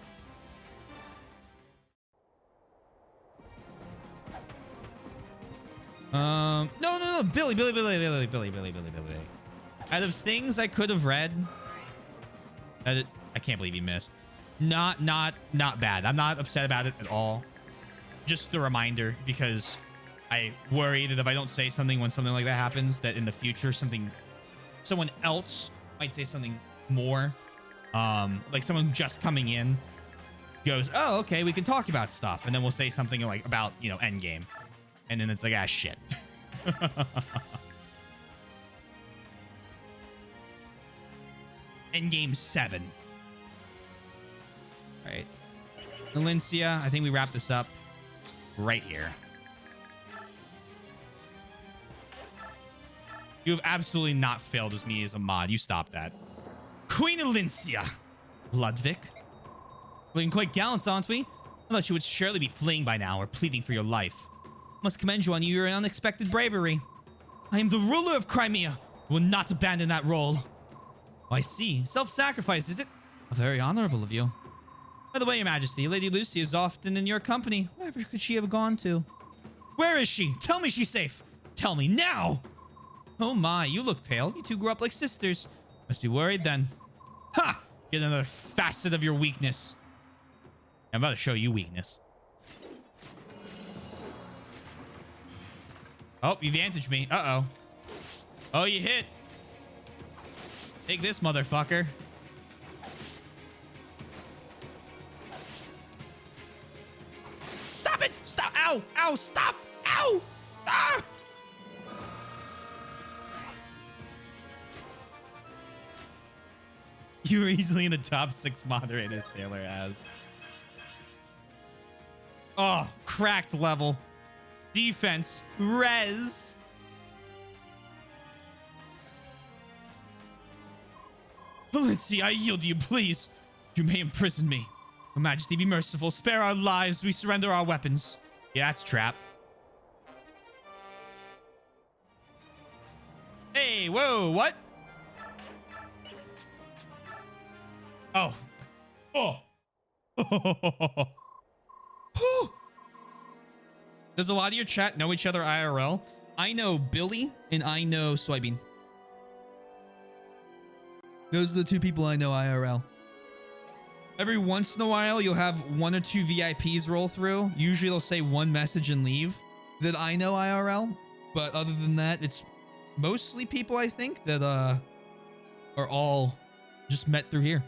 No, Billy. Out of things I could have read, I can't believe he missed. Not bad. I'm not upset about it at all. Just a reminder, because I worry that if I don't say something when something like that happens, that in the future someone else might say something more. Like someone just coming in goes, oh, okay, we can talk about stuff, and then we'll say something like about, you know, endgame, and then it's like, ah, shit. Endgame 7. All right, Valencia, I think we wrap this up right here. You have absolutely not failed as me as a mod. You stop that. Queen Elincia. Ludwig. Looking quite gallant, aren't we? I thought you would surely be fleeing by now or pleading for your life. Must commend you on your unexpected bravery. I am the ruler of Crimea. I will not abandon that role. Oh, I see. Self-sacrifice, is it? How very honorable of you. By the way, Your Majesty, Lady Lucy is often in your company. Wherever could she have gone to? Where is she? Tell me she's safe. Tell me now. Oh my, you look pale. You two grew up like sisters. Must be worried then. Ha! Get another facet of your weakness. I'm about to show you weakness. Oh, you vantaged me. Uh-oh. Oh, you hit. Take this, motherfucker. Stop it! Stop! Ow! Ow! Stop! Ow! Ah! You were easily in the top 6 moderators, Taylor has. Oh, cracked level. Defense. Res. Valencia, I yield to you, please. You may imprison me. Your Majesty, be merciful. Spare our lives. We surrender our weapons. Yeah, that's trap. Hey, whoa, what? Oh. Oh. Does a lot of your chat know each other IRL? I know Billy and I know Soybean. Those are the 2 people I know IRL. Every once in a while, you'll have 1 or 2 VIPs roll through. Usually they'll say 1 message and leave that I know IRL. But other than that, it's mostly people, I think, that are all just met through here.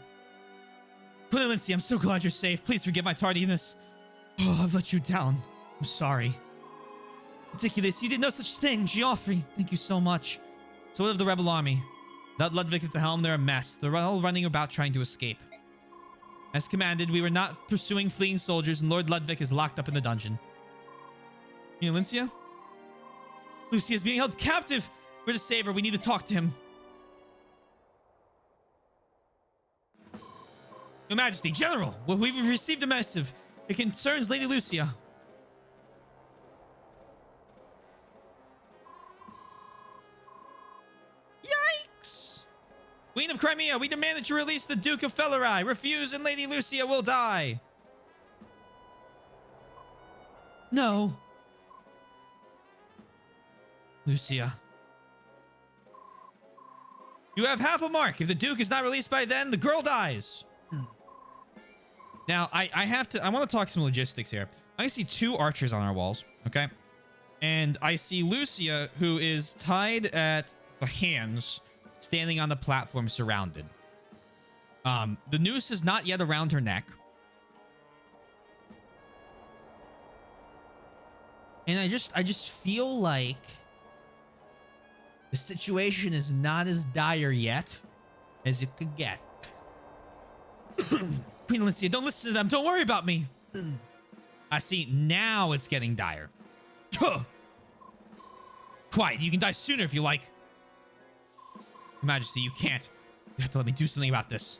Lindsay, I'm so glad you're safe. Please forgive my tardiness. Oh, I've let you down. I'm sorry. Ridiculous. You did no such thing. Geoffrey, thank you so much. So what of the rebel army? Without Ludwig at the helm, they're a mess. They're all running about trying to escape. As commanded, we were not pursuing fleeing soldiers, and Lord Ludwig is locked up in the dungeon. You know, Lincia? Lucia is being held captive. We're to save her. We need to talk to him. Your Majesty, General, we've received a missive. It concerns Lady Lucia. Yikes! Queen of Crimea, we demand that you release the Duke of Fellerai. Refuse and Lady Lucia will die. No. Lucia. You have half a mark. If the Duke is not released by then, the girl dies. Now, I want to talk some logistics here. I see 2 archers on our walls, okay? And I see Lucia, who is tied at the hands, standing on the platform surrounded. The noose is not yet around her neck. And I just feel like the situation is not as dire yet as it could get. Queen Alicia, don't listen to them. Don't worry about me. I see. Now it's getting dire. Quiet. You can die sooner if you like. Your Majesty, you can't. You have to let me do something about this.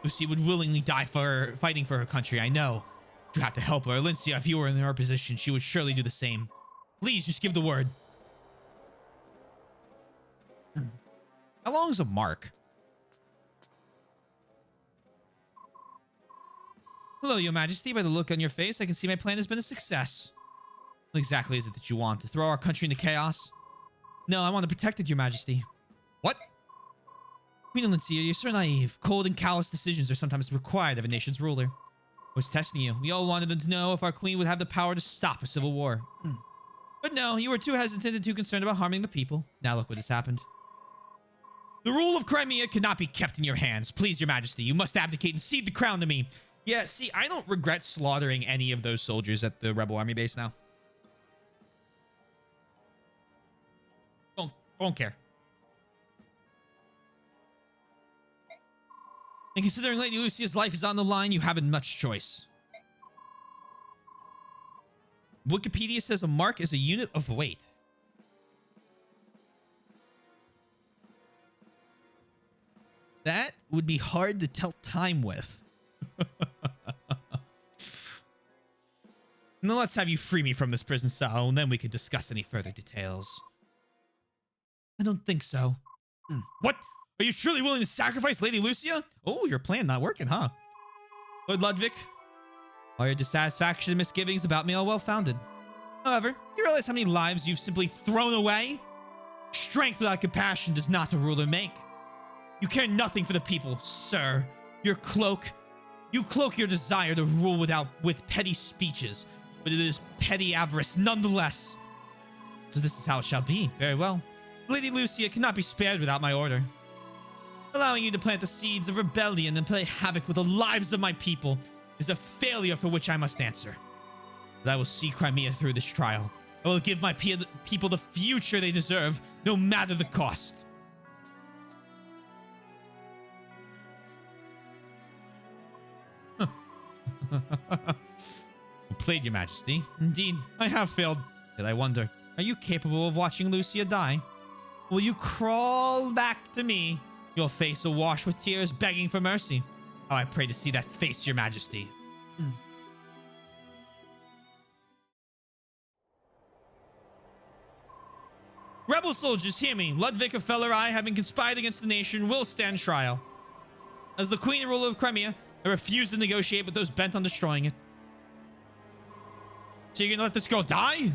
Lucy would willingly die for fighting for her country. I know. You have to help her. Alicia, if you were in her position, she would surely do the same. Please, just give the word. How long is a mark? Hello, Your Majesty. By the look on your face, I can see my plan has been a success. What exactly is it that you want? To throw our country into chaos? No, I want to protect it, Your Majesty. What? Queen Alicia, you're so naive. Cold and callous decisions are sometimes required of a nation's ruler. I was testing you. We all wanted them to know if our queen would have the power to stop a civil war. But no, you were too hesitant and too concerned about harming the people. Now look what has happened. The rule of Crimea cannot be kept in your hands. Please, Your Majesty, you must abdicate and cede the crown to me. Yeah, see, I don't regret slaughtering any of those soldiers at the rebel army base now. Don't care. And considering Lady Lucia's life is on the line, you haven't much choice. Wikipedia says a mark is a unit of weight. That would be hard to tell time with. Now let's have you free me from this prison cell, and then we can discuss any further details. I don't think so. What? Are you truly willing to sacrifice Lady Lucia? Oh, your plan not working, huh? Lord Ludwig, all your dissatisfaction and misgivings about me are well-founded. However, you realize how many lives you've simply thrown away? Strength without compassion does not a ruler make. You care nothing for the people, sir. You cloak your desire to rule with petty speeches, but it is petty avarice nonetheless. So this is how it shall be. Very well. Lady Lucia cannot be spared without my order. Allowing you to plant the seeds of rebellion and play havoc with the lives of my people is a failure for which I must answer. But I will see Crimea through this trial. I will give my people the future they deserve, no matter the cost. played, Your Majesty. Indeed, I have failed. Yet I wonder, are you capable of watching Lucia die? Will you crawl back to me, your face awash with tears, begging for mercy? Oh, I pray to see that face, Your Majesty. Rebel soldiers, hear me. Ludwig of Fellerai, having conspired against the nation, will stand trial. As the Queen and ruler of Crimea, I refuse to negotiate with those bent on destroying it. So you're gonna let this girl die?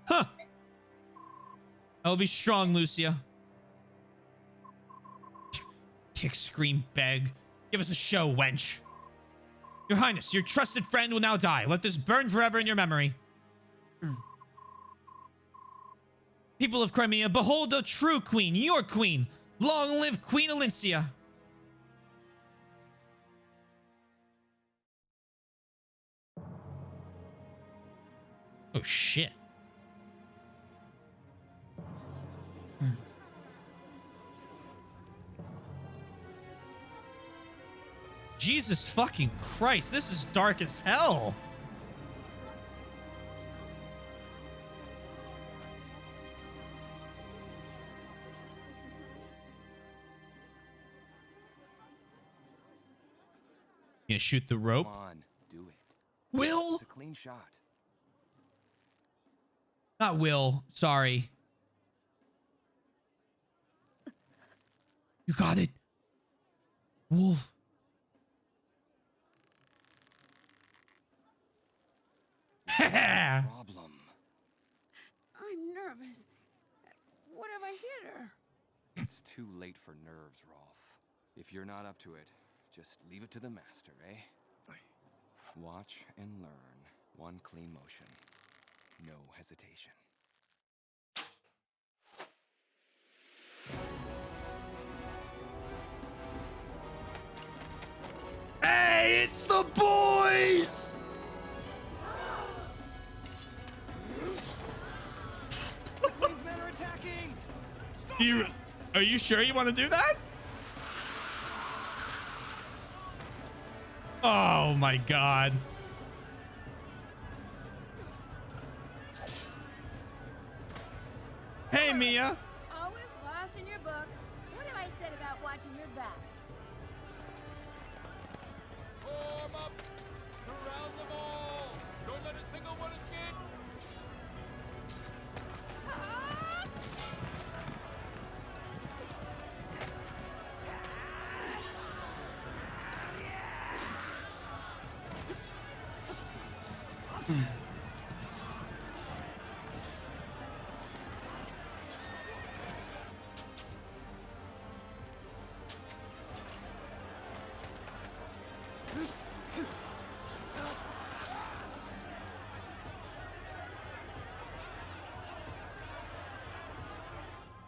Huh. I will be strong, Lucia. Kick, scream, beg. Give us a show, wench. Your Highness, your trusted friend will now die. Let this burn forever in your memory. People of Crimea, behold a true queen, your queen. Long live Queen Alincia. Oh, shit. Jesus fucking Christ, this is dark as hell. You gonna shoot the rope? Come on, do it. Will? It's a clean shot. Not Will. Sorry. You got it. Wolf. Problem. I'm nervous. What if I hit her? It's too late for nerves, Rolf. If you're not up to it, just leave it to the master, eh? Watch and learn. One clean motion. No hesitation. Hey, it's the boys! The Queen's men are attacking! Are you sure you want to do that? Oh my god. Hey, Mia. Always lost in your books. What have I said about watching your back? Form up! Surround them all! Don't let a single one escape!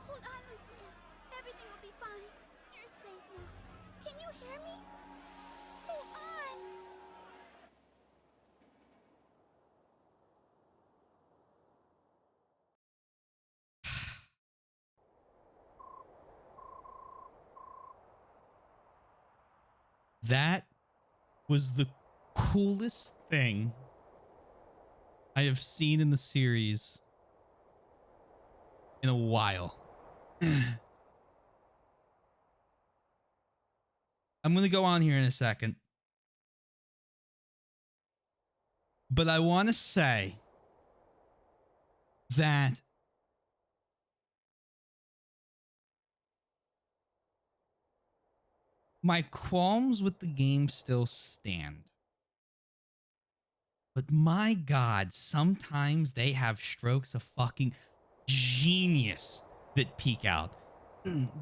Hold on, Lucia. Everything will be fine. You're safe now. Can you hear me? Hold on. That was the coolest thing I have seen in the series in a while. I'm going to go on here in a second. But I want to say that my qualms with the game still stand. But my god, sometimes they have strokes of fucking genius that peek out.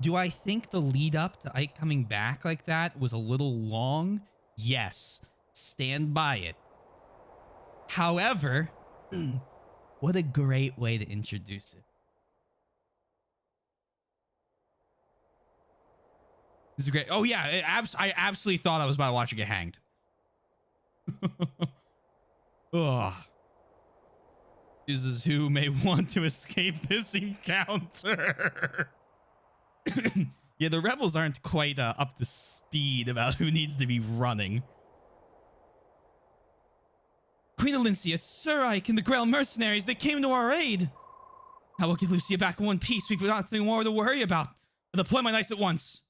Do I think the lead up to Ike coming back like that was a little long? Yes. Stand by it. However, what a great way to introduce it. This is great. Oh yeah, I absolutely thought I was about to watch it get hanged. Ugh. This is who may want to escape this encounter. Yeah, the rebels aren't quite up to speed about who needs to be running. Queen Alincia, it's Sir Ike and the Grail mercenaries. They came to our aid. I will get Lucia back in one piece. We've got nothing more to worry about. I'll deploy my knights at once.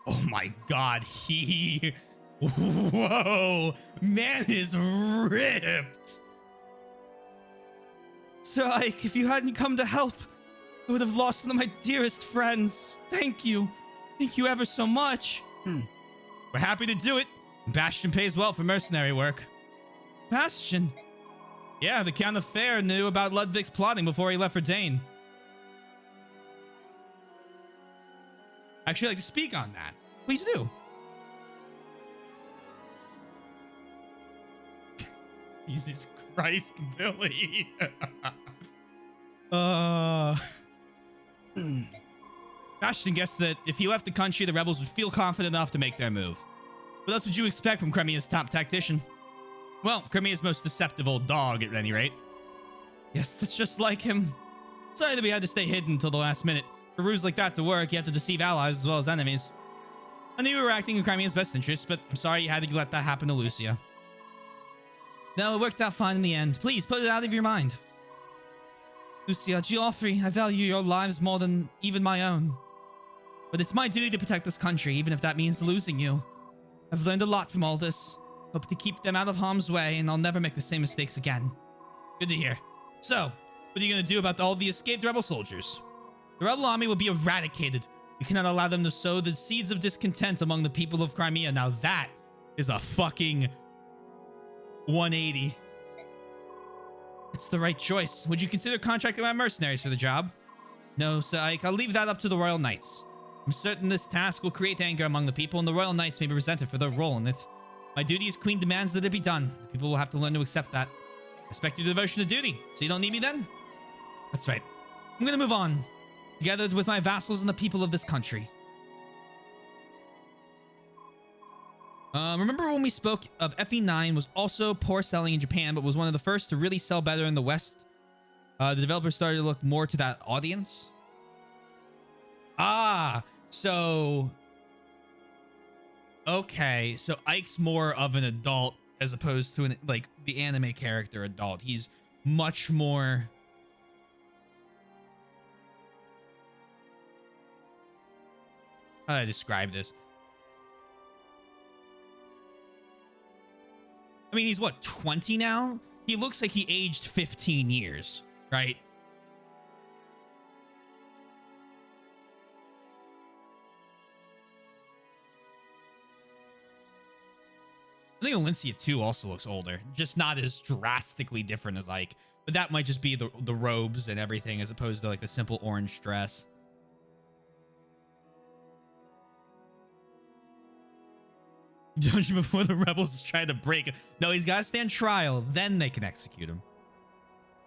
Oh my god, whoa, man is ripped. Sir Ike, if you hadn't come to help, I would have lost one of my dearest friends. Thank you. Thank you ever so much. We're happy to do it. Bastion pays well for mercenary work. Bastion? Yeah, the Count of Fair knew about Ludwig's plotting before he left for Dane. Actually, I'd like to speak on that. Please do. Jesus Christ, Billy. Bastion guessed that if he left the country, the rebels would feel confident enough to make their move. What else would you expect from Crimea's top tactician? Well, Crimea's most deceptive old dog, at any rate. Yes, that's just like him. Sorry that we had to stay hidden until the last minute. For ruse like that to work, you have to deceive allies as well as enemies. I knew you were acting in Crimea's best interest, but I'm sorry you had to let that happen to Lucia. No, it worked out fine in the end. Please, put it out of your mind. Lucia, Geoffrey, I value your lives more than even my own. But it's my duty to protect this country, even if that means losing you. I've learned a lot from all this. Hope to keep them out of harm's way, and I'll never make the same mistakes again. Good to hear. So, what are you going to do about all the escaped rebel soldiers? The rebel army will be eradicated. You cannot allow them to sow the seeds of discontent among the people of Crimea. Now that is a fucking 180. It's the right choice. Would you consider contracting my mercenaries for the job? No, Sir Ike, I'll leave that up to the Royal Knights. I'm certain this task will create anger among the people, and the Royal Knights may be resented for their role in it. My duty as Queen demands that it be done. The people will have to learn to accept that. Respect your devotion to duty. So you don't need me then? That's right. I'm gonna move on. Together with my vassals and the people of this country. Remember when we spoke of FE9 was also poor selling in Japan, but was one of the first to really sell better in the West? The developers started to look more to that audience. Ah, so... Okay, so Ike's more of an adult as opposed to like the anime character adult. He's much more... How do I describe this? I mean, he's what, 20 now? He looks like he aged 15 years, right? I think Alincia too also looks older, just not as drastically different as Ike. But that might just be the robes and everything as opposed to like the simple orange dress. Judge him before the rebels try to break him. No, he's got to stand trial. Then they can execute him.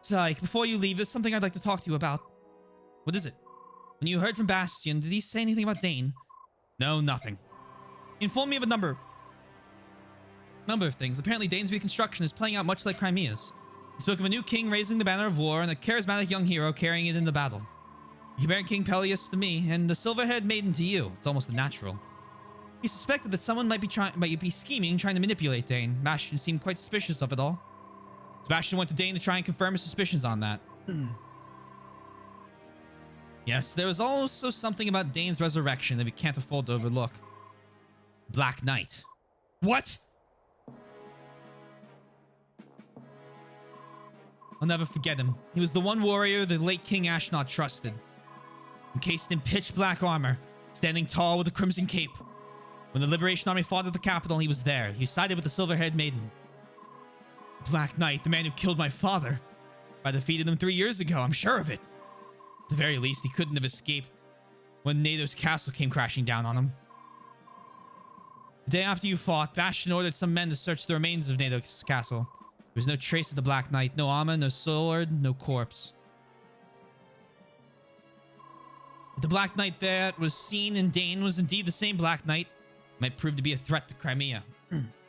So, Ike, before you leave, there's something I'd like to talk to you about. What is it? When you heard from Bastion, did he say anything about Dane? No, nothing. He informed me of a number of things. Apparently, Dane's reconstruction is playing out much like Crimea's. He spoke of a new king raising the banner of war and a charismatic young hero carrying it in the battle. He compared King Peleus to me and the silver-haired maiden to you. It's almost natural. He suspected that someone might be scheming, trying to manipulate Dane. Bastion seemed quite suspicious of it all. Sebastian went to Dane to try and confirm his suspicions on that. Yes, there was also something about Dane's resurrection that we can't afford to overlook. Black Knight. What? I'll never forget him. He was the one warrior the late King Ashnod trusted. Encased in pitch black armor, standing tall with a crimson cape. When the Liberation Army fought at the capital, he was there. He sided with the silver-haired maiden. Black Knight, the man who killed my father. I defeated him 3 years ago, I'm sure of it. At the very least, he couldn't have escaped when Nado's castle came crashing down on him. The day after you fought, Bastion ordered some men to search the remains of Nado's castle. There was no trace of the Black Knight, no armor, no sword, no corpse. The Black Knight that was seen in Dane was indeed the same Black Knight. Might prove to be a threat to Crimea.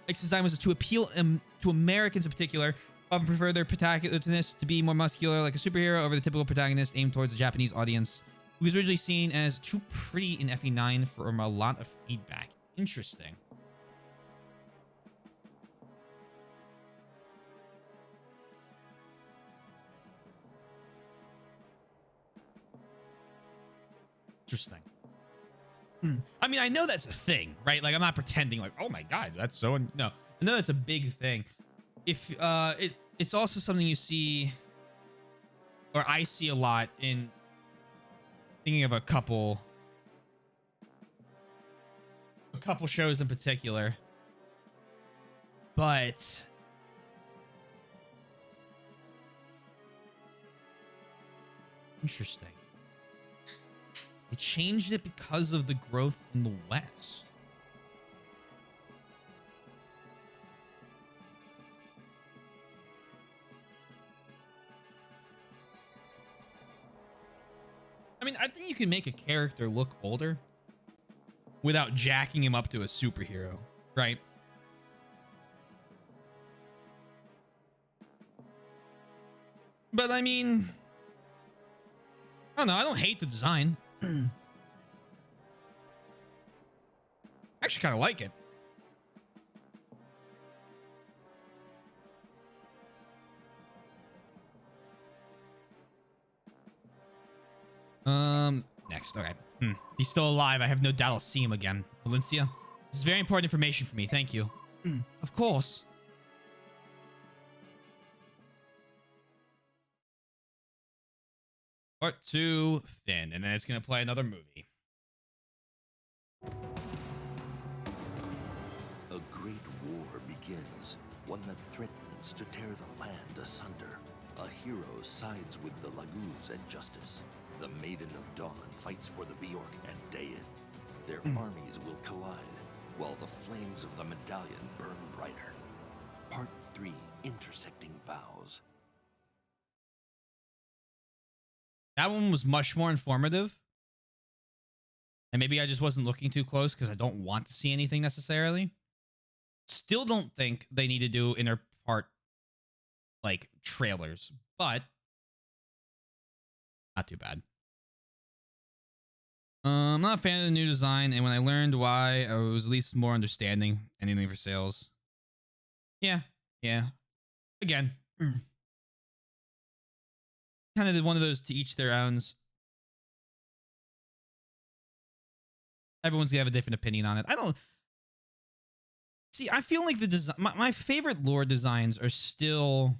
Ike's design was to appeal to Americans in particular, who often prefer their protagonist to be more muscular, like a superhero, over the typical protagonist aimed towards the Japanese audience was originally seen as too pretty in FE9 from a lot of feedback. Interesting. Interesting. I mean, I know that's a thing, right? Like, I'm not pretending like, oh my god, that's so... No, I know that's a big thing. If it's also something you see, or I see a lot in thinking of a couple shows in particular. But interesting. They changed it because of the growth in the West. I mean, I think you can make a character look older without jacking him up to a superhero, right? But I mean, I don't know. I don't hate the design. I actually kind of like it. Next. Okay. If he's still alive, I have no doubt I'll see him again. Valencia, this is very important information for me. Thank you. Of course. Part 2, Finn, and then it's going to play another movie. A great war begins, one that threatens to tear the land asunder. A hero sides with the Laguz and Justice. The Maiden of Dawn fights for the Bjork and Dayan. Their armies will collide, while the flames of the medallion burn brighter. Part 3, Intersecting Vows. That one was much more informative. And maybe I just wasn't looking too close because I don't want to see anything necessarily. Still don't think they need to do inner part, like, trailers. But not too bad. I'm not a fan of the new design, and when I learned why, I was at least more understanding. Anything for sales. Yeah. Again. Kind of one of those to each their owns. Everyone's gonna have a different opinion on it. I don't... See, I feel like the design... My favorite lore designs are still...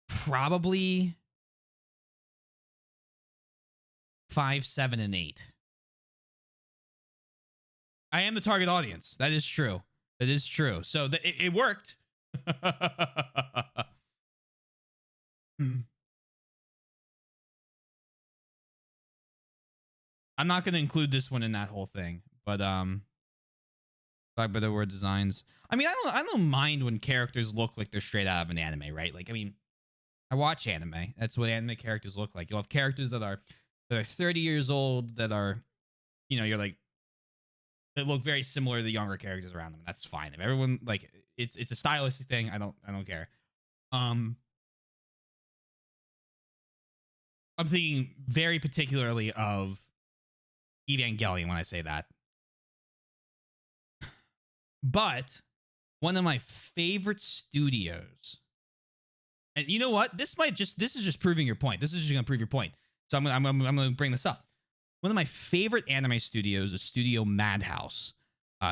probably 5, 7, and 8. I am the target audience. That is true. That is true. So it worked. I'm not going to include this one in that whole thing, but talk about the word designs. I mean, I don't mind when characters look like they're straight out of an anime, right? Like, I mean, I watch anime. That's what anime characters look like. You'll have characters that are 30 years old that are, you know, you're like, that look very similar to the younger characters around them. That's fine. If everyone, like, it's a stylistic thing, I don't care. I'm thinking very particularly of Evangelion when I say that. But one of my favorite studios, and you know what? This is just proving your point. This is just gonna prove your point. So I'm gonna bring this up. One of my favorite anime studios is Studio Madhouse.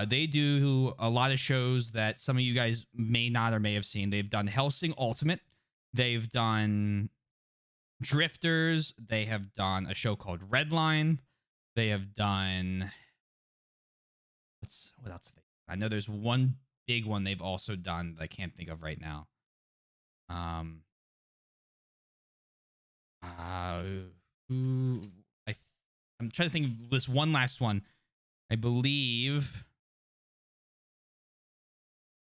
They do a lot of shows that some of you guys may not or may have seen. They've done Hellsing Ultimate. They've done Drifters. They have done a show called Redline. They have done... What else? I know there's one big one they've also done that I can't think of right now. I'm trying to think of this one last one. I believe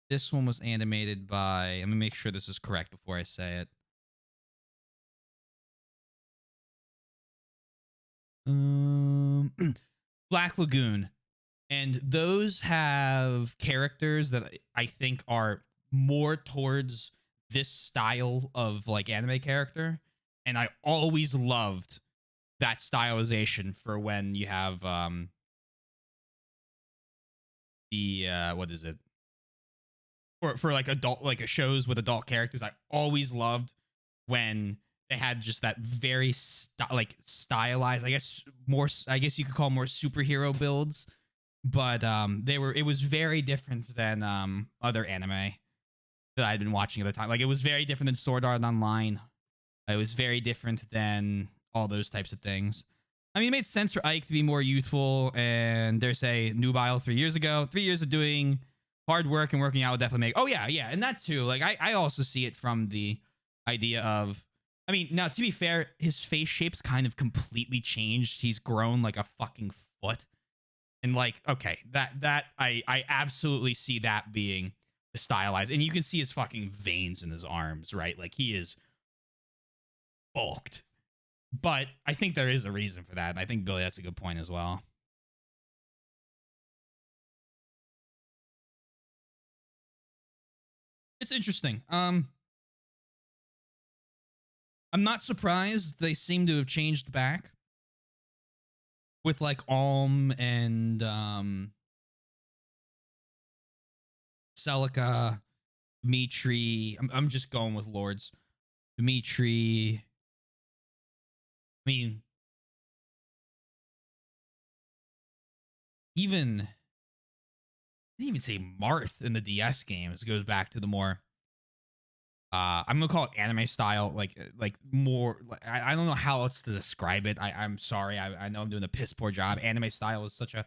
this one was animated by... Let me make sure this is correct before I say it. Black Lagoon. And those have characters that I think are more towards this style of, like, anime character. And I always loved that stylization for when you have the what is it? For like adult like shows with adult characters, I always loved when they had just that very stylized, I guess you could call more superhero builds, but it was very different than other anime that I'd been watching at the time. Like it was very different than Sword Art Online. It was very different than all those types of things. I mean, it made sense for Ike to be more youthful, and there's a nubile 3 years ago. 3 years of doing hard work and working out would definitely make. Oh yeah, and that too. Like I also see it from the idea of. I mean, now to be fair, his face shape's kind of completely changed. He's grown like a fucking foot, and like okay, that I absolutely see that being the stylized, and you can see his fucking veins in his arms, right? Like he is bulked. But I think there is a reason for that, and I think Billy, that's a good point as well. It's interesting. I'm not surprised they seem to have changed back with like Alm and Celica, Dimitri. I'm just going with Lords. Dimitri. I mean, I didn't even say Marth in the DS games. It goes back to the more I'm gonna call it anime style, like more. I don't know how else to describe it. I'm sorry. I know I'm doing a piss poor job. Anime style is such a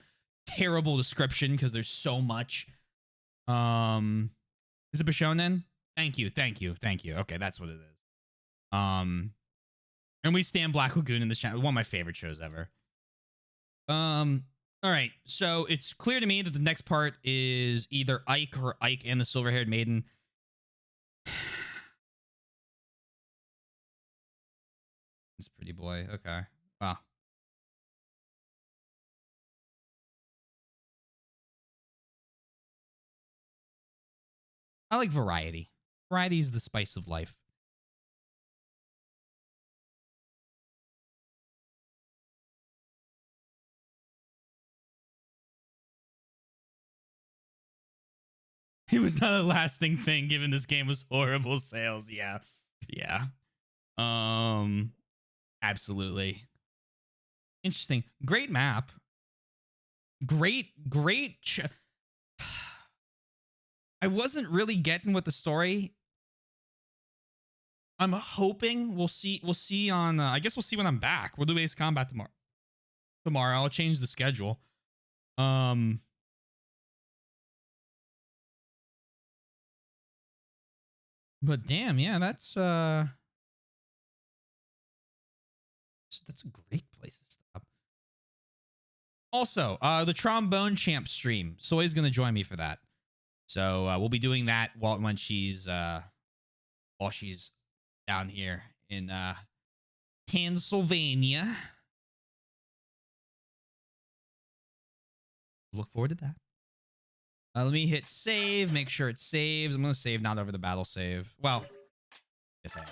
terrible description because there's so much. Is it Bishonen? Thank you. Okay, that's what it is. And we stand Black Lagoon in this channel. One of my favorite shows ever. All right, so it's clear to me that the next part is either Ike or Ike and the silver-haired maiden. This pretty boy. Okay. Wow. I like variety. Variety is the spice of life. It was not a lasting thing given this game was horrible sales. Yeah. Absolutely. Interesting. Great map. Great. I wasn't really getting with the story. I'm hoping we'll see on I guess we'll see when I'm back. We'll do Ace Combat tomorrow. I'll change the schedule. But damn, yeah, that's a great place to stop. Also, the Trombone Champ stream. Soy's gonna join me for that. So we'll be doing that while she's down here in Pennsylvania. Look forward to that. Let me hit save, make sure it saves. I'm going to save not over the battle save. Well, yes, I am.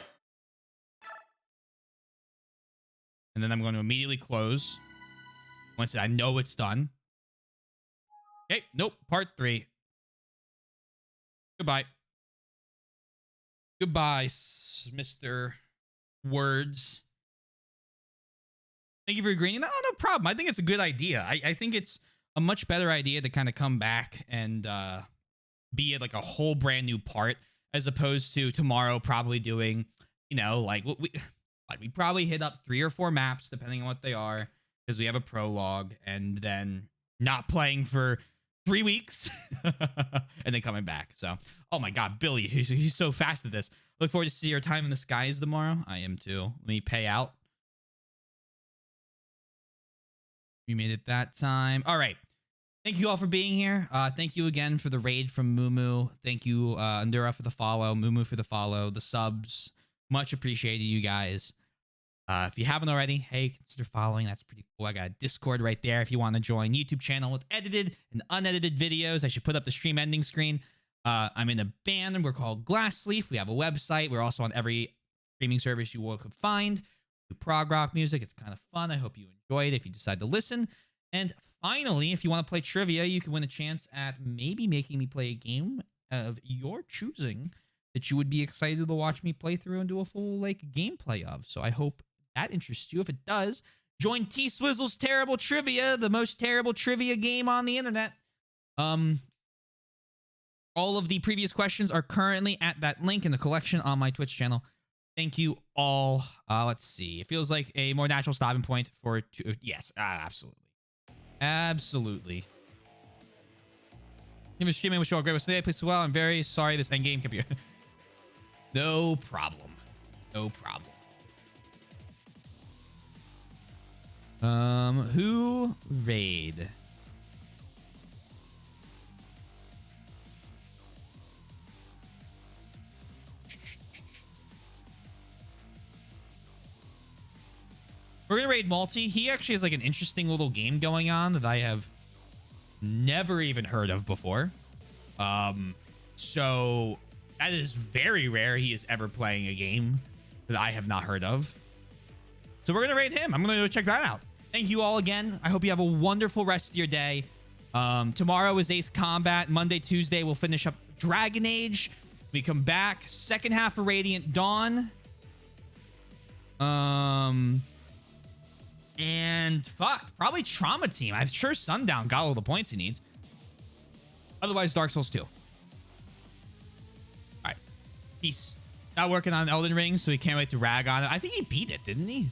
And then I'm going to immediately close. Once I know it's done. Okay, nope, part 3. Goodbye. Goodbye, Mr. Words. Thank you for agreeing. No problem. I think it's a good idea. I think it's a much better idea to kind of come back and be like a whole brand new part as opposed to tomorrow probably doing, like we probably hit up 3 or 4 maps depending on what they are because we have a prologue and then not playing for 3 weeks and then coming back. So, oh my God, Billy, he's so fast at this. Look forward to see your time in the skies tomorrow. I am too. Let me pay out. We made it that time. All right. Thank you all for being here. Thank you again for the raid from Mumu. Thank you, Endura, for the follow. Mumu for the follow. The subs. Much appreciated, you guys. If you haven't already, hey, consider following. That's pretty cool. I got a Discord right there if you want to join. YouTube channel with edited and unedited videos. I should put up the stream ending screen. I'm in a band and we're called Glassleaf. We have a website. We're also on every streaming service you could find. Do prog rock music. It's kind of fun. I hope you enjoy it if you decide to listen. And finally, if you want to play trivia, you can win a chance at maybe making me play a game of your choosing that you would be excited to watch me play through and do a full like gameplay of. So I hope that interests you. If it does, join T Swizzle's Terrible Trivia, the most terrible trivia game on the internet. All of the previous questions are currently at that link in the collection on my Twitch channel. Thank you all. Let's see. It feels like a more natural stopping point for yes, absolutely. Absolutely. If you're streaming, wish you all a great rest of the day. Please as well. I'm very sorry this endgame kept you. No problem. No problem. Who raid? We're gonna raid Malty. He actually has like an interesting little game going on that I have never even heard of before. So that is very rare he is ever playing a game that I have not heard of. So we're gonna raid him. I'm gonna go check that out. Thank you all again. I hope you have a wonderful rest of your day. Tomorrow is Ace Combat. Monday, Tuesday, we'll finish up Dragon Age. We come back. Second half of Radiant Dawn. And fuck, probably Trauma Team. I'm sure Sundown got all the points he needs. Otherwise, Dark Souls 2. All right. Peace. Not working on Elden Ring, so he can't wait to rag on it. I think he beat it, didn't he?